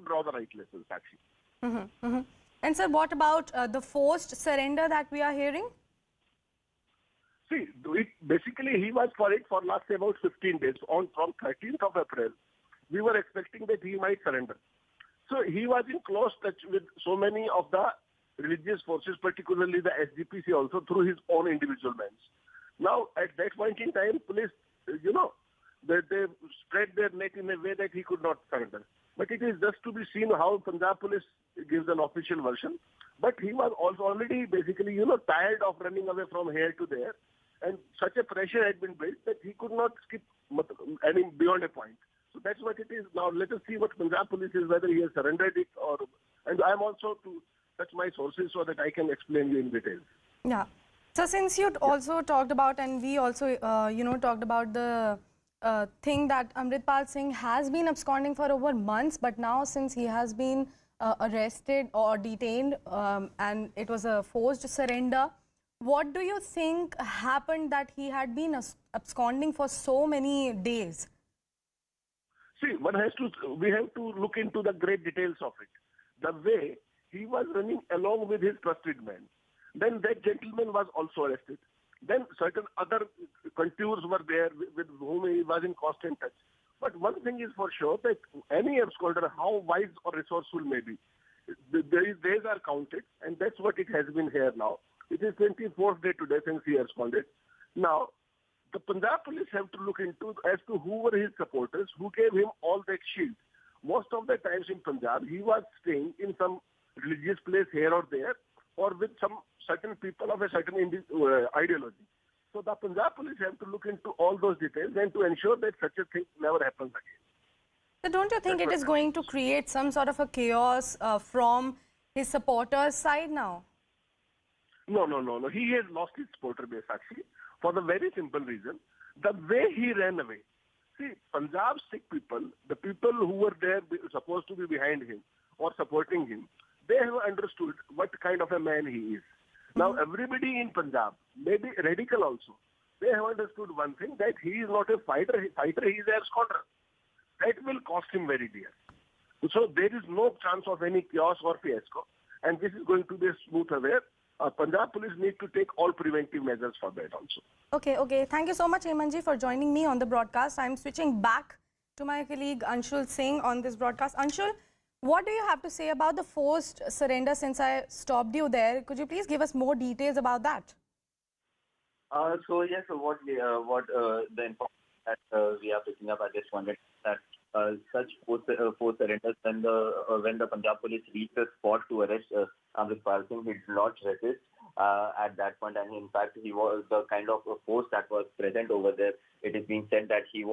draw the right lessons, actually. And sir, what about the forced surrender that we are hearing? See, basically he was for it for last about 15 days. From 13th of April, we were expecting that he might surrender. So he was in close touch with so many of the religious forces, particularly the SGPC also, through his own individual means. Now, at that point in time, police, they spread their neck in a way that he could not surrender. But it is just to be seen how Punjab police gives an official version. But he was also already basically, tired of running away from here to there. And such a pressure had been built that he could not skip any beyond a point. So that's what it is. Now let us see what Punjab police is, whether he has surrendered it or... And I'm also to touch my sources so that I can explain you in detail. Yeah. So since you also talked about, and we also, talked about the thing that Amritpal Singh has been absconding for over months, but now since he has been arrested or detained and it was a forced surrender, what do you think happened that he had been absconding for so many days? See, we have to look into the great details of it. The way he was running along with his trusted man. Then that gentleman was also arrested. Then certain other contours were there with whom he was in constant touch. But one thing is for sure that any absconder, how wise or resourceful may be, days are counted, and that's what it has been here now. It is 24th day today since he absconded. Now, the Punjab police have to look into as to who were his supporters, who gave him all that shield. Most of the times in Punjab, he was staying in some religious place here or there, or with some certain people of a certain ideology. So the Punjab police have to look into all those details and to ensure that such a thing never happens again. So don't you think it is going to create some sort of a chaos from his supporters' side now? No. He has lost his supporter base actually for the very simple reason, the way he ran away. See, Punjab Sikh people, the people who were there supposed to be behind him or supporting him, they have understood what kind of a man he is. Now, everybody in Punjab, maybe radical also, they have understood one thing, that he is not a fighter, he is a absconder. That will cost him very dear. So there is no chance of any chaos or fiasco, and this is going to be a smooth affair. Punjab police need to take all preventive measures for that also. Okay. Thank you so much, Heymanji, for joining me on the broadcast. I'm switching back to my colleague Anshul Singh on this broadcast. Anshul, what do you have to say about the forced surrender since I stopped you there? Could you please give us more details about that? What the information that we are picking up at this point is that such forced surrenders when the Punjab police reached the spot to arrest Amritpal Singh, he did not resist at that point, and in fact he was the kind of force that was present over there. It is being said that he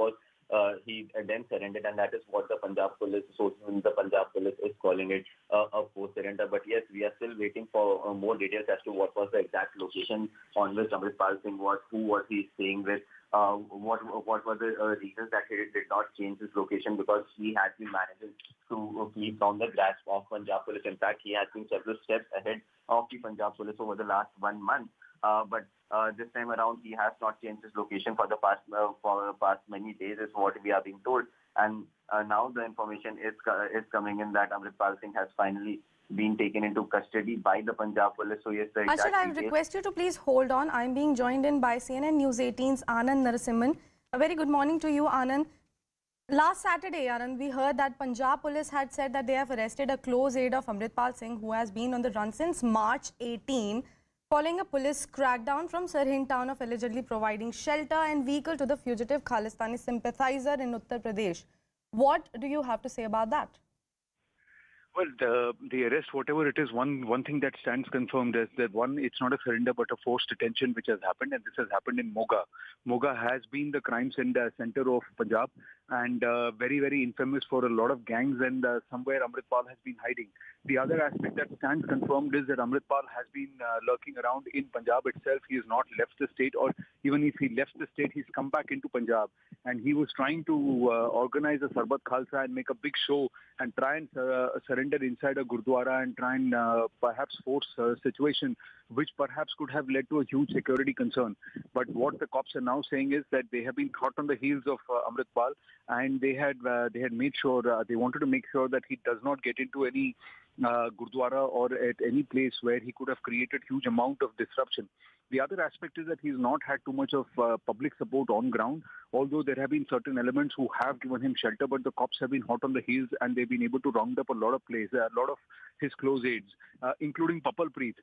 then surrendered, and that is what the Punjab police is calling it a forced surrender. But yes, we are still waiting for more details as to what was the exact location on which Amritpal Singh was, who was he staying with, what were the reasons that he did not change his location, because he has been managing to keep on the grasp of Punjab police. In fact, he has been several steps ahead of the Punjab police over the last 1 month. But this time around, he has not changed his location for the past many days, is what we are being told. And now the information is coming in that Amritpal Singh has finally been taken into custody by the Punjab police. So yes, Anshul, I request you to please hold on. I'm being joined in by CNN News 18's Anand Narasimhan. A very good morning to you, Anand. Last Saturday, Anand, we heard that Punjab police had said that they have arrested a close aide of Amritpal Singh who has been on the run since March 18, following a police crackdown from Sirhind town of allegedly providing shelter and vehicle to the fugitive Khalistani sympathiser in Uttar Pradesh. What do you have to say about that? Well, the arrest, whatever it is, one thing that stands confirmed is that one, it's not a surrender but a forced detention which has happened, and this has happened in Moga. Moga has been the crime center of Punjab, and very, very infamous for a lot of gangs, and somewhere Amritpal has been hiding. The other aspect that stands confirmed is that Amritpal has been lurking around in Punjab itself. He has not left the state, or even if he left the state, he's come back into Punjab. And he was trying to organize a Sarbat Khalsa and make a big show and try and surrender inside a Gurdwara and try and perhaps force a situation which perhaps could have led to a huge security concern. But what the cops are now saying is that they have been caught on the heels of Amritpal, and they had made sure they wanted to make sure that he does not get into any Gurdwara or at any place where he could have created huge amount of disruption. The other aspect is that he's not had too much of public support on ground, although there have been certain elements who have given him shelter, but the cops have been hot on the heels and they've been able to round up a lot of his close aides, including Papal Preet,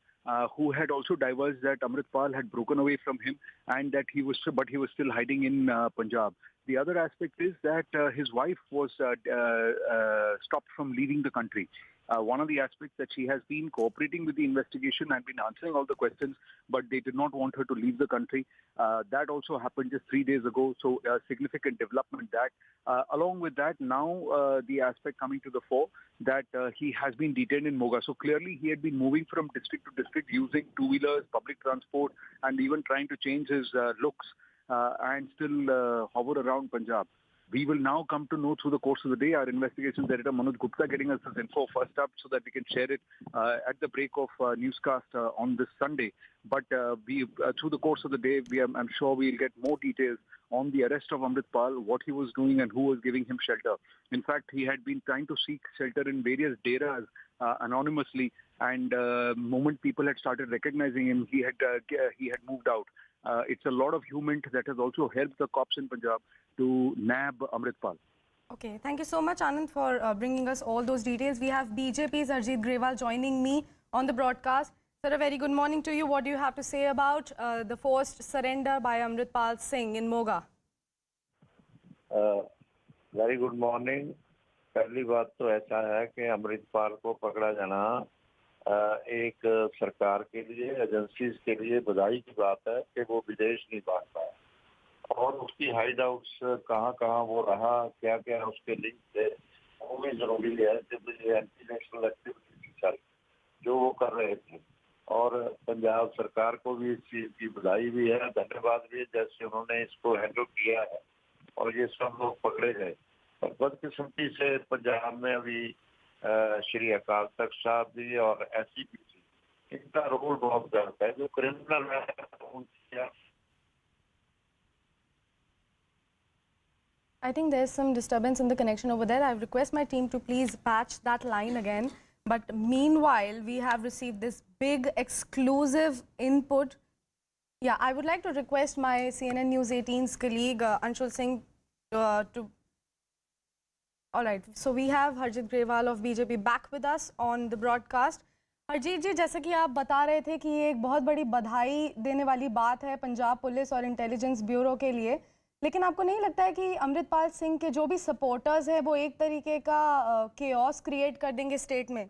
who had also divulged that Amritpal had broken away from him and that he was still hiding in Punjab. The other aspect is that his wife was stopped from leaving the country. One of the aspects that she has been cooperating with the investigation and been answering all the questions, but they did not want her to leave the country. That also happened just 3 days ago, so a significant development that. Along with that, now the aspect coming to the fore that he has been detained in Moga. So clearly he had been moving from district to district using two-wheelers, public transport, and even trying to change his looks and still hover around Punjab. We will now come to know through the course of the day. Our investigations editor Manoj Gupta getting us this info first up so that we can share it at the break of newscast on this Sunday. But we through the course of the day, I'm sure we'll get more details on the arrest of Amritpal, what he was doing and who was giving him shelter. In fact, he had been trying to seek shelter in various deras anonymously, and moment people had started recognizing him, he had moved out. It's a lot of humor that has also helped the cops in Punjab to nab Amritpal. Okay, thank you so much, Anand, for bringing us all those details. We have BJP's Arjit Grewal joining me on the broadcast. Sir, a very good morning to you. What do you have to say about the forced surrender by Amritpal Singh in Moga? Very good morning. पहली बात तो ऐसा है कि अमृतपाल को पकड़ा जाना एक सरकार के लिए, एजेंसीज के लिए बधाई की बात है कि वो विदेश नहीं भाग पाया, और उसकी हाइड आउट्स कहाँ वो रहा, क्या क्या उसके लिंक थे, वो भी जरूरी है कि एंटी नेशनल एक्टिविटी चल जो वो कर रहे थे। और पंजाब सरकार को भी इस चीज की बधाई भी है, धन्यवाद भी, जैसे उन्होंने इसको हैंडल किया है और ये सब लोग पकड़े गए। और बदकिस्मती से पंजाब में अभी श्री अकाल तख्त साहब जी और SCPC, इनका रोल बहुत गलत है, जो क्रिमिनल है उनकी। I think there's some disturbance in the connection over there. I request my team to please patch that line again. But meanwhile, we have received this big exclusive input. Yeah, I would like to request my CNN News 18's colleague Anshul Singh to... All right, so we have Arjit Grewal of BJP back with us on the broadcast. Arjit जी, जैसा कि आप बता रहे थे कि ये एक बहुत बड़ी बधाई देने वाली बात है पंजाब पुलिस और इंटेलिजेंस ब्यूरो के लिए, लेकिन आपको नहीं लगता है कि अमृतपाल सिंह के जो भी सपोर्टर्स हैं वो एक तरीके का केओस क्रिएट कर देंगे स्टेट में?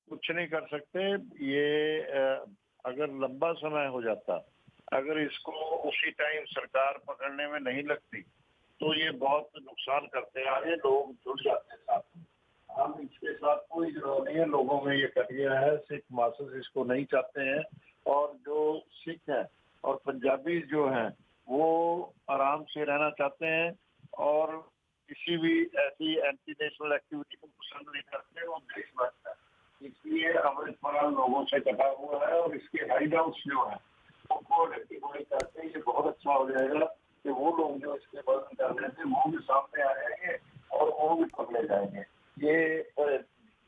कुछ नहीं कर सकते ये। अगर लंबा समय हो जाता, अगर इसको उसी टाइम सरकार पकड़ने में नहीं लगती तो ये बहुत नुकसान करते आगे, लोग जुड़ जाते साथ में। हम इसके साथ कोई जुड़ाव नहीं है, लोगों में ये कर गया है, सिख मासेस इसको नहीं चाहते हैं, और जो सिख हैं और पंजाबी जो हैं वो आराम से रहना चाहते हैं और किसी भी ऐसी एंटी नेशनल एक्टिविटी को पसंद नहीं करते, वो देशभक्त है। इसलिए अमृतपाल लोगों से कटा हुआ है और इसके हाइड आउट्स जो है उनको रेक्टिफाई करते हैं। ये बहुत अच्छा हो जाएगा कि वो लोग जो इसके मदद कर रहे थे वो भी सामने आ जाएंगे और वो भी पकड़े जाएंगे। ये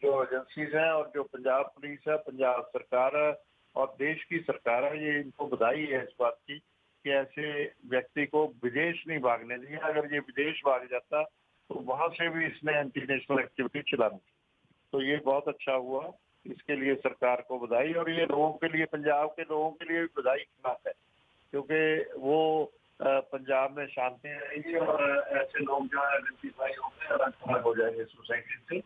जो एजेंसीज हैं और जो पंजाब पुलिस है, पंजाब सरकार है और देश की सरकार है, ये इनको बधाई है इस बात की कि ऐसे व्यक्ति को विदेश नहीं भागने दिया। अगर ये विदेश भाग जाता तो वहां से भी इसने एंटी नेशनल एक्टिविटी चलानी थी। तो ये बहुत अच्छा हुआ, इसके लिए सरकार को बधाई। और ये लोगों के लिए, पंजाब के लोगों के लिए भी बधाई की बात है, क्योंकि वो पंजाब में शांति रहेगी और ऐसे लोग जो है आइडेंटिफाई होंगे और अलग हो जाएंगे सोसाइटी से।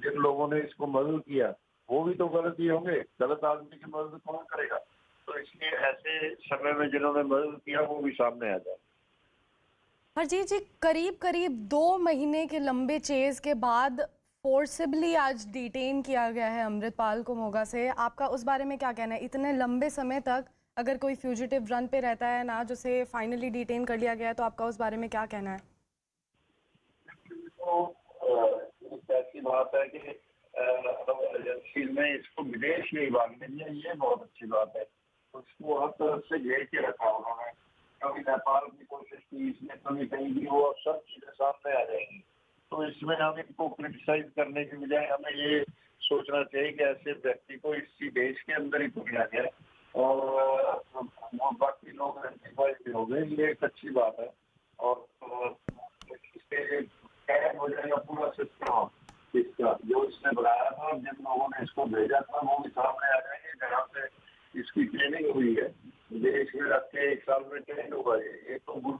जिन लोगों ने इसको मदद किया वो भी तो गलत ही होंगे, गलत आदमी की मदद कौन करेगा? तो इसलिए ऐसे समय में जिन्होंने मदद किया वो भी सामने आ जाए। हरजीत जी, करीब 2 महीने के लंबे चेज के बाद फोर्सिबली आज डिटेन किया गया है अमृतपाल को मोगा से। आपका उस बारे में क्या कहना है? इतने लंबे समय तक अगर कोई फ्यूजिटिव रन पे रहता है ना, जो से फाइनली डिटेन कर लिया गया है, तो आपका उस बारे में क्या कहना है? तो ऐसी बात है कि एजेंसी में इसको विदेश नहीं भागने दिया, ये बहुत अच्छी बात है। उसको हर तरफ से घेर के रखा उन्होंने, कभी नेपाल की कोशिश कि इसमें कमी कहीं भी हो, सब चीजें सामने आ जाएंगी। तो इसमें हम इनको क्रिटिसाइज करने की बजाय हमें ये सोचना चाहिए कि ऐसे व्यक्ति को इसी देश के अंदर ही पकड़ा गया और बाकी लोग भी हो गए, ये एक अच्छी बात है। और इससे कैद हो जाएगा पूरा सिस्टम इसका, जो इसने बनाया था और जिन लोगों ने इसको भेजा था वो भी सामने आ जाएंगे, जहाँ पे इसकी ट्रेनिंग हुई है, देश में रख के 1 साल में ट्रेन होगा। ये तो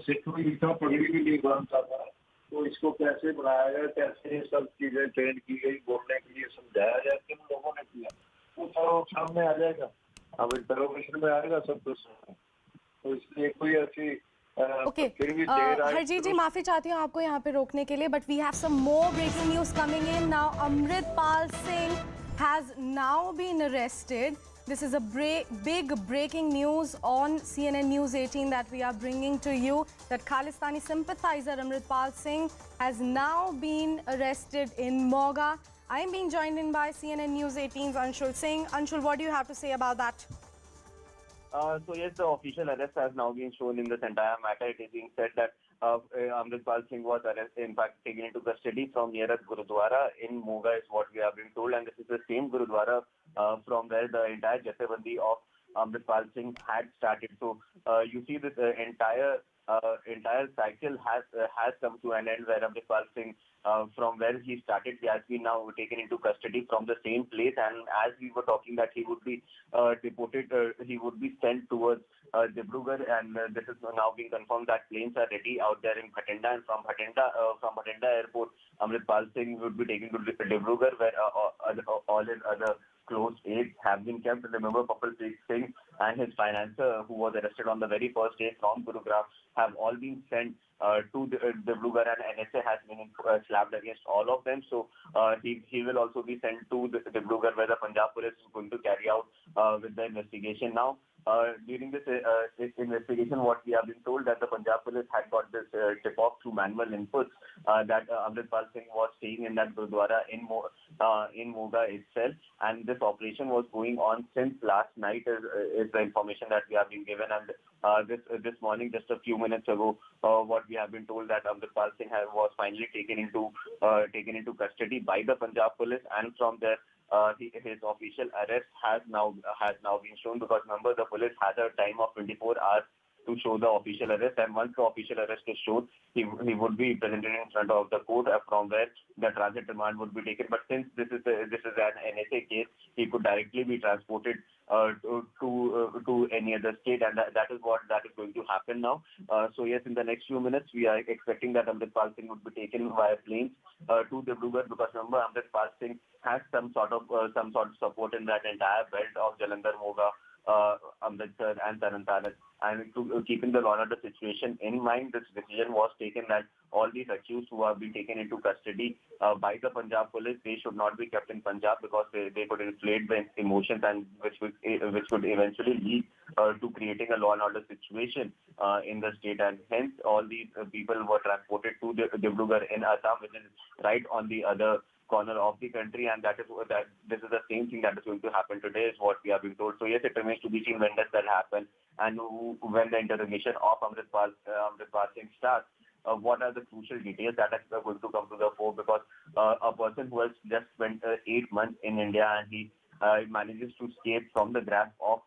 सिख भी था, पगड़ी भी नहीं बांधता था, तो इसको कैसे बनाया गया, कैसे ये सब चीजें ट्रेन की गई, बोलने के लिए समझाया जाए, किन लोगों ने किया, वो तो सामने आ जाएगा। अब इंटरोगेशन में आएगा सब कुछ। तो इसलिए कोई ऐसी ओके, हरजीत जी माफी चाहती हूँ आपको यहाँ पे रोकने के लिए, but we have some more breaking news coming in now. Amritpal Singh has now been arrested. This is a big breaking news on CNN News 18 that we are bringing to you, that Khalistani sympathiser Amritpal Singh has now been arrested in Moga. I am being joined in by CNN News 18's Anshul Singh. Anshul, what do you have to say about that? So yes, the official arrest has now been shown in this entire matter. It is being said that Amritpal Singh was arrested, in fact taken into custody from nearest Gurudwara in Moga is what we have been told, and this is the same Gurudwara from where the entire Jathebandi of Amritpal Singh had started. So you see this entire cycle has come to an end, where Amritpal Singh, from where he started, he has been now taken into custody from the same place. And as we were talking that he would be deported, he would be sent towards Dibrugarh, and this is now being confirmed that planes are ready out there in Bhatinda, and from Bhatinda airport, Amritpal Singh would be taken to Dibrugarh, where all his other close aides have been kept. Remember, Papal Singh and his financier, who was arrested on the very first day from Gurugram, have all been sent to Dibrugarh, and NSA has been slapped against all of them. So he will also be sent to Dibrugarh, where the Punjab police is going to carry out with the investigation now. During this investigation, what we have been told that the Punjab police had got this tip-off through manual inputs that Amritpal Singh was staying in that Gurudwara in Moga itself, and this operation was going on since last night is the information that we have been given. And this morning, just a few minutes ago, what we have been told that Amritpal Singh was finally taken into custody by the Punjab police, and from there his official arrest has now been shown, because remember the police has a time of 24 hours to show the official arrest, and once the official arrest is shown, he would be presented in front of the court, from where the transit remand would be taken. But since this is an NSA case, he could directly be transported to any other state, and that is going to happen now. So yes, in the next few minutes, we are expecting that Amritpal Singh would be taken via planes to Dibrugarh, because remember, Amritpal Singh has some sort of support in that entire belt of Jalandhar, Moga, Amritsar and Taran. And keeping the law and order situation in mind, this decision was taken that all these accused who have been taken into custody by the Punjab police, they should not be kept in Punjab, because they could inflate the emotions, and which could eventually lead to creating a law and order situation in the state. And hence all these people were transported to Dibrugarh in Assam, which is right on the other corner of the country, and this is the same thing that is going to happen today, is what we have been told. So yes, it remains to be seen when does that happen, and when the interrogation of Amritpal Singh starts. What are the crucial details that are going to come to the fore, because a person who has just spent 8 months in India, and he manages to escape from the grasp of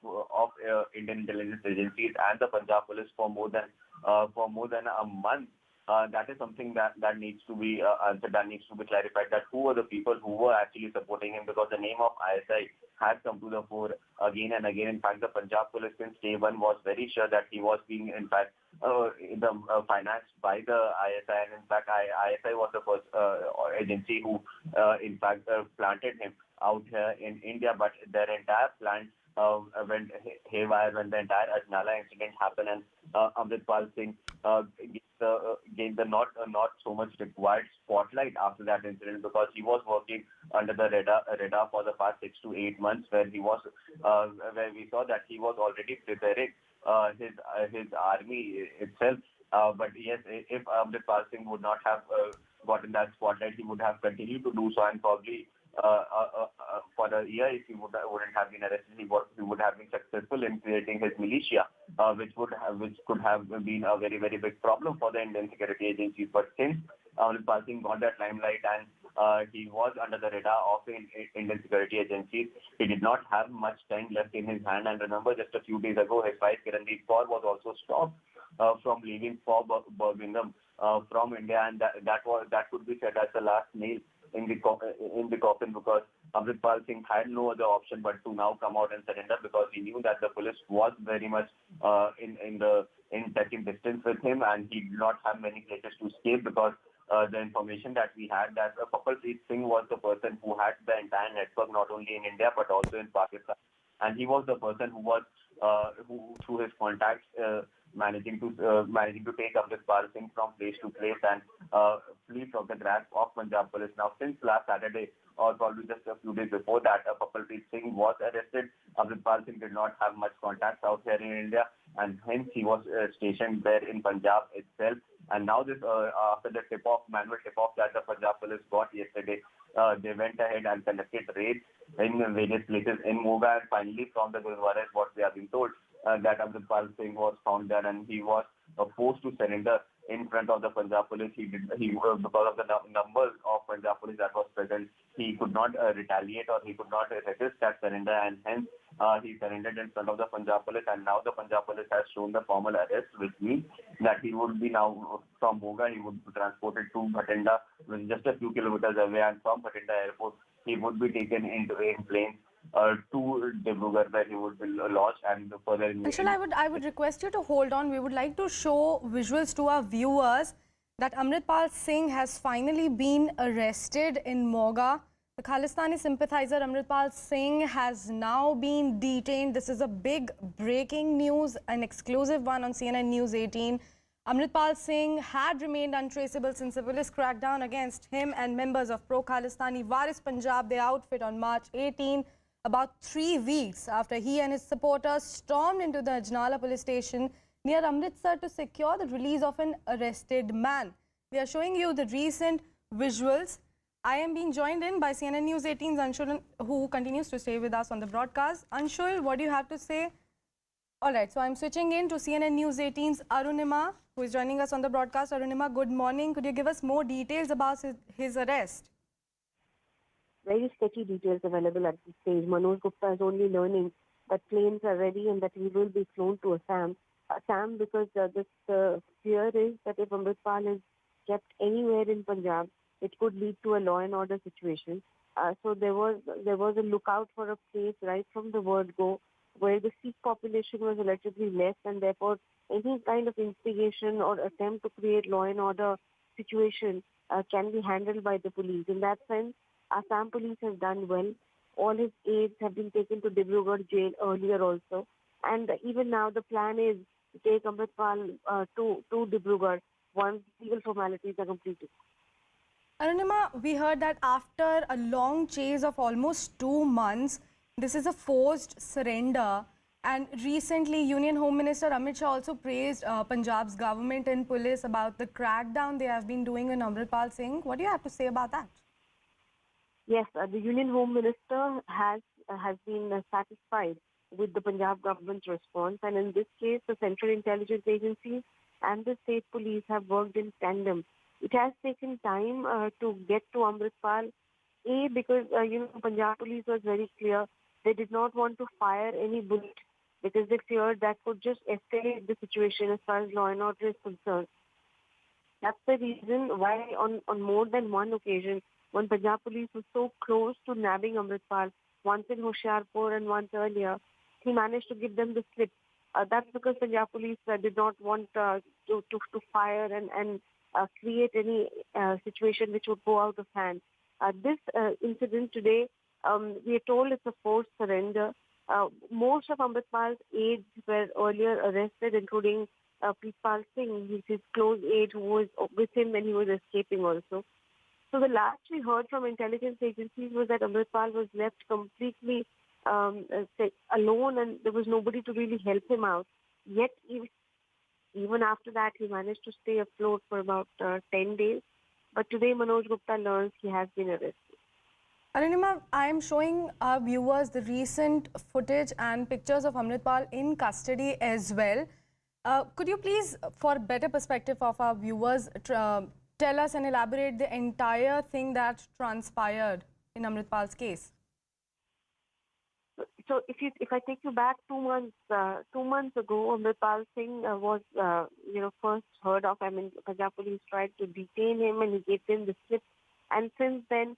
Indian intelligence agencies and the Punjab police for more than a month. That is something that needs to be answered, that needs to be clarified, that who were the people who were actually supporting him, because the name of ISI has come to the fore again and again. In fact, the Punjab police since day one was very sure that he was being, in fact, financed by the ISI, and in fact, ISI was the first agency who, in fact, planted him out here in India. But their entire plan went haywire when the entire Ajnala incident happened, and Amritpal Singh gained the not so much required spotlight after that incident, because he was working under the radar for the past 6 to 8 months, where he was where we saw that he was already preparing his army itself. But yes, if Amritpal Singh would not have gotten that spotlight, he would have continued to do so, and probably for a year, if he wouldn't have been arrested, he would have been successful in creating his militia, which could have been a very, very big problem for the Indian security agencies. But since Amritpal Singh got that limelight and he was under the radar of the Indian security agencies, he did not have much time left in his hand. And remember, just a few days ago, his wife Kirandeep Kaur was also stopped from leaving for Birmingham from India, and that could be said as the last nail in the coffin, because Amritpal Singh had no other option but to now come out and surrender, because he knew that the police was very much in touching distance with him, and he did not have many places to escape, because the information that we had that Amritpal Singh was the person who had the entire network not only in India but also in Pakistan, and he was the person who was who through his contacts managing to take Amritpal Singh from place to place and flee from the grasp of Punjab police. Now, since last Saturday, or probably just a few days before that, Amritpal Singh was arrested. Amritpal Singh did not have much contacts out here in India, and hence he was stationed there in Punjab itself. And now this, after the manual tip-off that the Punjab police got yesterday, they went ahead and conducted raids in various places in Moga, and finally from the Gurudwara is what we have been told, that Amritpal Singh was found there, and he was forced to surrender in front of the Punjab police. Because of the numbers of Punjab police that was present, he could not retaliate, or he could not resist that surrender, and hence he surrendered in front of the Punjab police. And now the Punjab police has shown the formal arrest, which means that he would be now from Moga, he would be transported to Bhatinda, which is just a few kilometers away, and from Bhatinda airport he would be taken in planes to Dibrugarh, where he would be lodged and further. Anshul, I would request you to hold on. We would like to show visuals to our viewers that Amritpal Singh has finally been arrested in Moga. The Khalistani sympathiser Amritpal Singh has now been detained. This is a big breaking news, an exclusive one on CNN News 18. Amritpal Singh had remained untraceable since the police crackdown against him and members of pro-Khalistani Waris Punjab, their outfit, on March 18. About 3 weeks after he and his supporters stormed into the Ajnala police station near Amritsar to secure the release of an arrested man. We are showing you the recent visuals. I am being joined in by CNN News 18's Anshul, who continues to stay with us on the broadcast. Anshul, what do you have to say? All right, so I'm switching in to CNN News 18's Arunima, who is joining us on the broadcast. Arunima, good morning. Could you give us more details about his arrest? Very sketchy details available at this stage. Manoj Gupta is only learning that planes are ready and that he will be flown to Assam. Because this fear is that if Amritpal is kept anywhere in Punjab, it could lead to a law and order situation. So there was a lookout for a place right from the word go, where the Sikh population was relatively less, and therefore any kind of instigation or attempt to create law and order situation can be handled by the police. In that sense, Assam police has done well. All his aides have been taken to Dibrugarh jail earlier also. And even now the plan is to take Amritpal to Dibrugarh once legal formalities are completed. Arunima, we heard that after a long chase of almost 2 months, this is a forced surrender. And recently, Union Home Minister Amit Shah also praised Punjab's government and police about the crackdown they have been doing on Amritpal Singh. What do you have to say about that? Yes, the Union Home Minister has been satisfied with the Punjab government's response, and in this case, the Central Intelligence Agencies and the State Police have worked in tandem. It has taken time to get to Amritpal, because Punjab Police was very clear. They did not want to fire any bullet because they feared that could just escalate the situation as far as law and order is concerned. That's the reason why on more than one occasion, when Punjab Police was so close to nabbing Amritpal, once in Hoshiarpur and once earlier, he managed to give them the slip. That's because Punjab Police did not want to fire and create any situation which would go out of hand. This incident today, we are told it's a forced surrender. Most of Amritpal's aides were earlier arrested, including Amritpal Singh, his close aide who was with him when he was escaping also. So the last we heard from intelligence agencies was that Amritpal was left completely alone, and there was nobody to really help him out. Yet, even after that, he managed to stay afloat for about 10 days. But today, Manoj Gupta learns he has been arrested. Arunima, I am showing our viewers the recent footage and pictures of Amritpal in custody as well. Could you please, for better perspective of our viewers, tell us and elaborate the entire thing that transpired in Amritpal's case? So if I take you back 2 months ago, Amritpal Singh was first heard of. I mean, Punjab police tried to detain him and he gave them the slip. And since then,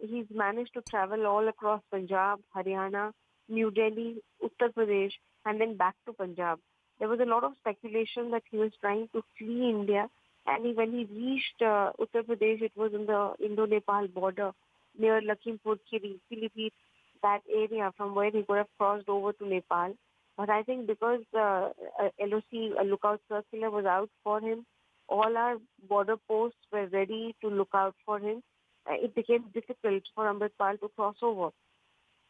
he's managed to travel all across Punjab, Haryana, New Delhi, Uttar Pradesh, and then back to Punjab. There was a lot of speculation that he was trying to flee India. And when he reached Uttar Pradesh, it was in the Indo-Nepal border near Lakhimpur Kheri, Pilipit, that area from where he could have crossed over to Nepal. But I think because LOC, a lookout circular, was out for him, all our border posts were ready to look out for him. It became difficult for Amritpal to cross over.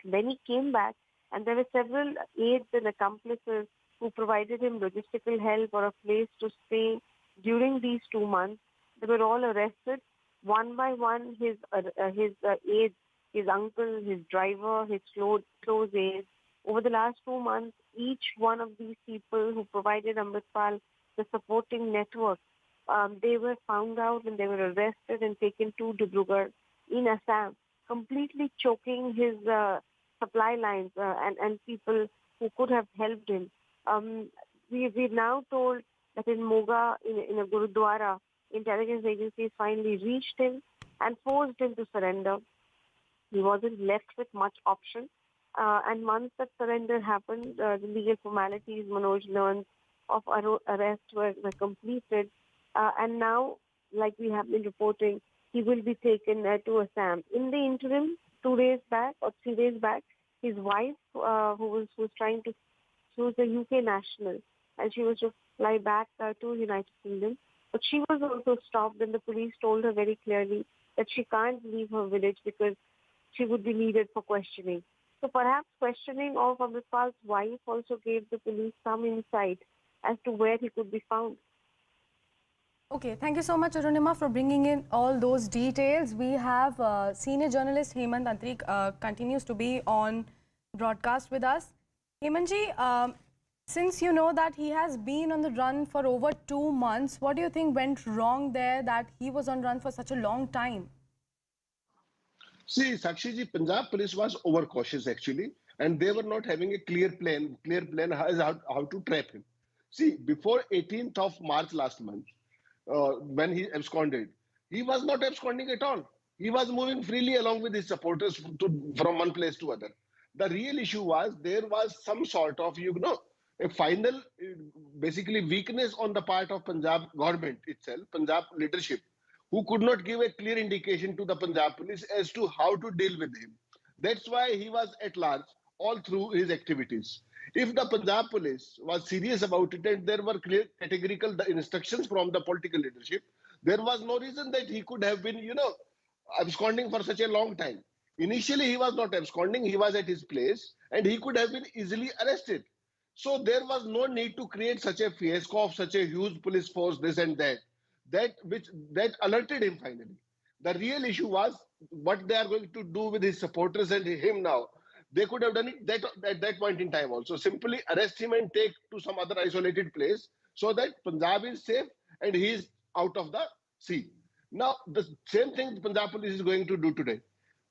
Then he came back, and there were several aides and accomplices who provided him logistical help or a place to stay during these 2 months. They were all arrested. One by one, his aides, his uncle, his driver, his close aides. Over the last 2 months, each one of these people who provided Amritpal the supporting network, they were found out and they were arrested and taken to Dibrugarh in Assam, completely choking his supply lines and people who could have helped him. We're now told that in Moga, in a Gurudwara, intelligence agencies finally reached him and forced him to surrender. He wasn't left with much option. And once that surrender happened, the legal formalities, Manoj learned, of arrest were completed. And now, like we have been reporting, he will be taken to Assam. In the interim, 2 days back or 3 days back, his wife, who was trying to, she was a UK national, and she was to fly back to United Kingdom. But she was also stopped, and the police told her very clearly that she can't leave her village because she would be needed for questioning. So perhaps questioning of Amritpal's wife also gave the police some insight as to where he could be found. Okay, thank you so much, Arunima, for bringing in all those details. We have senior journalist Hemant Antrik continues to be on broadcast with us. Hemantji, since you know that he has been on the run for over 2 months, what do you think went wrong there that he was on run for such a long time? See, Sakshi, Punjab police was overcautious actually, and they were not having a clear plan as how to trap him. See, before 18th of March last month, when he absconded, he was not absconding at all. He was moving freely along with his supporters from one place to other. The real issue was there was some sort of, a final, basically weakness on the part of Punjab government itself, Punjab leadership, who could not give a clear indication to the Punjab police as to how to deal with him. That's why he was at large all through his activities. If the Punjab police was serious about it and there were clear categorical instructions from the political leadership, there was no reason that he could have been, absconding for such a long time. Initially, he was not absconding, he was at his place and he could have been easily arrested. So there was no need to create such a fiasco of such a huge police force, this and that. That alerted him finally. The real issue was what they are going to do with his supporters and him now. They could have done it at that point in time also. Simply arrest him and take to some other isolated place so that Punjab is safe and he is out of the sea. Now, the same thing the Punjab police is going to do today.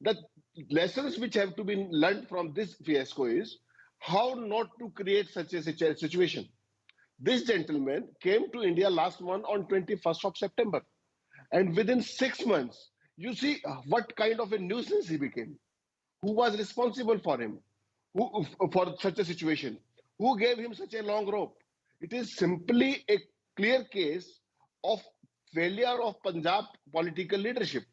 The lessons which have to be learned from this fiasco is how not to create such a situation. This gentleman came to India last month on 21st of September. And within 6 months, you see what kind of a nuisance he became. Who was responsible for him? For such a situation? Who gave him such a long rope? It is simply a clear case of failure of Punjab political leadership.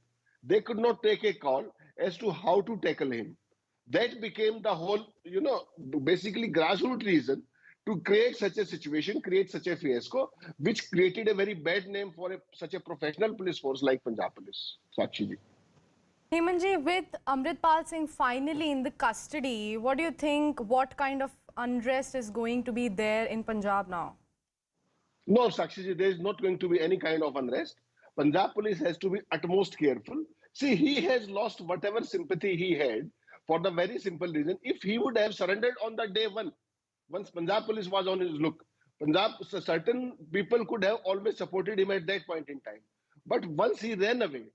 They could not take a call as to how to tackle him. That became the whole, basically grassroots reason to create such a situation, create such a fiasco, which created a very bad name for such a professional police force like Punjab Police. Sakshi ji. Hemantji, with Amritpal Singh finally in the custody, what do you think, what kind of unrest is going to be there in Punjab now? No, Sakshi ji, there is not going to be any kind of unrest. Punjab Police has to be utmost careful. See, he has lost whatever sympathy he had for the very simple reason. If he would have surrendered on the day one, once Punjab police was on his look, Punjab, certain people could have always supported him at that point in time. But once he ran away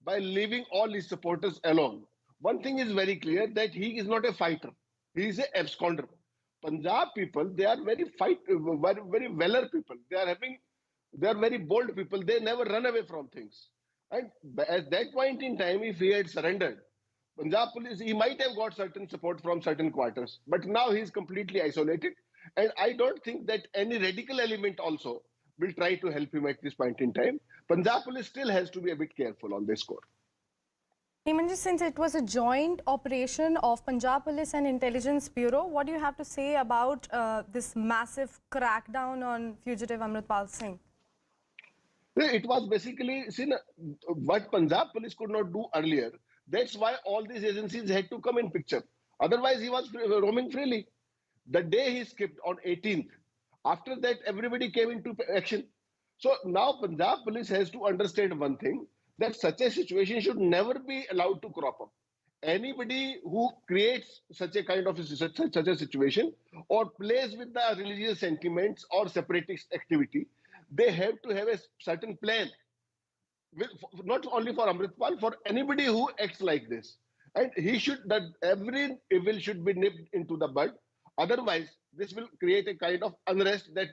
by leaving all his supporters alone, one thing is very clear that he is not a fighter. He is a absconder. Punjab people, they are very valor people. They are very bold people. They never run away from things. And at that point in time, if he had surrendered, Punjab police, he might have got certain support from certain quarters. But now he is completely isolated. And I don't think that any radical element also will try to help him at this point in time. Punjab police still has to be a bit careful on this score. Hemanji, since it was a joint operation of Punjab Police and Intelligence Bureau, what do you have to say about this massive crackdown on fugitive Amritpal Singh? It was basically what Punjab police could not do earlier. That's why all these agencies had to come in picture. Otherwise, he was roaming freely. The day he skipped on 18th, after that, everybody came into action. So now Punjab police has to understand one thing, that such a situation should never be allowed to crop up. Anybody who creates such a kind of such a situation or plays with the religious sentiments or separatist activity, they have to have a certain plan, not only for Amritpal, for anybody who acts like this. And every evil should be nipped into the bud. Otherwise, this will create a kind of unrest that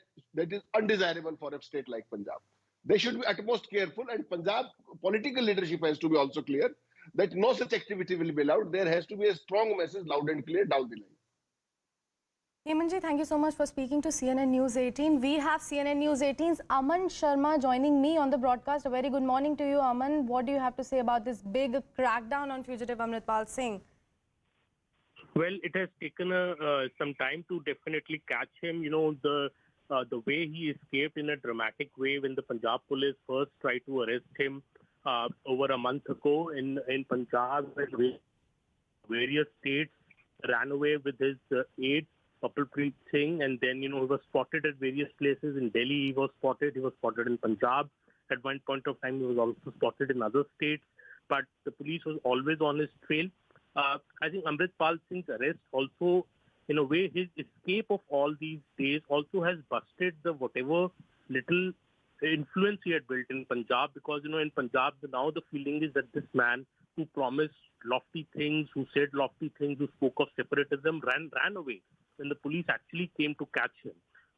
is undesirable for a state like Punjab. They should be utmost careful, and Punjab political leadership has to be also clear that no such activity will be allowed. There has to be a strong message, loud and clear, down the line. Hemanji, thank you so much for speaking to CNN News 18. We have CNN News 18's Aman Sharma joining me on the broadcast. A very good morning to you, Aman. What do you have to say about this big crackdown on fugitive Amritpal Singh? Well, it has taken some time to definitely catch him. You know, the way he escaped in a dramatic way when the Punjab police first tried to arrest him over a month ago in Punjab, various states ran away with his aide, Amritpal Singh, and then, you know, he was spotted at various places. In Delhi, he was spotted in Punjab. At one point of time, he was also spotted in other states, but the police was always on his trail. I think Amritpal Singh's arrest also, in a way, his escape of all these days also has busted the whatever little influence he had built in Punjab, because, you know, in Punjab, now the feeling is that this man who promised lofty things, who said lofty things, who spoke of separatism, ran away when the police actually came to catch him.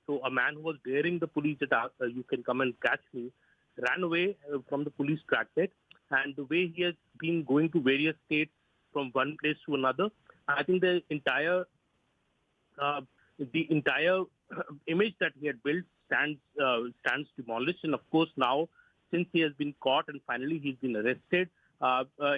So a man who was daring the police that you can come and catch me, ran away from the police trackbed. And the way he has been going to various states from one place to another, I think the entire image that he had built stands demolished. And of course now, since he has been caught and finally he's been arrested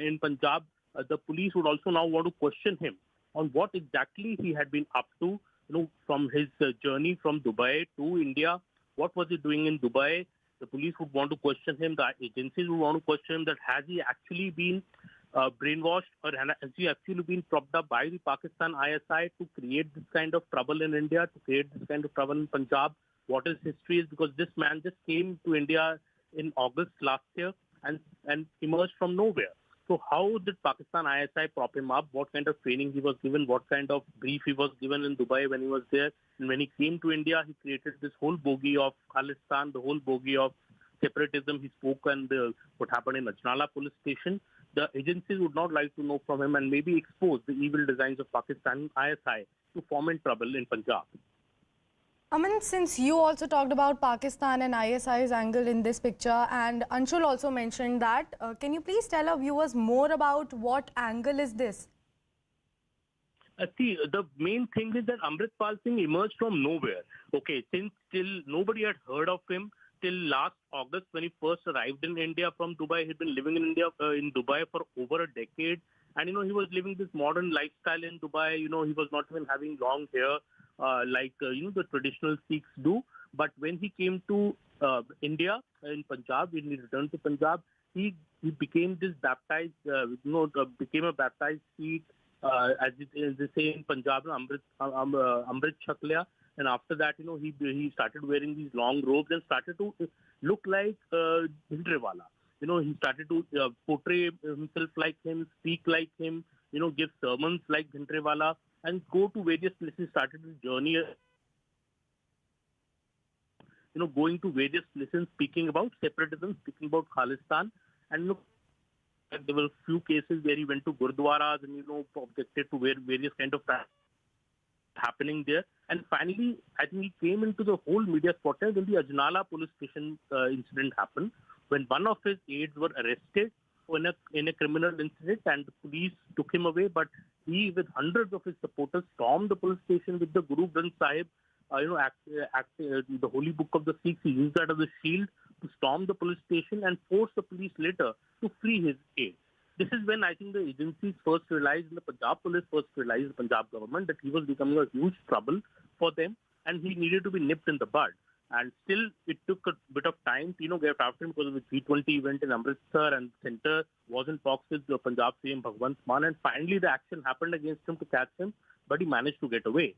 in Punjab, the police would also now want to question him on what exactly he had been up to, you know, from his journey from Dubai to India. What was he doing in Dubai? The police would want to question him. The agencies would want to question him that has he actually been brainwashed, or has he actually been propped up by the Pakistan ISI to create this kind of trouble in India, to create this kind of trouble in Punjab? What his history is, because this man just came to India in August last year and emerged from nowhere. So how did Pakistan ISI prop him up? What kind of training he was given? What kind of brief he was given in Dubai when he was there? And when he came to India, he created this whole bogey of Khalistan, the whole bogey of separatism. He spoke and what happened in Ajnala police station. The agencies would not like to know from him and maybe expose the evil designs of Pakistan ISI to foment trouble in Punjab. Aman, since you also talked about Pakistan and ISI's angle in this picture, and Anshul also mentioned that, can you please tell our viewers more about what angle is this? See, the main thing is that Amritpal Singh emerged from nowhere. Okay, since till nobody had heard of him till last August when he first arrived in India from Dubai. He'd been living in India, in Dubai for over a decade. And, you know, he was living this modern lifestyle in Dubai. You know, he was not even having long hair like, you know, the traditional Sikhs do. But when he came to India, in Punjab, when he returned to Punjab, he became this baptized, became a baptized Sikh, as they say in Punjab, Amrit Chakliya. And after that, you know, he started wearing these long robes and started to look like Hindrewala. he started to portray himself like him, speak like him, give sermons like Ghantrewala, and go to various places. Started his journey, going to various places, speaking about separatism, speaking about Khalistan, and there were a few cases where he went to gurdwaras and objected to various kind of happening there. And finally, I think he came into the whole media spotlight when the Ajnala police station incident happened, when one of his aides were arrested in a criminal incident, and the police took him away. But he, with hundreds of his supporters, stormed the police station with the Guru Granth Sahib, the holy book of the Sikhs. He used that as a shield to storm the police station and force the police later to free his aide. This is when I think the agencies first realized, and the Punjab police first realized, the Punjab government, that he was becoming a huge trouble for them and he needed to be nipped in the bud. And still, it took a bit of time to get after him because of the G20 event in Amritsar, and the centre was in talks with the Punjab CM Bhagwant Mann, and finally the action happened against him to catch him, but he managed to get away.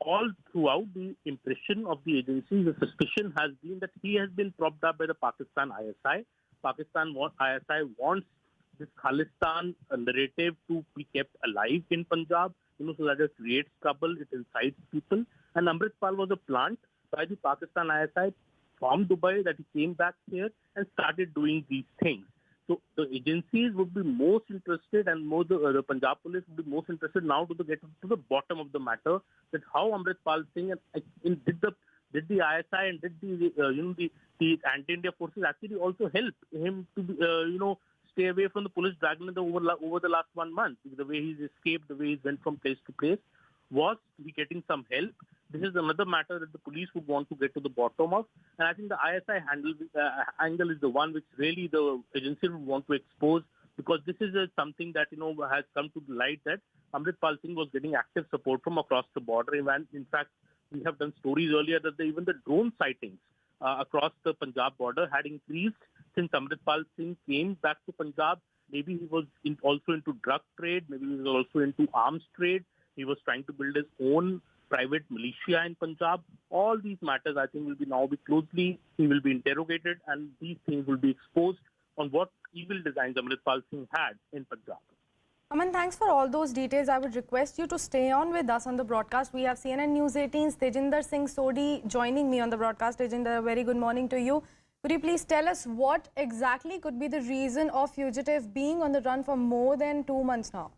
All throughout the impression of the agency, the suspicion has been that he has been propped up by the Pakistan ISI. ISI wants this Khalistan narrative to be kept alive in Punjab, so that it creates trouble, it incites people. And Amritpal was a plant by the Pakistan ISI from Dubai that he came back here and started doing these things. So the agencies would be most interested, and the Punjab police would be most interested now to get to the bottom of the matter, that how Amritpal Singh did the ISI and did the anti-India forces actually also help him to stay away from the police dragging over the last 1 month. The way he's escaped, the way he went from place to place, was he getting some help? This is another matter that the police would want to get to the bottom of. And I think the ISI angle is the one which really the agency would want to expose, because this is something that, has come to light, that Amritpal Singh was getting active support from across the border. And in fact, we have done stories earlier that even the drone sightings across the Punjab border had increased since Amritpal Singh came back to Punjab. Maybe he was also into drug trade, maybe he was also into arms trade. He was trying to build his own private militia in Punjab. All these matters, I think, he will be interrogated, and these things will be exposed on what evil designs Amritpal Singh had in Punjab. Aman, thanks for all those details. I would request you to stay on with us on the broadcast. We have CNN News 18's Tejinder Singh Sodhi joining me on the broadcast. Tejinder, a very good morning to you. Could you please tell us what exactly could be the reason of fugitive being on the run for more than 2 months now?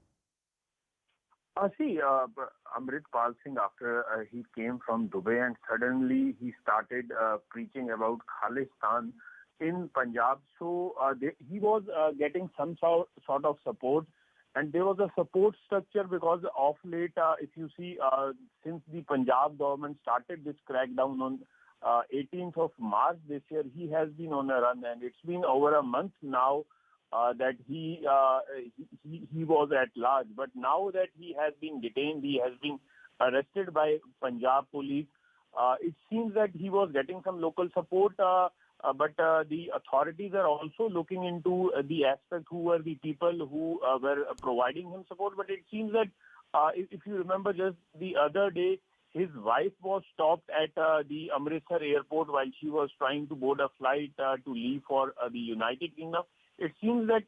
Amritpal Singh, after he came from Dubai and suddenly he started preaching about Khalistan in Punjab. So he was getting some sort of support, and there was a support structure because of late, if you see, since the Punjab government started this crackdown on 18th of March this year, he has been on a run, and it's been over a month now that he was at large. But now that he has been detained, he has been arrested by Punjab police, it seems that he was getting some local support, but the authorities are also looking into the aspect who were the people who were providing him support. But it seems that if you remember, just the other day, his wife was stopped at the Amritsar airport while she was trying to board a flight to leave for the United Kingdom. It seems that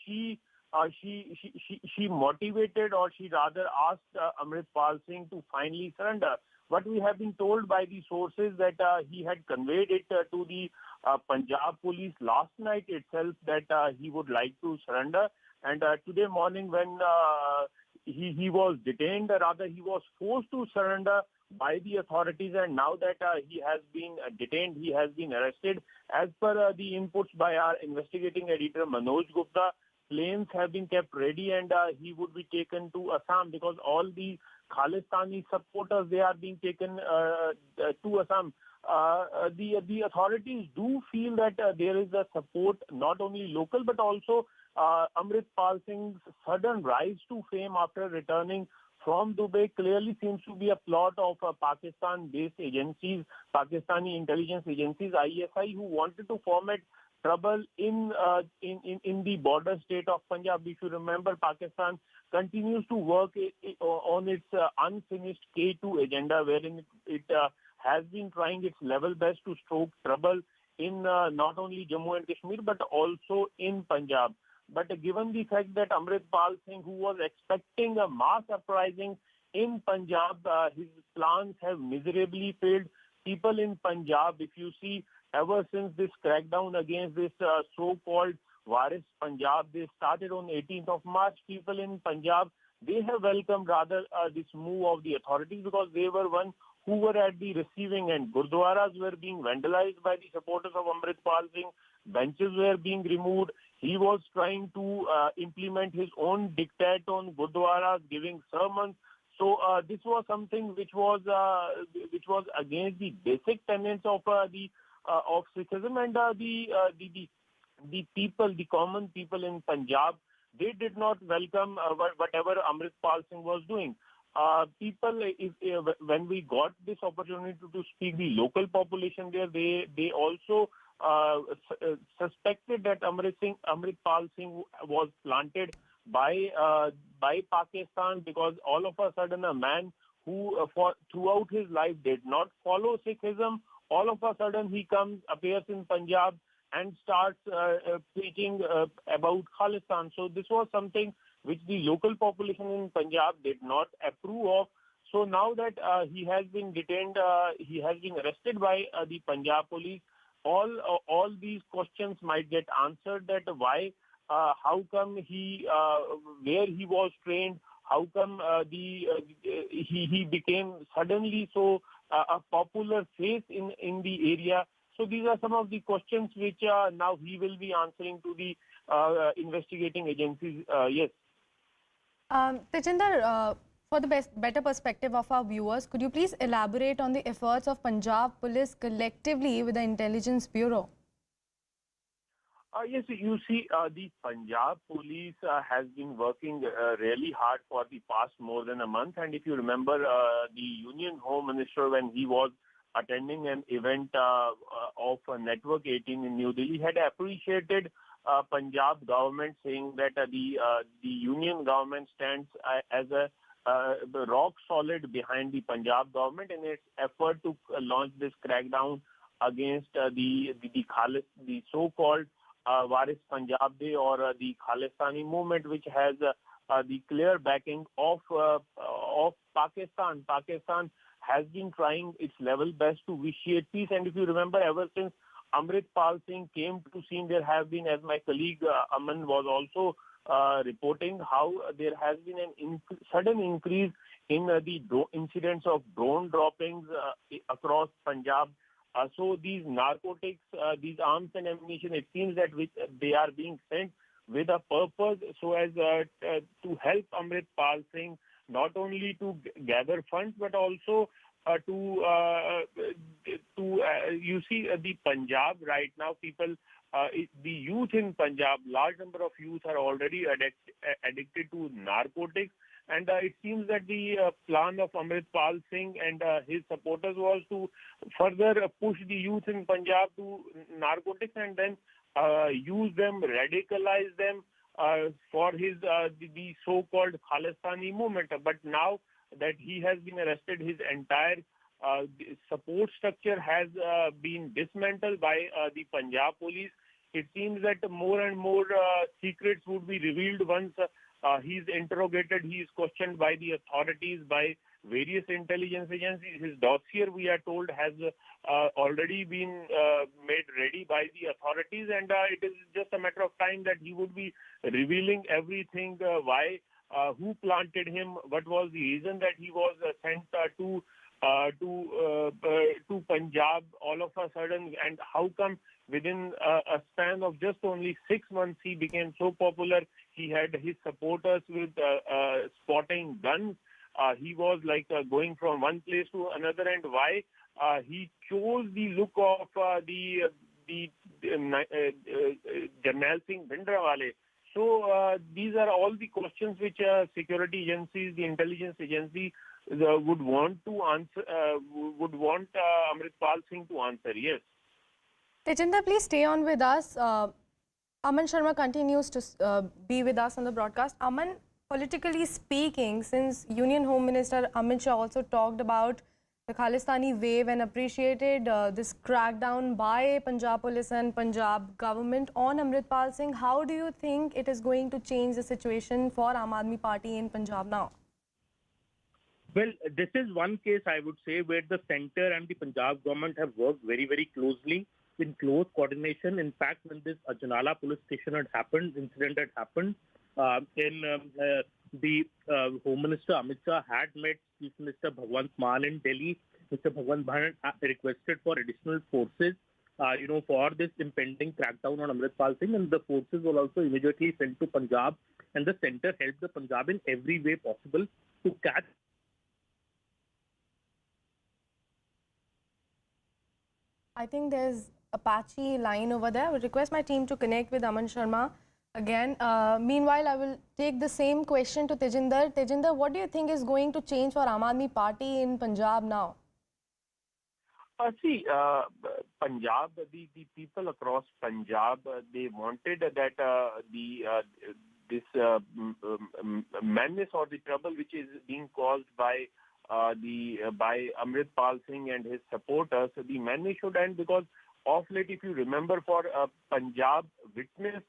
she motivated, or she rather asked Amritpal Singh to finally surrender. What we have been told by the sources that he had conveyed it to the Punjab police last night itself that he would like to surrender. And today morning when he was detained, rather he was forced to surrender by the authorities, and now that he has been detained, he has been arrested. As per the inputs by our investigating editor Manoj Gupta, planes have been kept ready and he would be taken to Assam, because all the Khalistani supporters, they are being taken to Assam. The authorities do feel that there is a support, not only local but also Amritpal Singh's sudden rise to fame after returning from Dubai clearly seems to be a plot of Pakistan-based agencies, Pakistani intelligence agencies, ISI, who wanted to foment trouble in the border state of Punjab. If you remember, Pakistan continues to work on its unfinished K2 agenda, wherein it has been trying its level best to stoke trouble in not only Jammu and Kashmir but also in Punjab. But given the fact that Amritpal Singh, who was expecting a mass uprising in Punjab, his plans have miserably failed. People in Punjab, if you see, ever since this crackdown against this so-called Waris Punjab, they started on 18th of March. People in Punjab, they have welcomed rather this move of the authorities because they were one who were at the receiving end. Gurdwaras were being vandalized by the supporters of Amritpal Singh. Benches were being removed. He was trying to implement his own diktat on Gurdwaras, giving sermons. So this was something which was against the basic tenets of Sikhism, and the people, the common people in Punjab, they did not welcome whatever Amritpal Singh was doing. People, when we got this opportunity to speak, the local population there, they also suspected that Amritpal Singh was planted by Pakistan, because all of a sudden a man who throughout his life did not follow Sikhism, all of a sudden he appears in Punjab and starts preaching about Khalistan. So this was something which the local population in Punjab did not approve of. So now that he has been detained, he has been arrested by the Punjab police, all these questions might get answered, that why, how come he, where he was trained, how come he became suddenly so a popular face in the area. So these are some of the questions which now he will be answering to the investigating agencies. Yes. Tejinder, for the better perspective of our viewers, could you please elaborate on the efforts of Punjab Police collectively with the Intelligence Bureau? Yes, you see, the Punjab Police has been working really hard for the past more than a month. And if you remember, the Union Home Minister, when he was attending an event of Network 18 in New Delhi, had appreciated Punjab government, saying that the Union government stands as a rock solid behind the Punjab government in its effort to launch this crackdown against the so-called Waris Punjab or the Khalistani movement, which has the clear backing of Pakistan. Pakistan has been trying its level best to vitiate peace. And if you remember, ever since Amritpal Singh came to scene, there have been, as my colleague Aman was also reporting, how there has been an sudden increase in the incidents of drone droppings across Punjab. So these narcotics, these arms and ammunition, it seems that they are being sent with a purpose, so as to help Amritpal Singh not only to gather funds but also you see the Punjab right now, people, the youth in Punjab, large number of youth are already addicted to narcotics. And it seems that the plan of Amritpal Singh and his supporters was to further push the youth in Punjab to narcotics and then use them, radicalize them for the so-called Khalistani movement. But now that he has been arrested, his entire support structure has been dismantled by the Punjab police. It seems that more and more secrets would be revealed once he is interrogated, he is questioned by the authorities, by various intelligence agencies. His dossier, we are told, has already been made ready by the authorities, and it is just a matter of time that he would be revealing everything, why, who planted him, what was the reason that he was sent to Punjab all of a sudden, and how come within a span of just only 6 months he became so popular. He had his supporters with spotting guns. He was like going from one place to another, and why he chose the look of the Jarnail Singh Bhindranwale. So these are all the questions which security agencies, the intelligence agency would want to answer, would want Amritpal Singh to answer. Yes. Tejinder, please stay on with us. Aman Sharma continues to be with us on the broadcast. Aman, politically speaking, since Union Home Minister Amit Shah also talked about the Khalistani wave and appreciated this crackdown by Punjab police and Punjab government on Amritpal Singh. How do you think it is going to change the situation for Aam Aadmi Party in Punjab now? Well, this is one case, I would say, where the centre and the Punjab government have worked very, very closely in close coordination. In fact, when this Ajnala police station incident had happened, the Home Minister Amit Shah had met Chief Minister Bhagwant Mann in Delhi. Mr. Bhagwant Mann requested for additional forces, for this impending crackdown on Amritpal Singh, and the forces were also immediately sent to Punjab, and the centre helped the Punjab in every way possible to catch. I think there's a patchy line over there. I would request my team to connect with Aman Sharma again. Meanwhile, I will take the same question to Tejinder. Tejinder, what do you think is going to change for Aam Aadmi Party in Punjab now? Punjab, the people across Punjab, they wanted that this menace or the trouble which is being caused by Amritpal Singh and his supporters, the menace should end, because of late, if you remember, for Punjab witnessed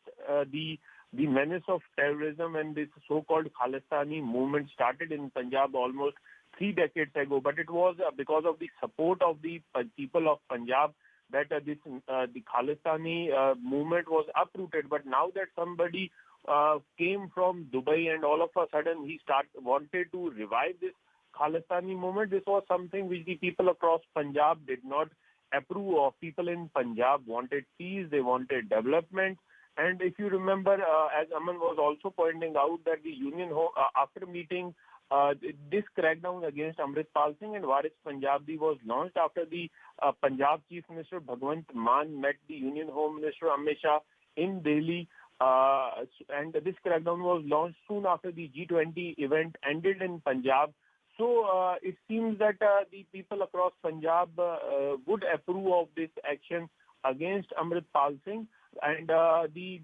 the menace of terrorism, and this so-called Khalistani movement started in Punjab almost 3 decades ago. But it was because of the support of the people of Punjab that the Khalistani movement was uprooted. But now that somebody came from Dubai and all of a sudden he wanted to revive this Khalistani movement, this was something which the people across Punjab did not approve of. People in Punjab wanted peace, they wanted development. And if you remember, as Aman was also pointing out, that the Union Home, after meeting this crackdown against Amritpal Singh and Waris Punjab was launched after the Punjab Chief Minister Bhagwant Mann met the Union Home Minister Amit Shah in Delhi. And this crackdown was launched soon after the G20 event ended in Punjab. So it seems that the people across Punjab would approve of this action against Amritpal Singh, and the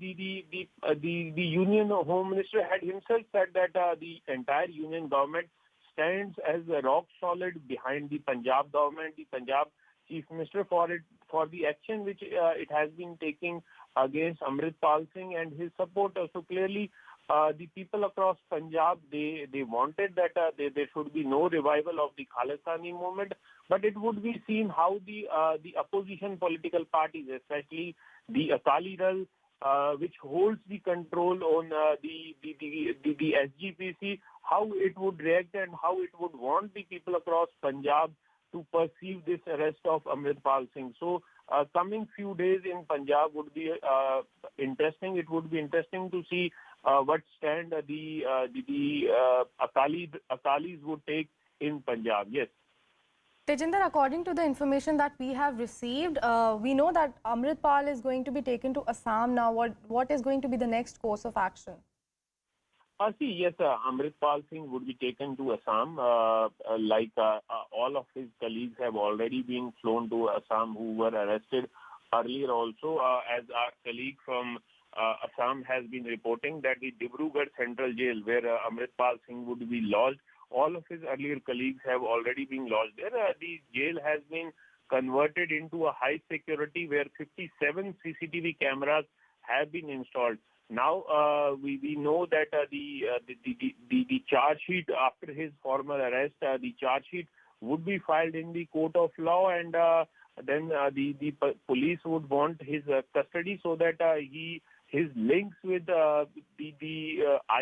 Union Home Minister had himself said that the entire Union government stands as rock solid behind the Punjab government, the Punjab Chief Minister, for the action which it has been taking against Amritpal Singh and his supporters. So clearly, the people across Punjab, they wanted that there should be no revival of the Khalistani movement, but it would be seen how the opposition political parties, especially the Akali Dal, which holds the control on the SGPC, how it would react and how it would want the people across Punjab to perceive this arrest of Amritpal Singh. So coming few days in Punjab would be interesting. It would be interesting to see what stand the Akalis would take in Punjab. Yes. Tejinder, according to the information that we have received, we know that Amritpal is going to be taken to Assam now. What is going to be the next course of action? Yes, Amritpal Singh would be taken to Assam. All of his colleagues have already been flown to Assam who were arrested earlier also. As our colleague from Assam has been reporting that the Dibrugarh Central Jail, where Amritpal Singh would be lodged, all of his earlier colleagues have already been lodged there. The jail has been converted into a high security where 57 CCTV cameras have been installed. Now we know that the charge sheet after his formal arrest, the charge sheet would be filed in the court of law, and then the police would want his custody so that his links with the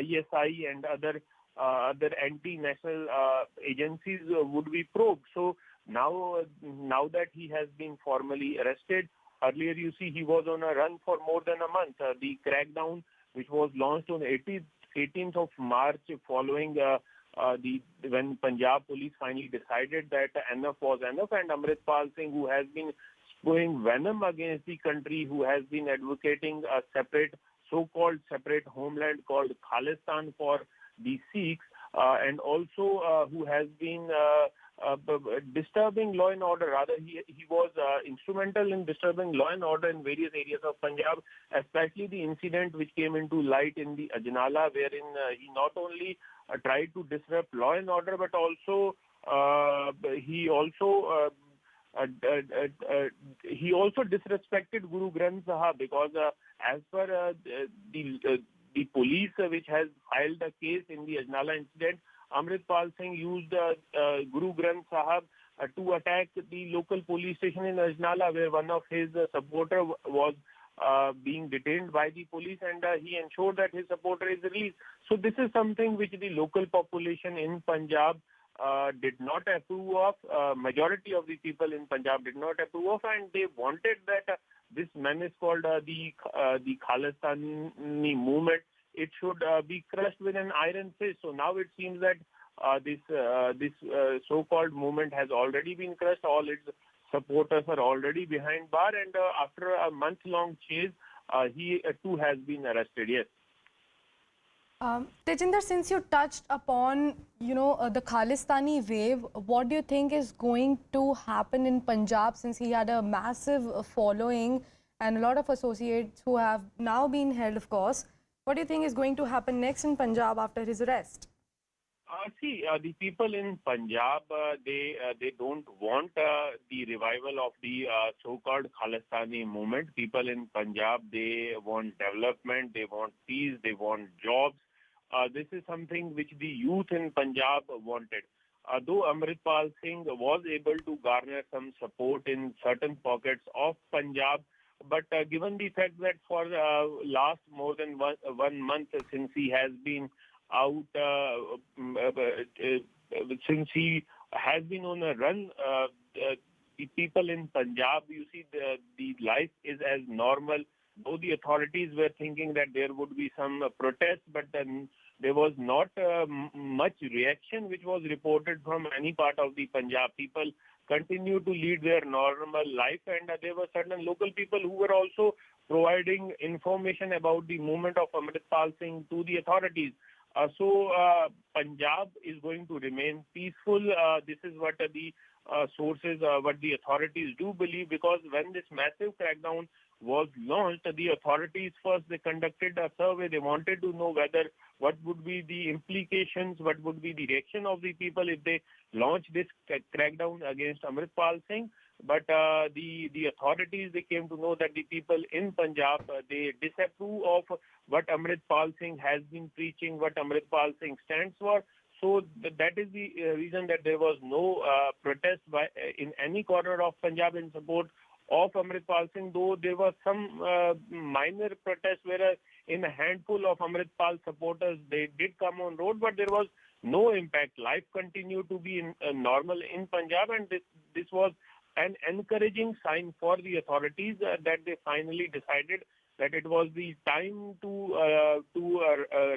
ISI and other anti-national agencies would be probed. So now that he has been formally arrested, earlier you see he was on a run for more than a month. The crackdown, which was launched on 18th of March, following when Punjab police finally decided that enough was enough, and Amritpal Singh, who has been spewing venom against the country, who has been advocating a so-called separate homeland called Khalistan for the Sikhs, and also who has been disturbing law and order. Rather, he was instrumental in disturbing law and order in various areas of Punjab, especially the incident which came into light in the Ajnala, wherein he not only tried to disrupt law and order, but also he also disrespected Guru Granth Sahib because as per the police which has filed a case in the Ajnala incident, Amritpal Singh used Guru Granth Sahib to attack the local police station in Ajnala, where one of his supporter was being detained by the police, and he ensured that his supporter is released. So this is something which the local population in Punjab did not approve of. Majority of the people in Punjab did not approve of, and they wanted that this menace called the Khalistani movement, it should be crushed with an iron fist. So now it seems that this so-called movement has already been crushed. All its supporters are already behind bar, and after a month-long chase, he too has been arrested. Yes. Tejinder, since you touched upon, the Khalistani wave, what do you think is going to happen in Punjab, since he had a massive following and a lot of associates who have now been held, of course? What do you think is going to happen next in Punjab after his arrest? The people in Punjab, they don't want the revival of the so-called Khalistani movement. People in Punjab, they want development, they want peace, they want jobs. This is something which the youth in Punjab wanted. Though Amritpal Singh was able to garner some support in certain pockets of Punjab, but given the fact that for last more than 1 month since he has been out, since he has been on a run, the people in Punjab, you see, the life is as normal. Though the authorities were thinking that there would be some protest, but then there was not much reaction which was reported from any part of the Punjab. People continue to lead their normal life, and there were certain local people who were also providing information about the movement of Amritpal Singh to the authorities. So Punjab is going to remain peaceful. This is what the sources, what the authorities do believe, because when this massive crackdown was launched, the authorities first, they conducted a survey. They wanted to know what would be the implications, what would be the reaction of the people if they launch this crackdown against Amritpal Singh. But the authorities, they came to know that the people in Punjab, they disapprove of what Amritpal Singh has been preaching, what Amritpal Singh stands for. So that is the reason that there was no protest in any corner of Punjab in support of Amritpal Singh, though there was some minor protests where in a handful of Amritpal supporters, they did come on road, but there was no impact. Life continued to be normal in Punjab, and this was an encouraging sign for the authorities that they finally decided that it was the time to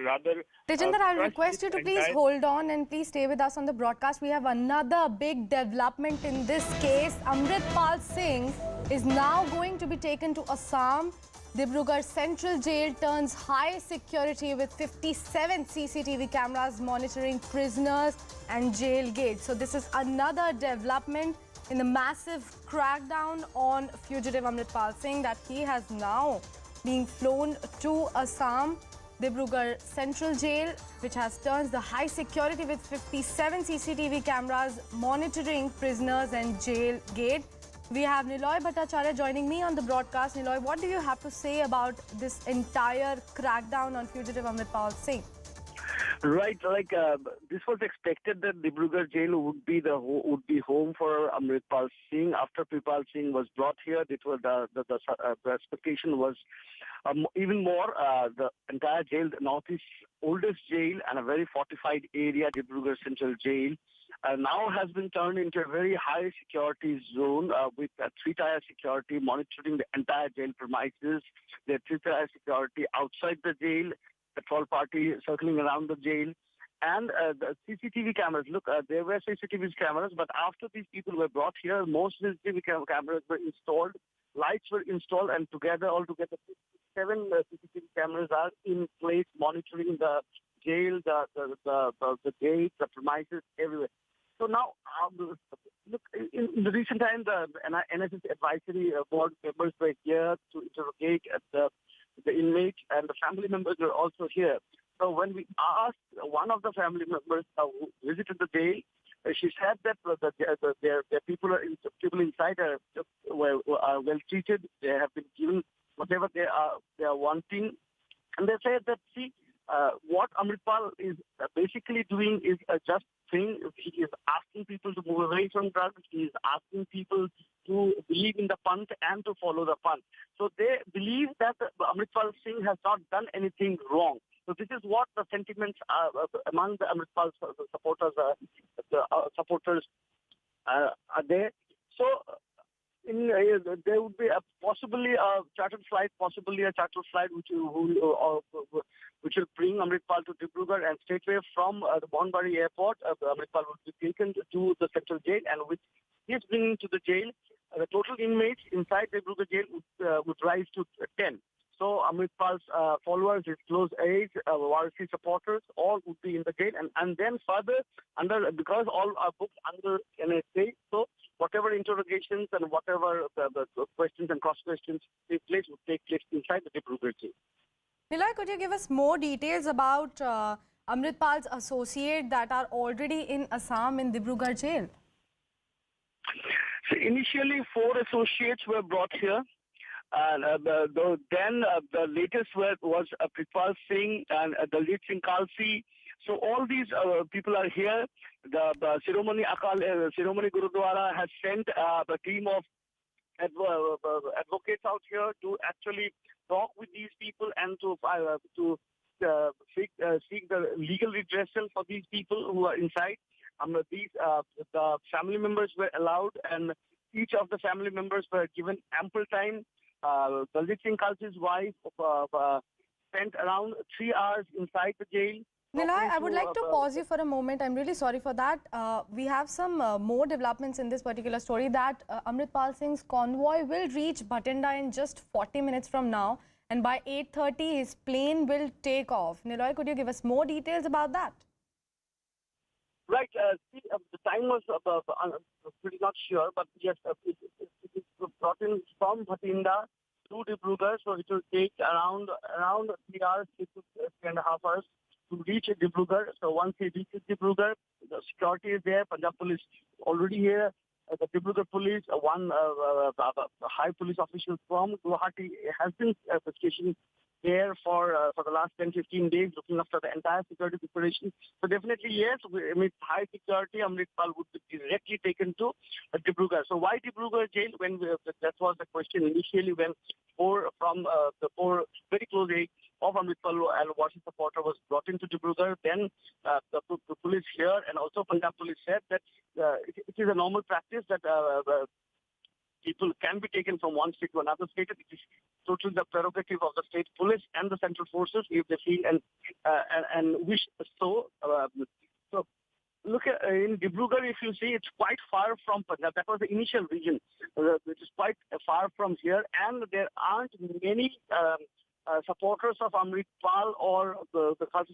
rather... Tejinder, I'll request you to please hold on and please stay with us on the broadcast. We have another big development in this case. Amritpal Singh is now going to be taken to Assam. Dibrugarh Central Jail turns high security with 57 CCTV cameras monitoring prisoners and jail gates. So this is another development in the massive crackdown on fugitive Amritpal Singh, that he has now being flown to Assam. Dibrugarh Central Jail, which has turned the high security with 57 CCTV cameras monitoring prisoners and jail gate. We have Niloy Bhattacharya joining me on the broadcast. Niloy, what do you have to say about this entire crackdown on fugitive Amritpal Singh? Right, this was expected that Dibrugarh jail would be home for Amritpal Singh. After Amritpal Singh was brought here, it was the expectation was even more. The entire jail, the northeast oldest jail and a very fortified area, Dibrugarh Central Jail, now has been turned into a very high security zone with 3-tier security monitoring the entire jail premises. There are 3-tier security outside the jail, patrol party circling around the jail, and the CCTV cameras. Look, there were CCTV cameras, but after these people were brought here, most CCTV cameras were installed, lights were installed, and altogether 7 CCTV cameras are in place monitoring the jail, the gates, the premises, everywhere. So now, look, in the recent times, the NSS advisory board members were here to interrogate the inmates, and the family members were also here. So when we asked one of the family members who visited the jail, she said that their people inside were well treated. They have been given whatever they are wanting, and they said that what Amritpal is basically doing is a just thing. He is asking people to move away from drugs. He is asking people to believe in the Panth and to follow the Panth. So they believe that Amritpal Singh has not done anything wrong. So this is what the sentiments are among the Amritpal supporters. Are there. So there would be possibly a chartered flight, which will bring Amritpal to Dibrugarh, and straightway from the Bonbari airport, Amritpal would be taken to the central jail, and with his bringing to the jail, the total inmates inside Dibrugarh jail would rise to 10. So Amritpal's followers, his close aides, Waris supporters, all would be in the jail, and then further because all are booked under NSA, so whatever interrogations and whatever the questions and cross questions would take place inside the Dibrugarh jail. Niloy, could you give us more details about Amritpal's associates that are already in Assam in Dibrugarh jail? So initially, 4 associates were brought here. Then the latest was Amritpal Singh and Dalit Singh Khalsi. So all these people are here. The Shiromani Gurudwara has sent a team of advocates out here to actually talk with these people and to seek the legal redressal for these people who are inside. The family members were allowed, and each of the family members were given ample time. Dalit Singh Khalsi's wife spent around 3 hours inside the jail. Niloy, I would like to pause you for a moment. I'm really sorry for that. We have some more developments in this particular story that Amritpal Singh's convoy will reach Bhatinda in just 40 minutes from now, and by 8:30 his plane will take off. Niloy, could you give us more details about that? Right. The time was pretty not sure, but yes, it is brought in from Bhatinda to Dibrugarh, so it will take around 3 hours, 3.5 hours to reach Dibrugarh. So once he reaches Dibrugarh, the security is there. Punjab police already here. The Dibrugarh police, one high police official from Guwahati has been stationed there for the last 10-15 days, looking after the entire security preparation. So definitely, yes, with high security, Amritpal would be directly taken to Dibrugarh. So why Dibrugarh jail? That was the question initially when 4 very close aides of Amritpal and Waris supporter was brought into Dibrugarh. Then the police here and also Punjab police said that it is a normal practice that people can be taken from one state to another state. It is totally the prerogative of the state police and the central forces if they feel and wish so. So look at in Dibrugarh, if you see, it's quite far from Punjab. That was the initial region, which is quite far from here, and there aren't many supporters of Amritpal or the Khalsa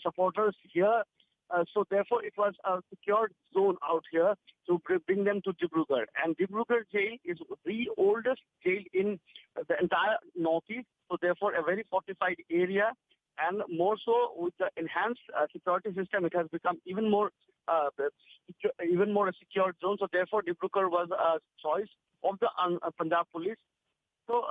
supporters here. So therefore, it was a secured zone out here to bring them to Dibrugarh. And Dibrugarh jail is the oldest jail in the entire northeast. So therefore, a very fortified area. And more so with the enhanced security system, it has become even more a secured zone. So therefore, Dibrugarh was a choice of the Punjab police. So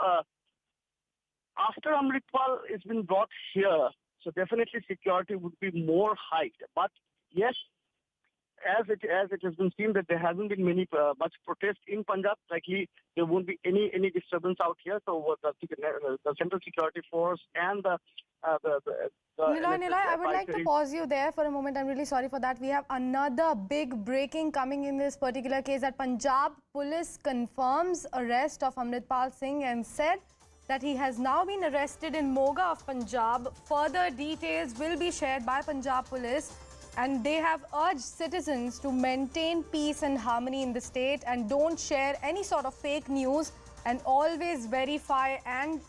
after Amritpal has been brought here, so definitely security would be more heightened. But yes, as it has been seen that there hasn't been much protest in Punjab, likely there won't be any disturbance out here. So the Central Security Force and the Niloy, I would like to pause you there for a moment. I'm really sorry for that. We have another big breaking coming in this particular case, that Punjab police confirms arrest of Amritpal Singh and said that he has now been arrested in Moga of Punjab. Further details will be shared by Punjab police, and they have urged citizens to maintain peace and harmony in the state and don't share any sort of fake news, and always verify and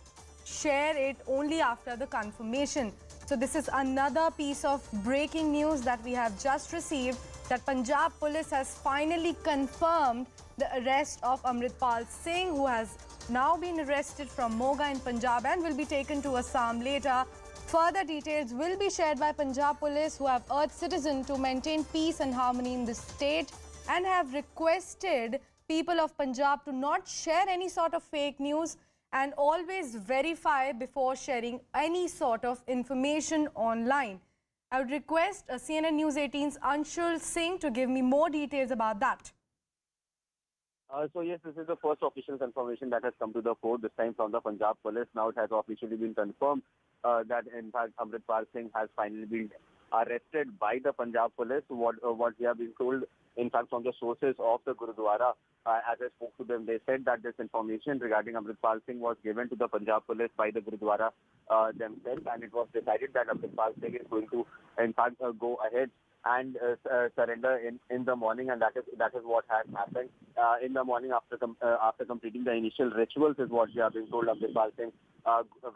share it only after the confirmation. So this is another piece of breaking news that we have just received, that Punjab police has finally confirmed the arrest of Amritpal Singh, who has now been arrested from Moga in Punjab and will be taken to Assam later. Further details will be shared by Punjab Police, who have urged citizens to maintain peace and harmony in the state and have requested people of Punjab to not share any sort of fake news and always verify before sharing any sort of information online. I would request CNN News 18's Amritpal Singh to give me more details about that. So yes, this is the first official confirmation that has come to the fore, this time from the Punjab Police. Now it has officially been confirmed that in fact Amritpal Singh has finally been arrested by the Punjab Police. What we have been told, in fact, from the sources of the Gurudwara, as I spoke to them, they said that this information regarding Amritpal Singh was given to the Punjab Police by the Gurudwara themselves, and it was decided that Amritpal Singh is going to, in fact, go ahead and surrender in the morning, and that is what has happened in the morning after completing the initial rituals, is what we have been told. Amritpal Singh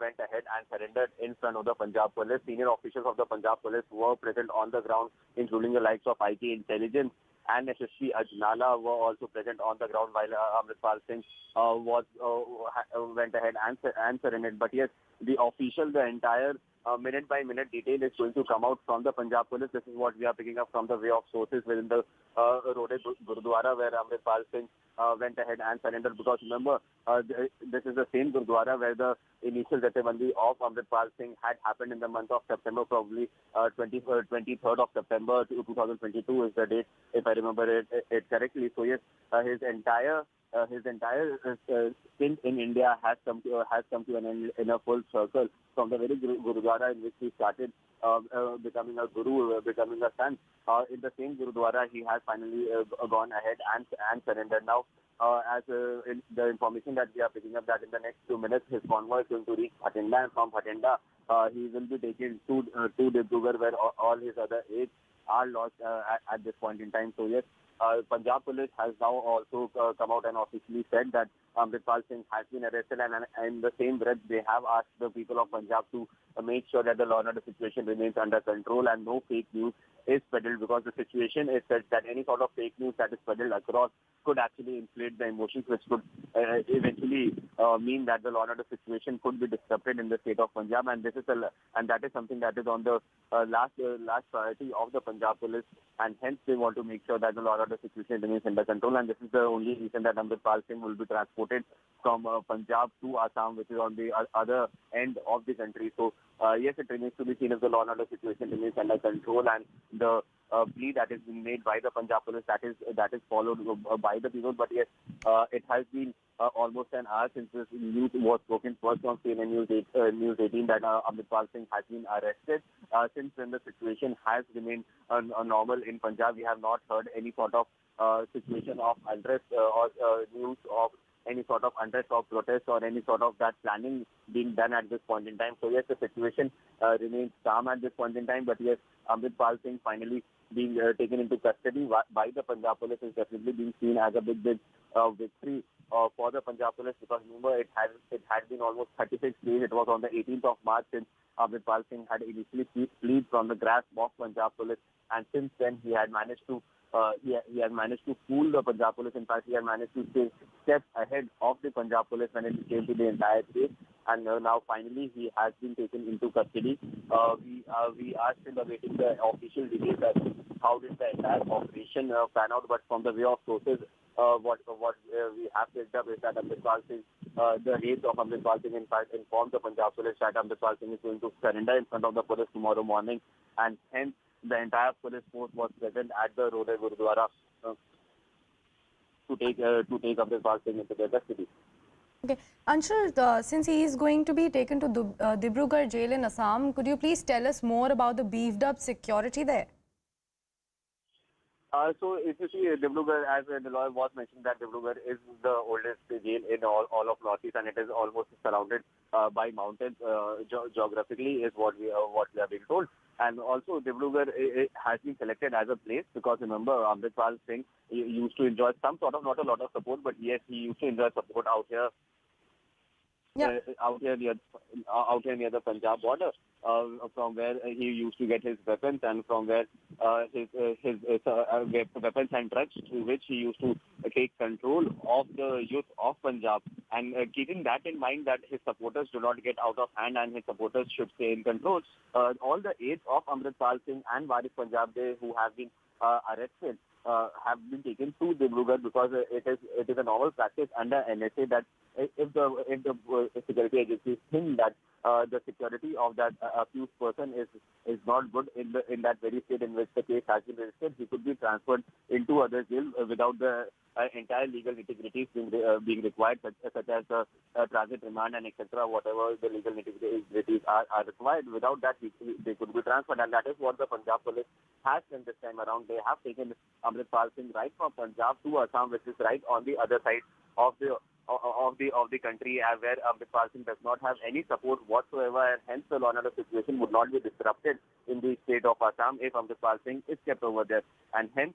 went ahead and surrendered in front of the Punjab Police. Senior officials of the Punjab Police were present on the ground, including the likes of IT Intelligence and SSP Ajnala were also present on the ground while Amritpal Singh went ahead and surrendered. But yes, the entire minute-by-minute detail is going to come out from the Punjab Police. This is what we are picking up from the way of sources within the Rode Gurudwara, where Amritpal Singh went ahead and surrendered. Because remember, this is the same Gurudwara where the initial Jathebandi of Amritpal Singh had happened in the month of September, probably 23rd of September 2022 is the date, if I remember it correctly. So yes, his entire stint in India has come to an end in a full circle, from the very Gurudwara in which he started becoming a guru, becoming a son. In the same Gurudwara, he has finally gone ahead and surrendered. Now, in the information that we are picking up, that in the next 2 minutes, his convoy is going to reach Bhatinda, and from Bhatinda, he will be taken to Dibrugarh, where all his other aides are lost at this point in time. So yes, Punjab Police has now also come out and officially said that Amritpal Singh has been arrested, and in the same breath they have asked the people of Punjab to make sure that the law and order situation remains under control and no fake news is peddled, because the situation is such that any sort of fake news that is peddled across could actually inflate the emotions, which could eventually mean that the law and order situation could be disrupted in the state of Punjab, and that is something that is on the last priority of the Punjab Police, and hence they want to make sure that the law and order situation remains under control, and this is the only reason that Amritpal Singh will be transported from Punjab to Assam, which is on the other end of the country. So yes, it remains to be seen if the law and order situation remains under control, and the plea that is being made by the Punjab Police, that is followed by the people. But yes, it has been almost an hour since this news was spoken first on CNN News 18 that Amritpal Singh has been arrested. Since then, the situation has remained normal in Punjab. We have not heard any sort of situation of unrest or news of any sort of unrest or protest or any sort of that planning being done at this point in time. So yes, the situation remains calm at this point in time. But yes, Amritpal Singh finally being taken into custody by the Punjab Police is definitely being seen as a big victory for the Punjab Police, because remember it had been almost 36 days. It was on the 18th of March since Amritpal Singh had initially fled from the grasp of Punjab Police, and since then he had managed to fool the Punjab Police. In fact, he had managed to stay steps ahead of the Punjab Police when it came to the entire case. And now finally he has been taken into custody. We are still awaiting the official details as to how did the entire operation pan out. But from the way of sources, what we have picked up is that Amritpal Singh, the aides of Amritpal Singh, in fact, informed the Punjab Police that Amritpal Singh is going to surrender in front of the police tomorrow morning, and hence the entire police force was present at the Rode Gurudwara to take Amritpal Singh into their custody. Okay, Anshul, since he is going to be taken to Dibrugarh jail in Assam, could you please tell us more about the beefed up security there? So if you see Dibrugarh, as the lawyer was mentioning, that Dibrugarh is the oldest jail in all of Northeast, and it is almost surrounded by mountains geographically, is what we are being told. And also Dibrugarh has been selected as a place because remember Amritpal Singh used to enjoy some sort of, not a lot of support, but yes, he used to enjoy support out here out here near the Punjab border, from where he used to get his weapons and from where his weapons and drugs, through which he used to take control of the youth of Punjab. And keeping that in mind, that his supporters do not get out of hand and his supporters should stay in control, all the aides of Amritpal Singh and Waris Punjab who have been arrested have been taken to Dibrugarh, because it is a normal practice under NSA that if the security agencies think that the security of that accused person is not good in that very state in which the case has been registered, he could be transferred into other jail without the entire legal nitty-gritties being required, such as the transit remand and etc. Whatever the legal nitty-gritties are required. Without that, they could be transferred, and that is what the Punjab police has done this time around. They have taken Amritpal Singh right from Punjab to Assam, which is right on the other side of the country, where Amritpal Singh does not have any support whatsoever, and hence the law and order situation would not be disrupted in the state of Assam if Amritpal Singh is kept over there. And hence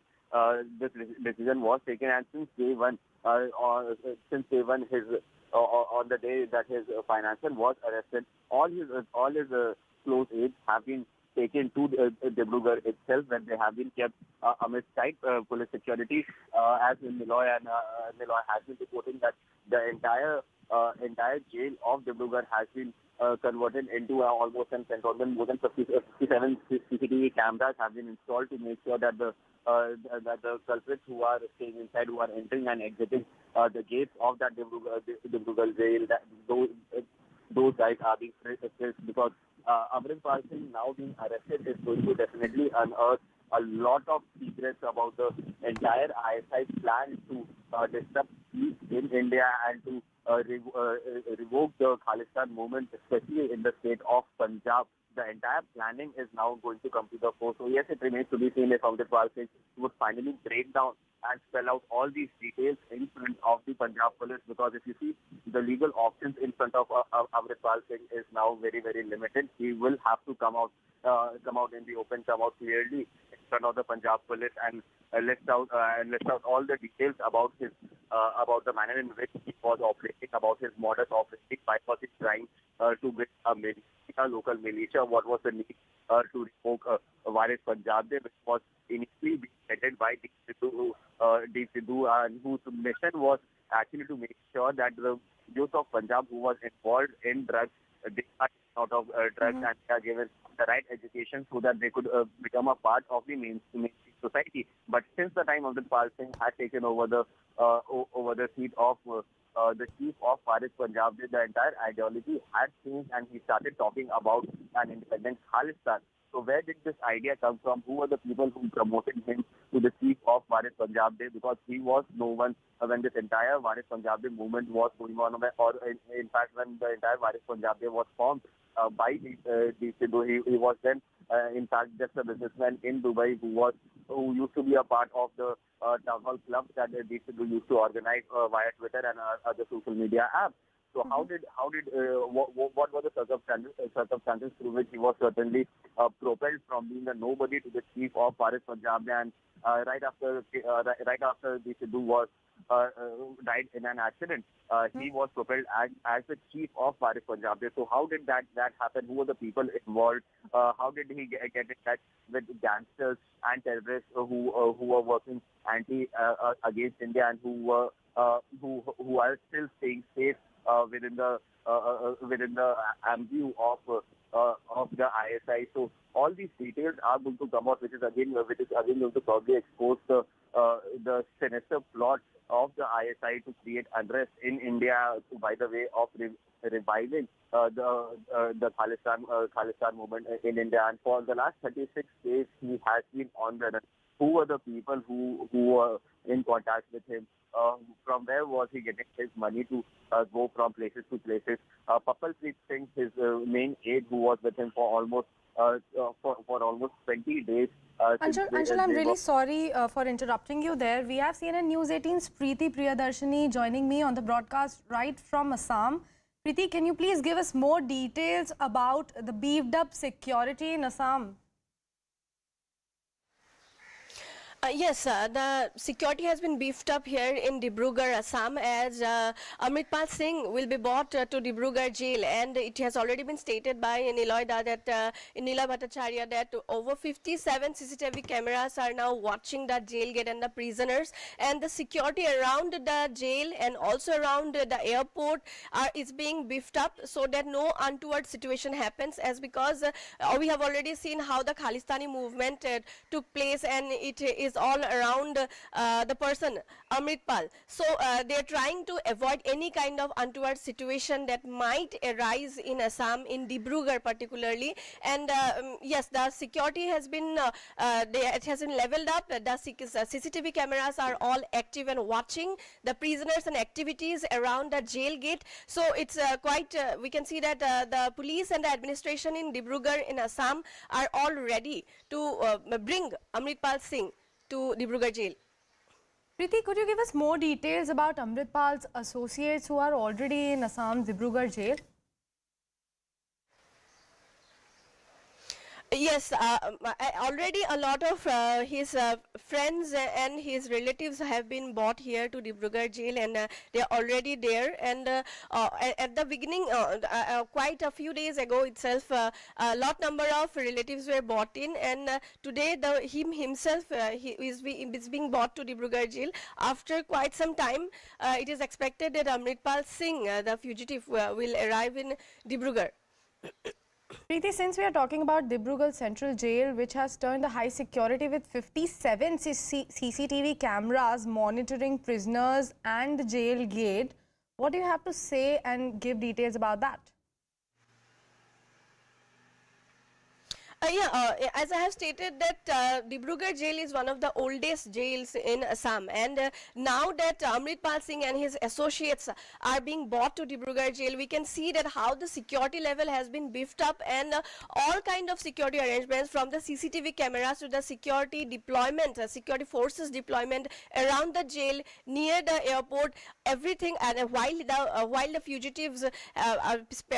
this decision was taken, and since day one, on the day that his financier was arrested, all his close aides have been taken to Dibrugarh itself, when they have been kept amidst tight police security, as Niloy has been reporting that the entire jail of Dibrugarh has been converted into almost an cantonment. More than 57 CCTV cameras have been installed to make sure that the culprits who are staying inside, who are entering and exiting the gates of that Dibrugarh jail, those guys are being traced, because Amritpal Singh now being arrested is going to definitely unearth a lot of secrets about the entire ISI plan to disrupt peace in India and to revoke the Khalistani movement, especially in the state of Punjab. The entire planning is now going to come to the fore. So yes, it remains to be seen if Amritpal Singh would finally break down and spell out all these details in front of the Punjab police, because if you see, the legal options in front of Amritpal Singh is now very, very limited. He will have to come out in the open, come out clearly in front of the Punjab police and list out all the details about the manner in which he was operating, about his modus operandi, why was he trying to get a local militia, what was the need to revoke Waris Punjab, which was initially being headed by D. Sidhu, and whose mission was actually to make sure that the youth of Punjab who was involved in drugs, they are out of drugs and they are given the right education so that they could become a part of the mainstream society. But since the time of Amritpal Singh had taken over the seat of the chief of Waris Punjab, the entire ideology had changed, and he started talking about an independent Khalistan. So where did this idea come from? Who were the people who promoted him to the chief of Waris Punjab? Because he was no one when this entire Waris Punjab movement was going on, or in fact when the entire Waris Punjab was formed by D. Sidhu. He was then in fact just a businessman in Dubai who used to be a part of the town hall club that D. Sidhu used to organize via Twitter and other social media apps. So what were the circumstances through which he was certainly propelled from being a nobody to the chief of Waris Punjab, and right after the Sidhu was died in an accident, he was propelled as the chief of Waris Punjab. So how did that happen? Who were the people involved? How did he get in touch with gangsters and terrorists who were working against India and who are still staying safe within the ambue of the ISI? So all these details are going to come out, which is again going to probably expose the sinister plot of the ISI to create unrest in India, by the way of reviving the Khalistan movement in India. And for the last 36 days, he has been on the run. Who were the people who were in contact with him? From where was he getting his money to go from places to places? Papalpreet Singh, his main aide, who was with him for almost 20 days. Anshul, I'm really sorry for interrupting you there. We have CNN News 18's Preeti Priyadarshini joining me on the broadcast right from Assam. Preeti, can you please give us more details about the beefed up security in Assam? Yes, the security has been beefed up here in Dibrugarh, Assam, as Amritpal Singh will be brought to Dibrugarh jail, and it has already been stated by Niloy Bhattacharya that over 57 CCTV cameras are now watching the jail gate and the prisoners, and the security around the jail and also around the airport is being beefed up so that no untoward situation happens, as because we have already seen how the Khalistani movement took place, and it is all around the person Amritpal. So they are trying to avoid any kind of untoward situation that might arise in Assam, in Dibrugarh particularly. And yes, the security has been it has been leveled up. The CCTV cameras are all active and watching the prisoners and activities around the jail gate. So it's quite we can see that the police and the administration in Dibrugarh in Assam are all ready to bring Amritpal Singh to Dibrugarh jail. Preeti, could you give us more details about Amritpal's associates who are already in Assam's Dibrugarh jail? Yes, already a lot of his friends and his relatives have been brought here to Dibrugarh jail, and they are already there. And at the beginning, quite a few days ago itself, a lot number of relatives were brought in, and today him himself he is being brought to Dibrugarh jail. After quite some time, it is expected that Amritpal Singh, the fugitive, will arrive in Dibrugarh. Preeti, since we are talking about Dibrugarh Central Jail, which has turned the high security with 57 CCTV cameras monitoring prisoners and the jail gate, what do you have to say and give details about that? As I have stated that Dibrugarh jail is one of the oldest jails in Assam, and now that Amritpal Singh and his associates are being brought to Dibrugarh jail, we can see that how the security level has been beefed up, and all kind of security arrangements, from the CCTV cameras to the security deployment, security forces deployment around the jail, near the airport, everything. And while the fugitives,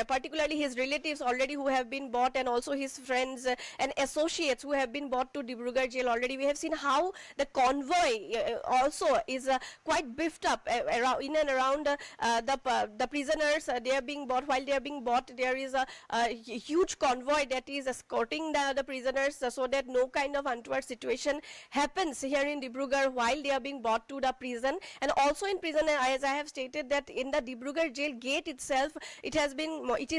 particularly his relatives already who have been brought, and also his friends and associates who have been brought to Dibrugarh jail already, we have seen how the convoy also is quite beefed up around, in and around the prisoners. They are being brought. While they are being brought, there is a huge convoy that is escorting the prisoners, so that no kind of untoward situation happens here in Dibrugarh while they are being brought to the prison. And also in prison, as I have stated, that in the Dibrugarh jail gate itself, it is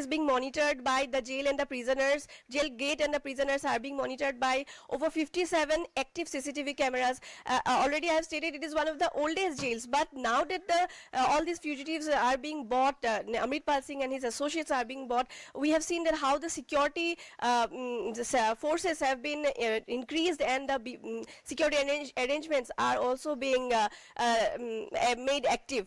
being monitored by the jail and the prisoners. Jail gate and the prisoners are being monitored by over 57 active CCTV cameras. Already I have stated it is one of the oldest jails, but now that all these fugitives are being brought, Amritpal Singh and his associates are being brought, we have seen that how the security forces have been increased, and the security arrangements are also being made active.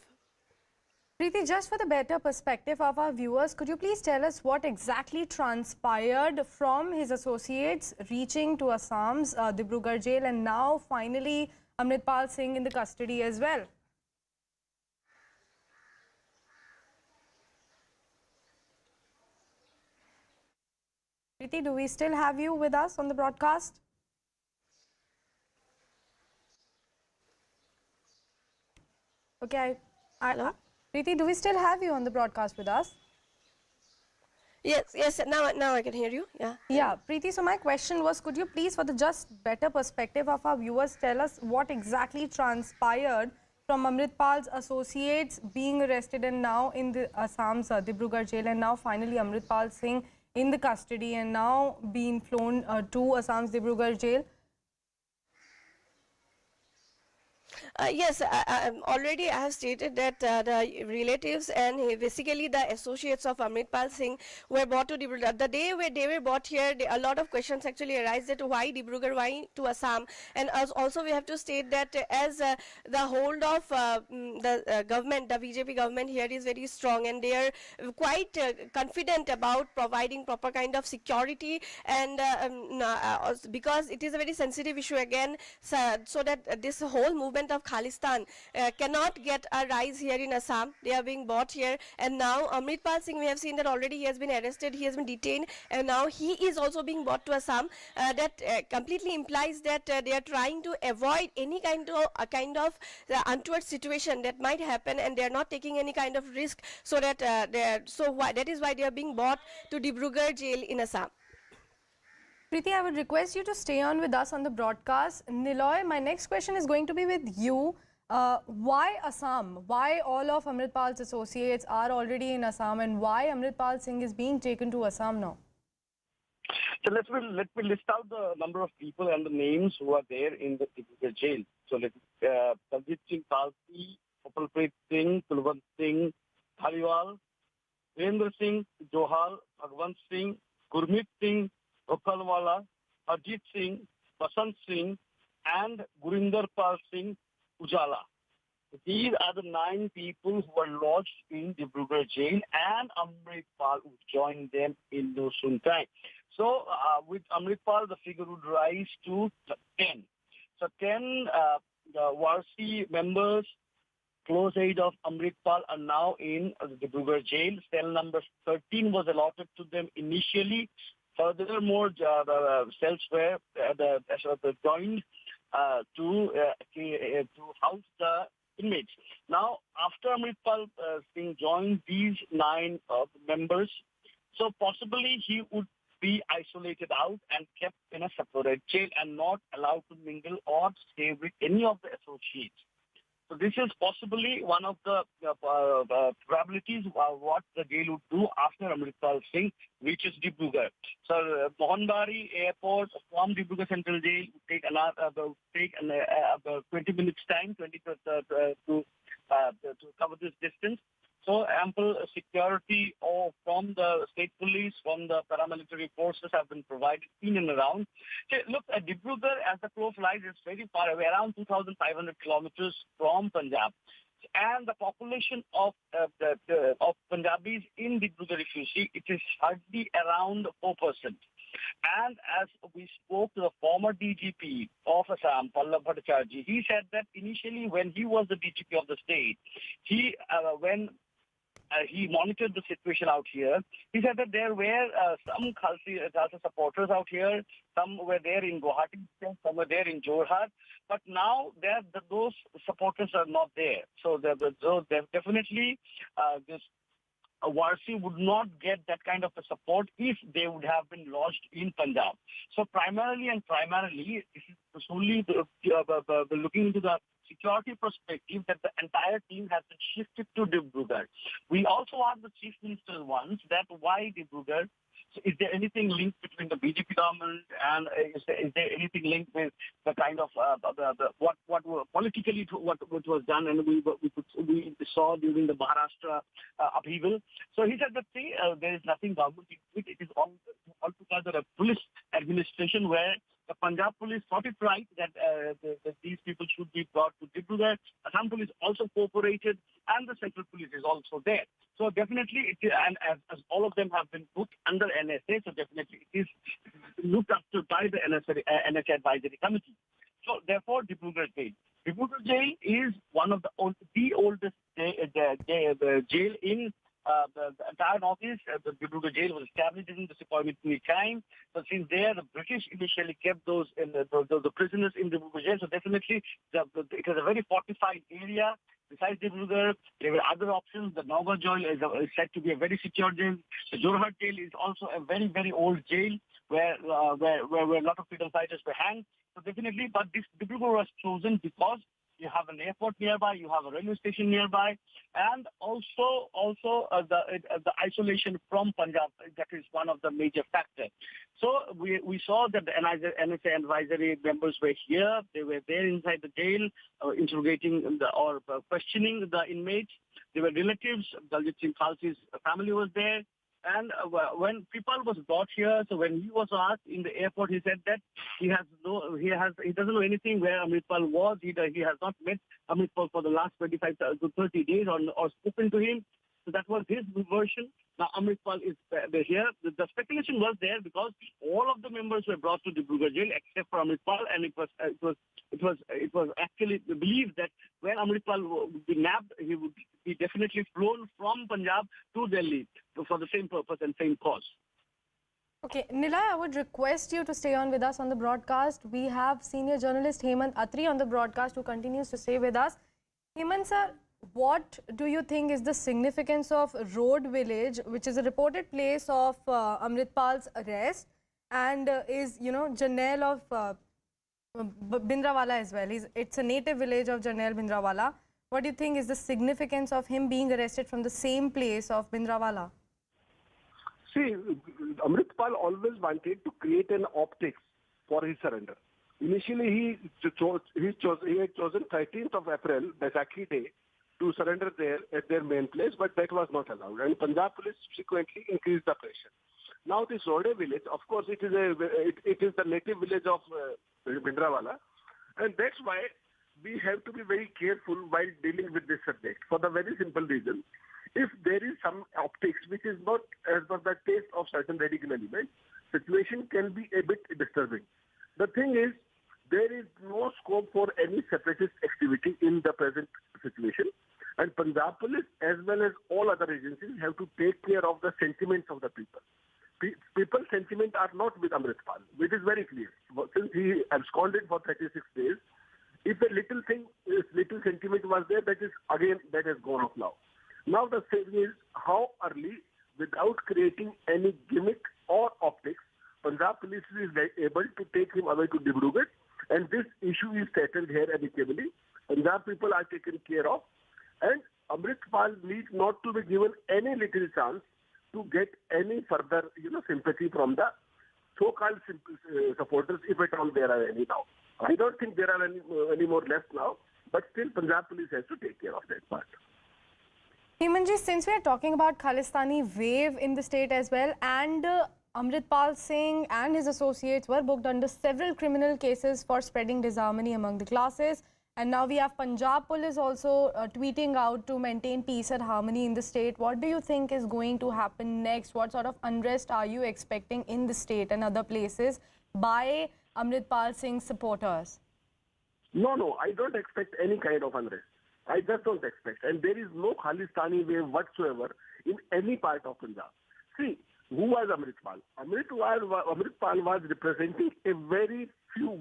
Preeti, just for the better perspective of our viewers, could you please tell us what exactly transpired from his associates reaching to Assam's Dibrugarh jail, and now finally Amritpal Singh in the custody as well? Preeti, do we still have you with us on the broadcast? Okay, Hello? Preeti, do we still have you on the broadcast with us? Yes, now I can hear you. Yeah, Preeti, so my question was, could you please, for the just better perspective of our viewers, tell us what exactly transpired from Amritpal's associates being arrested and now in the Assam's Dibrugarh jail, and now finally Amritpal Singh in the custody and now being flown to Assam's Dibrugarh jail? Yes, already I have stated that the relatives and basically the associates of Amritpal Singh were brought to Dibrugarh. The day where they were brought here, a lot of questions actually arise that why Dibrugarh, why to Assam? And also we have to state that as the hold of the government, the BJP government here is very strong, and they are quite confident about providing proper kind of security, and because it is a very sensitive issue again, so that this whole movement movement of Khalistan cannot get a rise here in Assam. They are being bought here, and now Amritpal Singh, we have seen that already he has been arrested, he has been detained, and now he is also being brought to Assam. That completely implies that they are trying to avoid any kind of untoward situation that might happen, and they are not taking any kind of risk. So that that is why they are being brought to Dibrugarh jail in Assam. Preeti, I would request you to stay on with us on the broadcast. Niloy, my next question is going to be with you. Why Assam? Why all of Amritpal's associates are already in Assam, and why Amritpal Singh is being taken to Assam now? So let me list out the number of people and the names who are there in the jail. So Daljit Singh Talsi, Upalpreet Singh, Kulwant Singh, Dhaliwal, Virendra Singh, Johal, Bhagwant Singh, Gurmeet Singh, Rokhalwala, Ajit Singh, Basant Singh, and Gurinder Pal Singh Ujala. These are the 9 people who are lodged in Dibrugarh jail, and Amritpal would join them in no soon time. So with Amritpal, the figure would rise to 10. So 10 the Warsi members, close aid of Amritpal, are now in the Dibrugarh jail. Cell number 13 was allotted to them initially. Furthermore, the cells were joined to house the inmates. Now, after Amritpal Singh joined these 9 members, so possibly he would be isolated out and kept in a separate jail and not allowed to mingle or stay with any of the associates. So this is possibly one of the probabilities of what the jail would do after Amritpal Singh reaches Dibrugarh. So Mohanbari Airport from Dibrugarh Central Jail would take about 20 minutes time to cover this distance. So ample security from the state police, from the paramilitary forces have been provided in and around. So look, Dibrugarh, as the crow flies, is very far away, around 2,500 kilometers from Punjab. And the population of Punjabis in Dibrugarh, if you see, it is hardly around 4%. And as we spoke to the former DGP of Assam, Pallab Bhattacharjee, he said that initially when he was the DGP of the state, he monitored the situation out here. He said that there were some Khalsa supporters out here. Some were there in Guwahati, some were there in Jorhat. But now those supporters are not there. So definitely this Warsi would not get that kind of a support if they would have been lodged in Punjab. So primarily, this is solely looking into the security perspective that the entire team has been shifted to Dibrugarh. We also asked the Chief Minister once that why Dibrugarh? So is there anything linked between the BJP government and is there anything linked with the kind of what was done and we saw during the Maharashtra upheaval? So he said that there is nothing government. It is altogether a police administration where the Punjab police thought it right that these people should be brought to Dibrugarh. Assam police also cooperated, and the central police is also there. So definitely, as all of them have been put under NSA, so definitely it is looked up to by the NSA advisory committee. So therefore, Dibrugarh jail. Dibrugarh jail is one of the oldest jail in the entire northeast. The Dibrugarh jail was established in the Sepoy Mutiny time. So since there, the British initially kept those prisoners in Dibrugarh jail. So definitely, it was a very fortified area. Besides Dibrugarh, there were other options. The Moga jail is said to be a very secure jail. The Jorhat jail is also a very, very old jail where a lot of freedom fighters were hanged. So definitely, but this Dibrugarh was chosen because you have an airport nearby, you have a railway station nearby, and also the isolation from Punjab. That is one of the major factors. So we saw that the NSA advisory members were here. They were there inside the jail, interrogating or questioning the inmates. They were relatives. Daljit Singh Khalsi's family was there. And when Pripal was brought here, so when he was asked in the airport, he said that he doesn't know anything where Amritpal was. He has not met Amritpal for the last 25 to 30 days or spoken to him. So that was his version. Now Amritpal is here. The speculation was there because all of the members were brought to Dibrugarh jail except for Amritpal, and it was actually believed that when Amritpal would be nabbed, he would be definitely flown from Punjab to Delhi for the same purpose and same cause. Okay, Nilay, I would request you to stay on with us on the broadcast. We have senior journalist Hemant Atri on the broadcast who continues to stay with us. Hemant sir, what do you think is the significance of Road Village, which is a reported place of Amritpal's arrest and is, Janel of Bindrawala as well. It's a native village of Janel Bindrawala. What do you think is the significance of him being arrested from the same place of Bindrawala? See, Amritpal always wanted to create an optics for his surrender. Initially, he had chosen 13th of April, Baisakhi Day, to surrender there at their main place, but that was not allowed. And Punjab police subsequently increased the pressure. Now this Rode village, of course, it is the native village of Bindrawala, and that's why we have to be very careful while dealing with this subject. For the very simple reason, if there is some optics which is not as per the taste of certain radical elements, situation can be a bit disturbing. The thing is, there is no scope for any separatist activity in the present situation, and Punjab police as well as all other agencies have to take care of the sentiments of the people. People's sentiments are not with Amritpal, which is very clear. Since he absconded for 36 days, if a little sentiment was there, that has gone off now. Now the thing is, how early, without creating any gimmick or optics, Punjab police is able to take him away to Dibrugarh, and this issue is settled here amicably. Punjab people are taken care of, and Amritpal needs not to be given any little chance to get any further, sympathy from the so-called supporters, if at all there are any now. I don't think there are any more left now, but still Punjab police has to take care of that part. Hemanji, since we are talking about Khalistani wave in the state as well, and Amritpal Singh and his associates were booked under several criminal cases for spreading disharmony among the classes, and now we have Punjab police also tweeting out to maintain peace and harmony in the state. What do you think is going to happen next? What sort of unrest are you expecting in the state and other places by Amritpal Singh's supporters? No, I don't expect any kind of unrest. I just don't expect. And there is no Khalistani wave whatsoever in any part of Punjab. See, who was Amritpal? Amritpal was representing a very few,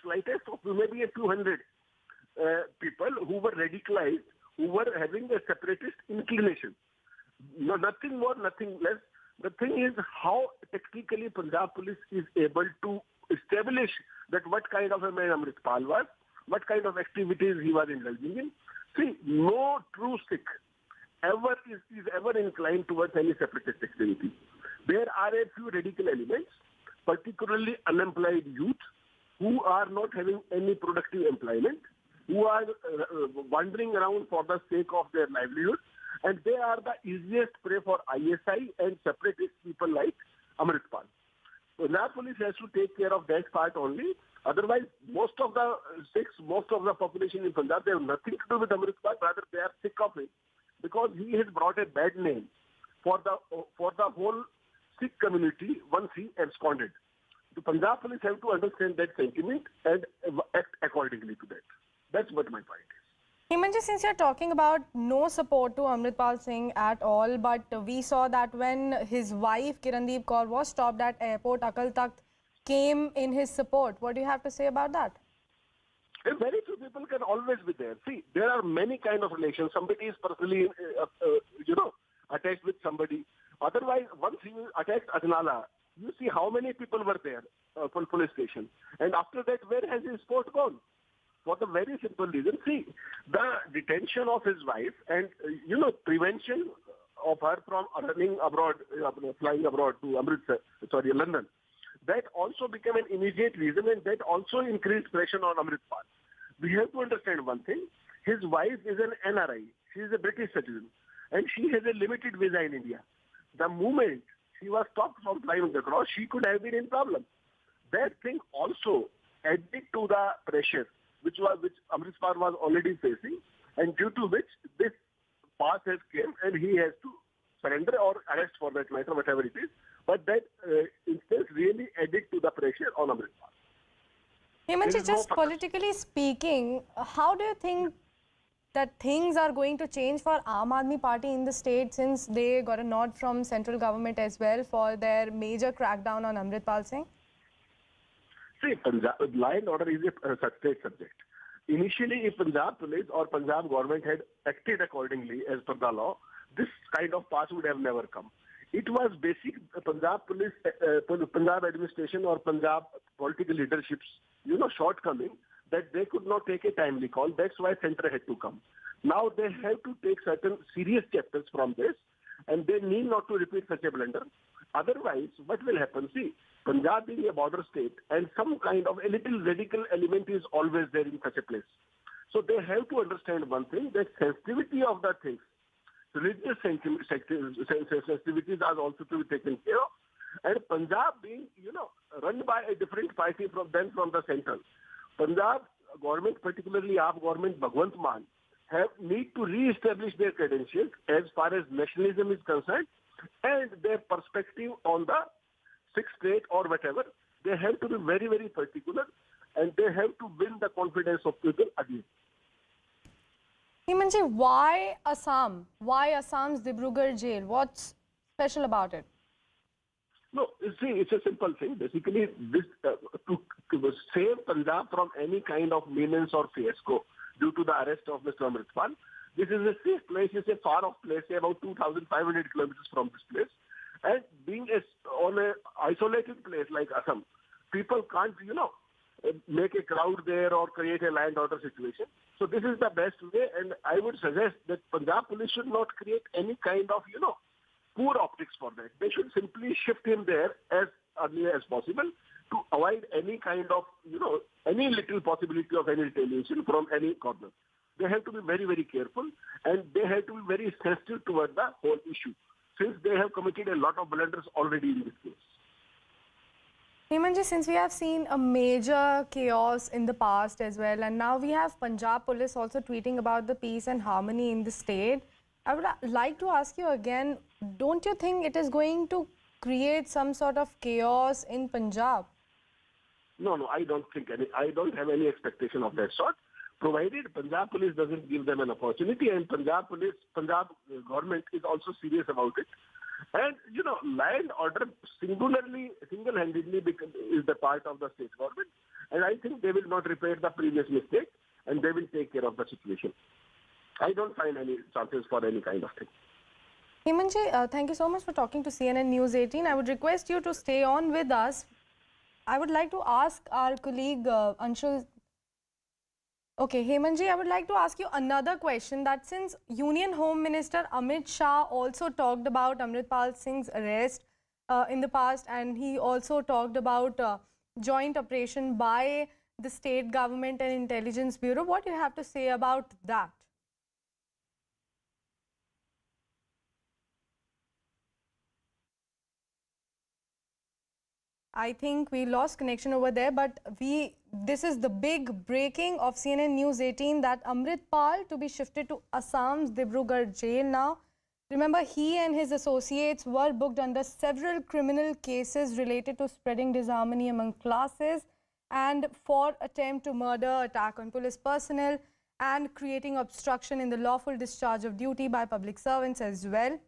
slightest of maybe a few hundred people who were radicalized, who were having a separatist inclination. No, nothing more, nothing less. The thing is how technically Punjab police is able to establish that what kind of a man Amritpal was, what kind of activities he was indulging in. See, no true Sikh is ever inclined towards any separatist activity. There are a few radical elements, particularly unemployed youth, who are not having any productive employment, who are wandering around for the sake of their livelihood, and they are the easiest prey for ISI and separatist people like Amritpal. So now police has to take care of that part only. Otherwise, most of the Sikhs, most of the population in Punjab, they have nothing to do with Amritpal. Rather, they are sick of him because he has brought a bad name for the whole Sikh community once he absconded. The Punjab police have to understand that sentiment and act accordingly to that. That's what my point is. Hemanji, since you're talking about no support to Amritpal Singh at all, but we saw that when his wife Kirandeep Kaur was stopped at airport, Akal Takht came in his support. What do you have to say about that? Very few people can always be there. See, there are many kind of relations. Somebody is personally, attached with somebody. Otherwise, once he attacked Ajnala, you see how many people were there for police station. And after that, where has his support gone? For the very simple reason, see, the detention of his wife and, prevention of her from running abroad, flying abroad to London, that also became an immediate reason, and that also increased pressure on Amritpal. We have to understand one thing. His wife is an NRI. She is a British citizen, and she has a limited visa in India. The moment she was stopped from flying across, she could have been in problem. That thing also added to the pressure which Amritpal was already facing, and due to which this pass has come and he has to surrender or arrest for that matter, whatever it is. But that instance really added to the pressure on Amritpal. Hemantji, just politically speaking, how do you think that things are going to change for Aam Aadmi Party in the state, since they got a nod from central government as well for their major crackdown on Amritpal Singh? See, Punjab, law and order is a state subject. Initially, if Punjab police or Punjab government had acted accordingly as per the law, this kind of pass would have never come. It was basic Punjab police, Punjab administration or Punjab political leadership's, shortcoming that they could not take a timely call. That's why center had to come. Now they have to take certain serious chapters from this, and they need not to repeat such a blunder. Otherwise, what will happen? See, Punjab being a border state, and some kind of a little radical element is always there in such a place. So they have to understand one thing, that sensitivity of the things, religious sensitivities are also to be taken care of. And Punjab being, run by a different party from the center. Punjab government, particularly AAP government, Bhagwant Mann, need to re-establish their credentials as far as nationalism is concerned, and their perspective on the sixth state or whatever. They have to be very, very particular, and they have to win the confidence of people again. Hemantji, why Assam? Why Assam's Dibrugarh jail? What's special about it? No, you see, it's a simple thing. Basically, this to save Punjab from any kind of menace or fiasco due to the arrest of Mr. Amritpal. This is a safe place. It's a far-off place, about 2,500 kilometers from this place. And being on an isolated place like Assam, people can't, make a crowd there or create a land order situation. So this is the best way, and I would suggest that Punjab police should not create any kind of, poor optics for that. They should simply shift him there as early as possible to avoid any kind of, any little possibility of any retaliation from any corner. They have to be very, very careful, and they have to be very sensitive toward the whole issue, since they have committed a lot of blunders already in this case. Hemantji, since we have seen a major chaos in the past as well, and now we have Punjab police also tweeting about the peace and harmony in the state, I would like to ask you again, don't you think it is going to create some sort of chaos in Punjab? No, I don't think I don't have any expectation of that sort, provided Punjab police doesn't give them an opportunity, and Punjab government is also serious about it. And, land order single-handedly is the part of the state government. And I think they will not repair the previous mistake, and they will take care of the situation. I don't find any chances for any kind of thing. Hemantji, thank you so much for talking to CNN News 18. I would request you to stay on with us. I would like to ask our colleague Anshul. Okay, Hemantji, I would like to ask you another question, that since Union Home Minister Amit Shah also talked about Amritpal Singh's arrest in the past, and he also talked about joint operation by the state government and intelligence bureau, what do you have to say about that? I think we lost connection over there, but this is the big breaking of CNN News 18 that Amritpal to be shifted to Assam's Dibrugarh jail now. Remember, he and his associates were booked under several criminal cases related to spreading disharmony among classes and for attempt to murder, attack on police personnel, and creating obstruction in the lawful discharge of duty by public servants as well.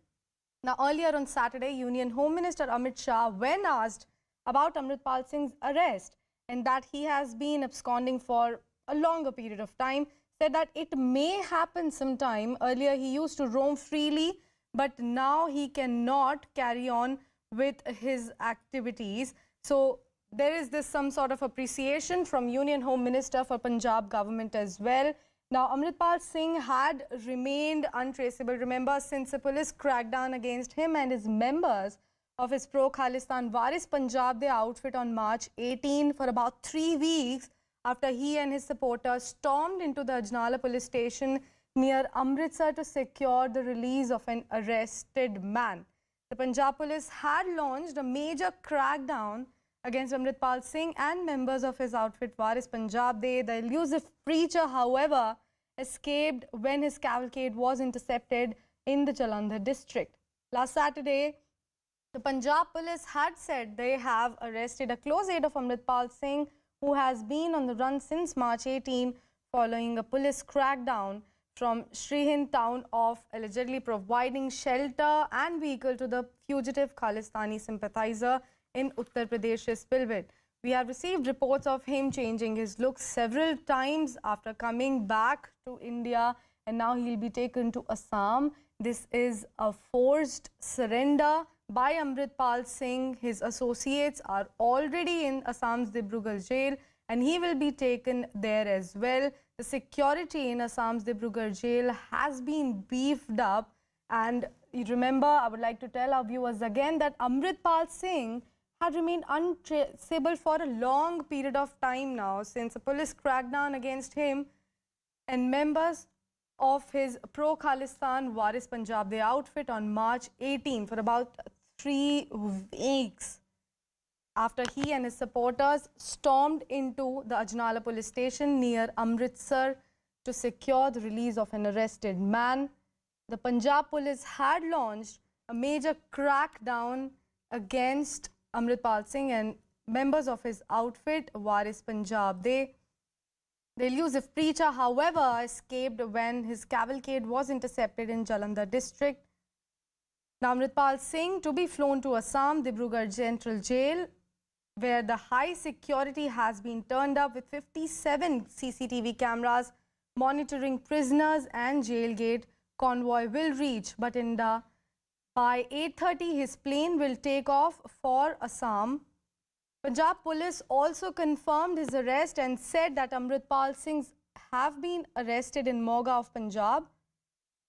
Now, earlier on Saturday, Union Home Minister Amit Shah, when asked about Amritpal Singh's arrest and that he has been absconding for a longer period of time, said that it may happen sometime. Earlier, he used to roam freely, but now he cannot carry on with his activities. So there is some sort of appreciation from Union Home Minister for Punjab government as well. Now, Amritpal Singh had remained untraceable. Remember, since the police crackdown against him and his members of his pro-Khalistani Waris Punjab, their outfit on March 18 for about 3 weeks after he and his supporters stormed into the Ajnala police station near Amritsar to secure the release of an arrested man. The Punjab police had launched a major crackdown against Amritpal Singh and members of his outfit Waris Punjab. The elusive preacher, however, escaped when his cavalcade was intercepted in the Jalandhar district. Last Saturday, the Punjab police had said they have arrested a close aide of Amritpal Singh, who has been on the run since March 18 following a police crackdown from Srihind town of allegedly providing shelter and vehicle to the fugitive Khalistani sympathiser in Uttar Pradesh's Pilbit. We have received reports of him changing his looks several times after coming back to India, and now he'll be taken to Assam. This is a forced surrender by Amritpal Singh. His associates are already in Assam's Dibrugarh jail, and he will be taken there as well. The security in Assam's Dibrugarh jail has been beefed up, and you remember, I would like to tell our viewers again that Amritpal Singh had remained untraceable for a long period of time now since a police crackdown against him and members of his pro-Khalistan Waris Punjab, the outfit, on March 18 for about 3 weeks after he and his supporters stormed into the Ajnala police station near Amritsar to secure the release of an arrested man. The Punjab police had launched a major crackdown against Amritpal Singh and members of his outfit, Waris Punjab. The elusive preacher, however, escaped when his cavalcade was intercepted in Jalandhar district. Now, Amritpal Singh to be flown to Assam, Dibrugarh Central Jail, where the high security has been turned up with 57 CCTV cameras monitoring prisoners, and jail gate convoy will reach Bathinda. By 8:30, his plane will take off for Assam. Punjab police also confirmed his arrest and said that Amritpal Singh have been arrested in Moga of Punjab,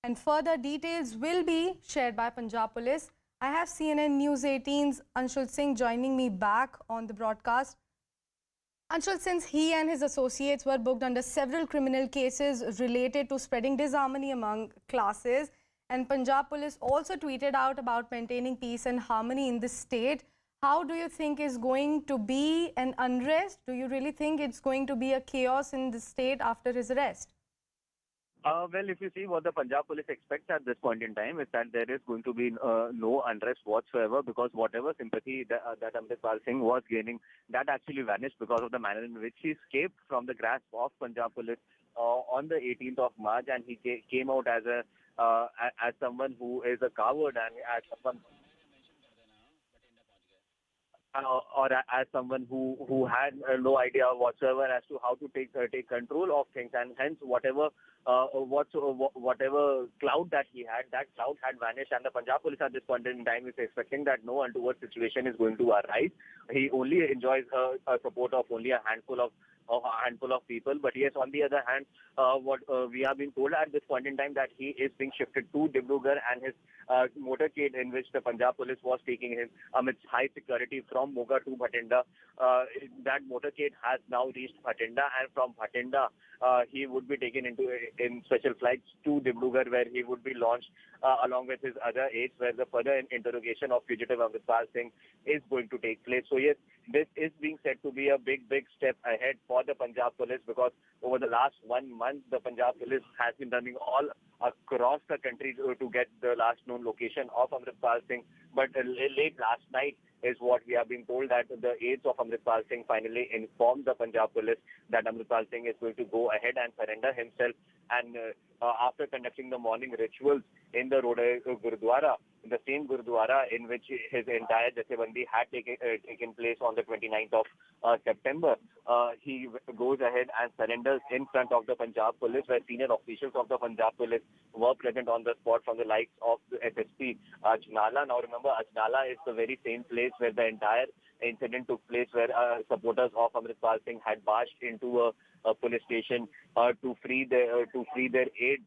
and further details will be shared by Punjab police. I have CNN News 18's Anshul Singh joining me back on the broadcast. Anshul, since he and his associates were booked under several criminal cases related to spreading disharmony among classes, and Punjab police also tweeted out about maintaining peace and harmony in the state, how do you think is going to be an unrest? Do you really think it's going to be a chaos in the state after his arrest? Well, if you see what the Punjab police expects at this point in time is that there is going to be no unrest whatsoever, because whatever sympathy that Amritpal Singh was gaining, that actually vanished because of the manner in which he escaped from the grasp of Punjab police on the 18th of March, and he came out as someone who is a coward, and as someone or as someone who had no idea whatsoever as to how to take control of things, and hence whatever cloud that he had, that cloud had vanished, and the Punjab police at this point in time is expecting that no untoward situation is going to arise. He only enjoys a support of only a handful of people. But yes, on the other hand, what we have been told at this point in time that he is being shifted to Dibrugarh, and his motorcade in which the Punjab police was taking him amidst high security from Moga to Bathinda, that motorcade has now reached Bathinda, and from Bathinda he would be taken in special flights to Dibrugarh, where he would be launched along with his other aides, where the further interrogation of fugitive Amritpal Singh is going to take place. So yes, this is being said to be a big step ahead for the Punjab police, because over the last 1 month, the Punjab police has been running all across the country to get the last known location of Amritpal Singh. But late last night is what we have been told, that the aides of Amritpal Singh finally informed the Punjab police that Amritpal Singh is going to go ahead and surrender himself. And after conducting the morning rituals in the Rodai Gurudwara, the same Gurudwara in which his entire Jathebandi had taken place on the 29th of September, he goes ahead and surrenders in front of the Punjab police, where senior officials of the Punjab police were present on the spot from the likes of the SSP Ajnala. Now remember, Ajnala is the very same place where the entire incident took place, where supporters of Amritpal Singh had barged into a police station to free their aide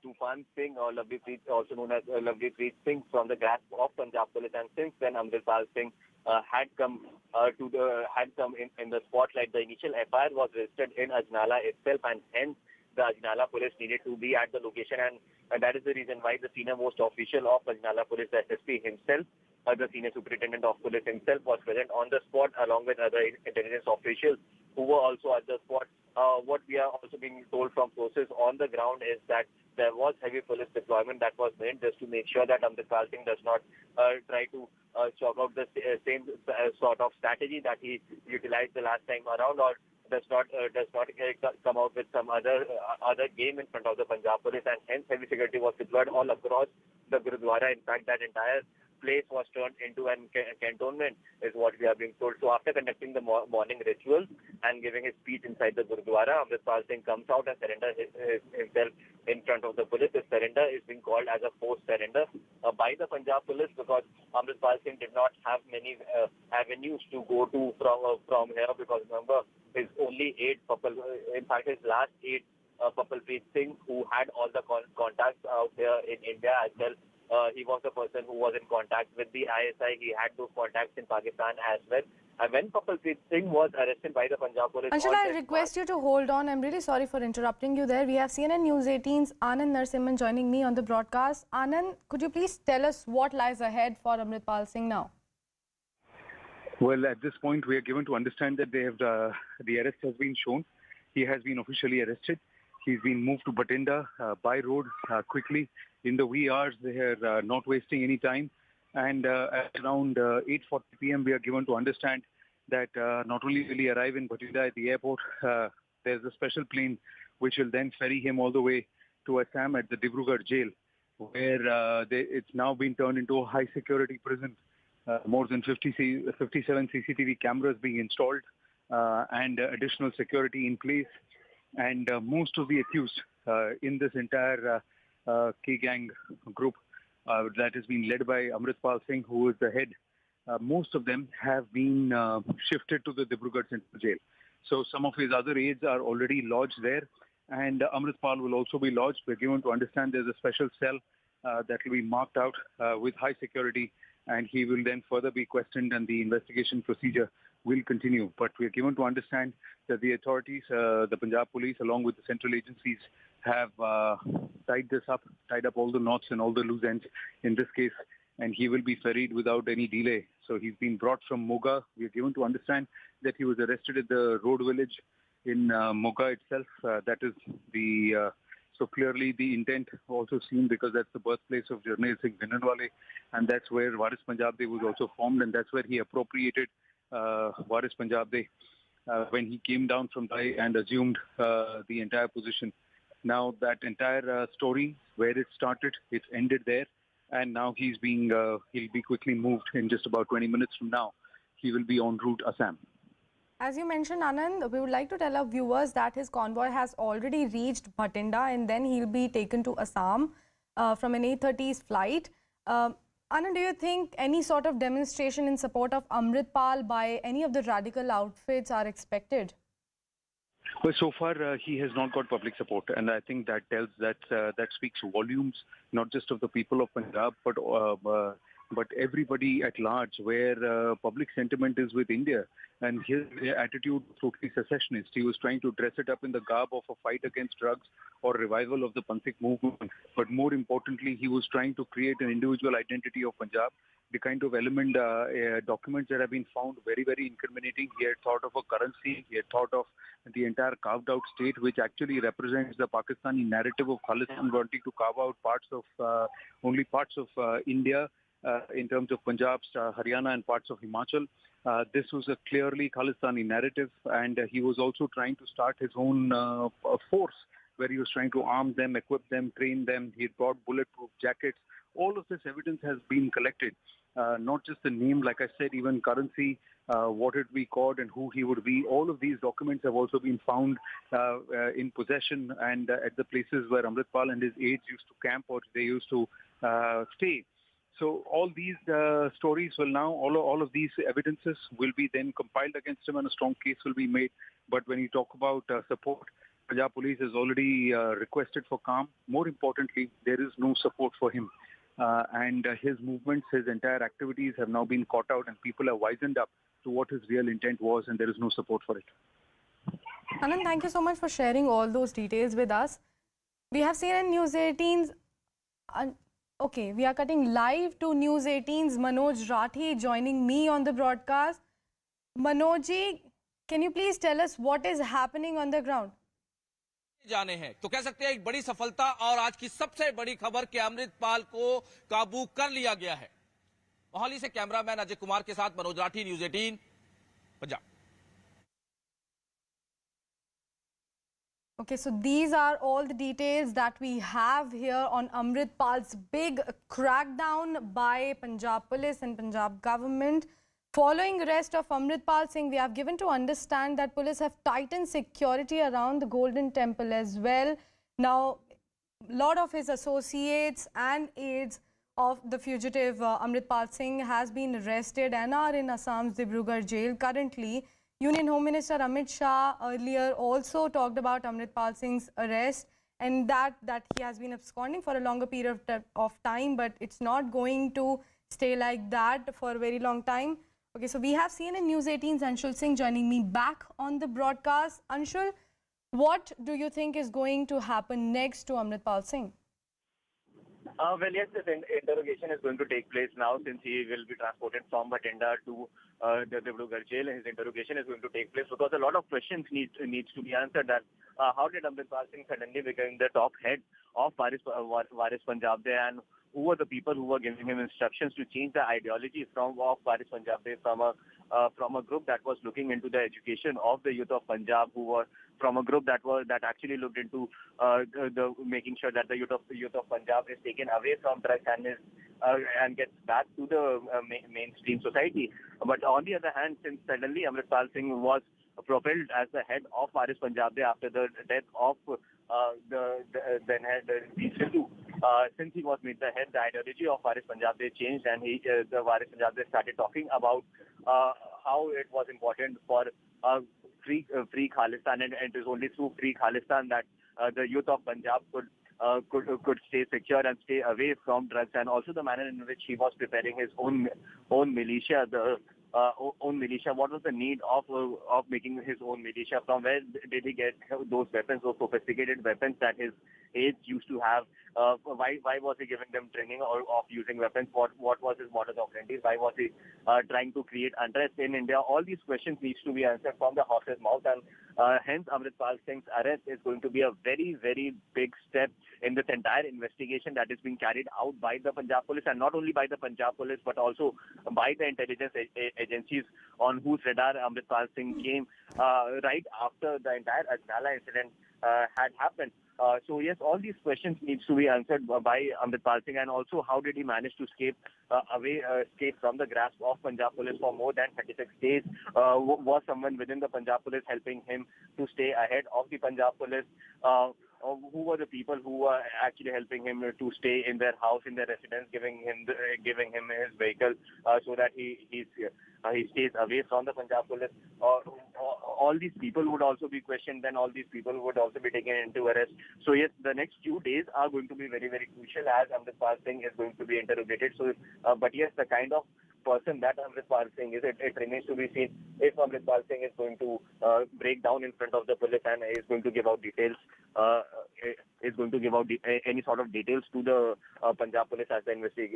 Tufan Singh, or Lavdeep, also known as Lavdeep Singh, from the grasp of Punjab police. And since then, Amritpal Singh had come in the spotlight. The initial FIR was registered in Ajnala itself, and hence the Ajnala police needed to be at the location, and that is the reason why the senior most official of Ajnala police, the SSP himself, the senior superintendent of police himself was present on the spot along with other intelligence officials who were also at the spot. What we are also being told from sources on the ground is that there was heavy police deployment that was made just to make sure that Amritpal Singh does not try to chalk out the same sort of strategy that he utilized the last time around, or does not come out with some other game in front of the Punjab police, and hence heavy security was deployed all across the Gurudwara. In fact, that entire place was turned into an cantonment, is what we are being told. So after conducting the morning rituals and giving his speech inside the Gurudwara, Amritpal Singh comes out and surrenders himself in front of the police. This surrender is being called as a forced surrender by the Punjab police, because Amritpal Singh did not have many avenues to go to from here, because remember, his only aide, in fact his last aide, Papalpreet Singh, who had all the contacts out there in India as well. He was the person who was in contact with the ISI. He had those contacts in Pakistan as well. And when Papalpreet Singh was arrested by the Punjab police... Anshul, I request you to hold on. I'm really sorry for interrupting you there. We have CNN News 18's Anand Narasimhan joining me on the broadcast. Anand, could you please tell us what lies ahead for Amritpal Singh now? Well, at this point, we are given to understand that they have the arrest has been shown. He has been officially arrested. He's been moved to Bathinda by road quickly. In the wee hours, they are not wasting any time. And at around 8:40 p.m., we are given to understand that not only will he arrive in Bathinda at the airport, there's a special plane which will then ferry him all the way to Assam at the Dibrugarh jail, where it's now been turned into a high-security prison. More than 57 CCTV cameras being installed and additional security in place. And most of the accused in this entire K-gang group that has been led by Amritpal Singh, who is the head, most of them have been shifted to the Dibrugarh Central Jail. So some of his other aides are already lodged there, and Amritpal will also be lodged. We're given to understand there's a special cell that will be marked out with high security, and he will then further be questioned, and the investigation procedure will continue. But we are given to understand that the authorities, the Punjab police, along with the central agencies, have tied up all the knots and all the loose ends in this case, and he will be ferried without any delay. So he's been brought from Moga. We are given to understand that he was arrested at the road village in Moga itself. That is the... So clearly the intent also seen, because that's the birthplace of Jarnail Singh Bhinanwale, and that's where Waris Punjab was also formed, and that's where he appropriated Waris Punjab when he came down from Dai and assumed the entire position. Now that entire story, where it started, it's ended there, and now he'll be quickly moved in just about 20 minutes from now. He will be en route Assam. As you mentioned, Anand, we would like to tell our viewers that his convoy has already reached Bathinda, and then he'll be taken to Assam from an 8:30's flight. Anand, do you think any sort of demonstration in support of Amritpal by any of the radical outfits are expected? Well, so far he has not got public support, and I think that that speaks volumes, not just of the people of Punjab, but everybody at large, where public sentiment is with India. And his attitude was totally secessionist. He was trying to dress it up in the garb of a fight against drugs or revival of the Panthik movement. But more importantly, he was trying to create an individual identity of Punjab. The kind of element documents that have been found very, very incriminating. He had thought of a currency. He had thought of the entire carved out state, which actually represents the Pakistani narrative of Khalistani wanting to carve out only parts of India. In terms of Punjab, Haryana and parts of Himachal. This was a clearly Khalistani narrative, and he was also trying to start his own force, where he was trying to arm them, equip them, train them. He brought bulletproof jackets. All of this evidence has been collected. Not just the name, like I said, even currency, what it be called and who he would be. All of these documents have also been found in possession and at the places where Amritpal and his aides used to camp or they used to stay. So all these stories will now, all of these evidences will be then compiled against him and a strong case will be made. But when you talk about support, Punjab Police has already requested for calm. More importantly, there is no support for him. And his movements, his entire activities have now been caught out and people have wisened up to what his real intent was, and there is no support for it. Anand, thank you so much for sharing all those details with us. We have CNN News 18's... Okay, we are cutting live to News 18's Manoj Rathi joining me on the broadcast. Manojji, can you please tell us what is happening on the ground? जाने हैं तो कह सकते हैं एक बड़ी सफलता और आज की सबसे बड़ी खबर कि अमृतपाल को काबू कर लिया गया है। मोहाली से कैमरामैन अजय कुमार के साथ Manoj Rathi, news 18 Punjab. Okay, so these are all the details that we have here on Amritpal's big crackdown by Punjab police and Punjab government. Following arrest of Amritpal Singh, we have given to understand that police have tightened security around the Golden Temple as well. Now, a lot of his associates and aides of the fugitive Amritpal Singh has been arrested and are in Assam's Dibrugarh jail currently. Union Home Minister Amit Shah earlier also talked about Amritpal Singh's arrest and that he has been absconding for a longer period of time, but it's not going to stay like that for a very long time. Okay, so we have CNN News 18's Anshul Singh joining me back on the broadcast. Anshul, what do you think is going to happen next to Amritpal Singh? Well, yes, this interrogation is going to take place now since he will be transported from Bathinda to the Dibrugarh jail. His interrogation is going to take place because a lot of questions needs to be answered. That how did Amritpal Singh suddenly become the top head of Waris Punjab there, and who were the people who were giving him instructions to change the ideology of Waris Punjab from a group that was looking into the education of the youth of Punjab, who were from a group that actually looked into the making sure that the youth of Punjab is taken away from drugs and gets back to the mainstream society. But on the other hand, since suddenly Amritpal Singh was propelled as the head of Waris Punjab after the death of the then head Sidhu, since he was made the head, the ideology of Waris Punjab changed, and the Waris Punjab started talking about how it was important for free Khalistan, and it is only through free Khalistan that the youth of Punjab could stay secure and stay away from drugs, and also the manner in which he was preparing his own militia, own militia. What was the need of making his own militia? From where did he get those weapons, those sophisticated weapons that his aides used to have? Why was he giving them training of using weapons? What was his modus operandi? Why was he trying to create unrest in India? All these questions needs to be answered from the horse's mouth, and hence Amritpal Singh's arrest is going to be a very, very big step in this entire investigation that is being carried out by the Punjab police, and not only by the Punjab police but also by the intelligence agencies on whose radar Amritpal Singh came right after the entire Ajnala incident had happened. So yes, all these questions needs to be answered by Amritpal Singh, and also how did he manage to escape from the grasp of Punjab police for more than 36 days? Was someone within the Punjab police helping him to stay ahead of the Punjab police? Who were the people who were actually helping him to stay in their house, in their residence, giving him his vehicle so that he stays away from the Punjab police? All these people would also be questioned, then all these people would also be taken into arrest. So yes, the next few days are going to be very, very crucial as Amritpal Singh is going to be interrogated. So, but yes, the kind of person that Amritpal Singh is, it remains to be seen if Amritpal Singh is going to break down in front of the police and is going to give out details, any sort of details to the Punjab police as the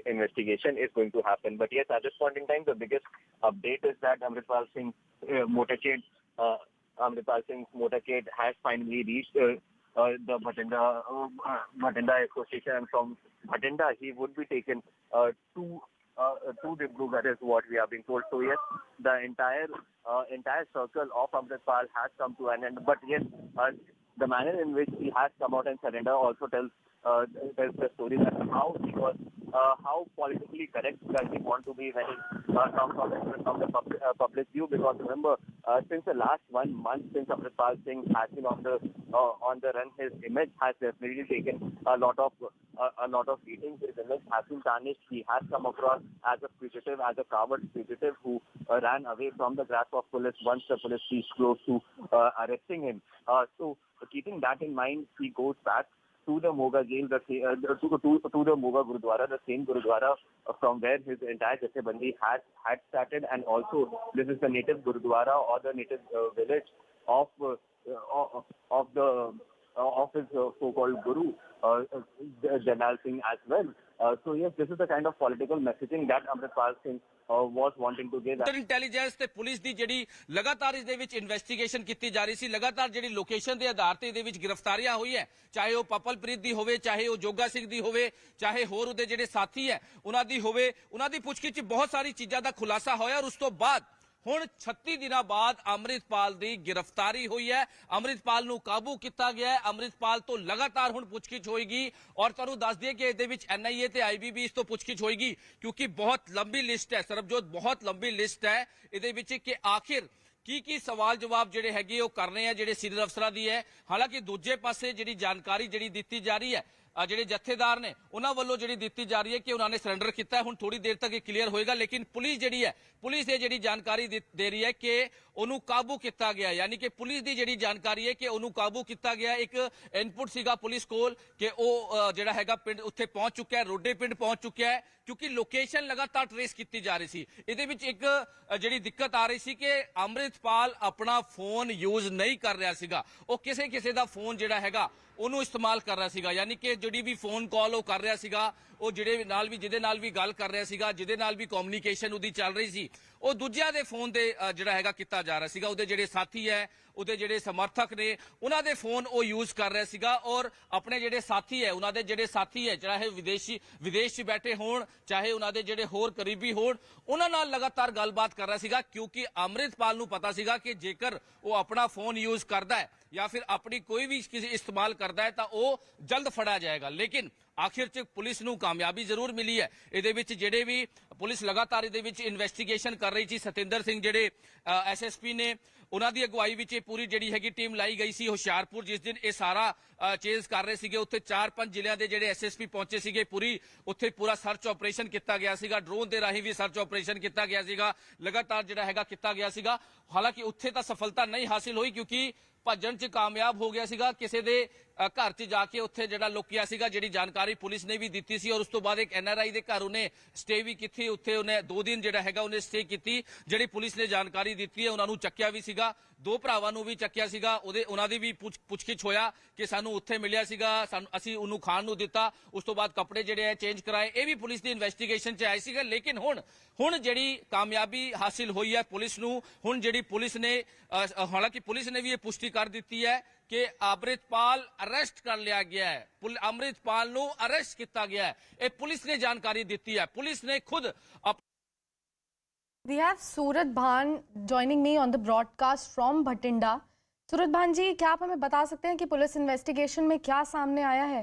investigation is going to happen. But yes, at this point in time, the biggest update is that Amritpal Singh's motorcade has finally reached the Bathinda association, and from Bathinda he would be taken to Dibrugarh is what we are being told. So yes, the entire circle of Amritpal has come to an end. But yes, the manner in which he has come out and surrender also tells the story that how politically correct does he want to be when he comes from the public view. Because remember, since the last 1 month since Amritpal Singh has been on the run, his image has definitely taken a lot of beatings. His image has been tarnished. He has come across as a fugitive, as a coward fugitive who ran away from the grasp of police once the police reached close to arresting him. So keeping that in mind, he goes back to the Moga jail, to the Moga Gurudwara, the same Gurudwara from where his entire Jathebandi had started, and also this is the native Gurudwara or the native village of the of his so-called guru, Janal Singh as well. So yes, this is the kind of political messaging that Amritpal Singh was wanting to give. Intelligence ਤੇ police ਦੀ ਜਿਹੜੀ ਲਗਾਤਾਰ ਇਸ ਦੇ ਵਿੱਚ investigation ਕੀਤੀ ਜਾ ਰਹੀ ਸੀ, ਲਗਾਤਾਰ ਜਿਹੜੀ ਲੋਕੇਸ਼ਨ ਦੇ ਆਧਾਰ ਤੇ ਇਹਦੇ ਵਿੱਚ ਗ੍ਰਿਫਤਾਰੀਆਂ ਹੋਈ ਹੈ, ਚਾਹੇ ਉਹ ਪਪਲਪ੍ਰੀਤ ਦੀ ਹੋਵੇ, ਚਾਹੇ ਉਹ ਜੋਗਾ ਸਿੰਘ ਦੀ ਹੋਵੇ, ਚਾਹੇ ਹੋਰ ਉਹਦੇ ਜਿਹੜੇ ਸਾਥੀ ਹੈ ਉਹਨਾਂ ਦੀ ਹੋਵੇ, ਉਹਨਾਂ ਦੀ ਪੁੱਛਗਿੱਛ ਬਹੁਤ ਸਾਰੀ ਚੀਜ਼ਾਂ ਦਾ ਖੁਲਾਸਾ ਹੋਇਆ। ਔਰ ਉਸ ਤੋਂ ਬਾਅਦ ਹੁਣ 36 ਦਿਨਾਂ ਬਾਅਦ ਅੰਮ੍ਰਿਤਪਾਲ ਦੀ ਗ੍ਰਿਫਤਾਰੀ ਹੋਈ ਹੈ, ਅੰਮ੍ਰਿਤਪਾਲ ਨੂੰ ਕਾਬੂ ਕੀਤਾ ਗਿਆ ਹੈ। ਅੰਮ੍ਰਿਤਪਾਲ ਤੋਂ ਲਗਾਤਾਰ ਹੁਣ ਪੁੱਛਗਿੱਛ ਹੋਏਗੀ ਔਰ ਤੁਹਾਨੂੰ ਦੱਸ ਦਈਏ ਕਿ ਇਹਦੇ ਵਿੱਚ NIA ਤੇ IB ਇਸ ਤੋਂ ਪੁੱਛਗਿੱਛ ਹੋਏਗੀ ਕਿਉਂਕਿ ਬਹੁਤ ਲੰਬੀ ਲਿਸਟ ਹੈ ਸਰਬਜੋਤ, ਬਹੁਤ ਲੰਬੀ ਲਿਸਟ ਹੈ ਇਹਦੇ ਵਿੱਚ ਕਿ ਆਖਿਰ ਕੀ ਸਵਾਲ ਜਵਾਬ ਜਿਹੜੇ ਹੈਗੇ ਉਹ ਕਰਨੇ ਆ ਜਿਹੜੇ ਸੀਨੀਅਰ ਅਫਸਰਾਂ ਦੀ ਹੈ। ਹਾਲਾਂਕਿ ਦੂਜੇ ਪਾਸੇ ਜਿਹੜੀ ਜਾਣਕਾਰੀ ਜਿਹੜੀ ਦਿੱਤੀ ਜਾ ਰਹੀ ਹੈ ਜਿਹੜੇ ਜਥੇਦਾਰ ਨੇ ਉਹਨਾਂ ਵੱਲੋਂ ਜਿਹੜੀ ਦਿੱਤੀ ਜਾ ਰਹੀ ਹੈ ਕਿ ਉਹਨਾਂ ਨੇ ਸਰੈਂਡਰ ਕੀਤਾ ਹੈ। ਹੁਣ ਥੋੜੀ ਦੇਰ ਤੱਕ ਇਹ ਕਲੀਅਰ ਹੋਏਗਾ, ਲੇਕਿਨ ਪੁਲਿਸ ਜਿਹੜੀ ਹੈ ਪੁਲਿਸ ਇਹ ਜਿਹੜੀ ਜਾਣਕਾਰੀ ਦੇ ਰਹੀ ਹੈ ਕਿ ਉਹਨੂੰ ਕਾਬੂ ਕੀਤਾ ਗਿਆ, ਯਾਨੀ ਕਿ ਪੁਲਿਸ ਦੀ ਜਿਹੜੀ ਜਾਣਕਾਰੀ ਹੈ ਕਿ ਉਹਨੂੰ ਕਾਬੂ ਕੀਤਾ ਗਿਆ। ਇੱਕ ਇਨਪੁਟ ਸੀਗਾ ਪੁਲਿਸ ਕੋਲ ਕਿ ਉਹ ਜਿਹੜਾ ਹੈਗਾ ਪਿੰਡ ਉੱਥੇ ਪਹੁੰਚ ਚੁੱਕਿਆ ਹੈ, ਰੋਡੇ ਪਿੰਡ ਪਹੁੰਚ ਚੁੱਕਿਆ ਹੈ ਕਿਉਂਕਿ ਲੋਕੇਸ਼ਨ ਲਗਾਤਾਰ ਟ੍ਰੇਸ ਕੀਤੀ ਜਾ ਰਹੀ ਸੀ। ਇਹਦੇ ਵਿੱਚ ਇੱਕ ਜਿਹੜੀ ਦਿੱਕਤ ਆ ਰਹੀ ਸੀ ਕਿ ਅੰਮ੍ਰਿਤਪਾਲ ਆਪਣਾ ਫੋਨ ਯੂਜ਼ ਨਹੀਂ ਕਰ ਰਿਹਾ ਸੀਗਾ, ਉਹ ਕਿਸੇ ਦਾ ਫੋਨ ਜਿਹੜਾ ਹੈਗਾ ਉਹਨੂੰ ਇਸਤੇਮਾਲ ਕਰ ਰਿਹਾ ਸੀਗਾ, ਯਾਨੀ ਕਿ ਜਿਹੜੀ ਵੀ ਫੋਨ ਕਾਲ ਉਹ ਕਰ ਰਿਹਾ ਸੀਗਾ, ਉਹ ਜਿਹਦੇ ਨਾਲ ਵੀ ਗੱਲ ਕਰ ਰਿਹਾ ਸੀਗਾ, ਜਿਹਦੇ ਨਾਲ ਵੀ ਕਮਿਊਨੀਕੇਸ਼ਨ ਉਹਦੀ ਚੱਲ ਰਹੀ ਸੀ, ਉਹ ਦੂਜਿਆਂ ਦੇ ਫੋਨ ਤੇ ਜਿਹੜਾ ਹੈਗਾ ਕੀਤਾ ਜਾ ਰਿਹਾ ਸੀਗਾ। ਉਹਦੇ ਜਿਹੜੇ ਸਾਥੀ ਹੈ, ਉਹਦੇ ਜਿਹੜੇ ਸਮਰਥਕ ਨੇ, ਉਹਨਾਂ ਦੇ ਫੋਨ ਉਹ ਯੂਜ਼ ਕਰ ਰਿਹਾ ਸੀਗਾ ਔਰ ਆਪਣੇ ਜਿਹੜੇ ਸਾਥੀ ਹੈ, ਉਹਨਾਂ ਦੇ ਜਿਹੜੇ ਸਾਥੀ ਹੈ ਚਾਹੇ ਵਿਦੇਸ਼ 'ਚ ਬੈਠੇ ਹੋਣ, ਚਾਹੇ ਉਹਨਾਂ ਦੇ ਜਿਹੜੇ ਹੋਰ ਕਰੀਬੀ ਹੋਣ, ਉਹਨਾਂ ਨਾਲ ਲਗਾਤਾਰ ਗੱਲਬਾਤ ਕਰ ਰਿਹਾ ਸੀਗਾ ਕਿਉਂਕਿ ਅੰਮ੍ਰਿਤਪਾਲ ਨੂੰ ਪਤਾ ਸੀਗਾ ਕਿ ਜੇਕਰ ਉਹ ਆਪਣਾ ਫੋਨ ਯੂਜ਼ ਕਰਦਾ ਹੈ ਜਾਂ ਫਿਰ ਆਪਣੀ ਕੋਈ ਵੀ ਕਿਸੇ ਇਸਤੇਮਾਲ ਕਰਦਾ ਹੈ ਤਾਂ ਉਹ ਜਲਦ ਫੜਿਆ ਜਾਏਗਾ। ਲੇਕਿਨ ਆਖਿਰ 'ਚ ਪੁਲਿਸ ਨੂੰ ਕਾਮਯਾਬੀ ਜ਼ਰੂਰ ਮਿਲੀ ਹੈ। ਇਹਦੇ ਵਿੱਚ ਜਿਹੜੇ ਵੀ ਪੁਲਿਸ ਲਗਾਤਾਰ ਇਹਦੇ ਵਿੱਚ ਇਨਵੈਸਟੀਗੇਸ਼ਨ ਕਰ ਰਹੀ ਸੀ, ਸਤਿੰਦਰ ਸਿੰਘ ਜਿਹੜੇ SSP ਨੇ ਉਹਨਾਂ ਦੀ ਅਗਵਾਈ ਵਿੱਚ ਇਹ ਪੂਰੀ ਜਿਹੜੀ ਹੈਗੀ ਟੀਮ ਲਾਈ ਗਈ ਸੀ ਹੁਸ਼ਿਆਰਪੁਰ। ਜਿਸ ਦਿਨ ਇਹ ਸਾਰਾ ਚੇਜ਼ ਕਰ ਰਹੇ ਸੀਗੇ ਉੱਥੇ 4-5 ਜ਼ਿਲ੍ਹਿਆਂ ਦੇ ਜਿਹੜੇ SSP ਪਹੁੰਚੇ ਸੀਗੇ, ਉੱਥੇ ਪੂਰਾ ਸਰਚ ਆਪਰੇਸ਼ਨ ਕੀਤਾ ਗਿਆ ਸੀਗਾ, ਡਰੋਨ ਦੇ ਰਾਹੀਂ ਵੀ ਸਰਚ ਆਪਰੇਸ਼ਨ ਕੀਤਾ ਗਿਆ ਸੀਗਾ, ਲਗਾਤਾਰ ਜਿਹੜਾ ਹੈਗਾ ਕੀਤਾ ਗਿਆ ਸੀਗਾ। ਹਾਲਾਂਕਿ ਉੱਥੇ ਤਾਂ ਸਫਲਤਾ ਨਹੀਂ ਹਾਸਿਲ ਹੋਈ ਕਿਉਂਕਿ ਭੱਜਣ 'ਚ ਕਾਮਯਾਬ ਹੋ ਗਿਆ ਸੀਗਾ, ਕਿਸੇ ਦੇ ਘਰ 'ਚ ਜਾ ਕੇ ਉੱਥੇ ਜਿਹੜਾ ਲੁਕਿਆ ਸੀਗਾ, ਜਿਹੜੀ ਜਾਣਕਾਰੀ ਪੁਲਿਸ ਨੇ ਵੀ ਦਿੱਤੀ ਸੀ। ਔਰ ਉਸ ਤੋਂ ਬਾਅਦ ਇੱਕ NRI ਦੇ ਘਰ ਉਹਨੇ ਸਟੇ ਵੀ ਕੀਤੀ, ਉੱਥੇ ਉਹਨੇ 2 ਦਿਨ ਜਿਹੜਾ ਹੈਗਾ ਉਹਨੇ ਸਟੇ ਕੀਤੀ। ਜਿਹੜੀ ਪੁਲਿਸ ਨੇ ਜਾਣਕਾਰੀ ਦਿੱਤੀ ਹੈ ਉਹਨਾਂ ਨੂੰ ਚੱਕਿਆ ਵੀ ਸੀਗਾ, 2 ਭਰਾਵਾਂ ਨੂੰ ਵੀ ਚੱਕਿਆ ਸੀਗਾ, ਉਹਨਾਂ ਦੀ ਵੀ ਪੁੱਛਗਿੱਛ ਹੋਇਆ ਕਿ ਸਾਨੂੰ ਉੱਥੇ ਮਿਲਿਆ ਸੀਗਾ, ਅਸੀਂ ਉਹਨੂੰ ਖਾਣ ਨੂੰ ਦਿੱਤਾ, ਉਸ ਤੋਂ ਬਾਅਦ ਕੱਪੜੇ ਜਿਹੜੇ ਆ ਚੇਂਜ ਕਰਾਏ, ਇਹ ਵੀ ਪੁਲਿਸ ਦੀ ਇਨਵੈਸਟੀਗੇਸ਼ਨ 'ਚ ਆਏ ਸੀਗਾ। ਲੇਕਿਨ ਹੁਣ ਜਿਹੜੀ ਕਾਮਯਾਬੀ ਹਾਸਿਲ ਹੋਈ ਹੈ ਪੁਲਿਸ ਨੂੰ, ਹੁਣ ਜਿਹੜੀ ਪੁਲਿਸ ਨੇ ਹਾਲਾਂਕਿ ਪੁਲਿਸ ਨੇ ਵੀ ਇਹ ਪੁਸ਼ਟੀ ਕਰ ਦਿੱਤੀ ਹੈ ਕਿ ਅੰਮ੍ਰਿਤਪਾਲ ਅਰੈਸਟ ਕਰ ਲਿਆ ਗਿਆ ਹੈ, ਅੰਮ੍ਰਿਤਪਾਲ ਨੂੰ ਅਰੈਸਟ ਕੀਤਾ ਗਿਆ ਹੈ। ਇਹ ਪੁਲਿਸ ਨੇ ਜਾਣਕਾਰੀ ਦਿੱਤੀ ਹੈ, ਪੁਲਿਸ ਨੇ खुद। We have Suraj Bhan joining me on the broadcast from Bhatinda. Suraj Bhan जी, क्या आप हमें बता सकते हैं कि पुलिस इन्वेस्टिगेशन में क्या सामने आया है?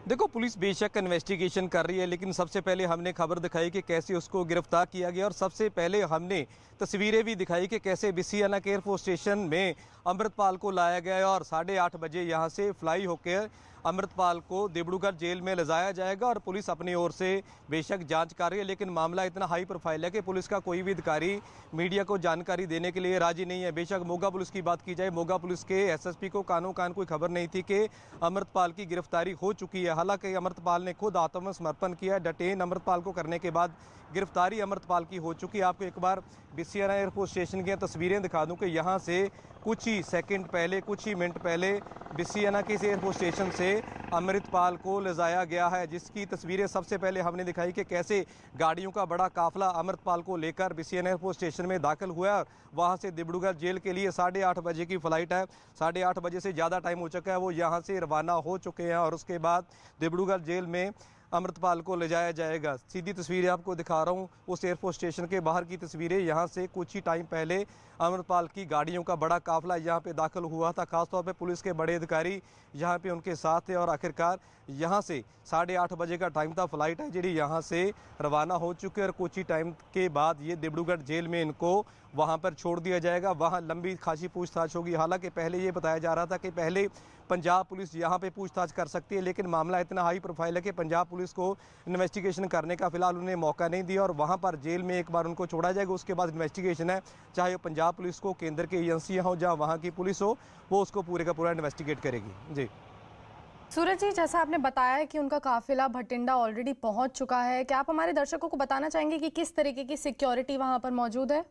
देखो, पुलिस बेशक इन्वेस्टिगेशन कर रही है, लेकिन सबसे पहले हमने खबर दिखाई कि कैसे उसको गिरफ्तार किया गया और सबसे पहले हमने तस्वीरें भी दिखाई कि कैसे बिसियाना के एयरफोर्स स्टेशन में अमृतपाल को लाया गया और 8:30 बजे यहाँ से फ्लाई होकर अमृतपाल को डिब्रूगढ़ जेल में ले जाया जाएगा। और पुलिस अपनी ओर से बेशक जांच कर रही है, लेकिन मामला इतना हाई प्रोफाइल है कि पुलिस का कोई भी अधिकारी मीडिया को जानकारी देने के लिए राजी नहीं है। बेशक मोगा पुलिस की बात की जाए, मोगा पुलिस के SSP को कानो कान कोई खबर नहीं थी कि अमृतपाल की गिरफ्तारी हो चुकी है। हालांकि अमृतपाल ने खुद आत्मसमर्पण किया है। डिटेन अमृतपाल को करने के बाद गिरफ्तारी अमृतपाल की हो चुकी है। आपको एक बार बिसियाना एयरपोर्ट स्टेशन की तस्वीरें दिखा दूं कि यहाँ से कुछ ही सेकंड पहले, कुछ ही मिनट पहले बिसियाना के एयरपोर्ट स्टेशन से अमृतपाल को ले जाया गया है, जिसकी तस्वीरें सबसे पहले हमने दिखाई कि कैसे गाड़ियों का बड़ा काफिला अमृतपाल को लेकर बिसियाना एयरपोर्ट स्टेशन में दाखिल हुआ है। वहाँ से डिब्रूगढ़ जेल के लिए 8:30 बजे की फ़्लाइट है, 8:30 बजे से ज़्यादा टाइम हो चुका है, वो यहाँ से रवाना हो चुके हैं और उसके बाद डिब्रूगढ़ जेल में अमृतपाल को ले जाया जाएगा। सीधी तस्वीरें आपको दिखा रहा हूँ उस एयरपोर्ट स्टेशन के बाहर की तस्वीरें। यहाँ से कुछ ही टाइम पहले अमृतपाल की गाड़ियों का बड़ा काफिला यहाँ पे दाखिल हुआ था। खासतौर पे पुलिस के बड़े अधिकारी यहाँ पे उनके साथ थे और आखिरकार यहाँ से 8:30 बजे का टाइम था, फ्लाइट है जी यहाँ से रवाना हो चुके और कुछ ही टाइम के बाद ये डिब्रूगढ़ जेल में इनको वहाँ पर छोड़ दिया जाएगा। वहाँ लंबी खासी पूछताछ होगी। हालांकि पहले ये बताया जा रहा था कि पहले पंजाब पुलिस यहाँ पे पूछताछ कर सकती है, लेकिन मामला इतना हाई प्रोफाइल है कि पंजाब पुलिस को इन्वेस्टिगेशन करने का फिलहाल उन्हें मौका नहीं दिया और वहाँ पर जेल में एक बार उनको छोड़ा जाएगा। उसके बाद इन्वेस्टिगेशन है, चाहे वो पंजाब पुलिस को, केंद्र की एजेंसियाँ हो, जहाँ वहाँ की पुलिस हो, वो उसको पूरे का पूरा इन्वेस्टिगेट करेगी। जी सूरज जी, जैसा आपने बताया कि उनका काफिला भटिंडा ऑलरेडी पहुंच चुका है, क्या आप हमारे दर्शकों को बताना चाहेंगे कि किस तरीके की सिक्योरिटी वहां पर मौजूद है?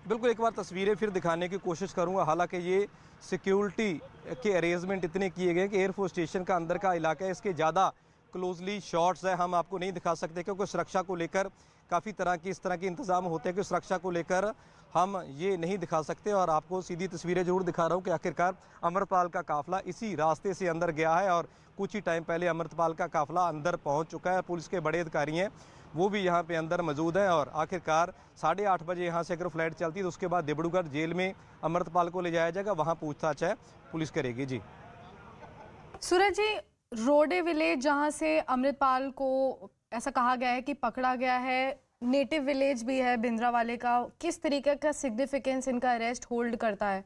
बिल्कुल, एक बार तस्वीरें फिर दिखाने की कोशिश करूंगा। हालांकि ये सिक्योरिटी के अरेंजमेंट इतने किए गए कि एयरफोर्स स्टेशन का अंदर का इलाका है, इसके ज़्यादा क्लोजली शॉट्स है हम आपको नहीं दिखा सकते, क्योंकि सुरक्षा को लेकर काफ़ी तरह की इस तरह के इंतजाम होते हैं कि सुरक्षा को लेकर हम ये नहीं दिखा सकते। और आपको सीधी तस्वीरें जरूर दिखा रहा हूँ कि आखिरकार अमृतपाल का काफिला इसी रास्ते से अंदर गया है और कुछ ही टाइम पहले अमृतपाल का काफिला अंदर पहुँच चुका है। पुलिस के बड़े अधिकारी हैं, वो भी यहाँ पे अंदर मौजूद हैं और आखिरकार 8:30 बजे यहाँ से अगर फ्लाइट चलती है तो उसके बाद डिब्रूगढ़ जेल में अमृतपाल को ले जाया जाएगा, वहाँ पूछताछ है पुलिस करेगी। जी सूरज जी, रोडे विलेज जहाँ से अमृतपाल को ऐसा कहा गया है कि पकड़ा गया है, नेटिव विलेज भी है भिंद्रावाले का, किस तरीके का सिग्निफिकेंस इनका अरेस्ट होल्ड करता है?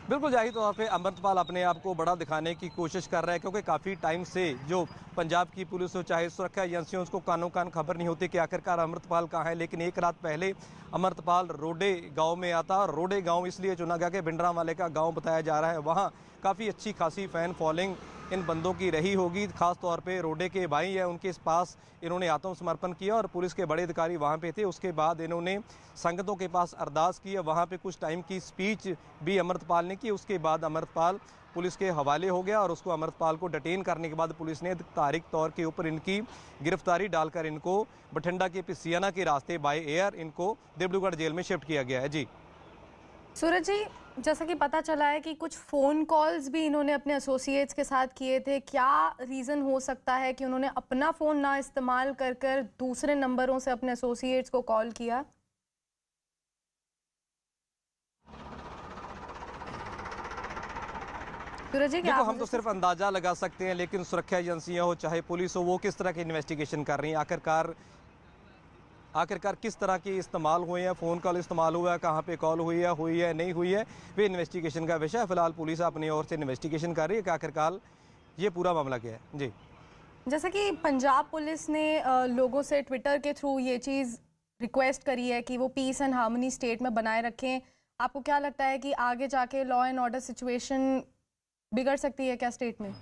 बिल्कुल जाहिर तौर पे अमृतपाल अपने आप को बड़ा दिखाने की कोशिश कर रहा है, क्योंकि काफ़ी टाइम से जो पंजाब की पुलिस हो चाहे सुरक्षा एजेंसियों, उसको कानों कान खबर नहीं होती कि आखिरकार अमृतपाल कहाँ है। लेकिन एक रात पहले अमृतपाल रोडे गांव में आता और रोडे गांव इसलिए चुना गया कि भिंडरावाले का गांव बताया जा रहा है, वहाँ काफ़ी अच्छी खासी फ़ैन फॉलोइंग इन बंदों की रही होगी। खास तौर पे रोडे के भाई हैं, उनके पास इन्होंने आत्मसमर्पण किया और पुलिस के बड़े अधिकारी वहाँ पे थे। उसके बाद इन्होंने संगतों के पास अरदास की, वहाँ पे कुछ टाइम की स्पीच भी अमृतपाल ने की। उसके बाद अमृतपाल पुलिस के हवाले हो गया और उसको अमृतपाल को डिटेन करने के बाद पुलिस ने तारीख तौर के ऊपर इनकी गिरफ्तारी डालकर इनको बठिंडा के पिसियाना के रास्ते बाय एयर इनको डिब्रूगढ़ जेल में शिफ्ट किया गया है। जी सूरज जी, जैसा कि पता चला है कि कुछ फ़ोन कॉल्स भी इन्होंने अपने एसोसिएट्स के साथ किए थे, क्या रीज़न हो सकता है कि उन्होंने अपना फ़ोन ना इस्तेमाल कर दूसरे नंबरों से अपने एसोसिएट्स को कॉल किया? सूरज जी, देखो, हम तो सिर्फ अंदाजा लगा सकते हैं, लेकिन सुरक्षा एजेंसियां हो चाहे पुलिस हो, वो किस तरह की इन्वेस्टिगेशन कर रही हैं, आखिरकार किस तरह के इस्तेमाल हुए हैं, फ़ोन कॉल इस्तेमाल हुआ है, कहाँ पे कॉल हुई है नहीं हुई है, वे इन्वेस्टिगेशन का विषय है। फिलहाल पुलिस अपनी ओर से इन्वेस्टिगेशन कर रही है कि आखिरकार ये पूरा मामला क्या है। जी, जैसा कि पंजाब पुलिस ने लोगों से ट्विटर के थ्रू ये चीज़ रिक्वेस्ट करी है कि वो पीस एंड हार्मनी स्टेट में बनाए रखें, आपको क्या लगता है कि आगे जाके लॉ एंड ऑर्डर सिचुएशन बिगड़ सकती है क्या स्टेट में?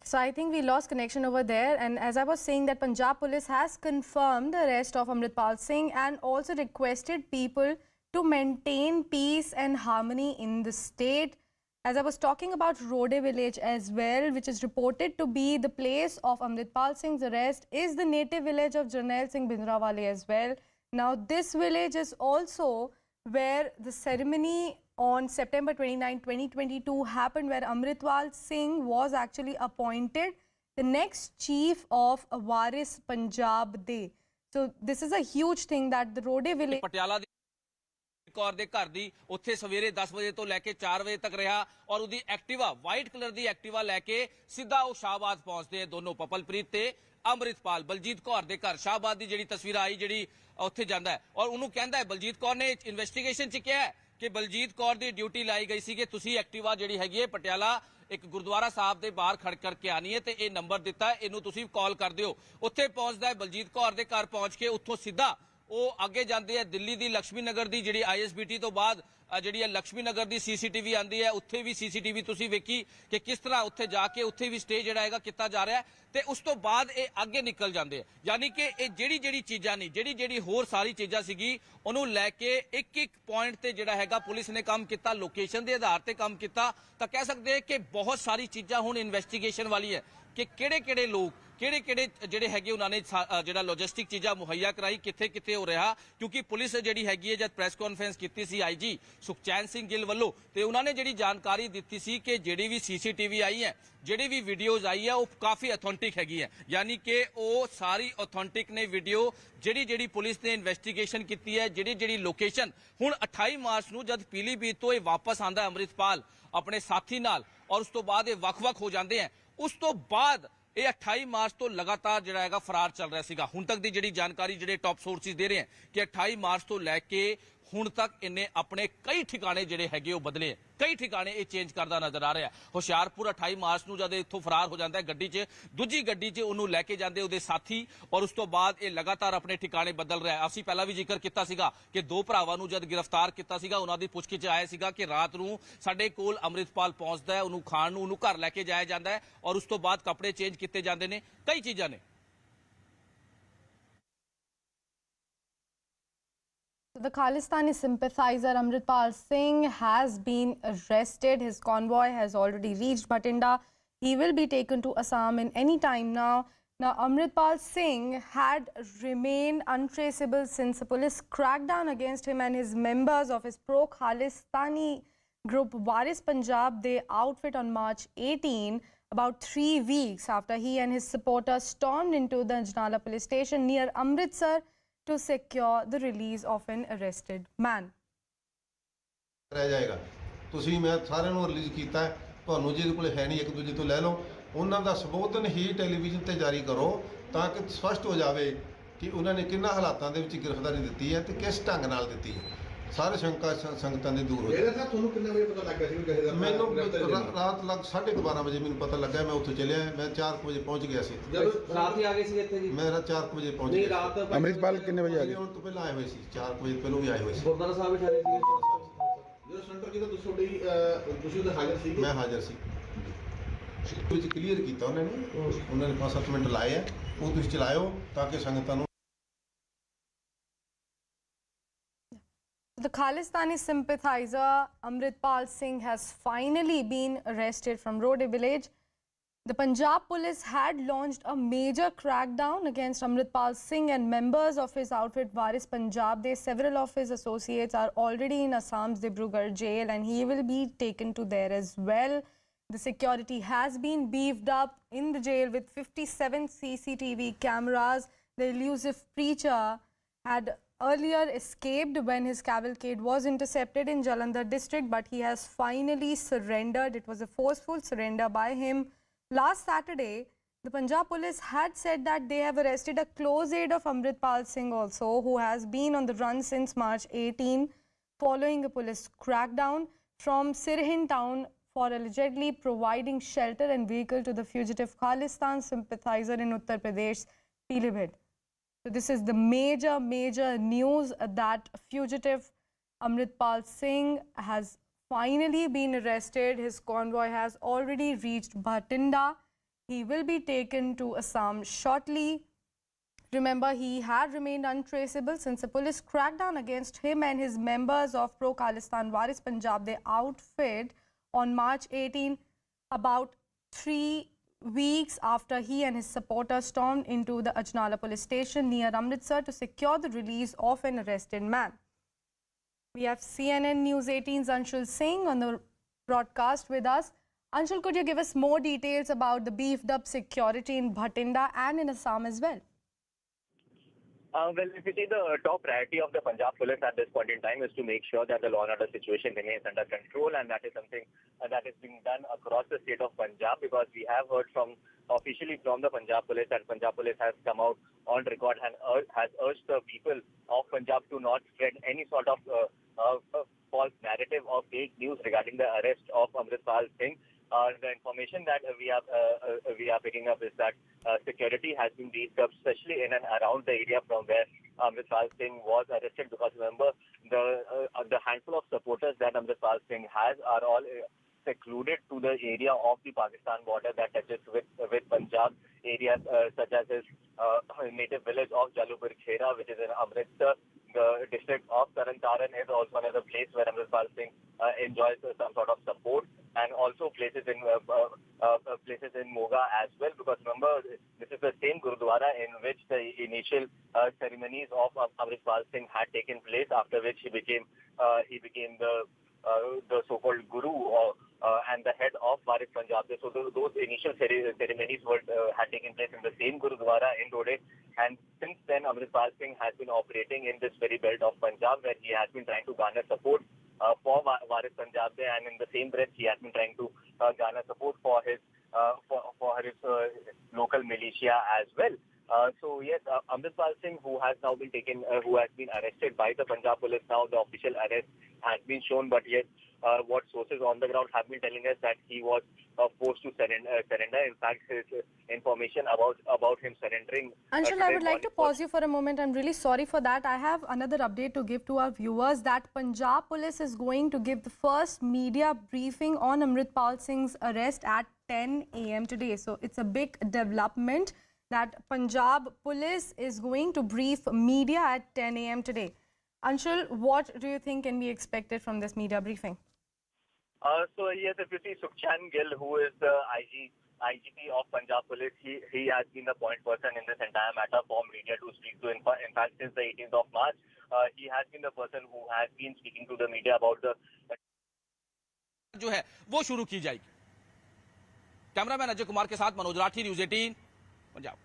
So I think we lost connection over there, and as I was saying that Punjab police has confirmed the arrest of Amritpal Singh and also requested people to maintain peace and harmony in the state. As I was talking about Rode village as well, which is reported to be the place of Amritpal Singh's arrest, is the native village of Jarnail Singh Bhindrawale as well. Now this village is also where the ceremony on September 29, 2022 happened, where Amritpal Singh was actually appointed the next chief of Waris Punjab Day. So this is a huge thing that the Rode village... Patiala ਦੀ ਕੌਰ ਦੇ ਘਰ ਦੀ ਉੱਥੇ ਸਵੇਰੇ 10 ਵਜੇ ਤੋਂ ਲੈ ਕੇ 4 ਵਜੇ ਤੱਕ ਰਿਹਾ ਔਰ ਉਹਦੀ ਐਕਟਿਵਾ ਵਾਈਟ ਕਲਰ ਦੀ ਐਕਟਿਵਾ ਲੈ ਕੇ ਸਿੱਧਾ ਉਹ ਸ਼ਾਹਬਾਦ ਪਹੁੰਚਦੇ ਦੋਨੋਂ ਪਪਲਪ੍ਰੀਤ ਤੇ ਅਮਰਿਤਪਾਲ ਬਲਜੀਤ ਕੌਰ ਦੇ ਘਰ ਸ਼ਾਹਬਾਦ ਦੀ ਜਿਹੜੀ ਤਸਵੀਰ ਆਈ ਜਿਹੜੀ ਉੱਥੇ ਜਾਂਦਾ ਹੈ ਔਰ ਉਹਨੂੰ ਕਹਿੰਦਾ ਹੈ ਬਲਜੀਤ ਕੌਰ ਨੇ ਇਨਵੈਸਟੀਗੇਸ਼ਨ 'ਚ ਕਿਹਾ ਹੈ ਕਿ ਬਲਜੀਤ ਕੌਰ ਦੀ ਡਿਊਟੀ ਲਾਈ ਗਈ ਸੀ ਕਿ ਤੁਸੀਂ ਐਕਟਿਵਾ ਜਿਹੜੀ ਹੈਗੀ ਹੈ ਪਟਿਆਲਾ ਇੱਕ ਗੁਰਦੁਆਰਾ ਸਾਹਿਬ ਦੇ ਬਾਹਰ ਖੜ ਕਰਕੇ ਆਣੀ ਹੈ ਤੇ ਇਹ ਨੰਬਰ ਦਿੱਤਾ ਇਹਨੂੰ ਤੁਸੀਂ ਕਾਲ ਕਰ ਦਿਓ। ਉੱਥੇ ਪਹੁੰਚਦਾ ਹੈ ਬਲਜੀਤ ਕੌਰ ਦੇ ਘਰ ਪਹੁੰਚ ਕੇ ਉੱਥੋਂ ਸਿੱਧਾ ਉਹ ਅੱਗੇ ਜਾਂਦੇ ਆ ਦਿੱਲੀ ਦੀ ਲక్ష్ਮੀ ਨਗਰ ਦੀ ਜਿਹੜੀ ISBT ਤੋਂ ਬਾਅਦ ਜਿਹੜੀ ਲక్ష్ਮੀ ਨਗਰ ਦੀ CCTV ਆਂਦੀ ਹੈ ਉੱਥੇ ਵੀ CCTV ਤੁਸੀਂ ਵੇਖੀ ਕਿ ਕਿਸ ਤਰ੍ਹਾਂ ਉੱਥੇ ਜਾ ਕੇ ਉੱਥੇ ਵੀ ਸਟੇ ਜਿਹੜਾ ਹੈਗਾ ਕੀਤਾ ਜਾ ਰਿਹਾ ਤੇ ਉਸ ਤੋਂ ਬਾਅਦ ਇਹ ਅੱਗੇ ਨਿਕਲ ਜਾਂਦੇ ਆ। ਯਾਨੀ ਕਿ ਇਹ ਜਿਹੜੀ ਚੀਜ਼ਾਂ ਨਹੀਂ ਜਿਹੜੀ ਹੋਰ ਸਾਰੀ ਚੀਜ਼ਾਂ ਸੀਗੀ ਉਹਨੂੰ ਲੈ ਕੇ ਇੱਕ ਪੁਆਇੰਟ ਤੇ ਜਿਹੜਾ ਹੈਗਾ ਪੁਲਿਸ ਨੇ ਕੰਮ ਕੀਤਾ, ਲੋਕੇਸ਼ਨ ਦੇ ਆਧਾਰ ਤੇ ਕੰਮ ਕੀਤਾ। ਤਾਂ ਕਹਿ ਸਕਦੇ ਕਿ ਬਹੁਤ ਸਾਰੀ ਚੀਜ਼ਾਂ ਹੁਣ ਇਨਵੈਸਟੀਗੇਸ਼ਨ ਵਾਲੀ ਹੈ ਕਿ ਕਿਹੜੇ ਲੋਕ ਕਿਹੜੇ ਜਿਹੜੇ ਹੈਗੇ ਉਹਨਾਂ ਨੇ ਜਿਹੜਾ ਲੌਜਿਸਟਿਕ ਚੀਜ਼ਾਂ ਮੁਹੱਈਆ ਕਰਾਈ ਕਿੱਥੇ ਹੋ ਰਿਹਾ। ਕਿਉਂਕਿ ਪੁਲਿਸ ਜਿਹੜੀ ਹੈਗੀ ਹੈ ਜਦ ਪ੍ਰੈਸ ਕਾਨਫਰੰਸ ਕੀਤੀ ਸੀ IG ਸੁਖਚੈਨ ਸਿੰਘ ਗਿੱਲ ਵੱਲੋਂ ਤੇ ਉਹਨਾਂ ਨੇ ਜਿਹੜੀ ਜਾਣਕਾਰੀ ਦਿੱਤੀ ਸੀ ਕਿ ਜਿਹੜੀ ਵੀ CCTV ਆਈ ਹੈ ਜਿਹੜੀ ਵੀ ਵੀਡੀਓਜ਼ ਆਈ ਹੈ ਉਹ ਕਾਫੀ ਅਥੈਂਟਿਕ ਹੈਗੀ ਹੈ। ਯਾਨੀ ਕਿ ਉਹ ਸਾਰੀ ਅਥੈਂਟਿਕ ਨੇ ਵੀਡੀਓ ਜਿਹੜੀ ਪੁਲਿਸ ਨੇ ਇਨਵੈਸਟੀਗੇਸ਼ਨ ਕੀਤੀ ਹੈ ਜਿਹੜੀ ਲੋਕੇਸ਼ਨ ਹੁਣ 28 ਮਾਰਚ ਨੂੰ ਜਦ ਪੀਲੀਭੀਤ ਤੋਂ ਇਹ ਵਾਪਸ ਆਂਦਾ ਅੰਮ੍ਰਿਤਪਾਲ ਆਪਣੇ ਸਾਥੀ ਨਾਲ ਔਰ ਉਸ ਤੋਂ ਬਾਅਦ ਇਹ ਵੱਖ-ਵੱਖ ਹੋ ਜਾਂਦੇ ਆ। ਉਸ ਤੋਂ ਬਾਅਦ ਇਹ 28 ਮਾਰਚ ਤੋਂ ਲਗਾਤਾਰ ਜਿਹੜਾ ਹੈਗਾ ਫਰਾਰ ਚੱਲ ਰਿਹਾ ਸੀਗਾ। ਹੁਣ ਤੱਕ ਦੀ ਜਿਹੜੀ ਜਾਣਕਾਰੀ ਜਿਹੜੇ ਟੌਪ ਸੋਰਸਿਸ ਦੇ ਰਹੇ ਹਨ ਕਿ 28 ਮਾਰਚ ਤੋਂ ਲੈ ਕੇ ਹੁਣ ਤੱਕ ਇਹਨੇ ਆਪਣੇ ਕਈ ਠਿਕਾਣੇ ਜਿਹੜੇ ਹੈਗੇ ਉਹ ਬਦਲੇ, ਕਈ ਠਿਕਾਣੇ ਇਹ ਚੇਂਜ ਕਰਦਾ ਨਜ਼ਰ ਆ ਰਿਹਾ। ਹੁਸ਼ਿਆਰਪੁਰ 28 ਮਾਰਚ ਨੂੰ ਜਦ ਇੱਥੋਂ ਫਰਾਰ ਹੋ ਜਾਂਦਾ ਹੈ ਗੱਡੀ 'ਚ, ਦੂਜੀ ਗੱਡੀ 'ਚ ਉਹਨੂੰ ਲੈ ਕੇ ਜਾਂਦੇ ਉਹਦੇ ਸਾਥੀ, ਔਰ ਉਸ ਤੋਂ ਬਾਅਦ ਇਹ ਲਗਾਤਾਰ ਆਪਣੇ ਠਿਕਾਣੇ ਬਦਲ ਰਿਹਾ। ਅਸੀਂ ਪਹਿਲਾਂ ਵੀ ਜ਼ਿਕਰ ਕੀਤਾ ਸੀਗਾ ਕਿ ਦੋ ਭਰਾਵਾਂ ਨੂੰ ਜਦ ਗ੍ਰਿਫਤਾਰ ਕੀਤਾ ਸੀਗਾ ਉਹਨਾਂ ਦੀ ਪੁੱਛਗਿੱਛ ਆਇਆ ਸੀਗਾ ਕਿ ਰਾਤ ਨੂੰ ਸਾਡੇ ਕੋਲ ਅੰਮ੍ਰਿਤਪਾਲ ਪਹੁੰਚਦਾ ਹੈ, ਉਹਨੂੰ ਖਾਣ ਨੂੰ ਉਹਨੂੰ ਘਰ ਲੈ ਕੇ ਜਾਇਆ ਜਾਂਦਾ ਹੈ ਔਰ ਉਸ ਤੋਂ ਬਾਅਦ ਕੱਪੜੇ ਚੇਂਜ ਕੀਤੇ ਜਾਂਦੇ ਨੇ, ਕਈ ਚੀਜ਼ਾਂ ਨੇ। The Khalistani sympathiser Amritpal Singh has been arrested. His convoy has already reached Bathinda. He will be taken to Assam in any time now. Now, Amritpal Singh had remained untraceable since the police cracked down against him and his members of his pro-Khalistani group Waris Punjab. They outfit on March 18, about 3 weeks after he and his supporters stormed into the Ajnala police station near Amritsar to secure the release of an arrested man. ਰਹਿ ਜਾਏਗਾ। ਤੁਸੀਂ ਮੈਂ ਸਾਰਿਆਂ ਨੂੰ release ਕੀਤਾ ਹੈ, ਤੁਹਾਨੂੰ ਜਿਹਦੇ ਕੋਲ ਹੈ ਨਹੀਂ ਇੱਕ ਦੂਜੇ ਤੋਂ ਲੈ ਲਓ। ਉਹਨਾਂ ਦਾ ਸੰਬੋਧਨ ਹੀ ਟੈਲੀਵਿਜ਼ਨ ਤੇ ਜਾਰੀ ਕਰੋ ਤਾਂ ਕਿ ਸਪਸ਼ਟ ਹੋ ਜਾਵੇ ਕਿ ਉਹਨਾਂ ਨੇ ਕਿੰਨਾ ਹਾਲਾਤਾਂ ਦੇ ਵਿੱਚ ਗ੍ਰਿਫਤਾਰੀ ਦਿੱਤੀ ਹੈ ਤੇ ਕਿਸ ਢੰਗ ਨਾਲ ਦਿੱਤੀ ਹੈ। ਸਾਰੇ ਸ਼ੰਕਾ ਸੰਗਤਾਂ ਦੇ ਦੂਰ ਹੋ ਜਾਏ। ਤੁਹਾਨੂੰ ਕਿੰਨੇ ਵਜੇ ਪਤਾ ਲੱਗਾ ਸੀ ਕਿ ਮੈਨੂੰ ਰਾਤ ਲੱਗ 12:30 ਵਜੇ ਮੈਨੂੰ ਪਤਾ ਲੱਗਾ। ਮੈਂ ਉੱਥੇ ਚੱਲਿਆ, ਮੈਂ 4 ਵਜੇ ਪਹੁੰਚ ਗਿਆ ਸੀ। ਜਦੋਂ ਰਾਤ ਹੀ ਆ ਗਏ ਸੀ ਇੱਥੇ ਜੀ? ਮੈਂ 4 ਵਜੇ ਪਹੁੰਚ ਗਿਆ। ਨਹੀਂ ਰਾਤ ਅੰਮ੍ਰਿਤਪਾਲ ਕਿੰਨੇ ਵਜੇ ਆ ਗਏ? ਹੁਣ ਤੋਂ ਪਹਿਲਾਂ ਆਏ ਹੋਏ ਸੀ, 4 ਵਜੇ ਪਹਿਲਾਂ ਵੀ ਆਏ ਹੋਏ ਸੀ। ਗੁਰਦੁਆਰਾ ਸਾਹਿਬ ਵਿੱਚ ਆਏ ਸੀ? ਜਦੋਂ ਸੈਂਟਰ ਕੀਤਾ ਤੁਸੀਂ ਤਾਂ ਹਾਜ਼ਰ ਸੀ? ਮੈਂ ਹਾਜ਼ਰ ਸੀ। ਵਿੱਚ ਕਲੀਅਰ ਕੀਤਾ ਉਹਨਾਂ ਨੇ 5-7 ਮਿੰਟ ਲਾਏ ਆ, ਉਹ ਤੁਸੀਂ ਚਲਾਇਓ ਤਾਂ ਕਿ ਸੰਗਤਾਂ ਨੂੰ। The Khalistani sympathiser Amritpal Singh has finally been arrested from Rode village. The Punjab police had launched a major crackdown against Amritpal Singh and members of his outfit Waris Punjab. Several of his associates are already in Assam's Dibrugarh jail and he will be taken to there as well. The security has been beefed up in the jail with 57 CCTV cameras. The elusive preacher had earlier escaped when his cavalcade was intercepted in Jalandhar district, but he has finally surrendered. It was a forceful surrender by him. Last Saturday, the Punjab police had said that they have arrested a close aide of Amritpal Singh also, who has been on the run since March 18, following a police crackdown from Sirhind town for allegedly providing shelter and vehicle to the fugitive Khalistan sympathiser in Uttar Pradesh, Pilibhit. So this is the major news that fugitive Amritpal Singh has finally been arrested. His convoy has already reached Bathinda. He will be taken to Assam shortly. Remember, he had remained untraceable since the police cracked down against him and his members of pro-Khalistan Waris Punjab. They outfit on March 18, about 3 weeks after he and his supporters stormed into the Ajnala police station near Amritsar to secure the release of an arrested man. We have CNN News 18's Anshul Singh on the broadcast with us. Anshul, could you give us more details about the beefed up security in Bathinda and in Assam as well? Well, if you see, the top priority of the Punjab police at this point in time is to make sure that the law and order situation remains under control, and that is something that is being done across the state of Punjab, because we have heard officially from the Punjab police that Punjab police has come out on record and has urged the people of Punjab to not spread any sort of false narrative or fake news regarding the arrest of Amritpal Singh. The information that we are picking up is that security has been beefed up, especially in and around the area from where Amritpal Singh was arrested. Because remember, the handful of supporters that Amritpal Singh has are all secluded to the area of the Pakistan border that touches with Punjab, areas such as his native village of Jalupur Khera, which is in Amritsar. The district of Taran is also another place where Amritpal Singh enjoys some sort of support, and also places in Moga as well. Because remember, this is the same Gurudwara in which the initial ceremonies of Amritpal Singh had taken place, after which he became the so-called Guru and the head of Waris Punjab. So those initial ceremonies had taken place in the same Gurudwara in Rode. And since then, Amritpal Singh has been operating in this very belt of Punjab, where he has been trying to garner support for Waris Punjab, and in the same breath, he has been trying to garner support for his local Asia as well. So yes, Amritpal Singh, who has now been taken, who has been arrested by the Punjab police. Now the official arrest has been shown, but yes, what sources on the ground have been telling us that he was forced to surrender. In fact, his information about him surrendering. Anshul, I would like to pause you for a moment. I'm really sorry for that. I have another update to give to our viewers that Punjab police is going to give the first media briefing on Amritpal Singh's arrest at 10 a.m. today. So it's a big development that Punjab police is going to brief media at 10 a.m. today. Anshul, what do you think can be expected from this media briefing? So yes, if you see Sukhchand Gill, who is the IGP of Punjab Police, he has been the point person in this entire matter for media to speak to. In fact, since the 18th of March, he has been the person who has been speaking to the media about the जो है वो शुरू की जाएगी। Cameraman Ajay Kumar के साथ Manoj Rathi, news 18 Punjab.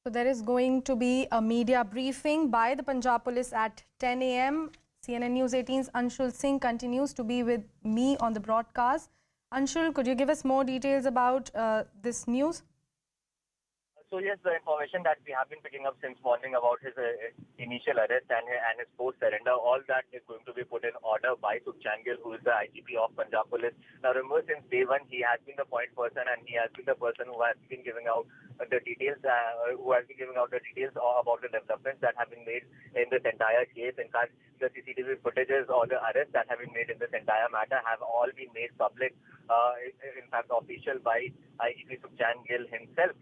So there is going to be a media briefing by the Punjab Police at 10 a.m. CNN News 18's Anshul Singh continues to be with me on the broadcast. Anshul, could you give us more details about this news? So yes, the information that we have been picking up since morning about his initial arrest and his post-surrender, all that is going to be put in order by Sukhchand Gill, who is the IGP of Punjab Police. Now remember, since day one, he has been the point person and he has been the person who has been giving out the details, about the developments that have been made in this entire case. In fact, the CCTV footages or the arrests that have been made in this entire matter have all been made public, in fact, official by IGP Sukhchand Gill himself.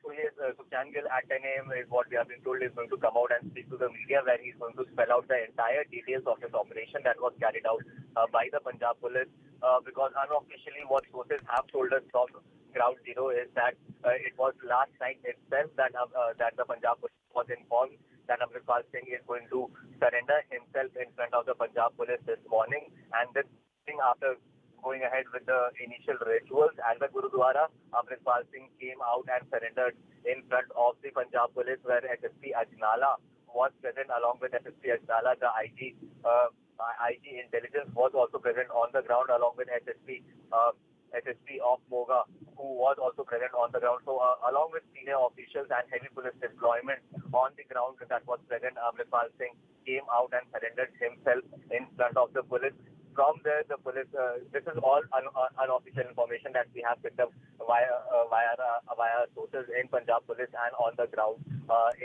So yes, Sukhchand Gill at 10 a.m. is what we have been told is going to come out and speak to the media, where he's going to spell out the entire details of his operation that was carried out by the Punjab Police. Because unofficially, what sources have told us from ground zero is that it was last night itself that the Punjab Police was informed that Amritpal Singh is going to surrender himself in front of the Punjab Police this morning, and this thing after going ahead with the initial rituals at the Gurudwara, Amritpal Singh came out and surrendered in front of the Punjab Police, where SSP Ajnala was present along with SSP Ajnala. The IG Intelligence was also present on the ground along with SSP of Moga, who was also present on the ground. So along with senior officials and heavy police deployment on the ground that was present, Amritpal Singh came out and surrendered himself in front of the police. From there, the police, this is all unofficial information that we have picked up via sources in Punjab Police and on the ground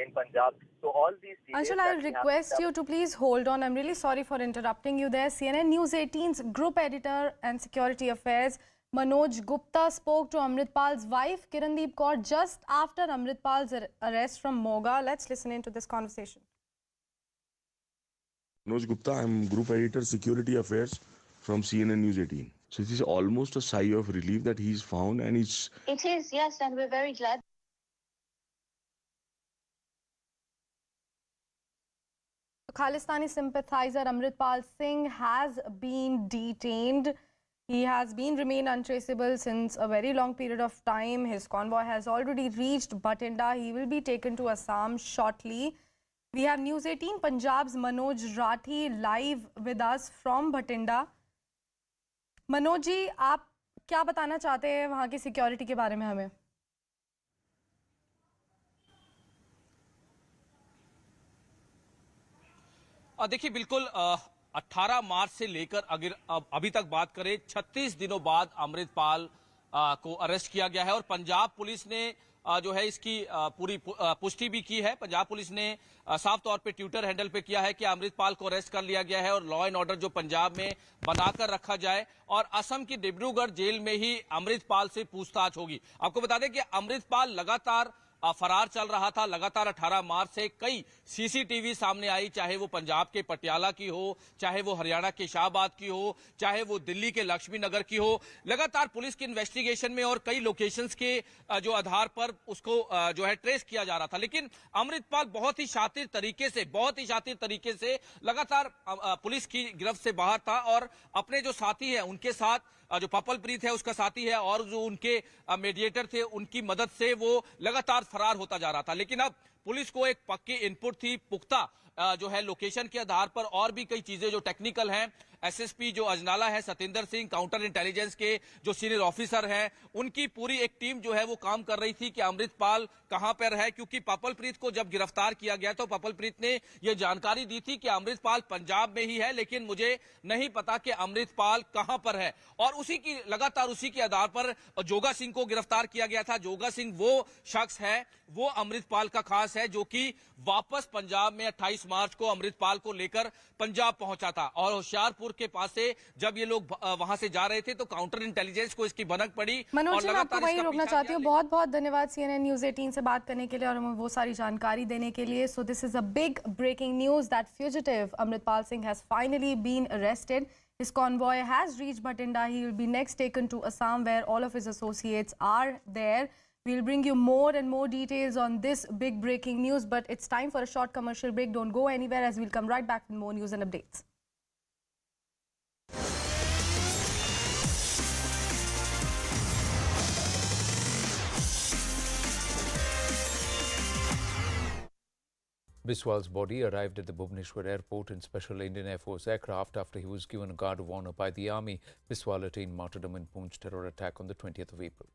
in Punjab. So all these Anshul, I will request you to please hold on. I'm really sorry for interrupting you there. CNN News 18's group editor and security affairs, Manoj Gupta, spoke to Amritpal's wife, Kirandeep Kaur, just after Amritpal's arrest from Moga. Let's listen into this conversation. Manoj Gupta, I'm Group Editor Security Affairs from CNN News 18. So this is almost a sigh of relief that he's found, and it's... It is, yes, and we're very glad. Khalistani sympathiser Amritpal Singh has been detained. He has been remained untraceable since a very long period of time. His convoy has already reached Bathinda. He will be taken to Assam shortly. We have News 18 Punjab's Manoj Rathi live with us from Bathinda. Manoj ji, आप क्या बताना चाहते हैं वहाँ की security के बारे में हमें? देखिए, बिल्कुल 18 मार्च से लेकर अगर अभी तक बात करें, 36 दिनों बाद अमृतपाल को अरेस्ट किया गया है और पंजाब पुलिस ने जो है इसकी पूरी पुष्टि भी की है। पंजाब पुलिस ने साफ तौर पे ट्विटर हैंडल पे किया है कि अमृतपाल को अरेस्ट कर लिया गया है और लॉ एंड ऑर्डर जो पंजाब में बनाकर रखा जाए और असम की डिब्रूगढ़ जेल में ही अमृतपाल से पूछताछ होगी। आपको बता दें कि अमृतपाल लगातार फरार चल रहा था। लगातार 18 मार्च से कई सीसीटीवी सामने आई, चाहे वो पंजाब के पटियाला की हो, चाहे वो हरियाणा के शाहबाद की हो, चाहे वो दिल्ली के लक्ष्मी नगर की हो। लगातार पुलिस की इन्वेस्टिगेशन में और कई लोकेशंस के जो आधार पर उसको जो है ट्रेस किया जा रहा था, लेकिन अमृतपाल बहुत ही शातिर तरीके से लगातार पुलिस की गिरफ्त से बाहर था और अपने जो साथी है उनके साथ, जो पपलप्रीत है उसका साथी है और जो उनके मीडिएटर थे उनकी मदद से वो लगातार फरार होता जा रहा था। लेकिन अब पुलिस को एक पक्की इनपुट थी, पुख्ता जो है लोकेशन के आधार पर और भी कई चीजें जो टेक्निकल हैं एसएसपी जो अजनाला है सतेंद्र सिंह, काउंटर इंटेलिजेंस के जो सीनियर ऑफिसर हैं, उनकी पूरी एक टीम जो है वो काम कर रही थी कि अमृतपाल कहां पर है, क्योंकि पपलप्रीत को जब गिरफ्तार किया गया तो पपलप्रीत ने यह जानकारी दी थी कि अमृतपाल पंजाब में ही है, लेकिन मुझे नहीं पता कि अमृतपाल कहां पर है। और लगातार उसी के आधार पर जोगा सिंह को गिरफ्तार किया गया था। जोगा सिंह वो शख्स है, वो अमृतपाल का खास है, जो कि वापस पंजाब में 28 मार्च को अमृतपाल को लेकर पंजाब पहुंचा था। और होशियारपुर के पास से जब ये लोग वहां से जा रहे थे तो काउंटर इंटेलिजेंस को इसकी भनक पड़ी। मनोज, मैं आपको वहीं रोकना चाहती हूँ। बहुत बहुत धन्यवाद CNN News 18 से बात करने के लिए और हमें वो सारी जानकारी देने के लिए। So this is a big breaking news that fugitive Amritpal Singh has finally been arrested. His convoy has reached Bathinda. He will be next taken to Assam, where all of his associates are there. We'll bring you more and more details on this big breaking news, but it's time for a short commercial break. Don't go anywhere, as we'll come right back with more news and updates. Biswal's body arrived at the Bhubaneswar airport in Special Indian Air Force aircraft after he was given a guard of honor by the army. Biswal attained martyrdom in Poonch terror attack on the 20th of April.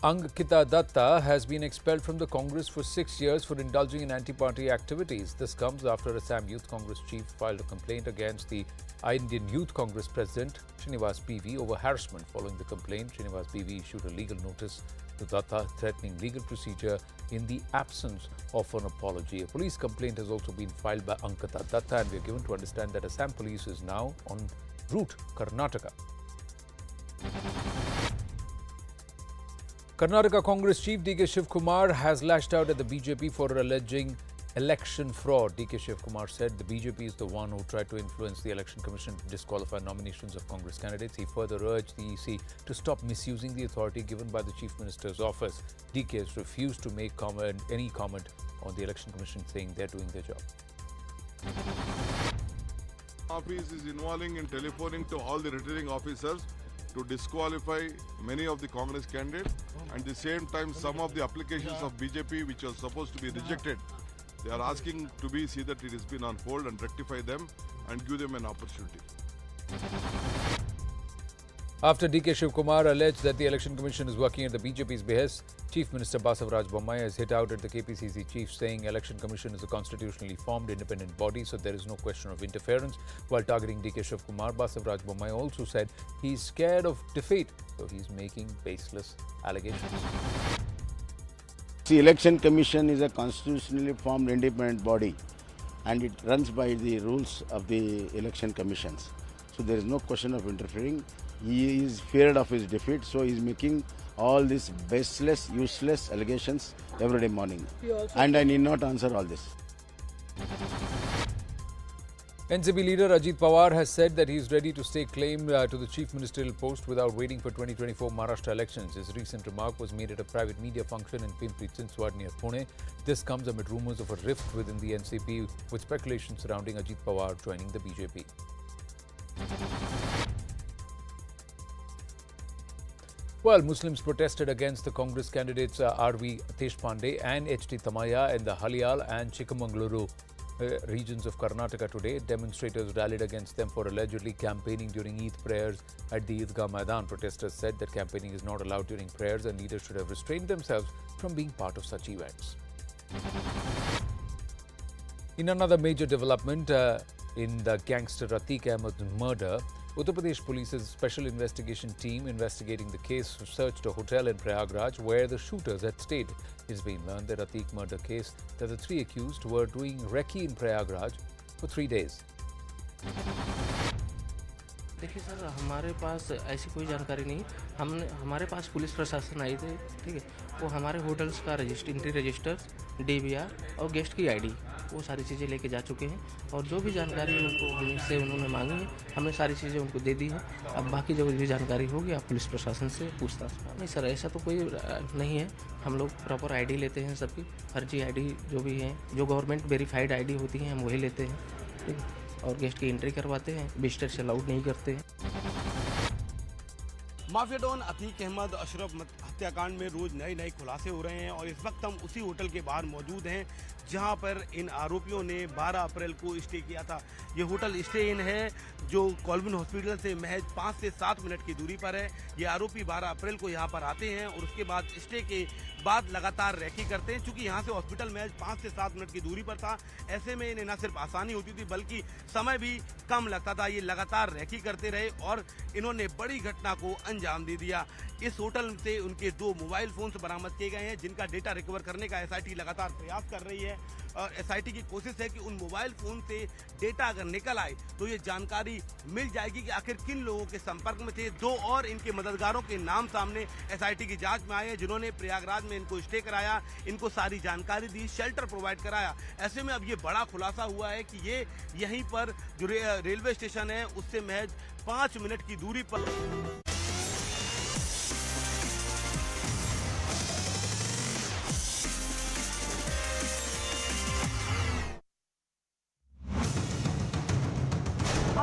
Ankita Datta has been expelled from the Congress for 6 years for indulging in anti-party activities. This comes after Assam Youth Congress chief filed a complaint against the Indian Youth Congress president Srinivas BV over harassment. Following the complaint, Srinivas BV issued a legal notice to Datta threatening legal procedure in the absence of an apology. A police complaint has also been filed by Ankita Datta, and we are given to understand that Assam police is now en route Karnataka. Karnataka Congress chief D.K. Shivkumar has lashed out at the BJP for alleging election fraud. D.K. Shivkumar said the BJP is the one who tried to influence the Election Commission to disqualify nominations of Congress candidates. He further urged the EC to stop misusing the authority given by the Chief Minister's office. D.K. has refused to make any comment on the Election Commission, saying they're doing their job. Office is involving in telephoning to all the returning officers to disqualify many of the Congress candidates, and at the same time some of the applications of BJP which are supposed to be rejected, they are asking to see that it has been on hold and rectify them and give them an opportunity. After D.K. Shivkumar alleged that the Election Commission is working at the BJP's behest, Chief Minister Basavaraj Bommai has hit out at the KPCC chief, saying Election Commission is a constitutionally formed independent body, so there is no question of interference. While targeting D.K. Shivkumar, Basavaraj Bommai also said he's scared of defeat, so he's making baseless allegations. The Election Commission is a constitutionally formed independent body, and it runs by the rules of the election commissions. So there is no question of interfering. He is feared of his defeat, so he is making all these baseless, useless allegations every day morning. And I need not answer all this. NCP leader Ajit Pawar has said that he is ready to stake claim to the chief ministerial post without waiting for 2024 Maharashtra elections. His recent remark was made at a private media function in Pimpri Chinchwad near Pune. This comes amid rumours of a rift within the NCP, with speculation surrounding Ajit Pawar joining the BJP. Well, Muslims protested against the Congress candidates R.V. Deshpande and H.T. Tamaya in the Haliyal and Chikmagaluru regions of Karnataka today. Demonstrators rallied against them for allegedly campaigning during Eid prayers at the Eidgah Maidan. Protesters said that campaigning is not allowed during prayers and leaders should have restrained themselves from being part of such events. In another major development in the gangster Atiq Ahmed's murder, Uttar Pradesh Police's special investigation team investigating the case searched a hotel in Prayagraj where the shooters had stayed. It's been learned that Atiq murder case that the three accused were doing recce in Prayagraj for 3 days. देखिए sir, हमारे पास ऐसी कोई जानकारी नहीं। हमारे पास police प्रशासन आई थे, ठीक है, वो हमारे होटल्स का एंट्री रजिस्टर, DVR और गेस्ट की ID वो सारी चीज़ें लेके जा चुके हैं, और जो भी जानकारी उनको हमसे उन्होंने मांगी है हमने सारी चीज़ें उनको दे दी है। अब बाकी जो भी जानकारी होगी आप पुलिस प्रशासन से पूछताछ। नहीं सर, ऐसा तो कोई नहीं है। हम लोग प्रॉपर ID लेते हैं सबकी, फर्जी ID जो भी हैं, जो गवर्नमेंट वेरीफाइड ID होती हैं हम वही लेते हैं, ठीक है, और गेस्ट की एंट्री करवाते हैं, विजिटर से अलाउड नहीं करते हैं। माफिया डॉन अतीक अहमद अशरफ हत्याकांड में रोज नए खुलासे हो रहे हैं और इस वक्त हम उसी होटल के बाहर मौजूद हैं जहां पर इन आरोपियों ने 12 अप्रैल को स्टे किया था। ये होटल स्टे इन है जो कॉल्विन हॉस्पिटल से महज 5 से 7 मिनट की दूरी पर है। ये आरोपी 12 अप्रैल को यहां पर आते हैं और उसके बाद स्टे के बाद लगातार रैकी करते हैं। चूंकि यहां से हॉस्पिटल महज 5 से 7 मिनट की दूरी पर था, ऐसे में इन्हें न सिर्फ आसानी होती थी बल्कि समय भी कम लगता था। ये लगातार रैकी करते रहे और इन्होंने बड़ी घटना को अंजाम दे दिया। इस होटल से उनके 2 मोबाइल फोन्स बरामद किए गए हैं जिनका डेटा रिकवर करने का एसआईटी लगातार प्रयास कर रही है। और एसआईटी की कोशिश है कि उन मोबाइल फोन से डेटा अगर निकल आए तो ये जानकारी मिल जाएगी कि आखिर किन लोगों के संपर्क में थे। 2 और इनके मददगारों के नाम सामने एसआईटी की जांच में आए हैं जिन्होंने प्रयागराज में इनको स्टे कराया, इनको सारी जानकारी दी, शेल्टर प्रोवाइड कराया। ऐसे में अब ये बड़ा खुलासा हुआ है कि ये यहीं पर जो रेलवे स्टेशन है उससे महज 5 मिनट की दूरी पर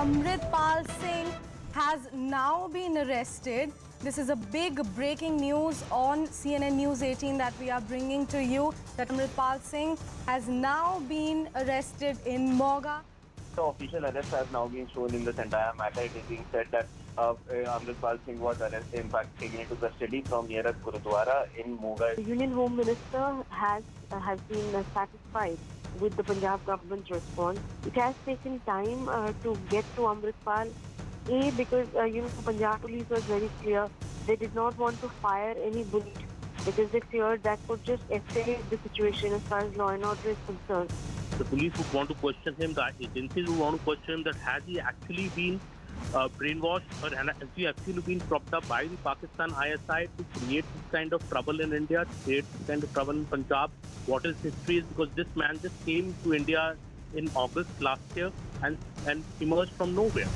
Amritpal Singh has now been arrested. This is a big breaking news on CNN News 18 that we are bringing to you, that Amritpal Singh has now been arrested in Moga. The official arrest has now been shown in this entire matter. It is being said that Amritpal Singh was arrested, in fact, taken into custody from nearest Gurudwara in Moga. The Union Home Minister has been satisfied with the Punjab government's response. It has taken time to get to Amritpal. Because Punjab police was very clear. They did not want to fire any bullet because they feared that could just escalate the situation as far as law and order is concerned. The police would want to question him, the agencies would want to question him that has he actually been brainwashed or has he actually been propped up by the Pakistan ISI to create this kind of trouble in India, to create this kind of trouble in Punjab. What his history is, because this man just came to India in August last year and emerged from nowhere.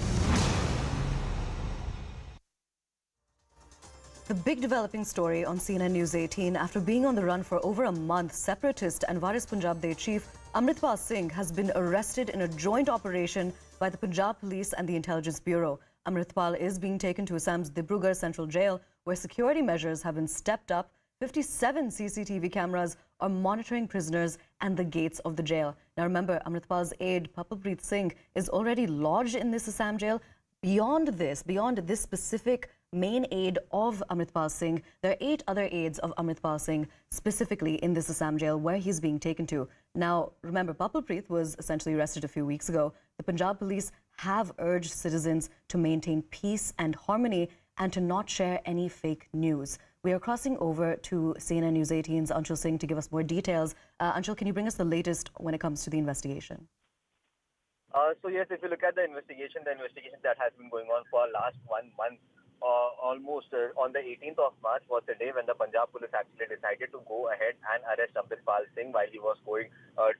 The big developing story on CNN News 18. After being on the run for over a month, separatist and Waris Punjab Day chief Amritpal Singh has been arrested in a joint operation by the Punjab Police and the Intelligence Bureau. Amritpal is being taken to Assam's Dibrugarh Central Jail, where security measures have been stepped up. 57 CCTV cameras are monitoring prisoners and the gates of the jail. Now remember, Amritpal's aide, Papalpreet Singh, is already lodged in this Assam jail. Beyond this specific main aide of Amritpal Singh, there are 8 other aides of Amritpal Singh specifically in this Assam jail where he's being taken to. Now, remember, Papalpreet was essentially arrested a few weeks ago. The Punjab police have urged citizens to maintain peace and harmony and to not share any fake news. We are crossing over to CNN News 18's Anshul Singh to give us more details. Anshul, can you bring us the latest when it comes to the investigation? So yes, if you look at the investigation that has been going on for last 1 month, almost on the 18th of March was the day when the Punjab police actually decided to go ahead and arrest Amritpal Singh while he was going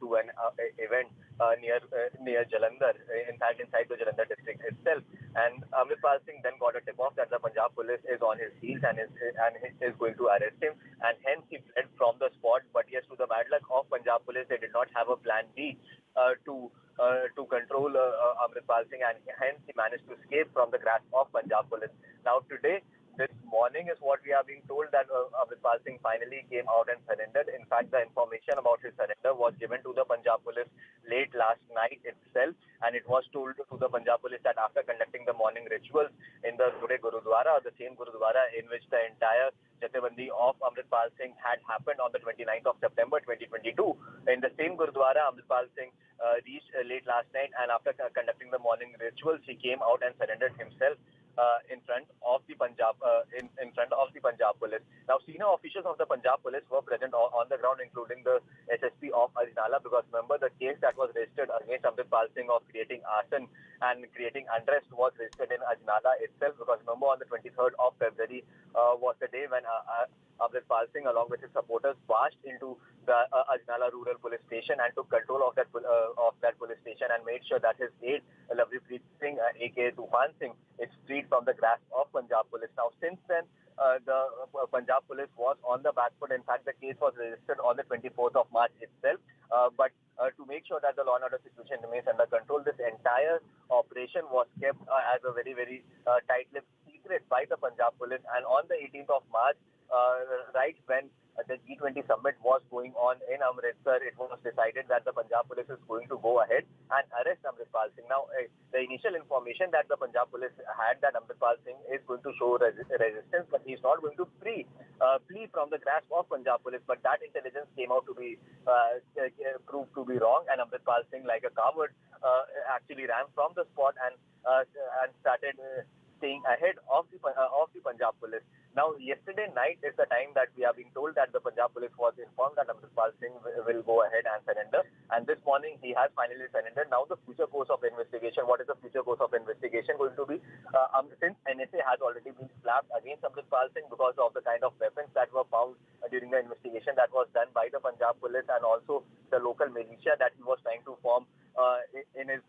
to an event near Jalandhar, in fact inside the Jalandhar district itself. And Amritpal Singh then got a tip-off that the Punjab police is on his heels and is going to arrest him, and hence he fled from the spot. But yes, to the bad luck of Punjab police, they did not have a plan B to control Amritpal Singh, and hence he managed to escape from the grasp of Punjab police. Now today, this morning is what we are being told, that Amritpal Singh finally came out and surrendered. In fact, the information about his surrender was given to the Punjab police late last night itself, and it was told to the Punjab police that after conducting the morning rituals in the Gurudwara, the same Gurudwara in which the entire Jathebandi of Amritpal Singh had happened on the 29th of September 2022. In the same Gurudwara, Amritpal Singh reached late last night, and after conducting the morning rituals, he came out and surrendered himself in front of the Punjab police. Now, senior officials of the Punjab police were present on the ground, including the SSP of Ajnala, because remember, the case that was registered against Amritpal Singh of creating arson and creating unrest was registered in Ajnala itself, because remember, on the 23rd of February was the day when Amritpal Singh, along with his supporters, marched into the Ajnala Rural Police Station and took control of that police station and made sure that his aide, Waris Singh, aka Tufan Singh, is freed from the grasp of Punjab police. Now, since then, the Punjab police was on the back foot. In fact, the case was registered on the 24th of March itself. But to make sure that the law and order situation remains under control, this entire operation was kept as a very, very tight-lipped secret by the Punjab police. And on the 18th of March, right when the G20 summit was going on in Amritsar, it was decided that the Punjab police is going to go ahead and arrest Amritpal Singh. Now, the initial information that the Punjab police had that Amritpal Singh is going to show resistance, but he's not going to flee from the grasp of Punjab police. But that intelligence came out to be proved to be wrong, and Amritpal Singh, like a coward, actually ran from the spot and started staying ahead of the Punjab police. Now, yesterday night is the time that we are being told that the Punjab police was informed that Amritpal Singh will go ahead and surrender. And this morning, he has finally surrendered. Now, the future course of investigation, what is the future course of investigation going to be? Since NSA has already been slapped against Amritpal Singh because of the kind of weapons that were found during the investigation that was done by the Punjab police and also the local militia that he was trying to form in his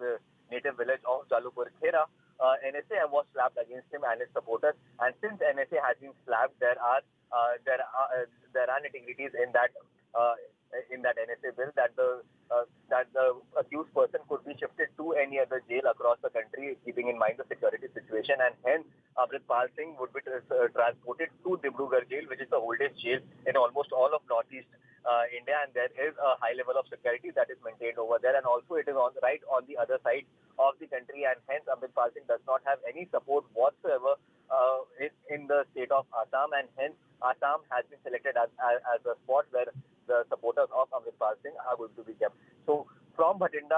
native village of Jalupur Khera. NSA was slapped against him and his supporters, and since NSA has been slapped, there are nitty-gritties in that NSA bill that the accused person could be shifted to any other jail across the country, keeping in mind the security situation, and hence Amritpal Singh would be transported to Dibrugarh jail, which is the oldest jail in almost all of northeast India, and there is a high level of security that is maintained over there, and also it is on the other side of the country, and hence Amritpal Singh does not have any support whatsoever in the state of Assam, and hence Assam has been selected as a spot where the supporters of Amritpal Singh are going to be kept. So from Bhatinda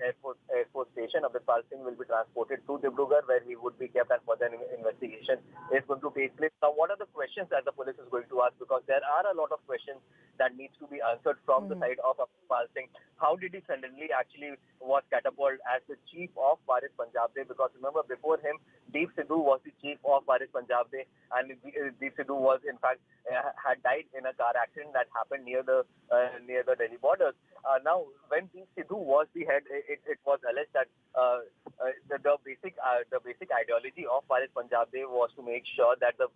Air Force Station, Amritpal Singh will be transported to Dibrugarh, where he would be kept, and further investigation is going to take place. Now, what are the questions that the police is going to ask? Because there are a lot of questions that needs to be answered from the side of Amritpal Singh. How did he suddenly actually was catapulted as the chief of Waris Punjab? Because remember, before him, Deep Sidhu was the chief of Waris Punjab, and Deep Sidhu was in fact had died in a car accident that happened near the Delhi borders. Now, when Deep Sidhu was the head, it was alleged that the basic ideology of Waris Punjab was to make sure that the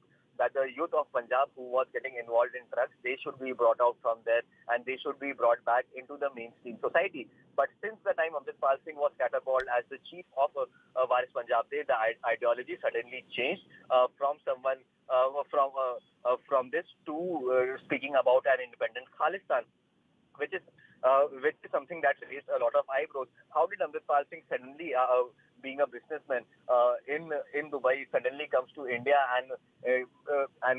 youth of Punjab who was getting involved in drugs, they should be brought out from there and they should be brought back into the mainstream society. But since the time Amritpal Singh was catapulted as the chief of Waris Punjab, the ideology suddenly changed from someone from this to speaking about an independent Khalistan, which is something that raised a lot of eyebrows. How did Amritpal Singh suddenly, being a businessman in Dubai, suddenly comes to India and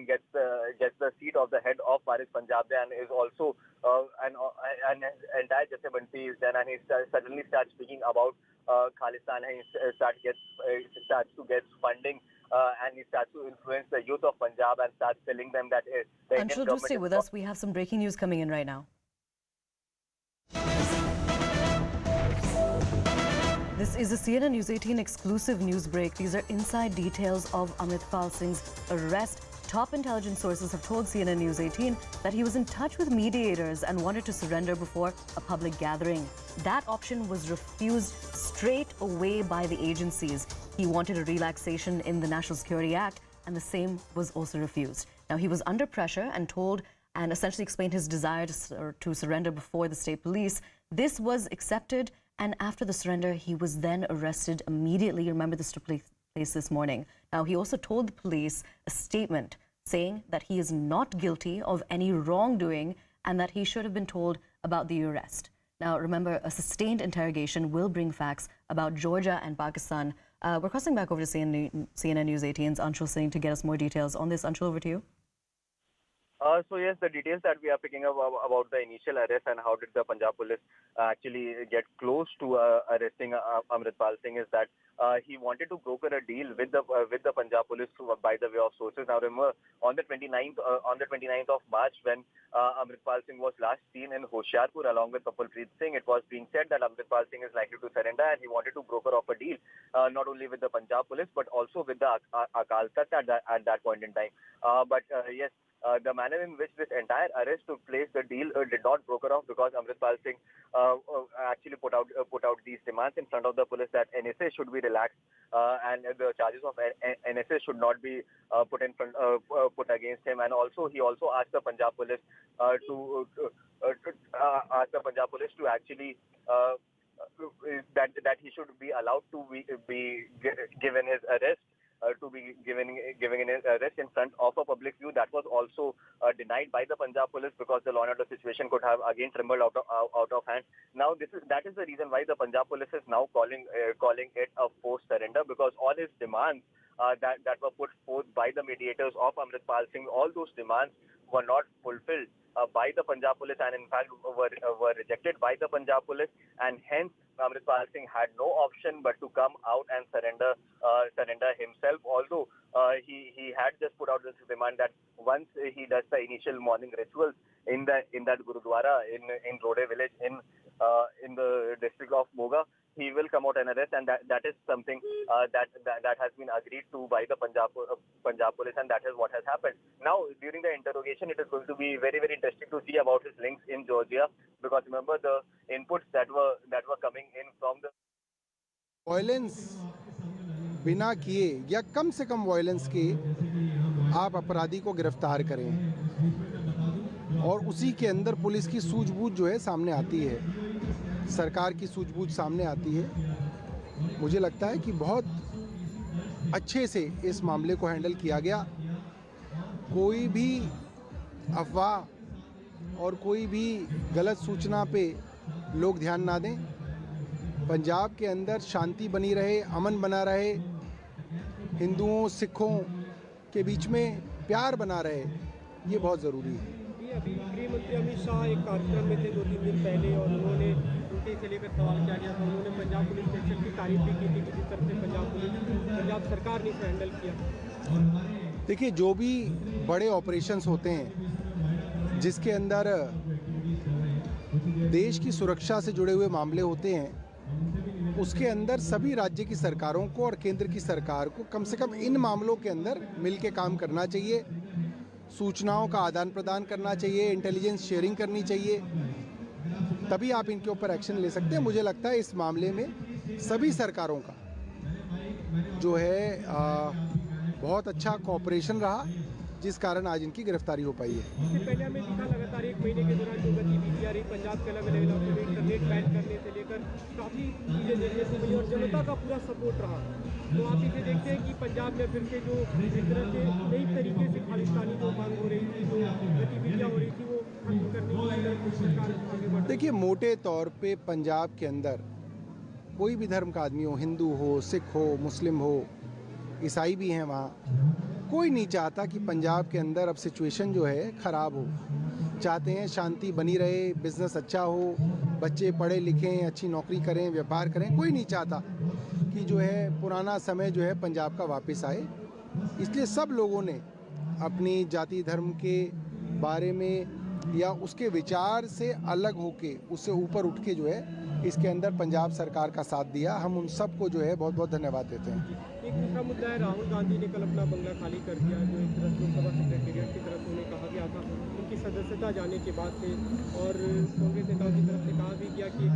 gets the seat of the head of Waris Punjab and is also an entire Jathebanti is done, and he suddenly starts speaking about Khalistan, and he starts to get funding. And he starts to influence the youth of Punjab and starts telling them that the Indian Anshul, do stay with us. We have some breaking news coming in right now. This is a CNN News 18 exclusive news break. These are inside details of Amritpal Singh's arrest. Top intelligence sources have told CNN News 18 that he was in touch with mediators and wanted to surrender before a public gathering. That option was refused straight away by the agencies. He wanted a relaxation in the National Security Act, and the same was also refused. Now, he was under pressure and told and essentially explained his desire to surrender before the state police. This was accepted, and after the surrender, he was then arrested immediately. Remember, this took place this morning. Now, he also told the police a statement saying that he is not guilty of any wrongdoing and that he should have been told about the arrest. Now, remember, a sustained interrogation will bring facts about Georgia and Pakistan. We're crossing back over to CNN News 18's Anshul Singh to get us more details on this. Anshul, over to you. So yes, the details that we are picking up about the initial arrest and how did the Punjab police actually get close to arresting Amritpal Singh is that he wanted to broker a deal with the Punjab police by the way of sources. Now remember, on the 29th of March, when Amritpal Singh was last seen in Hoshiarpur along with Prabhalpreet Singh, it was being said that Amritpal Singh is likely to surrender, and he wanted to broker off a deal not only with the Punjab police but also with the Akal Takht at that point in time. But yes. The manner in which this entire arrest took place, the deal did not broker off because Amritpal Singh actually put out these demands in front of the police that NSA should be relaxed and the charges of NSA should not be put against him. And also he also asked the Punjab police to actually that he should be allowed to be given his arrest to be giving an arrest in front of a public view. That was also denied by the Punjab police because the law and order situation could have again trembled out of hand. Now that is the reason why the Punjab police is now calling it a forced surrender, because all his demands that were put forth by the mediators of Amritpal Singh, all those demands were not fulfilled by the Punjab police, and in fact were rejected by the Punjab police, and hence Amritpal Singh had no option but to come out and surrender himself. Although he had just put out this demand that once he does the initial morning rituals in that Gurudwara in Rode village in the district of Moga, he will come out and arrest, and that is something that has been agreed to by the Punjab police, and that is what has happened. Now, during the interrogation, it is going to be very, very interesting to see about his links in Georgia, because remember the inputs that were coming in from the violence बिना किए या कम से कम violence के आप अपराधी को गिरफ्तार करें, और उसी के अंदर पुलिस की सूझबूझ जो है सामने आती है, सरकार की सूझबूझ सामने आती है। मुझे लगता है कि बहुत अच्छे से इस मामले को हैंडल किया गया। कोई भी अफवाह और कोई भी गलत सूचना पे लोग ध्यान ना दें। पंजाब के अंदर शांति बनी रहे, अमन बना रहे, हिंदुओं सिखों के बीच में प्यार बना रहे, ये बहुत ज़रूरी है। अभी गृह मंत्री अमित शाह एक कार्यक्रम में थे 2-3 दिन पहले, और उन्होंने उनके से लेकर सवाल किया गया था। उन्होंने पंजाब पुलिस के एक्शन की तारीफ भी की थी कि जिस तरह से पंजाब सरकार ने इसे हैंडल किया। देखिए, जो भी बड़े ऑपरेशंस होते हैं जिसके अंदर देश की सुरक्षा से जुड़े हुए मामले होते हैं, उसके अंदर सभी राज्य की सरकारों को और केंद्र की सरकार को कम से कम इन मामलों के अंदर मिल के काम करना चाहिए, सूचनाओं का आदान प्रदान करना चाहिए, इंटेलिजेंस शेयरिंग करनी चाहिए, तभी आप इनके ऊपर एक्शन ले सकते हैं। मुझे लगता है इस मामले में सभी सरकारों का जो है बहुत अच्छा कोऑपरेशन रहा, जिस कारण आज इनकी गिरफ्तारी हो पाई है। इससे पहले हमें दिखा लगातार एक महीने के दौरान जो गतिविधियां रही पंजाब के अलग अलग इलाकों में, इंटरनेट बैन करने से लेकर काफ़ी चीज़ें देखने को मिली और जनता का पूरा सपोर्ट रहा। तो आप इसे देखते हैं कि पंजाब में फिर से जो एक तरह से नई तरीके से खालिस्तानी जो मांग हो रही थी, जो गतिविधियाँ हो रही थी, वो खत्म करने की सरकार आगे बढ़। देखिए, मोटे तौर पे पंजाब के अंदर कोई भी धर्म का आदमी हो, हिंदू हो, सिख हो, मुस्लिम हो, ईसाई भी हैं वहाँ, कोई नहीं चाहता कि पंजाब के अंदर अब सिचुएशन जो है ख़राब हो। चाहते हैं शांति बनी रहे, बिजनेस अच्छा हो, बच्चे पढ़े लिखें, अच्छी नौकरी करें, व्यापार करें। कोई नहीं चाहता कि जो है पुराना समय जो है पंजाब का वापस आए। इसलिए सब लोगों ने अपनी जाति धर्म के बारे में या उसके विचार से अलग होके, उससे ऊपर उठ के जो है इसके अंदर पंजाब सरकार का साथ दिया। हम उन सबको जो है बहुत बहुत धन्यवाद देते हैं। एक दूसरा मुद्दा है, राहुल गांधी ने कल अपना बंगला खाली कर दिया, जो एक तरफ लोकसभा सेक्रेटेरिएट की तरफ उन्हें कहा गया था उनकी सदस्यता जाने के बाद से, और कांग्रेस नेताओं की तरफ से कहा भी गया कि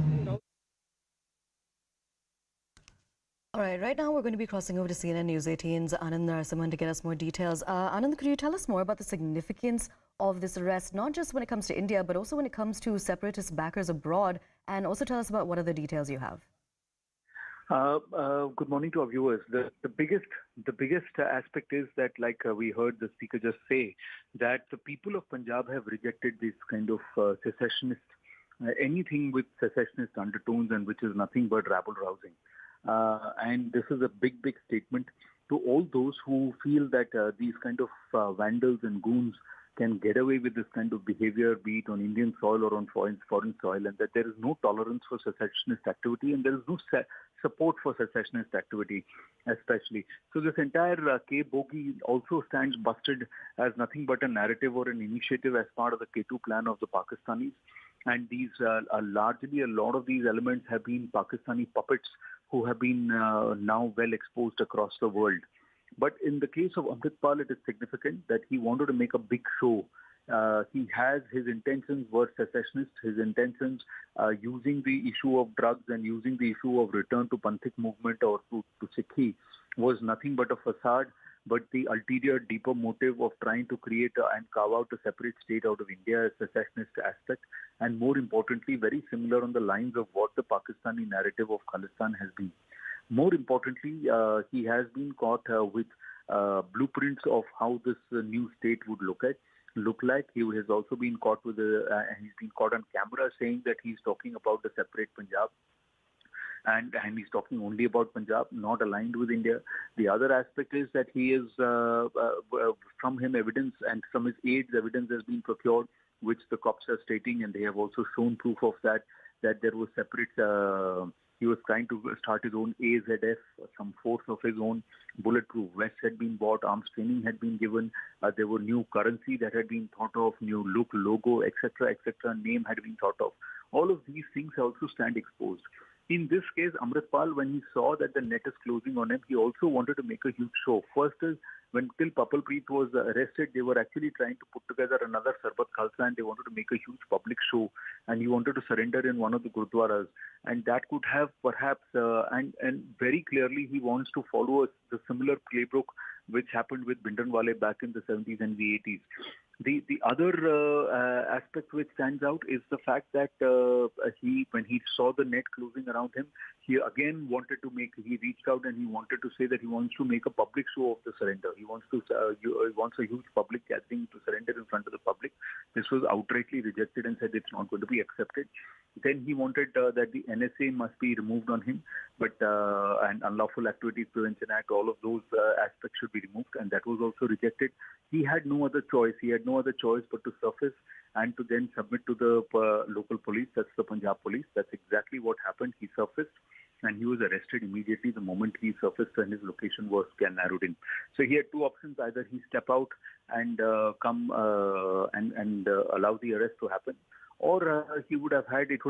All right, right now we're going to be crossing over to CNN News 18's Anand Narasimhan to get us more details. Anand, could you tell us more about the significance of this arrest, not just when it comes to India, but also when it comes to separatist backers abroad, and also tell us about what other details you have? Good morning to our viewers. The biggest aspect is that, like we heard the speaker just say, that the people of Punjab have rejected this kind of secessionist, anything with secessionist undertones and which is nothing but rabble-rousing. And this is a big statement to all those who feel that these kind of vandals and goons can get away with this kind of behavior, be it on Indian soil or on foreign soil, and that there is no tolerance for secessionist activity and there is no support for secessionist activity, especially. So this entire K Bogie also stands busted as nothing but a narrative or an initiative as part of the K2 plan of the Pakistanis. And these largely, a lot of these elements have been Pakistani puppets who have been now well exposed across the world. But in the case of Amritpal, it is significant that he wanted to make a big show. His intentions were secessionist. His intentions using the issue of drugs and using the issue of return to Panthic movement or to Sikhi was nothing but a facade. But the ulterior, deeper motive of trying to create and carve out a separate state out of India is secessionist aspect, and more importantly, very similar on the lines of what the Pakistani narrative of Khalistan has been. More importantly, he has been caught with blueprints of how this new state would look like. He has also been caught he's been caught on camera saying that he's talking about the separate Punjab. And he's talking only about Punjab, not aligned with India. The other aspect is that he is, from him evidence and from his aides evidence has been procured, which the cops are stating, and they have also shown proof of that there was separate, he was trying to start his own AZF, some force of his own. Bulletproof vests had been bought, arms training had been given, there were new currency that had been thought of, new look, logo, etc., name had been thought of. All of these things also stand exposed. In this case, Amritpal, when he saw that the net is closing on him, he also wanted to make a huge show. First is, when till Papalpreet was arrested, they were actually trying to put together another Sarbat Khalsa, and they wanted to make a huge public show, and he wanted to surrender in one of the Gurudwaras. And that could have perhaps, and very clearly he wants to follow the similar playbook which happened with Bhindranwale back in the 70s and the 80s. The other aspect which stands out is the fact that when he saw the net closing around him, he again he reached out and he wanted to say that he wants to make a public show of the surrender. He wants a huge public gathering to surrender in front of the public. This was outrightly rejected and said it's not going to be accepted. Then he wanted that the NSA must be removed on him, but and Unlawful Activities Prevention Act, all of those aspects should be removed, and that was also rejected. He had no other choice. He had no other choice but to surface and to then submit to the local police. That's the Punjab police. That's exactly what happened. He surfaced and he was arrested immediately the moment he surfaced and his location was narrowed in. So he had two options: either he step out and come and allow the arrest to happen, or it would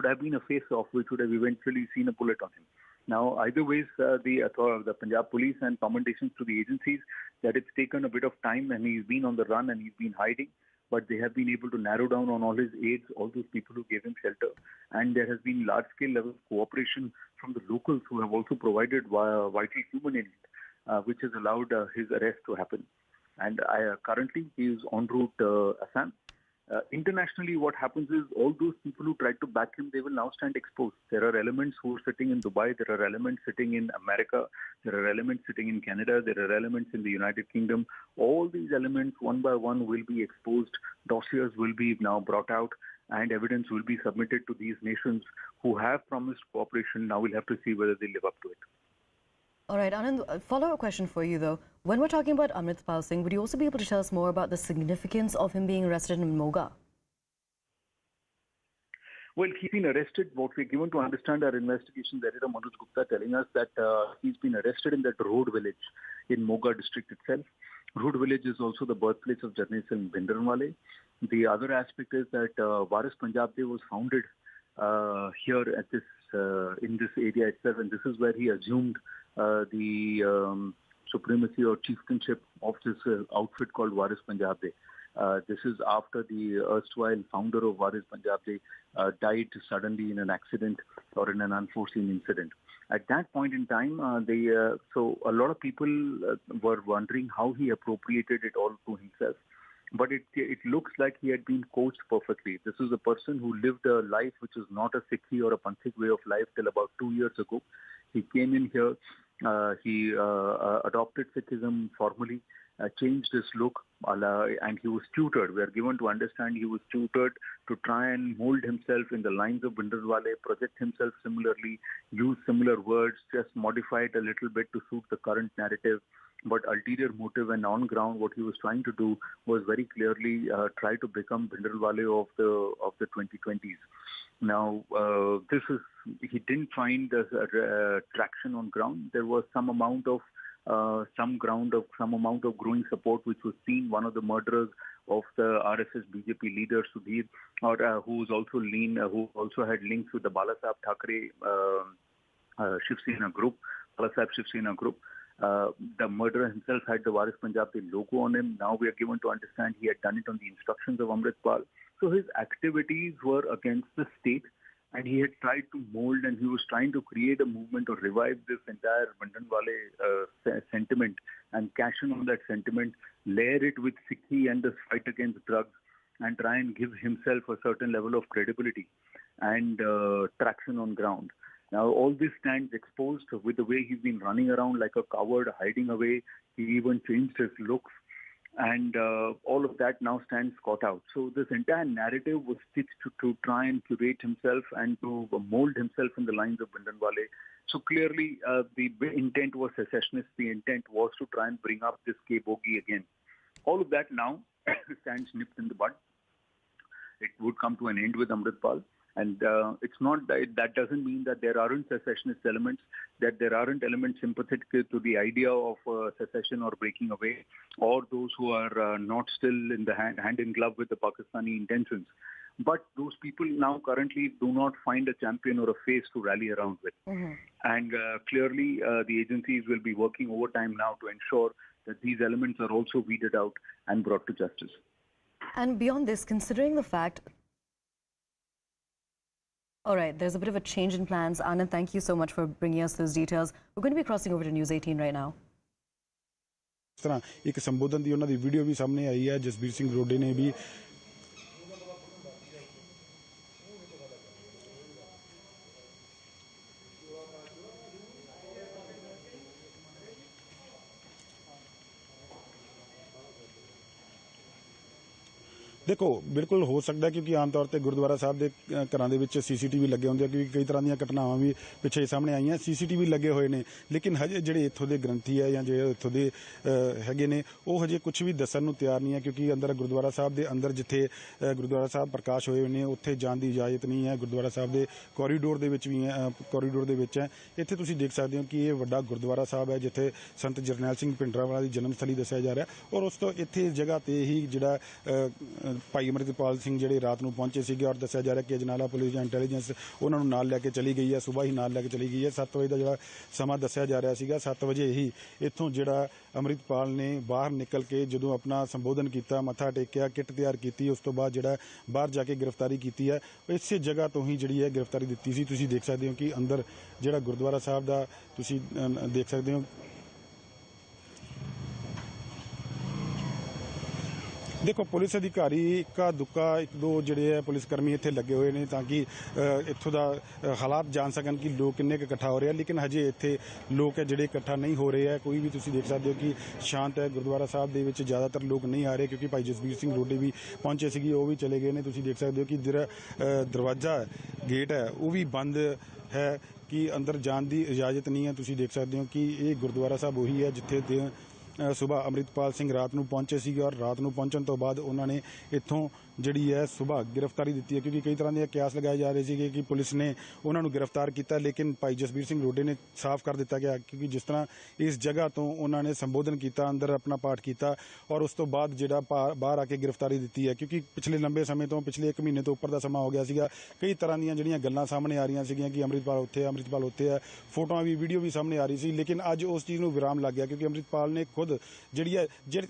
have been a face-off which would have eventually seen a bullet on him. Now, either ways, the Punjab police, and commendations to the agencies that it's taken a bit of time and he's been on the run and he's been hiding, but they have been able to narrow down on all his aides, all those people who gave him shelter. And there has been large-scale level of cooperation from the locals who have also provided vital human aid, which has allowed his arrest to happen. And currently he is en route Assam. Internationally, what happens is all those people who tried to back him, they will now stand exposed. There are elements who are sitting in Dubai, there are elements sitting in America, there are elements sitting in Canada, there are elements in the United Kingdom. All these elements, one by one, will be exposed. Dossiers will be now brought out, and evidence will be submitted to these nations who have promised cooperation. Now we'll have to see whether they live up to it. All right, Anand, a follow-up question for you, though. When we're talking about Amritpal Singh, would you also be able to tell us more about the significance of him being arrested in Moga? Well, he's been arrested. What we're given to understand, our investigation editor Manoj Gupta telling us that he's been arrested in that Road village in Moga district itself. Road village is also the birthplace of journalist Bhindranwale. The other aspect is that Waris Punjab was founded here at this in this area itself, and this is where he assumed the supremacy or chieftainship of this outfit called Waris Punjab. This is after the erstwhile founder of Waris Punjab died suddenly in an accident or in an unforeseen incident. At that point in time, so a lot of people were wondering how he appropriated it all to himself. But it looks like he had been coached perfectly. This is a person who lived a life which is not a Sikhi or a Panthik way of life till about 2 years ago. He came in here, he adopted Sikhism formally, changed his look, and he was tutored. We are given to understand he was tutored to try and mold himself in the lines of Bhindranwale, project himself similarly, use similar words, just modify it a little bit to suit the current narrative. But ulterior motive and on ground, what he was trying to do was very clearly try to become Bhindranwale of the 2020s. Now, he didn't find traction on ground. There was some amount of growing support which was seen. One of the murderers of the RSS BJP leader Sudhir, who also had links with the Balasaheb Thackeray Shiv Sena group, Balasaheb Shiv Sena group. The murderer himself had the Waris Punjab logo on him. Now we are given to understand he had done it on the instructions of Amritpal. So his activities were against the state, and he had tried to mold, and he was trying to create a movement or revive this entire Bhindranwale sentiment and cash in on that sentiment, layer it with Sikhi and the fight against drugs, and try and give himself a certain level of credibility and traction on ground. Now, all this stands exposed with the way he's been running around like a coward, hiding away. He even changed his looks. And all of that now stands caught out. So this entire narrative was stitched to try and curate himself and to mold himself in the lines of Bindranwale. So clearly, the intent was secessionist. The intent was to try and bring up this K-bogie again. All of that now stands nipped in the bud. It would come to an end with Amritpal. And it's not that doesn't mean that there aren't secessionist elements, that there aren't elements sympathetic to the idea of secession or breaking away, or those who are not still in the hand in glove with the Pakistani intentions. But those people now currently do not find a champion or a face to rally around with. And clearly, the agencies will be working overtime now to ensure that these elements are also weeded out and brought to justice. And beyond this, considering the fact... All right, there's a bit of a change in plans. Anand, thank you so much for bringing us those details. We're going to be crossing over to News 18 right now. इस तरह एक संबोधन दी उन्होंने video भी सामने आई है जसबीर सिंह रोडे ने भी देखो बिल्कुल हो सकता है क्योंकि आम तौर पर गुरुद्वारा साहब के घरों के CCTV लगे होंगे क्योंकि कई तरह दी घटनावां भी पिछे सामने आई हैं CCTV लगे हुए ने लेकिन हजे जिहड़े इत्थों के ग्रंथी है या जो इत्थों के हैगे ने वो हजे कुछ भी दस्सण नूं तैयार नहीं है क्योंकि अंदर गुरुद्वारा साहब के अंदर जिथे गुरुद्वारा साहब प्रकाश होए ने उत्थे जाण की इजाजत नहीं है गुरुद्वारा साहब के कॉरीडोर दे विच भी कॉरीडोर दे विच है इत्थे तुसीं देख सकते हो कि ये वड्डा गुरुद्वारा साहब है जिथे संत जरनैल सिंह भिंडरांवाला की जन्मस्थली दस्सिया जा रहा है और उस तो इत्थे जगह ते ही जिहड़ा भाई अमृतपाल सिंह जिहड़े रात नूं पहुंचे सीगे और दस्सिया जा रहा कि अजनाला पुलिस या इंटैलीजेंस उन्हां नूं नाल लैके चली गई है सुबह ही नाल लैके चली गई है 7 बजे का जिहड़ा समा दस्सिया जा रहा सीगा 7 बजे ही इत्थों जिहड़ा अमृतपाल ने बाहर निकल के जदों अपना संबोधन किया मत्था टेकिया किट तैयार की उस तो बाद जिहड़ा बाहर जाके गिरफ्तारी की है इस जगह तो ही जिहड़ी है गिरफ्तारी दित्ती सी तुसीं देख सकते हो कि अंदर जिहड़ा गुरुद्वारा साहब दा तुसीं देख सकते हो देखो पुलिस अधिकारी का दुक्का एक दो जिहड़े है पुलिसकर्मी इत्थे लगे हुए ने ताकि इत्थों दा हालात जान सकन कि लोग किन्ने इकट्ठा हो रहे हैं लेकिन हजे इत्थे लोग है जिहड़े इकट्ठा नहीं हो रहे हैं कोई भी तुसीं देख सकते हो कि शांत है गुरुद्वारा साहब दे विच ज़्यादातर लोग नहीं आ रहे क्योंकि भाई जसबीर सिंह रोडे भी पहुंचे सीगे वो भी चले गए ने तुसीं देख सकते हो कि जिहड़ा दरवाजा गेट है वो भी बंद है कि अंदर जाण की इजाजत नहीं है तुसीं देख सकते हो कि ये गुरुद्वारा साहब वही है जिथे सुबह अमृतपाल सिंह रात नूं पहुंचे सीगे और रात नूं पहुंचण तो बाद उन्होंने इत्थों जिहड़ी है सुबह गिरफ्तारी दी है क्योंकि कई तरह के कयास लगाए जा रहे थे कि पुलिस ने उन्होंने गिरफ्तार किया लेकिन भाई जसबीर सिंह रोडे ने साफ कर दिता गया क्योंकि जिस तरह इस जगह तो उन्होंने संबोधन किया अंदर अपना पाठ किया और उस तो बाद जिहड़ा बाहर आके गिरफ्तारी दी है क्योंकि पिछले लंबे समय तो पिछले 1 महीने तो उपर का समा हो गया सीगा कई तरह दी जिहड़ियां गल्लां सामने आ रही सीगियां कि अमृतपाल उत्थे है फोटोआं भी वीडियो भी सामने आ रही सी लेकिन अज उस चीज़ नूं विराम लग गया क्योंकि अमृतपाल ने खुद जिहड़ी है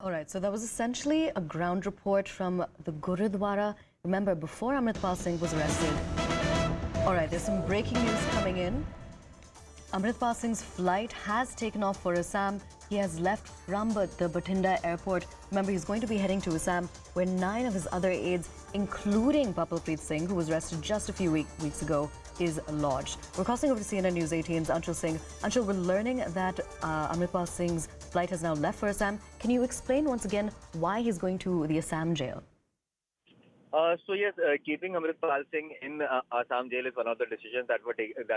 All right, so that was essentially a ground report from the Gurudwara. Remember, before Amritpal Singh was arrested. All right, there's some breaking news coming in. Amritpal Singh's flight has taken off for Assam. He has left from the Bathinda airport. Remember, he's going to be heading to Assam, where 9 of his other aides, including Papalpreet Singh, who was arrested just a few weeks ago, is lodged. We're crossing over to CNN News 18's Anshul Singh. Anshul, we're learning that Amritpal Singh's flight has now left for Assam. Can you explain once again why he's going to the Assam jail? So yes, keeping Amritpal Singh in Assam jail is one of the decisions that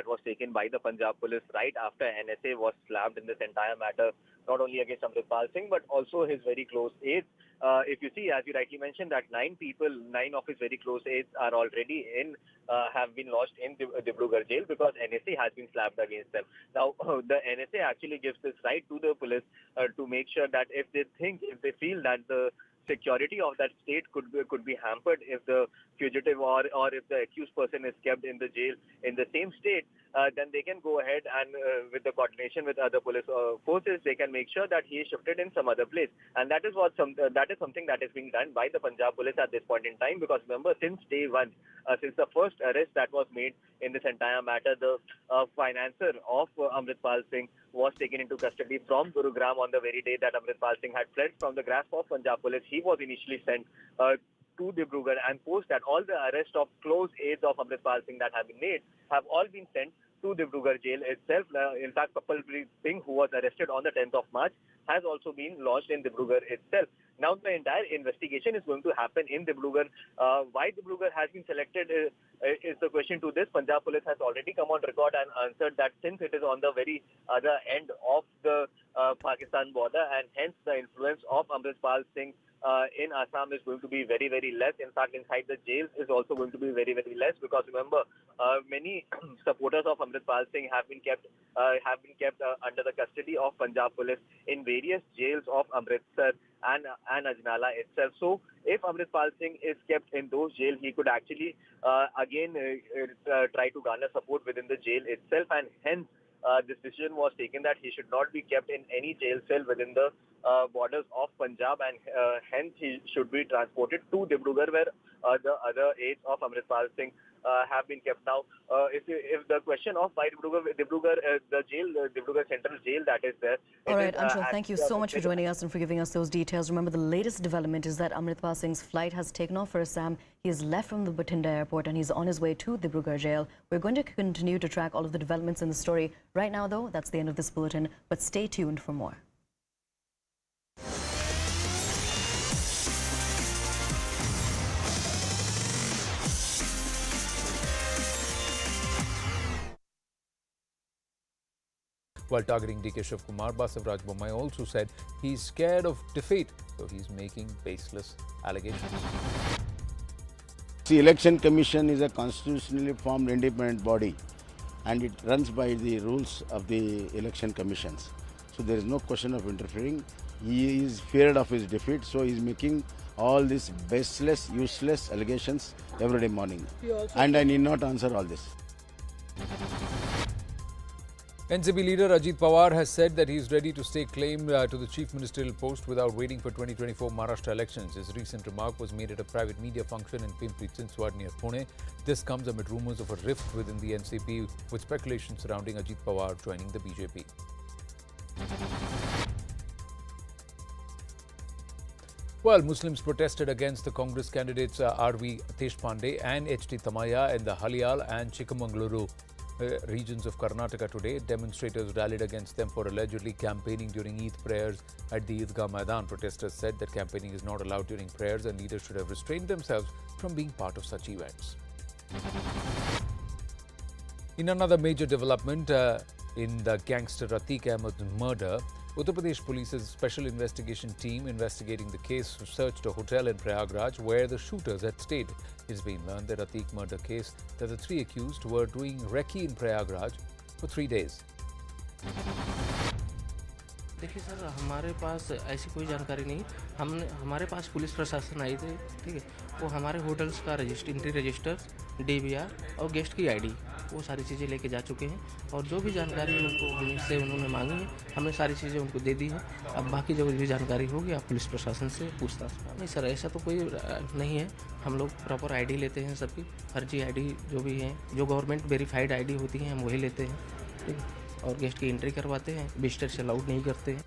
was taken by the Punjab police right after NSA was slapped in this entire matter, not only against Amritpal Singh but also his very close aides. If you see, as you rightly mentioned, that 9 of his very close aides are already have been lodged in Dibrugarh jail because NSA has been slapped against them. Now, the NSA actually gives this right to the police to make sure that if they feel that the security of that state could be hampered if the fugitive or if the accused person is kept in the jail in the same state, then they can go ahead and with the coordination with other police forces, they can make sure that he is shifted in some other place. And that is something that is being done by the Punjab police at this point in time, because remember, since day one, since the first arrest that was made in this entire matter, the financer of Amritpal Singh was taken into custody from Gurugram on the very day that Amritpal Singh had fled from the grasp of Punjab police. he was initially sent to Dibrugarh, and post that all the arrest of close aides of Amritpal Singh that have been made have all been sent to Dibrugarh jail itself. In fact, Amritpal Singh, who was arrested on the 10th of March, has also been lodged in Dibrugarh itself. Now the entire investigation is going to happen in Dibrugarh. Why Dibrugarh has been selected is the question to this. Punjab police has already come on record and answered that since it is on the very other end of the Pakistan border, and hence the influence of Amritpal Singh in Assam is going to be very, very less. In fact, inside the jails is also going to be very, very less, because remember, many supporters of Amritpal Singh have been kept under the custody of Punjab police in various jails of Amritsar and Ajnala itself. So if Amritpal Singh is kept in those jails, he could actually again try to garner support within the jail itself, and hence this decision was taken that he should not be kept in any jail cell within the borders of Punjab, and hence he should be transported to Dibrugarh, where the other aides of Amritpal Singh have been kept. Now, if the question of why Dibrugarh Central Jail that is there. All right, Anshul, thank you so much for joining us and for giving us those details. Remember, the latest development is that Amritpal Singh's flight has taken off for Assam. He is left from the Bathinda airport and he's on his way to Dibrugarh jail. We're going to continue to track all of the developments in the story. Right now, though, that's the end of this bulletin, but stay tuned for more. While targeting DK Shiv Kumar, Basavaraj Bommai also said he's scared of defeat, so he's making baseless allegations. The Election Commission is a constitutionally formed independent body, and it runs by the rules of the election commissions. So there is no question of interfering. He is feared of his defeat, so he is making all these baseless, useless allegations every day morning. And I need not answer all this. NCP leader Ajit Pawar has said that he is ready to stake claim to the chief ministerial post without waiting for 2024 Maharashtra elections. His recent remark was made at a private media function in Pimpri Chinchwad near Pune. This comes amid rumours of a rift within the NCP, with speculation surrounding Ajit Pawar joining the BJP. Well, Muslims protested against the Congress candidates R.V. Deshpande and H.T. Tamaya in the Haliyal and Chikmagaluru regions of Karnataka today. Demonstrators rallied against them for allegedly campaigning during Eid prayers at the Eidgah Maidan. Protesters said that campaigning is not allowed during prayers and leaders should have restrained themselves from being part of such events. In another major development in the gangster Atiq Ahmed's murder, Uttar Pradesh Police's special investigation team investigating the case searched a hotel in Prayagraj where the shooters had stayed. It's been learned that Atiq murder case that the three accused were doing recce in Prayagraj for 3 days. देखिए sir, हमारे पास ऐसी कोई जानकारी नहीं। हमारे पास police प्रशासन आई थे, ठीक है, वो हमारे होटल्स का एंट्री रजिस्टर, DVR और गेस्ट की ID वो सारी चीज़ें लेके जा चुके हैं, और जो भी जानकारी उनसे उन्होंने मांगी है हमने सारी चीज़ें उनको दे दी है। अब बाकी जो भी जानकारी होगी आप पुलिस प्रशासन से पूछताछ। नहीं सर, ऐसा तो कोई नहीं है। हम लोग प्रॉपर ID लेते हैं सबकी, फर्जी ID जो भी हैं, जो गवर्नमेंट वेरीफाइड ID होती हैं हम वही लेते हैं, ठीक है, और गेस्ट की एंट्री करवाते हैं, विजिटर्स अलाउड नहीं करते हैं।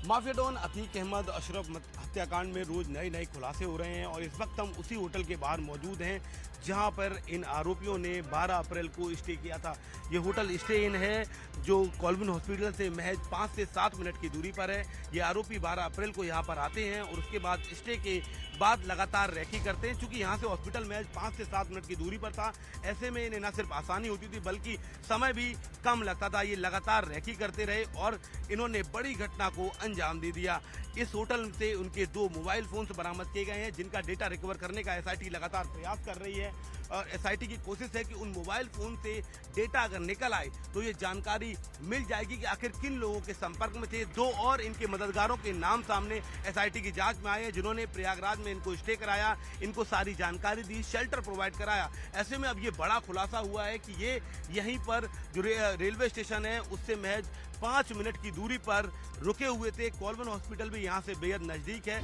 माफिया डॉन अतीक अहमद अशरफ हत्याकांड में रोज नए खुलासे हो रहे हैं, और इस वक्त हम उसी होटल के बाहर मौजूद हैं जहां पर इन आरोपियों ने 12 अप्रैल को स्टे किया था। ये होटल स्टे इन है जो कॉल्विन हॉस्पिटल से महज 5 से 7 मिनट की दूरी पर है। ये आरोपी 12 अप्रैल को यहां पर आते हैं और उसके बाद स्टे के बाद लगातार रैकी करते हैं। चूंकि यहां से हॉस्पिटल महज 5 से 7 मिनट की दूरी पर था, ऐसे में इन्हें न सिर्फ आसानी होती थी बल्कि समय भी कम लगता था। ये लगातार रैकी करते रहे और इन्होंने बड़ी घटना को अंजाम दे दिया। इस होटल से उनके 2 मोबाइल फोन्स बरामद किए गए हैं जिनका डेटा रिकवर करने का SIT लगातार प्रयास कर रही है, और SIT की कोशिश है कि उन मोबाइल फोन से डेटा अगर निकल आए तो ये जानकारी मिल जाएगी कि आखिर किन लोगों के संपर्क में थे। 2 और इनके मददगारों के नाम सामने SIT की जांच में आए हैं जिन्होंने प्रयागराज में इनको स्टे कराया, इनको सारी जानकारी दी, शेल्टर प्रोवाइड कराया। ऐसे में अब ये बड़ा खुलासा हुआ है कि ये यहीं पर जो रेलवे स्टेशन है उससे महज 5 मिनट की दूरी पर रुके हुए थे। कॉल्विन हॉस्पिटल भी यहाँ से बेहद नजदीक है।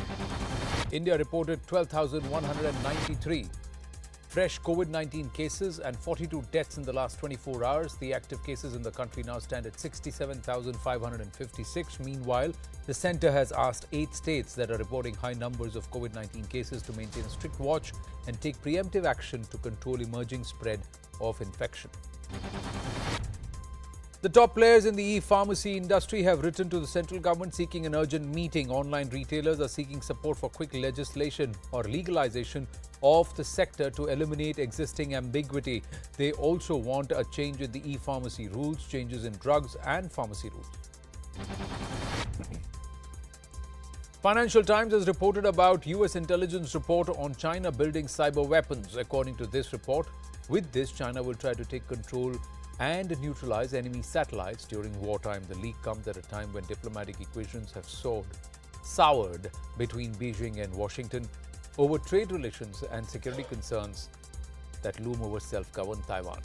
India reported 12,193 fresh COVID-19 cases and 42 deaths in the last 24 hours. The active cases in the country now stand at 67,556. Meanwhile, the centre has asked 8 states that are reporting high numbers of COVID-19 cases to maintain a strict watch and take preemptive action to control emerging spread of infection. The top players in the e-pharmacy industry have written to the central government seeking an urgent meeting. Online retailers are seeking support for quick legislation or legalization of the sector to eliminate existing ambiguity. They also want a change in the e-pharmacy rules, changes in drugs and pharmacy rules. Financial Times has reported about US intelligence report on China building cyber weapons. According to this report, with this, China will try to take control and neutralize enemy satellites during wartime. The leak comes at a time when diplomatic equations have soured between Beijing and Washington over trade relations and security concerns that loom over self-governed Taiwan.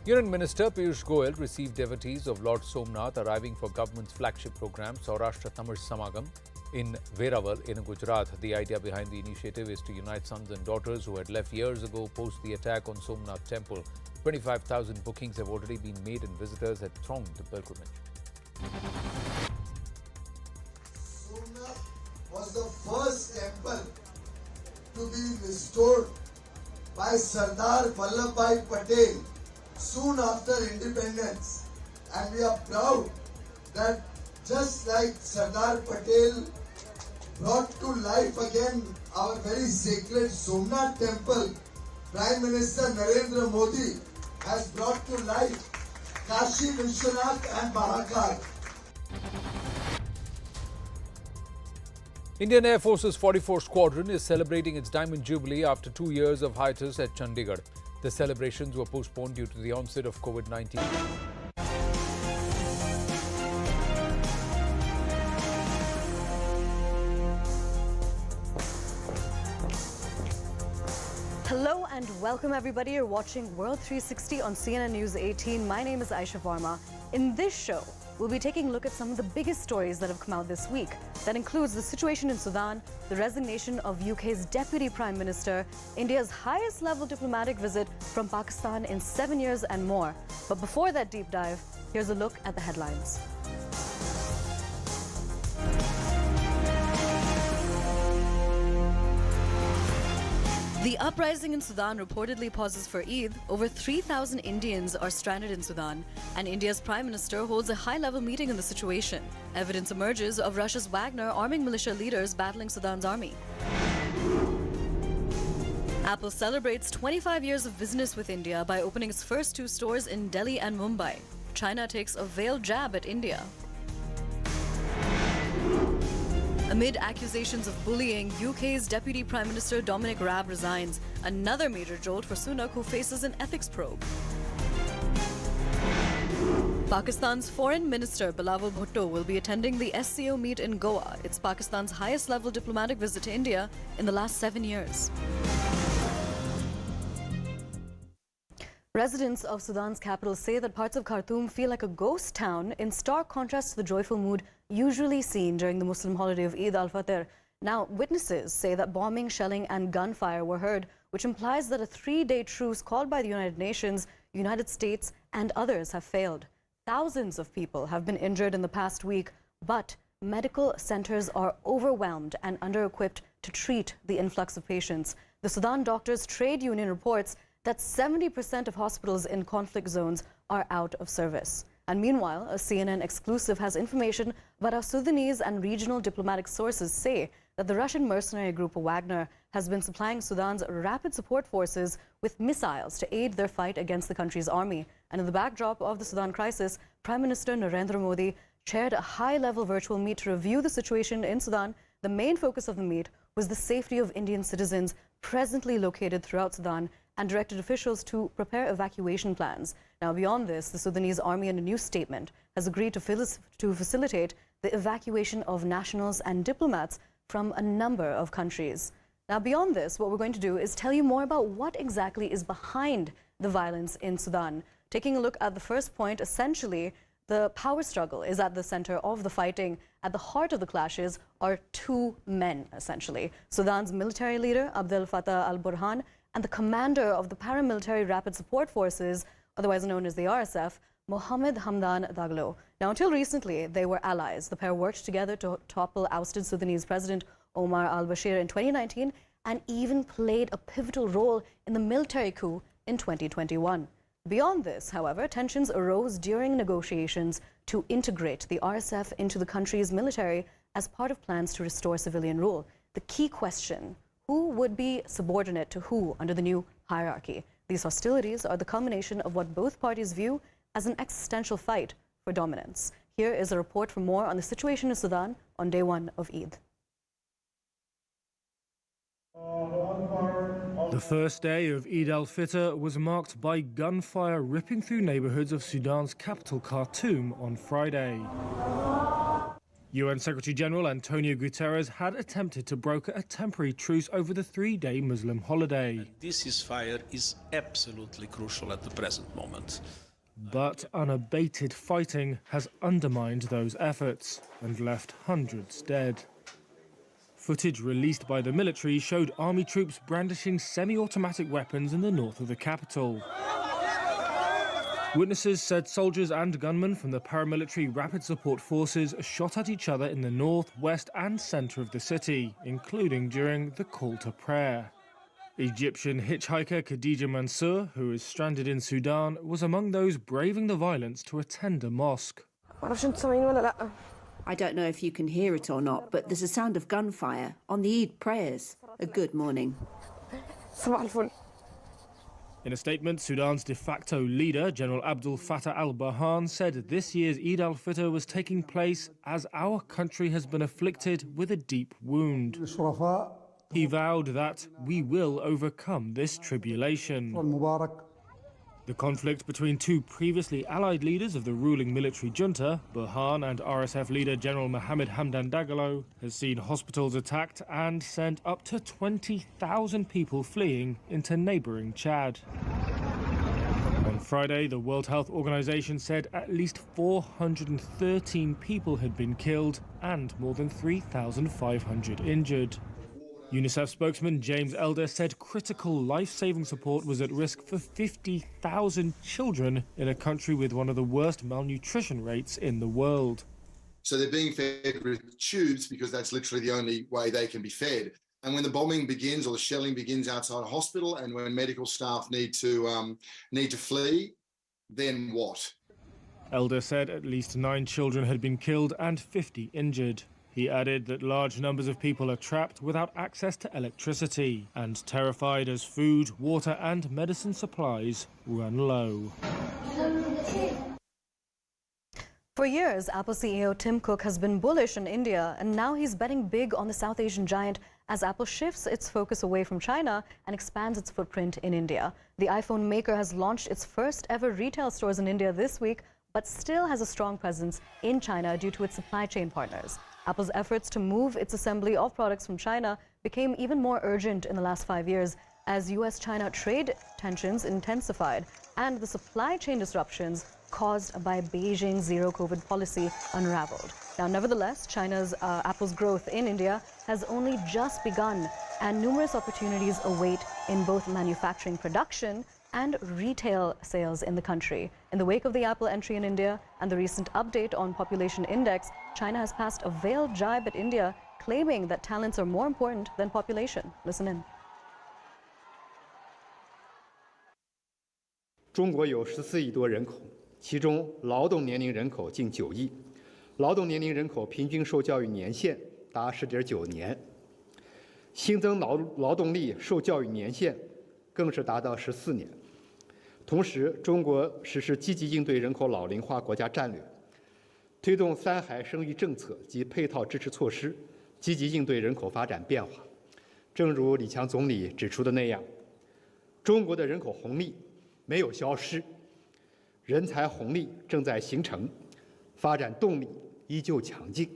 Union Minister Piyush Goyal received devotees of Lord Somnath arriving for government's flagship program, Saurashtra Tamil Samagam, in Veraval in Gujarat. The idea behind the initiative is to unite sons and daughters who had left years ago post the attack on Somnath Temple. 25,000 bookings have already been made and visitors had thronged the pilgrimage. Somnath was the first temple to be restored by Sardar Vallabhbhai Patel soon after independence, and we are proud that just like Sardar Patel brought to life again our very sacred Somnath temple, Prime Minister Narendra Modi has brought to life Kashi Vishwanath and Mahakal. Indian Air Force's 44th Squadron is celebrating its Diamond Jubilee after 2 years of hiatus at Chandigarh. The celebrations were postponed due to the onset of COVID-19. Hello and welcome everybody. You're watching World 360 on CNN News 18. My name is Aisha Varma. In this show, we'll be taking a look at some of the biggest stories that have come out this week. That includes the situation in Sudan, the resignation of UK's Deputy Prime Minister, India's highest level diplomatic visit from Pakistan in 7 years and more. But before that deep dive, here's a look at the headlines. The uprising in Sudan reportedly pauses for Eid. Over 3,000 Indians are stranded in Sudan, and India's Prime Minister holds a high-level meeting on the situation. Evidence emerges of Russia's Wagner arming militia leaders battling Sudan's army. Apple celebrates 25 years of business with India by opening its first 2 stores in Delhi and Mumbai. China takes a veiled jab at India. Amid accusations of bullying, UK's Deputy Prime Minister Dominic Raab resigns. Another major jolt for Sunak, who faces an ethics probe. Pakistan's Foreign Minister Bilawal Bhutto will be attending the SCO meet in Goa. It's Pakistan's highest level diplomatic visit to India in the last 7 years. Residents of Sudan's capital say that parts of Khartoum feel like a ghost town, in stark contrast to the joyful mood usually seen during the Muslim holiday of Eid al-Fitr. Now, witnesses say that bombing, shelling and gunfire were heard, which implies that a 3-day truce called by the United Nations, United States and others have failed. Thousands of people have been injured in the past week, but medical centers are overwhelmed and under-equipped to treat the influx of patients. The Sudan Doctors Trade Union reports that 70% of hospitals in conflict zones are out of service. And meanwhile, a CNN exclusive has information about how Sudanese and regional diplomatic sources say that the Russian mercenary group Wagner has been supplying Sudan's rapid support forces with missiles to aid their fight against the country's army. And in the backdrop of the Sudan crisis, Prime Minister Narendra Modi chaired a high-level virtual meet to review the situation in Sudan. The main focus of the meet was the safety of Indian citizens presently located throughout Sudan, and directed officials to prepare evacuation plans. Now, beyond this, the Sudanese army in a new statement has agreed to facilitate the evacuation of nationals and diplomats from a number of countries. Now, beyond this, what we're going to do is tell you more about what exactly is behind the violence in Sudan. Taking a look at the first point, essentially, The power struggle is at the center of the fighting. At the heart of the clashes are two men, essentially. Sudan's military leader, Abdel Fattah al-Burhan, and the commander of the paramilitary Rapid Support Forces, otherwise known as the RSF, Mohamed Hamdan Daglo. Now, until recently, they were allies. The pair worked together to topple ousted Sudanese President Omar al-Bashir in 2019 and even played a pivotal role in the military coup in 2021. Beyond this, however, tensions arose during negotiations to integrate the RSF into the country's military as part of plans to restore civilian rule. The key question: who would be subordinate to who under the new hierarchy? These hostilities are the culmination of what both parties view as an existential fight for dominance. Here is a report for more on the situation in Sudan on day one of Eid. The first day of Eid al-Fitr was marked by gunfire ripping through neighborhoods of Sudan's capital Khartoum on Friday. UN Secretary-General Antonio Guterres had attempted to broker a temporary truce over the three-day Muslim holiday. This ceasefire is absolutely crucial at the present moment. But unabated fighting has undermined those efforts and left hundreds dead. Footage released by the military showed army troops brandishing semi-automatic weapons in the north of the capital. Witnesses said soldiers and gunmen from the paramilitary Rapid Support Forces shot at each other in the north, west and centre of the city, including during the call to prayer. Egyptian hitchhiker Khadija Mansour, who is stranded in Sudan, was among those braving the violence to attend a mosque. I don't know if you can hear it or not, but there's a sound of gunfire on the Eid prayers. A good morning. In a statement, Sudan's de facto leader, General Abdel Fattah al-Burhan, said this year's Eid al-Fitr was taking place as our country has been afflicted with a deep wound. He vowed that we will overcome this tribulation. The conflict between two previously allied leaders of the ruling military junta, Burhan and RSF leader General Mohamed Hamdan Dagalo, has seen hospitals attacked and sent up to 20,000 people fleeing into neighbouring Chad. On Friday, the World Health Organization said at least 413 people had been killed and more than 3,500 injured. UNICEF spokesman James Elder said critical life-saving support was at risk for 50,000 children in a country with one of the worst malnutrition rates in the world. So they're being fed with tubes because that's literally the only way they can be fed. And when the bombing begins or the shelling begins outside a hospital, and when medical staff need to flee, then what? Elder said at least 9 children had been killed and 50 injured. He added that large numbers of people are trapped without access to electricity and terrified as food, water and medicine supplies run low. For years, Apple CEO Tim Cook has been bullish on India, and now he's betting big on the South Asian giant as Apple shifts its focus away from China and expands its footprint in India. The iPhone maker has launched its first ever retail stores in India this week, but still has a strong presence in China due to its supply chain partners. Apple's efforts to move its assembly of products from China became even more urgent in the last 5 years as US-China trade tensions intensified and the supply chain disruptions caused by Beijing's zero-COVID policy unraveled. Now, nevertheless, Apple's growth in India has only just begun, and numerous opportunities await in both manufacturing production and retail sales in the country. In the wake of the Apple entry in India and the recent update on population index, China has passed a veiled jibe at India, claiming that talents are more important than population. Listen in. 中国有14亿多人口，其中劳动年龄人口近9亿，劳动年龄人口平均受教育年限达10.9年，新增劳动力受教育年限更是达到14年。同时，中国实施积极应对人口老龄化国家战略，推动3孩生育政策及配套支持措施，积极应对人口发展变化。正如李强总理指出的那样，中国的人口红利没有消失，人才红利正在形成，发展动力依旧强劲。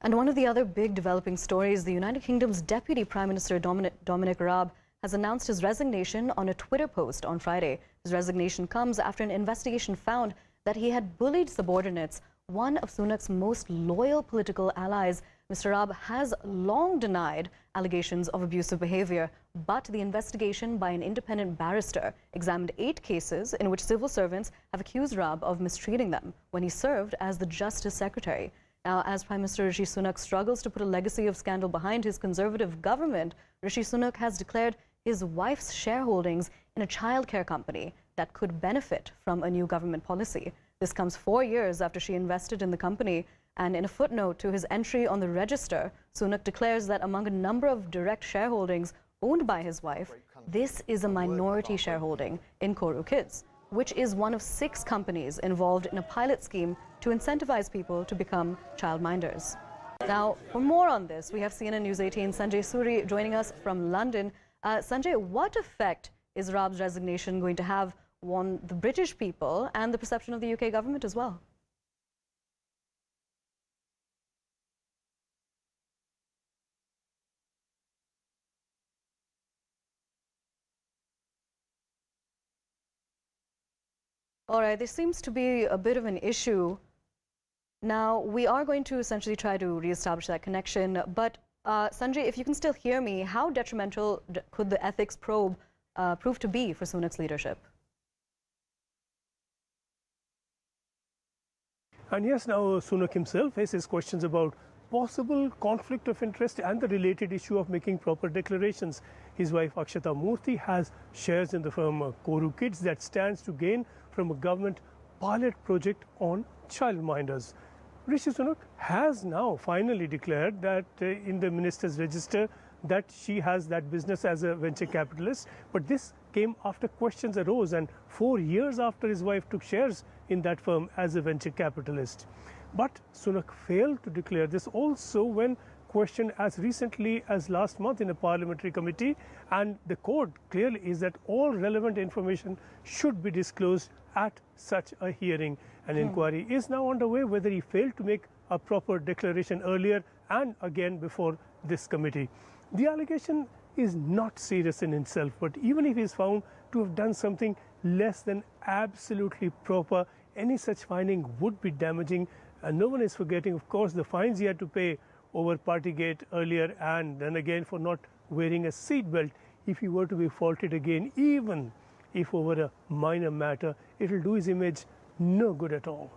And one of the other big developing stories, the United Kingdom's Deputy Prime Minister Dominic Raab has announced his resignation on a Twitter post on Friday. His resignation comes after an investigation found that he had bullied subordinates. One of Sunak's most loyal political allies, Mr. Raab, has long denied allegations of abusive behavior, but the investigation by an independent barrister examined 8 cases in which civil servants have accused Raab of mistreating them when he served as the Justice Secretary. Now, as Prime Minister Rishi Sunak struggles to put a legacy of scandal behind his Conservative government, Rishi Sunak has declared his wife's shareholdings in a childcare company that could benefit from a new government policy. This comes 4 years after she invested in the company, and in a footnote to his entry on the register, Sunak declares that among a number of direct shareholdings owned by his wife, this is a minority shareholding in Koru Kids, which is one of 6 companies involved in a pilot scheme to incentivize people to become childminders. Now, for more on this, we have CNN News 18 Sanjay Suri joining us from London. Sanjay, what effect is Raab's resignation going to have on the British people and the perception of the UK government as well? All right, there seems to be a bit of an issue. Now, we are going to essentially try to reestablish that connection, but Sanjay, if you can still hear me, how detrimental could the ethics probe prove to be for Sunak's leadership? And yes, now Sunak himself faces questions about possible conflict of interest and the related issue of making proper declarations. His wife Akshata Murthy has shares in the firm Koru Kids that stands to gain from a government pilot project on childminders. Rishi Sunak has now finally declared that in the minister's register that she has that business as a venture capitalist, but this came after questions arose and 4 years after his wife took shares in that firm as a venture capitalist. But Sunak failed to declare this also when questioned as recently as last month in a parliamentary committee, and the code clearly is that all relevant information should be disclosed at such a hearing. An inquiry is now underway whether he failed to make a proper declaration earlier and again before this committee. The allegation is not serious in itself, but even if he is found to have done something less than absolutely proper, any such finding would be damaging. And no one is forgetting, of course, the fines he had to pay over Partygate earlier, and then again for not wearing a seatbelt. If he were to be faulted again, even if over a minor matter, it will do his image no good at all.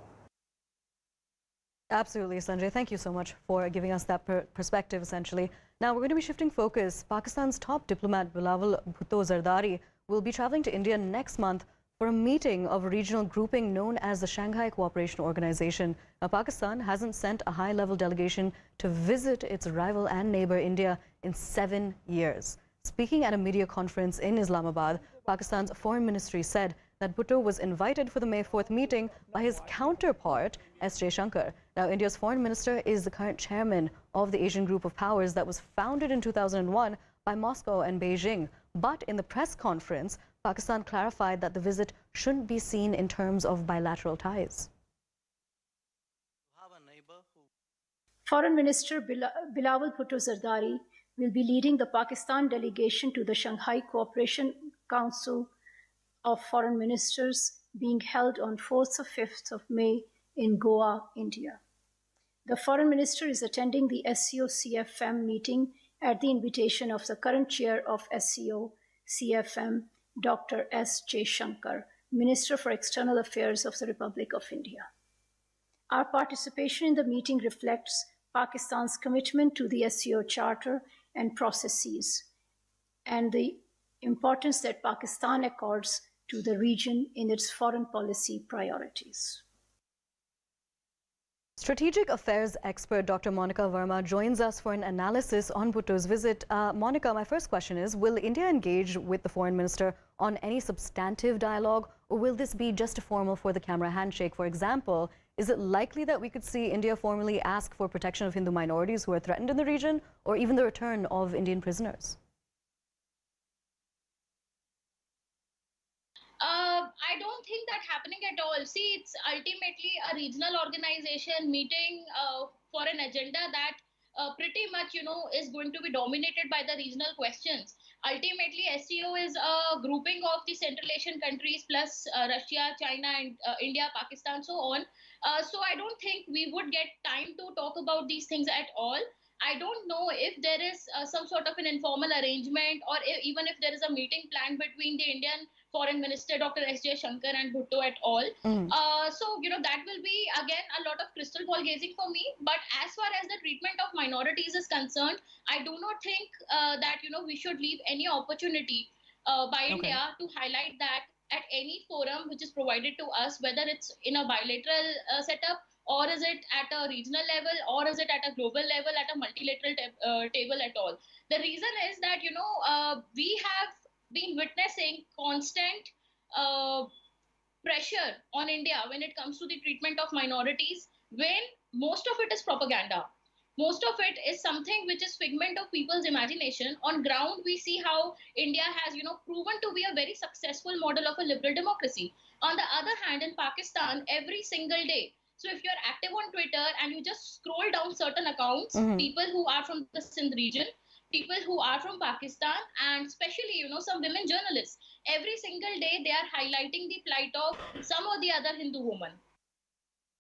Absolutely, Sanjay. Thank you so much for giving us that perspective, essentially. Now, we're going to be shifting focus. Pakistan's top diplomat, Bilawal Bhutto Zardari, will be traveling to India next month for a meeting of a regional grouping known as the Shanghai Cooperation Organization. Now, Pakistan hasn't sent a high-level delegation to visit its rival and neighbor India in 7 years. Speaking at a media conference in Islamabad, Pakistan's foreign ministry said that Bhutto was invited for the May 4th meeting by his counterpart, S. Jaishankar. Now, India's foreign minister is the current chairman of the Asian Group of Powers that was founded in 2001 by Moscow and Beijing. But in the press conference, Pakistan clarified that the visit shouldn't be seen in terms of bilateral ties. Foreign Minister Bilawal Bhutto Zardari will be leading the Pakistan delegation to the Shanghai Cooperation Council of Foreign Ministers being held on 4th or 5th of May in Goa, India. The Foreign Minister is attending the SCO-CFM meeting at the invitation of the current chair of SCO-CFM, Dr. S. Jaishankar, Minister for External Affairs of the Republic of India. Our participation in the meeting reflects Pakistan's commitment to the SCO Charter and processes, and the importance that Pakistan accords to the region in its foreign policy priorities. Strategic affairs expert Dr. Monica Verma joins us for an analysis on Bhutto's visit. Monica, my first question is, will India engage with the foreign minister on any substantive dialogue, or will this be just a formal for-the-camera handshake? For example, is it likely that we could see India formally ask for protection of Hindu minorities who are threatened in the region, or even the return of Indian prisoners? I don't think that happening at all. See, it's ultimately a regional organization meeting for an agenda that pretty much, is going to be dominated by the regional questions. ultimately SCO is a grouping of the Central Asian countries plus Russia, China, and India, Pakistan, so on. So I don't think we would get time to talk about these things at all. I don't know if there is some sort of an informal arrangement, or even if there is a meeting planned between the Indian Foreign Minister Dr. S.J. Shankar and Bhutto at all. So that will be again a lot of crystal ball gazing for me. But as far as the treatment of minorities is concerned, I do not think that we should leave any opportunity by India to highlight that at any forum which is provided to us, whether it's in a bilateral setup, or is it at a regional level, or is it at a global level, at a multilateral table at all. The reason is that we have been witnessing constant pressure on India when it comes to the treatment of minorities, when most of it is propaganda. Most of it is something which is figment of people's imagination. On ground, we see how India has, proven to be a very successful model of a liberal democracy. On the other hand, in Pakistan, every single day, so if you're active on Twitter and you just scroll down certain accounts, people who are from the Sindh region, people who are from Pakistan, and especially, some women journalists, every single day they are highlighting the plight of some or the other Hindu woman.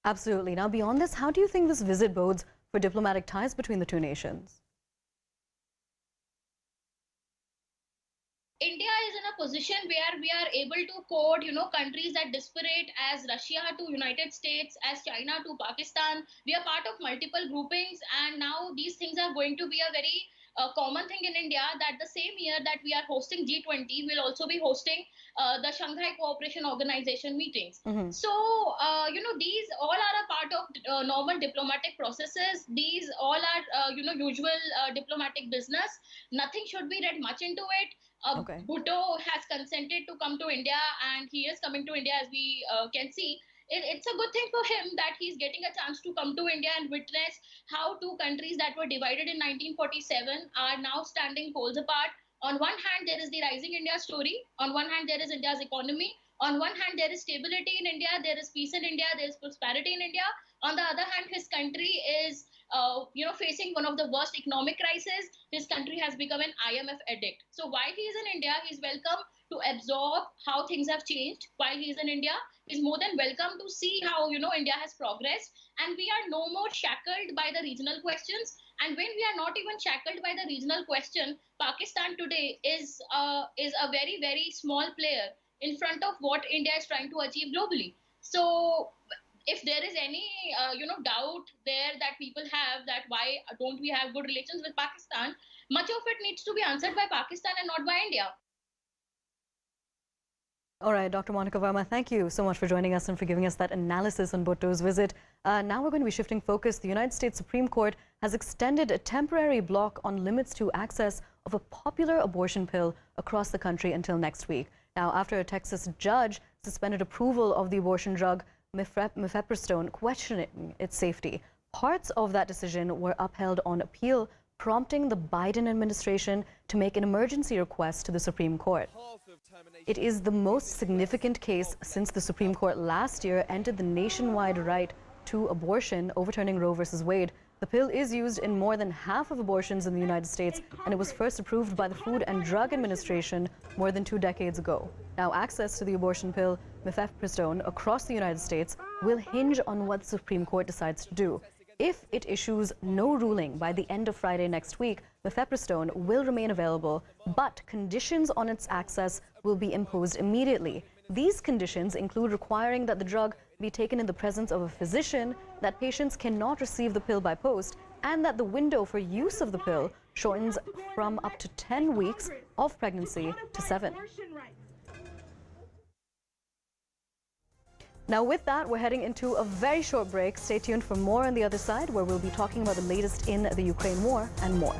Absolutely. Now, beyond this, how do you think this visit bodes for diplomatic ties between the two nations? India is in a position where we are able to quote, countries that disparate as Russia to United States, as China to Pakistan. We are part of multiple groupings, and now these things are going to be a very common thing in India, that the same year that we are hosting G20, we'll also be hosting the Shanghai Cooperation Organization meetings. So, these all are a part of normal diplomatic processes. These all are, usual diplomatic business. Nothing should be read much into it. Bhutto has consented to come to India, and he is coming to India, as we can see. It's a good thing for him that he's getting a chance to come to India and witness how two countries that were divided in 1947 are now standing poles apart. On one hand, there is the rising India story. On one hand, there is India's economy. On one hand, there is stability in India. There is peace in India. There is prosperity in India. On the other hand, his country is facing one of the worst economic crises. His country has become an IMF addict. So while he is in India, he's welcome to absorb how things have changed. While he is in India, he's more than welcome to see how, India has progressed. And we are no more shackled by the regional questions. And when we are not even shackled by the regional question, Pakistan today is a very, very small player in front of what India is trying to achieve globally. So if there is any, doubt there that people have that why don't we have good relations with Pakistan, much of it needs to be answered by Pakistan and not by India. All right, Dr. Monica Verma, thank you so much for joining us and for giving us that analysis on Bhutto's visit. Now we're going to be shifting focus. The United States Supreme Court has extended a temporary block on limits to access of a popular abortion pill across the country until next week. Now, after a Texas judge suspended approval of the abortion drug mifepristone, questioning its safety, parts of that decision were upheld on appeal, prompting the Biden administration to make an emergency request to the Supreme Court. It is the most significant case since the Supreme Court last year ended the nationwide right to abortion, overturning Roe v. Wade. The pill is used in more than half of abortions in the United States, and it was first approved by the Food and Drug Administration more than 2 decades ago. Now, access to the abortion pill mifepristone across the United States will hinge on what the Supreme Court decides to do. If it issues no ruling by the end of Friday next week, mifepristone will remain available, but conditions on its access will be imposed immediately. These conditions include requiring that the drug be taken in the presence of a physician, that patients cannot receive the pill by post, and that the window for use of the pill shortens from up to 10 weeks of pregnancy to 7. Now, with that, we're heading into a very short break. Stay tuned for more on the other side, where we'll be talking about the latest in the Ukraine war and more.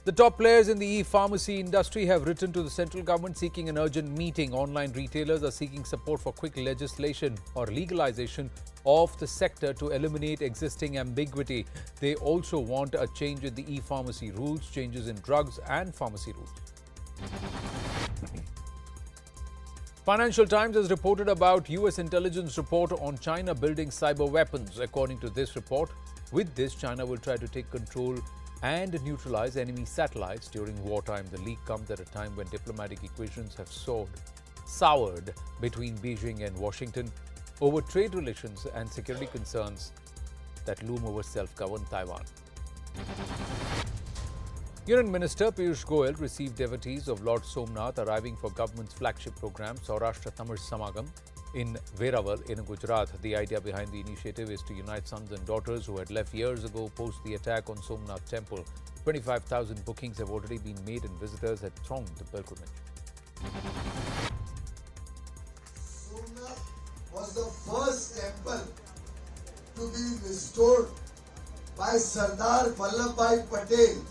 The top players in the e-pharmacy industry have written to the central government seeking an urgent meeting. Online retailers are seeking support for quick legislation or legalization of the sector to eliminate existing ambiguity. They also want a change in the e-pharmacy rules, changes in drugs and pharmacy rules. Financial Times has reported about US intelligence report on China building cyber weapons. According to this report, with this, China will try to take control and neutralize enemy satellites during wartime. The leak comes at a time when diplomatic equations have soured between Beijing and Washington over trade relations and security concerns that loom over self-governed Taiwan. Union Minister Piyush Goyal received devotees of Lord Somnath arriving for government's flagship program, Saurashtra Tamil Samagam, in Veraval in Gujarat. The idea behind the initiative is to unite sons and daughters who had left years ago post the attack on Somnath Temple. 25,000 bookings have already been made and visitors had thronged the pilgrimage. Somnath was the first temple to be restored by Sardar Vallabhbhai Patel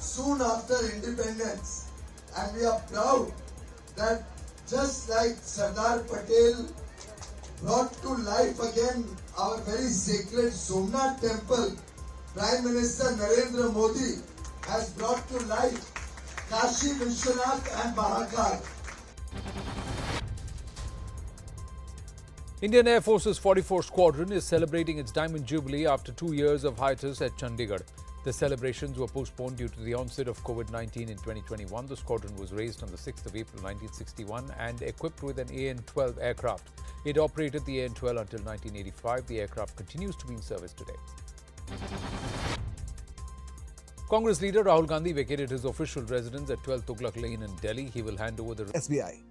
soon after independence, and we are proud that just like Sardar Patel brought to life again our very sacred Somnath temple, Prime Minister Narendra Modi has brought to life Kashi Vishwanath and Mahakal. Indian Air Force's 44th Squadron is celebrating its Diamond Jubilee after 2 years of hiatus at Chandigarh. The celebrations were postponed due to the onset of COVID-19 in 2021. The squadron was raised on the 6th of April 1961 and equipped with an AN-12 aircraft. It operated the AN-12 until 1985. The aircraft continues to be in service today. Congress leader Rahul Gandhi vacated his official residence at 12 Tughlaq Lane in Delhi. He will hand over the SBI.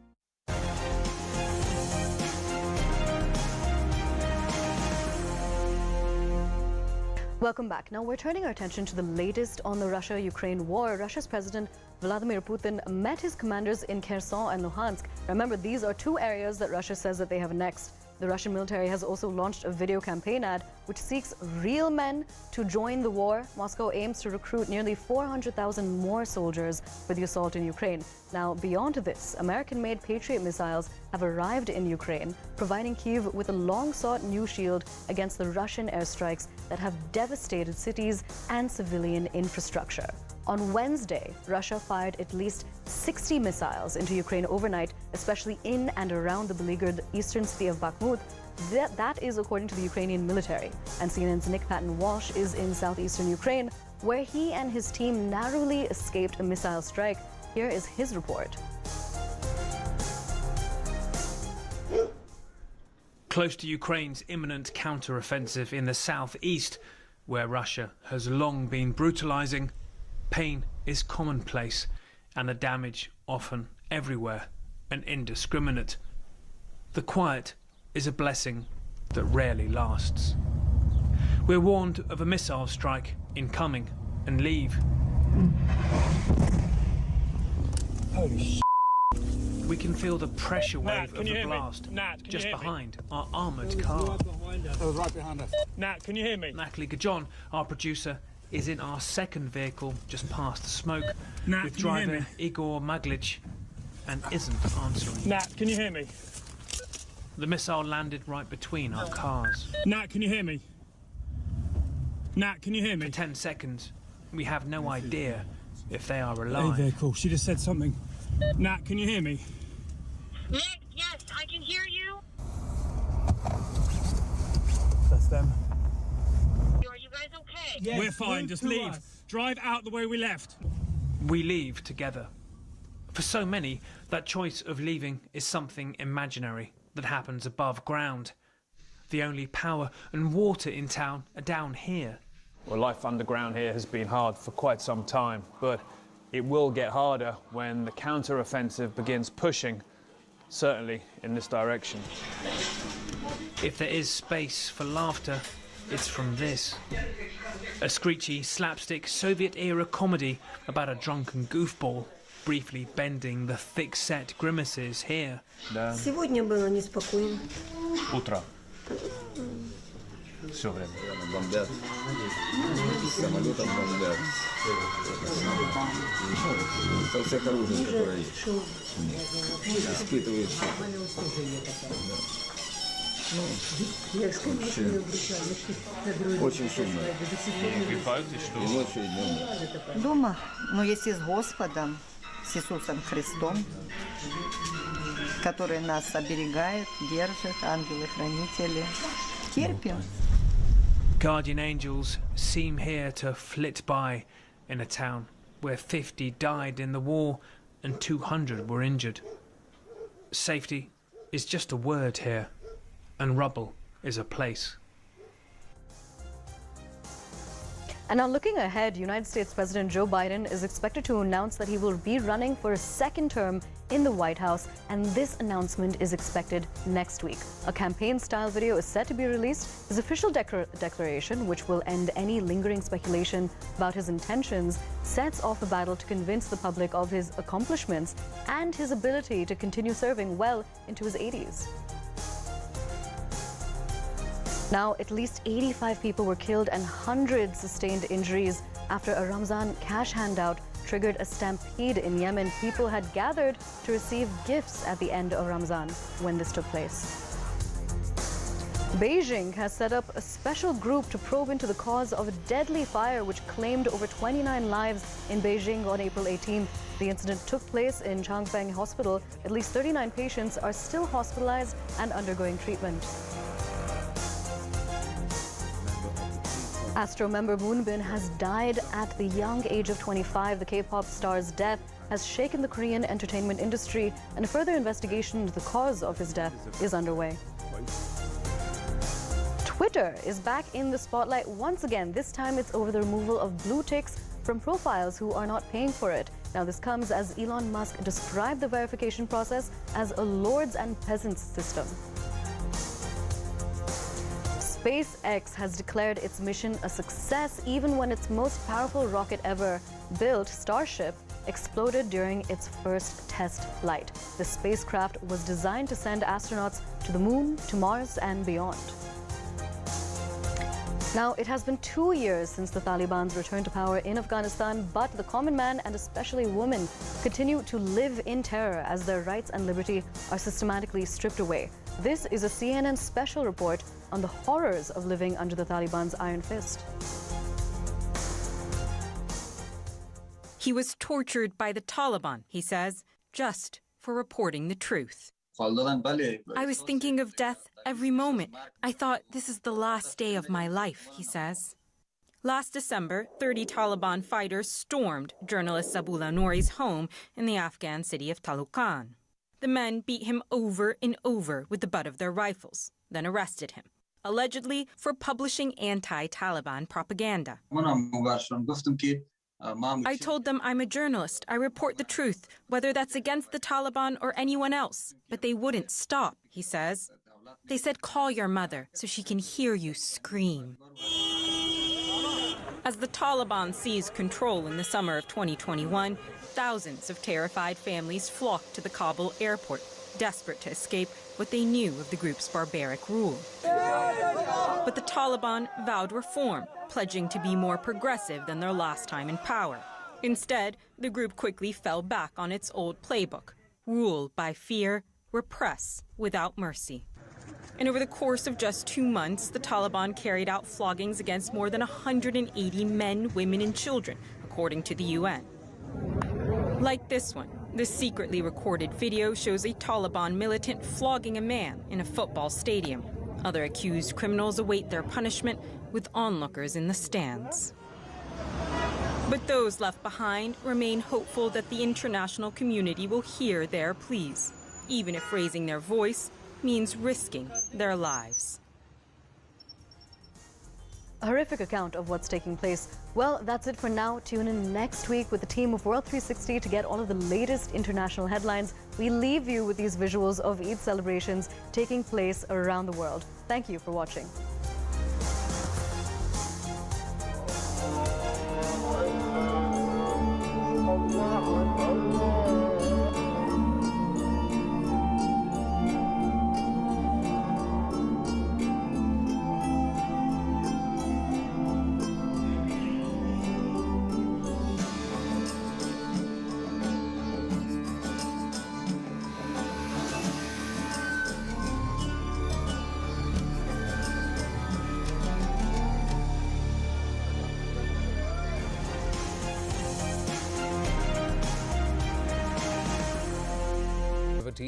Welcome back. Now we're turning our attention to the latest on the Russia-Ukraine war. Russia's President Vladimir Putin met his commanders in Kherson and Luhansk. Remember, these are two areas that Russia says that they have annexed. The Russian military has also launched a video campaign ad which seeks real men to join the war. Moscow aims to recruit nearly 400,000 more soldiers for the assault in Ukraine. Now, beyond this, American-made Patriot missiles have arrived in Ukraine, providing Kyiv with a long-sought new shield against the Russian airstrikes that have devastated cities and civilian infrastructure. On Wednesday, Russia fired at least 60 missiles into Ukraine overnight, especially in and around the beleaguered eastern city of Bakhmut. That is according to the Ukrainian military. And CNN's Nick Patton-Walsh is in southeastern Ukraine, where he and his team narrowly escaped a missile strike. Here is his report. Close to Ukraine's imminent counter-offensive in the southeast, where Russia has long been brutalizing, pain is commonplace and the damage often everywhere and indiscriminate. The quiet is a blessing that rarely lasts. We're warned of a missile strike incoming and leave. Holy sh**. We can feel the pressure wave of the blast just behind our armoured car. It was right behind us. Nat, can you hear me? Natalie Gajon, our producer, is in our second vehicle just past the smoke with driver Igor Maglic and isn't answering. Nat, can you hear me? The missile landed right between our cars. Nat, can you hear me? Nat, can you hear me? For 10 seconds, we have no idea if they are alive. Hey, vehicle, she just said something. Nat, can you hear me? Nick, yes, I can hear you. That's them. Are you guys okay? Yes, we're fine, just leave. Drive out the way we left. We leave together. For so many, that choice of leaving is something imaginary that happens above ground. The only power and water in town are down here. Well, life underground here has been hard for quite some time, but it will get harder when the counter-offensive begins pushing, certainly in this direction. If there is space for laughter, it's from this. A screechy, slapstick, Soviet-era comedy about a drunken goofball briefly bending the thick-set grimaces here. Сегодня было неспокойно. Утро. Все время. Бомбят. Самолетом бомбят. Со всех оружий, которые есть. Испытывают шок. Очень шумно. И ночью, и днем. Дома, но если с Господом, с Иисусом Христом. который нас оберегает, держит, ангелы-хранители. Терпим. Guardian angels seem here to flit by in a town where 50 died in the war and 200 were injured. Safety is just a word here, and rubble is a place. And now looking ahead, United States President Joe Biden is expected to announce that he will be running for a second term in the White House, and this announcement is expected next week. A campaign-style video is set to be released. His official declaration, which will end any lingering speculation about his intentions, sets off a battle to convince the public of his accomplishments and his ability to continue serving well into his 80s. Now, at least 85 people were killed and hundreds sustained injuries after a Ramzan cash handout triggered a stampede in Yemen. People had gathered to receive gifts at the end of Ramzan when this took place. Beijing has set up a special group to probe into the cause of a deadly fire which claimed over 29 lives in Beijing on April 18th. The incident took place in Changfeng Hospital. At least 39 patients are still hospitalized and undergoing treatment. Astro member Moonbin has died at the young age of 25. The K-pop star's death has shaken the Korean entertainment industry, and a further investigation into the cause of his death is underway. Twitter is back in the spotlight once again. This time it's over the removal of blue ticks from profiles who are not paying for it. Now this comes as Elon Musk described the verification process as a lords and peasants system. SpaceX has declared its mission a success even when its most powerful rocket ever built, Starship, exploded during its first test flight. The spacecraft was designed to send astronauts to the moon, to Mars, and beyond. Now, it has been 2 years since the Taliban's return to power in Afghanistan, but the common man and especially women continue to live in terror as their rights and liberty are systematically stripped away. This is a CNN special report on the horrors of living under the Taliban's iron fist. He was tortured by the Taliban, he says, just for reporting the truth. I was thinking of death every moment. I thought this is the last day of my life, he says. Last December, 30 Taliban fighters stormed journalist Zabullah Nouri's home in the Afghan city of Talukan. The men beat him over and over with the butt of their rifles, then arrested him, allegedly for publishing anti-Taliban propaganda. I told them I'm a journalist. I report the truth, whether that's against the Taliban or anyone else. But they wouldn't stop, he says. They said, call your mother so she can hear you scream. As the Taliban seized control in the summer of 2021, thousands of terrified families flocked to the Kabul airport, desperate to escape what they knew of the group's barbaric rule. But the Taliban vowed reform, pledging to be more progressive than their last time in power. Instead, the group quickly fell back on its old playbook: rule by fear, repress without mercy. And over the course of just 2 months, the Taliban carried out floggings against more than 180 men, women, and children, according to the UN. Like this one, this secretly recorded video shows a Taliban militant flogging a man in a football stadium. Other accused criminals await their punishment with onlookers in the stands. But those left behind remain hopeful that the international community will hear their pleas, even if raising their voice means risking their lives. A horrific account of what's taking place. Well, that's it for now. Tune in next week with the team of World 360 to get all of the latest international headlines. We leave you with these visuals of Eid celebrations taking place around the world. Thank you for watching.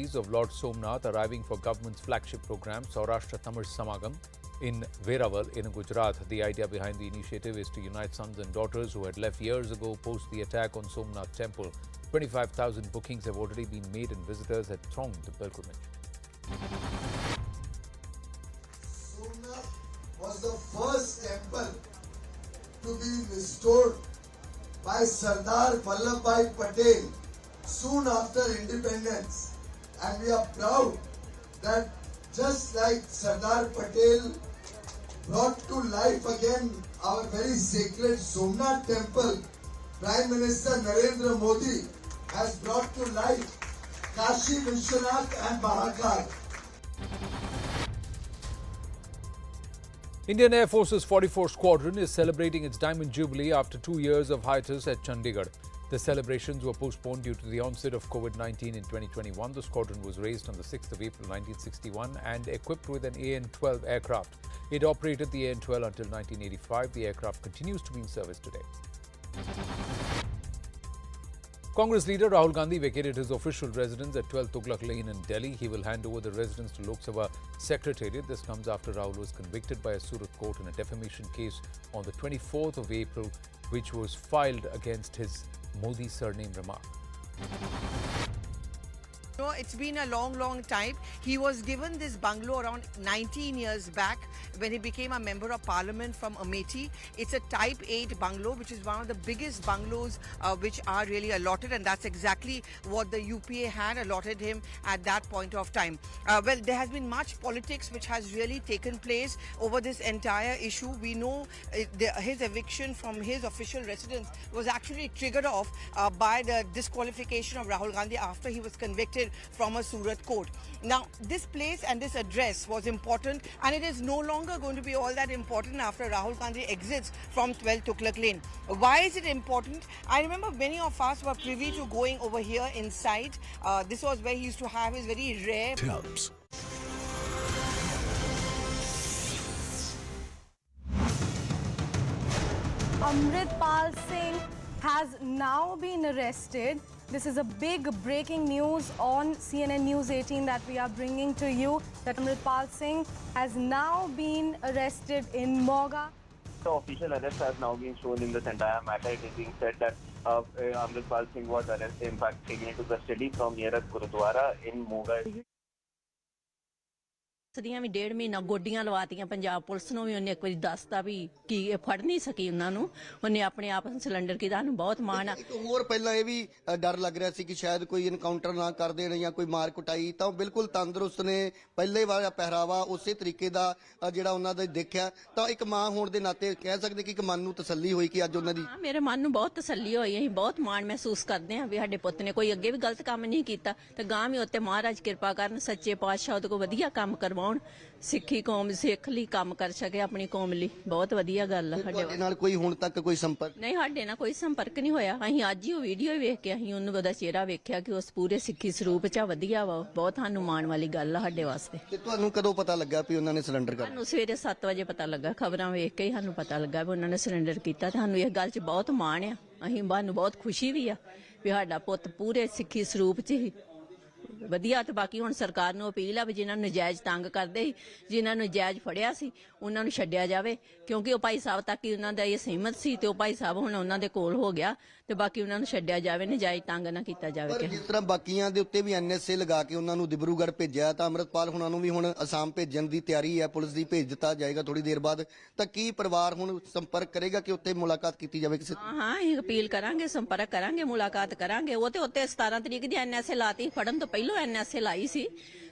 families of Lord Somnath arriving for government's flagship program, Saurashtra Tamil Samagam, in Veraval in Gujarat. The idea behind the initiative is to unite sons and daughters who had left years ago post the attack on Somnath temple. 25,000 bookings have already been made and visitors had thronged the pilgrimage. Somnath was the first temple to be restored by Sardar Vallabhbhai Patel soon after independence, and we are proud that just like Sardar Patel brought to life again our very sacred Somnath temple, Prime Minister Narendra Modi has brought to life Kashi Vishwanath and Mahakal. Indian Air Force's 44th Squadron is celebrating its Diamond Jubilee after 2 years of hiatus at Chandigarh. The celebrations were postponed due to the onset of COVID-19 in 2021. The squadron was raised on the 6th of April 1961 and equipped with an AN-12 aircraft. It operated the AN-12 until 1985. The aircraft continues to be in service today. Congress leader Rahul Gandhi vacated his official residence at 12 Tughlaq Lane in Delhi. He will hand over the residence to Lok Sabha Secretariat. This comes after Rahul was convicted by a Surat court in a defamation case on the 24th of April, which was filed against his Modi surname remark. No, it's been a long time. He was given this bungalow around 19 years back when he became a member of parliament from Amethi. It's a type 8 bungalow, which is one of the biggest bungalows which are really allotted, and that's exactly what the UPA had allotted him at that point of time. Well, there has been much politics which has really taken place over this entire issue. We know his eviction from his official residence was actually triggered off by the disqualification of Rahul Gandhi after he was convicted from a Surat court. Now, this place and this address was important, and it is no longer going to be all that important after Rahul Gandhi exits from 12 Tughlaq Lane. Why is it important? I remember many of us were privy to going over here inside. This was where he used to have his very rare... Helps. Amritpal Singh has now been arrested. This is a big breaking news on CNN News 18 that we are bringing to you, that Amritpal Singh has now been arrested in Moga. The official arrest has now been shown in this entire matter. It is being said that Amritpal Singh was arrested, in fact taken into custody from nearest Gurudwara in Moga. ਦੀਆਂ ਵੀ 1.5 ਮਹੀਨਾ ਗੋਡੀਆਂ ਲਵਾਤੀਆਂ Punjab police ਨੂੰ ਵੀ ਉਹਨੇ ਇੱਕ ਵਾਰੀ ਦੱਸਤਾ ਵੀ ਕੀ ਇਹ ਫੜ ਨਹੀਂ ਸਕੀ ਉਹਨਾਂ ਨੂੰ ਉਹਨੇ ਆਪਣੇ ਆਪ ਸਿਲੰਡਰ ਕਿਦਾ ਨੂੰ ਬਹੁਤ ਮਾਣ ਆ ਹੋਰ ਪਹਿਲਾਂ ਇਹ ਵੀ ਡਰ ਲੱਗ ਰਿਹਾ ਸੀ ਕਿ ਸ਼ਾਇਦ ਕੋਈ ਇਨਕਾਊਂਟਰ ਨਾ ਕਰ ਦੇਣ ਜਾਂ ਕੋਈ ਮਾਰ ਕੁਟਾਈ ਤਾਂ ਬਿਲਕੁਲ ਤੰਦਰੁਸਤ ਨੇ ਪਹਿਲੇ ਵਾਲਾ ਪਹਿਰਾਵਾ ਉਸੇ ਤਰੀਕੇ ਦਾ ਜਿਹੜਾ ਉਹਨਾਂ ਦਾ ਦੇਖਿਆ ਤਾਂ ਇੱਕ ਮਾਂ ਹੋਣ ਦੇ ਨਾਤੇ ਕਹਿ ਸਕਦੇ ਕਿ ਇੱਕ ਮਨ ਨੂੰ ਤਸੱਲੀ ਹੋਈ ਕਿ ਅੱਜ ਉਹਨਾਂ ਦੀ ਮੇਰੇ ਮਨ ਨੂੰ ਬਹੁਤ ਤਸੱਲੀ ਹੋਈ ਅਸੀਂ ਬਹੁਤ ਮਾਣ ਮਹਿਸੂਸ ਕਰਦੇ ਹਾਂ ਵੀ ਸਾਡੇ ਪੁੱਤ ਨੇ ਕੋਈ ਅੱਗੇ ਵੀ ਗਲਤ ਕੰਮ ਨਹੀਂ ਕੀਤਾ ਤੇ ਗਾਂ ਵੀ ਉੱਤੇ ਮਹਾਰਾਜ ਕਿਰਪਾ ਕਰਨ ਸੱਚੇ ਪਾਤਸ਼ਾਹ ਉਹਦੇ ਕੋਲ ਵਧੀਆ ਕੰਮ ਕਰਵਾਉਣ ਸਿੱਖੀ ਕੌਮ ਸਿੱਖ ਲਈ ਕੰਮ ਕਰ ਸਕੇ ਆਪਣੀ ਕੌਮ ਲਈ ਬਹੁਤ ਵਧੀਆ ਗੱਲ ਆ ਸਾਡੇ ਨਾਲ ਕੋਈ ਹੁਣ ਤੱਕ ਕੋਈ ਸੰਪਰਕ ਨਹੀਂ ਸਾਡੇ ਨਾਲ ਕੋਈ ਸੰਪਰਕ ਨਹੀਂ ਹੋਇਆ ਅਸੀਂ ਅੱਜ ਹੀ ਉਹ ਵੀਡੀਓ ਵੇਖ ਕੇ ਅਸੀਂ ਉਹਨੂੰ ਉਹਦਾ ਚਿਹਰਾ ਵੇਖਿਆ ਕਿ ਉਸ ਪੂਰੇ ਸਿੱਖੀ ਸਰੂਪ ਚ ਵਧੀਆ ਵਾ ਬਹੁਤ ਸਾਨੂੰ ਮਾਣ ਵਾਲੀ ਗੱਲ ਆ ਸਾਡੇ ਵਾਸਤੇ ਤੇ ਤੁਹਾਨੂੰ ਕਦੋਂ ਪਤਾ ਲੱਗਾ ਵੀ ਉਹਨਾਂ ਨੇ ਸਰੈਂਡਰ ਕਰ ਸਾਨੂੰ ਸਵੇਰੇ 7 ਵਜੇ ਪਤਾ ਲੱਗਾ ਖਬਰਾਂ ਵੇਖ ਕੇ ਹੀ ਸਾਨੂੰ ਪਤਾ ਲੱਗਾ ਵੀ ਉਹਨਾਂ ਨੇ ਸਰੈਂਡਰ ਕੀਤਾ ਤੇ ਸਾਨੂੰ ਇਸ ਗੱਲ 'ਚ ਬਹੁਤ ਮਾਣ ਆ ਅਸੀਂ ਸਾਨੂੰ ਬਹੁਤ ਖੁਸ਼ੀ ਵੀ ਆ ਵੀ ਸਾਡਾ ਪੁੱਤ ਪੂਰੇ ਸਿੱਖੀ ਸਰੂਪ 'ਚ ਹੀ ਵਧੀਆ ਤੇ ਬਾਕੀ ਹੁਣ ਸਰਕਾਰ ਨੂੰ ਅਪੀਲ ਆ ਵੀ ਜਿਨ੍ਹਾਂ ਨੂੰ ਨਜਾਇਜ਼ ਤੰਗ ਕਰਦੇ ਸੀ ਜਿਨ੍ਹਾਂ ਨੂੰ ਨਜਾਇਜ਼ ਫੜਿਆ ਸੀ ਉਹਨਾਂ ਨੂੰ ਛੱਡਿਆ ਜਾਵੇ ਕਿਉਂਕਿ ਉਹ ਭਾਈ ਸਾਹਿਬ ਤੱਕ ਹੀ ਉਹਨਾਂ ਦਾ ਇਹ ਸਹਿਮਤ ਸੀ ਤੇ ਉਹ ਭਾਈ ਸਾਹਿਬ ਹੁਣ ਉਹਨਾਂ ਦੇ ਕੋਲ ਹੋ ਗਿਆ ਤੇ ਬਾਕੀ ਉਹਨਾਂ ਨੂੰ ਛੱਡਿਆ ਜਾਵੇ ਨਜਾਇਜ਼ ਤੰਗ ਨਾ ਕੀਤਾ ਜਾਵੇ ਜਿਸ ਤਰ੍ਹਾਂ ਬਾਕੀਆਂ ਦੇ ਉੱਤੇ ਵੀ ਐਨਐਸਏ ਲਗਾ ਕੇ ਉਹਨਾਂ ਨੂੰ ਦਿਬਰੂਗੜ੍ਹ ਭੇਜਿਆ ਤਾਂ ਅੰਮ੍ਰਿਤਪਾਲ ਹੁਣਾਂ ਨੂੰ ਵੀ ਹੁਣ ਅਸਾਮ ਭੇਜਣ ਦੀ ਤਿਆਰੀ ਹੈ ਪੁਲਿਸ ਦੀ ਭੇਜ ਦਿੱਤਾ ਜਾਏਗਾ ਥੋੜੀ ਦੇਰ ਬਾਅਦ ਤਾਂ ਕੀ ਪਰਿਵਾਰ ਹੁਣ ਸੰਪਰਕ ਕਰੇਗਾ ਕਿ ਉੱਤੇ ਮੁਲਾਕਾਤ ਕੀਤੀ ਜਾਵੇ ਕਿਸੇ ਹਾਂ ਇਹ ਅਪੀਲ ਕਰਾਂਗੇ ਸੰਪਰਕ ਕਰਾਂਗੇ ਮੁਲਾਕਾਤ ਕਰਾਂਗੇ ਉਹ ਤੇ ਉੱਤੇ 17 ਤਰੀਕ ਦੀ ਐਨਐਸਏ ਲਾਤੀ ਫੜਨ ਤੋਂ ਪਹਿਲਾਂ ਐਨਐਸਏ ਲਾਈ ਸੀ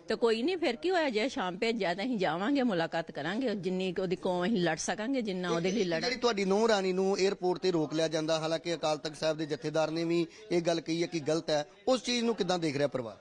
ਤੇ ਕੋਈ ਨਹੀਂ ਫਿਰ ਕੀ ਹੋਇਆ ਜੇ ਸ਼ਾਮ ਭੇਜਿਆ ਤਾਂ ਅਸੀਂ ਜਾਵਾਂਗੇ ਮੁਲਾਕਾਤ ਕਰਾਂਗੇ ਜਿੰਨੀ ਉਹਦੀ ਕੌਮ ਅਸੀਂ ਲੜ ਸਕਾਂਗੇ ਜਿੰਨਾ ਉਹਦੇ ਲਈ ਲੜਾਂਗੇ ਜਿਹੜੀ ਤੁਹਾਡੀ ਨੂੰਹ ਰਾਣੀ ਨੂੰ 에ਅਰਪੋਰਟ ਤੇ ਰੋਕ ਲਿਆ ਜਾਂਦਾ ਹਾਲਾਂਕਿ ਅਕਾਲ ਤਖਤ ਸਾਹਿਬ ਦੇ ਜਥੇਦਾਰ ਨੇ ਵੀ ਇਹ ਗੱਲ ਕਹੀ ਹੈ ਕਿ ਗਲਤ ਹੈ ਉਸ ਚੀਜ਼ ਨੂੰ ਕਿੱਦਾਂ ਦੇਖ ਰਿਹਾ ਪਰਿਵਾਰ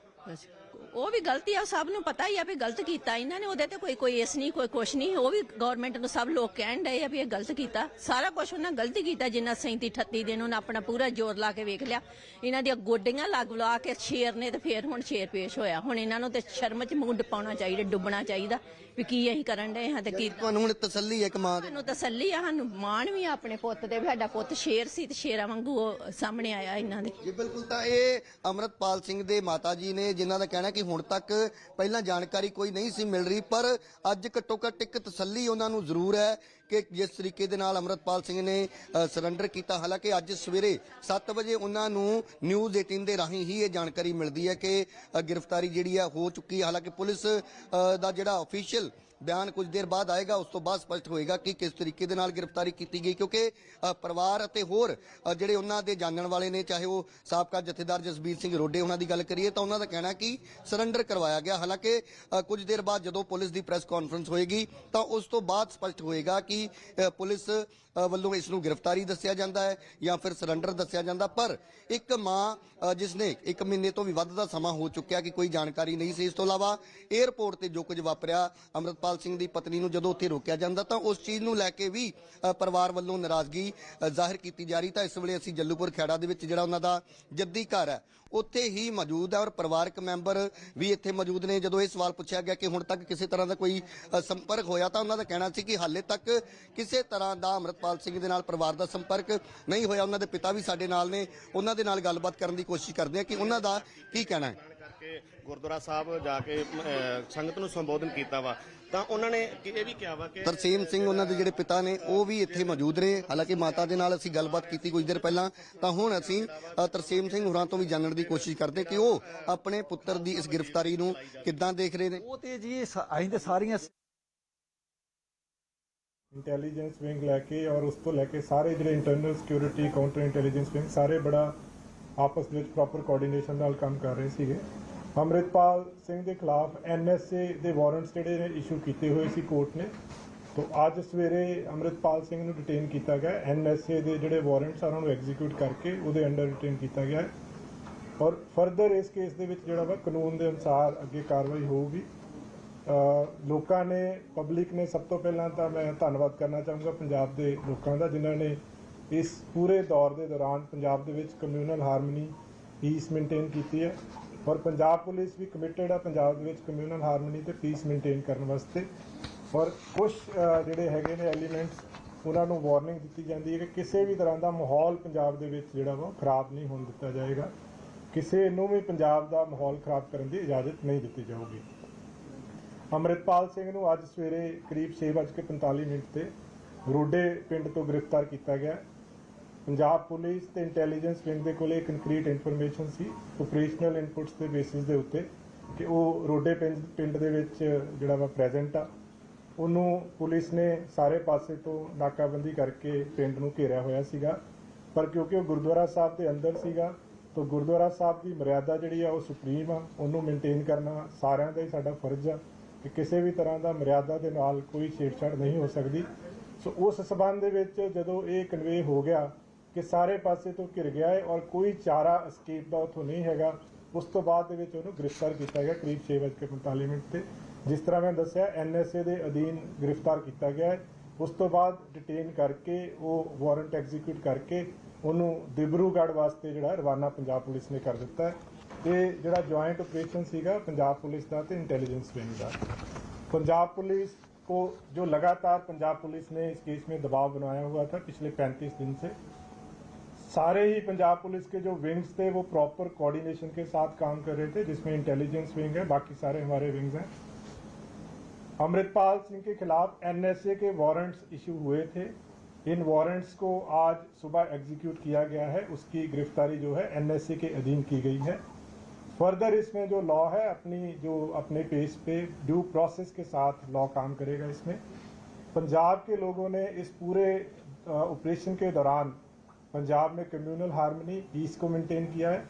ਉਹ ਵੀ ਗਲਤੀ ਆ ਸਭ ਨੂੰ ਪਤਾ ਹੀ ਆ ਵੀ ਗਲਤ ਕੀਤਾ ਇਹਨਾਂ ਨੇ ਉਹਦੇ ਤੇ ਕੋਈ ਇਸ ਨਹੀਂ ਕੋਈ ਕੁਛ ਨਹੀਂ ਉਹ ਵੀ ਗਵਰਨਮੈਂਟ ਨੂੰ ਸਭ ਲੋਕ ਕਹਿਣ ਡਏ ਆ ਵੀ ਇਹ ਗਲਤ ਕੀਤਾ ਸਾਰਾ ਕੁਝ ਉਹਨਾਂ ਗਲਤੀ ਕੀਤਾ ਜਿੰਨਾ 37 38 ਦਿਨ ਉਹਨਾਂ ਆਪਣਾ ਪੂਰਾ ਜ਼ੋਰ ਲਾ ਕੇ ਵੇਖ ਲਿਆ ਇਹਨਾਂ ਦੀਆਂ ਗੋਡੀਆਂ ਲੱਗ ਲਾ ਕੇ ਸ਼ੇਰ ਨੇ ਤੇ ਫਿਰ ਹੁਣ ਸ਼ੇਰ ਪੇਸ਼ ਹੋਇਆ ਹੁਣ ਇਹਨਾਂ ਨੂੰ ਤੇ ਸ਼ਰਮ 'ਚ ਮੂੰਹ ਪਾਉਣਾ ਚਾਹੀਦਾ ਡੁੱਬਣਾ ਚਾਹੀਦਾ ਵੀ ਕੀ ਅਸੀਂ ਕਰਨ ਡਏ ਹਾਂ ਤੇ ਕੀ ਤੁਹਾਨੂੰ ਹੁਣ ਤਸੱਲੀ ਹੈ ਕਿ ਮਾਂ ਸਾਨੂੰ ਤਸੱਲੀ ਆ ਸਾਨੂੰ ਮਾਣ ਵੀ ਆ ਆਪਣੇ ਪੁੱਤ ਤੇ ਸਾਡਾ ਪੁੱਤ ਸ਼ੇਰ ਸੀ ਤੇ ਸ਼ੇਰਾਂ ਵਾਂਗੂ ਉਹ ਸਾਹਮਣੇ ਆਇਆ ਇਹਨਾਂ ਦੇ ਜੀ ਬਿਲਕੁਲ ਤਾਂ ਇਹ ਅੰਮ੍ਰਿਤਪਾਲ ਸਿੰਘ ਦੇ ਮਾਤਾ ਜੀ ਨੇ ਜਿਨ੍ਹਾਂ ਦਾ ਕਹਿਣਾ ਕਿ ਹੁਣ तक ਪਹਿਲਾਂ ਜਾਣਕਾਰੀ ਕੋਈ नहीं सी मिल रही, पर अज घट्टो घट्ट एक तसल्ली उन्होंने जरूर है कि जिस तरीके दे नाल अमृतपाल सिंह ने सरेंडर किया। हालांकि अज सवेरे 7 बजे उन्होंने न्यूज़ 18 के राही ही ये जानकारी मिलती है कि गिरफ्तारी जिहड़ी है हो चुकी है। हालांकि पुलिस का जिहड़ा ऑफिशियल बयान कुछ देर बाद आएगा, उस तो बाद स्पष्ट होएगा कि किस तरीके दे नाल गिरफ्तारी की गई, क्योंकि परिवार अते होर जिहड़े उन्हां दे जानण वाले ने, चाहे वो साबका जथेदार जसबीर सिंह रोडे उन्हां दी गल करिए तो उन्हां दा कहना कि सरेंडर करवाया गया। हालांकि कुछ देर बाद जदों पुलिस की प्रैस कॉन्फ्रेंस होएगी तो उस तो बाद स्पष्ट होएगा कि पुलिस ਵੱਲੋਂ ਇਸ ਨੂੰ गिरफ्तारी दस्सिया जाता है या फिर सरेंडर दस्सिया जाता। पर एक मां जिसने 1 महीने तो भी ਵੱਧ ਦਾ ਸਮਾਂ ਹੋ ਚੁੱਕਿਆ कि कोई जानकारी नहीं सी। इस तो इलावा एयरपोर्ट ਤੇ जो कुछ वापरिया, अमृतपाल सिंह की पत्नी ਨੂੰ ਜਦੋਂ ਉੱਥੇ ਰੋਕਿਆ ਜਾਂਦਾ ਤਾਂ ਉਸ ਚੀਜ਼ ਨੂੰ ਲੈ ਕੇ ਵੀ ਪਰਿਵਾਰ ਵੱਲੋਂ ਨਾਰਾਜ਼ਗੀ ਜ਼ਾਹਿਰ ਕੀਤੀ ਜਾ ਰਹੀ। ਤਾਂ ਇਸ ਵੇਲੇ ਅਸੀਂ ਜੱਲੂਪੁਰ ਖੇੜਾ ਦੇ ਵਿੱਚ ਜਿਹੜਾ ਉਹਨਾਂ ਦਾ ਜੱਦੀ ਘਰ ਹੈ ਉੱਥੇ ਹੀ ਮੌਜੂਦ ਹੈ ਔਰ ਪਰਿਵਾਰਕ ਮੈਂਬਰ ਵੀ ਇੱਥੇ ਮੌਜੂਦ ਨੇ। ਜਦੋਂ ਇਹ ਸਵਾਲ ਪੁੱਛਿਆ ਗਿਆ ਕਿ ਹੁਣ ਤੱਕ ਕਿਸੇ ਤਰ੍ਹਾਂ ਦਾ ਕੋਈ ਸੰਪਰਕ ਹੋਇਆ ਤਾਂ ਉਹਨਾਂ ਦਾ ਕਹਿਣਾ ਸੀ ਕਿ ਹਾਲੇ ਤੱਕ ਕਿਸੇ ਤਰ੍ਹਾਂ ਦਾ ਅਮਰਿਤਪਾਲ ਸਿੰਘ ਦੇ ਨਾਲ ਪਰਿਵਾਰ ਦਾ ਸੰਪਰਕ ਨਹੀਂ ਹੋਇਆ। ਉਹਨਾਂ ਦੇ ਪਿਤਾ ਵੀ ਸਾਡੇ ਨਾਲ ਨੇ, ਉਹਨਾਂ ਦੇ ਨਾਲ ਗੱਲਬਾਤ ਕਰਨ ਦੀ ਕੋਸ਼ਿਸ਼ ਕਰਦੇ ਆ ਕਿ ਉਹਨਾਂ ਦਾ ਕੀ ਕਹਿਣਾ ਹੈ। ਗੁਰਦੁਆਰਾ ਸਾਹਿਬ ਜਾ ਕੇ ਸੰਗਤ ਨੂੰ ਸੰਬੋਧਨ ਕੀਤਾ ਵਾ ਤਾਂ ਉਹਨਾਂ ਨੇ ਇਹ ਵੀ ਕਿਹਾ ਵਾ ਕਿ ਤਰਸੇਮ ਸਿੰਘ ਉਹਨਾਂ ਦੇ ਜਿਹੜੇ ਪਿਤਾ ਨੇ ਉਹ ਵੀ ਇੱਥੇ ਮੌਜੂਦ ਨੇ। ਹਾਲਾਂਕਿ ਮਾਤਾ ਦੇ ਨਾਲ ਅਸੀਂ ਗੱਲਬਾਤ ਕੀਤੀ ਕੁਝ ਦੇਰ ਪਹਿਲਾਂ, ਤਾਂ ਹੁਣ ਅਸੀਂ ਤਰਸੇਮ ਸਿੰਘ ਹੋਰਾਂ ਤੋਂ ਵੀ ਜਾਣਨ ਦੀ ਕੋਸ਼ਿਸ਼ ਕਰਦੇ ਕਿ ਉਹ ਆਪਣੇ ਪੁੱਤਰ ਦੀ ਇਸ ਗ੍ਰਿਫਤਾਰੀ ਨੂੰ ਕਿੱਦਾਂ ਦੇਖ ਰਹੇ ਨੇ। ਉਹ ਤੇ ਜੀ ਅਸੀਂ ਤੇ ਸਾਰੀਆਂ इंटैलीजेंस विंग लैके और उस तो लैके सारे जो internal security counter intelligence wing सारे बड़ा आपस में प्रॉपर कोआर्डिनेशन नाल काम कर रहे थे। अमृतपाल सिंह के खिलाफ NSA के वारंट्स जोड़े इशू किए हुए सी कोर्ट ने, तो अज सवेरे अमृतपाल सिंह को डिटेन किया गया। NSA के जोड़े वारंट्स उन्होंने एग्जीक्यूट करके वो अंडर डिटेन किया गया है और फरदर इस केस के जोड़ा वा कानून के अनुसार अगे कार्रवाई होगी। लोगों ने पब्लिक ने सब तो पहला तो मैं धन्यवाद करना चाहूँगा पंजाब के लोगों का जिन्होंने इस पूरे दौर के दौरान पंजाब के कम्यूनल हारमनी पीस मेनटेन की है और पंजाब पुलिस भी कमिटेड है पंजाब के कम्यूनल हारमनी तो पीस मेनटेन करने वास्ते। और कुछ जोड़े है एलीमेंट्स उन्होंने वार्निंग दी जाती है कि किसी भी तरह का माहौल पंजाब के जोड़ा वा खराब नहीं होने दिता जाएगा, किसी नूं भी पंजाब का माहौल खराब करने की इजाज़त नहीं दी जाऊगी। अमृतपाल सिंह नूं अज सवेरे करीब 6:45 ते रोडे पिंड तो गिरफ्तार किया गया। पंजाब पुलिस ते इंटैलीजेंस विंग दे कोले कंक्रीट इन्फॉर्मेशन सी ऑपरेशनल इनपुट्स के बेसिस दे उत्ते कि वो रोडे पिंड दे विच जिहड़ा वा प्रेजेंट आ, उन्हों पुलिस ने सारे पासे तो नाकाबंदी करके पिंड नूं घेरिया होया सीगा। पर क्योंकि वो गुरुद्वारा साहब के अंदर सीगा तो गुरुद्वारा साहब की मर्यादा जिहड़ी आ वो सुप्रीम आ, उन्होंने मेनटेन करना सारिਆਂ ਦਾ ਹੀ ਸਾਡਾ फर्ज आ कि किसी भी तरह का मर्यादा के नाल कोई छेड़छाड़ नहीं हो सकती। सो उस संबंध में जदों ये कन्वे हो गया कि सारे पासे तो घिर गया है और कोई चारा एस्केप का उतों नहीं है, उस तो बाद उन्होंने गिरफ्तार किया गया करीब 6:45 ते। जिस तरह मैं दस्या NSA के अधीन गिरफ्तार किया गया है, उस तो बाद डिटेन करके वो वारंट एग्जीक्यूट करके उन्होंने दिब्रूगढ़ वास्ते जो रवाना पंजाब पुलिस ने कर दिता है। ये जोड़ा जॉइंट ऑपरेशन सीगा पंजाब पुलिस का तो इंटैलीजेंस विंग का। पंजाब पुलिस को जो लगातार पंजाब पुलिस ने इस केस में दबाव बनाया हुआ था पिछले 35 दिन से, सारे ही पंजाब पुलिस के जो विंग्स थे वो प्रॉपर कोऑर्डिनेशन के साथ काम कर रहे थे, जिसमें इंटेलिजेंस विंग है, बाकी सारे हमारे विंग्स हैं। अमृतपाल सिंह के खिलाफ NSA के वारंट्स इशू हुए थे, इन वारंट्स को आज सुबह एग्जीक्यूट किया गया है, उसकी गिरफ्तारी जो है NSA के अधीन की गई है। फर्दर इसमें जो लॉ है अपने पेस पे ड्यू प्रोसेस के साथ लॉ काम करेगा। इसमें पंजाब के लोगों ने इस पूरे ऑपरेशन के दौरान पंजाब में कम्यूनल हारमनी पीस को मेंटेन किया है।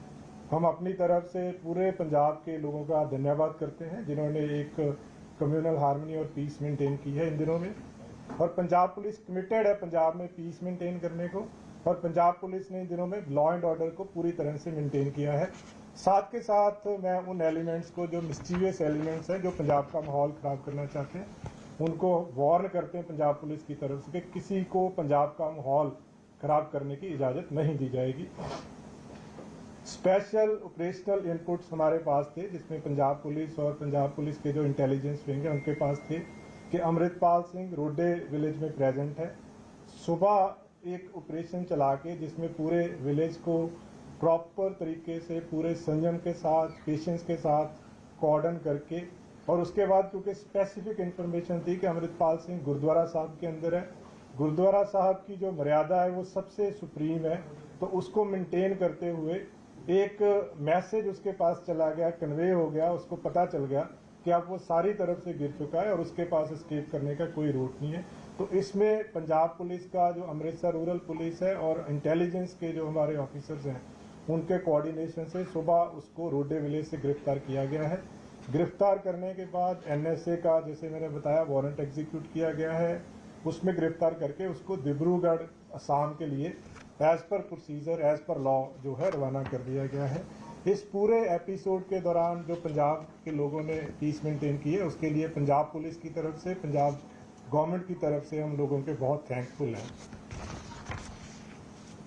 हम अपनी तरफ से पूरे पंजाब के लोगों का धन्यवाद करते हैं जिन्होंने एक कम्यूनल हारमनी और पीस मेंटेन की है इन दिनों में। और पंजाब पुलिस कमिटेड है पंजाब में पीस मेंटेन करने को, और पंजाब पुलिस ने इन दिनों में लॉ एंड ऑर्डर को पूरी तरह से मेंटेन किया है। साथ के साथ मैं उन एलिमेंट्स को जो मिस्टीरियस एलिमेंट्स हैं जो पंजाब का माहौल ख़राब करना चाहते हैं उनको वार्न करते हैं पंजाब पुलिस की तरफ से कि किसी को पंजाब का माहौल ख़राब करने की इजाज़त नहीं दी जाएगी। स्पेशल ऑपरेशनल इनपुट्स हमारे पास थे जिसमें पंजाब पुलिस और पंजाब पुलिस के जो इंटेलिजेंस विंग है उनके पास थे कि अमृतपाल सिंह रोडे विलेज में प्रेजेंट है। सुबह एक ऑपरेशन चला के जिसमें पूरे विलेज को प्रॉपर तरीके से पूरे संयम के साथ पेशेंस के साथ कॉर्डन करके, और उसके बाद क्योंकि स्पेसिफिक इंफॉर्मेशन थी कि अमृतपाल सिंह गुरुद्वारा साहब के अंदर है, गुरुद्वारा साहब की जो मर्यादा है वो सबसे सुप्रीम है, तो उसको मेंटेन करते हुए एक मैसेज उसके पास चला गया, कन्वे हो गया, उसको पता चल गया कि अब वो सारी तरफ से गिर चुका है और उसके पास एस्केप करने का कोई रूट नहीं है। तो इसमें पंजाब पुलिस का जो अमृतसर रूरल पुलिस है और इंटेलिजेंस के जो हमारे ऑफिसर्स हैं उनके कोऑर्डिनेशन से सुबह उसको रोडे विलेज से गिरफ्तार किया गया है। गिरफ्तार करने के बाद एनएसए का, जैसे मैंने बताया, वारंट एग्जीक्यूट किया गया है। उसमें गिरफ्तार करके उसको डिब्रूगढ़ असम के लिए as per procedure, as per law जो है रवाना कर दिया गया है। इस पूरे एपिसोड के दौरान जो पंजाब के लोगों ने पीस मेंटेन की है उसके लिए पंजाब पुलिस की तरफ से, पंजाब गवर्नमेंट की तरफ से हम लोगों के बहुत थैंकफुल हैं।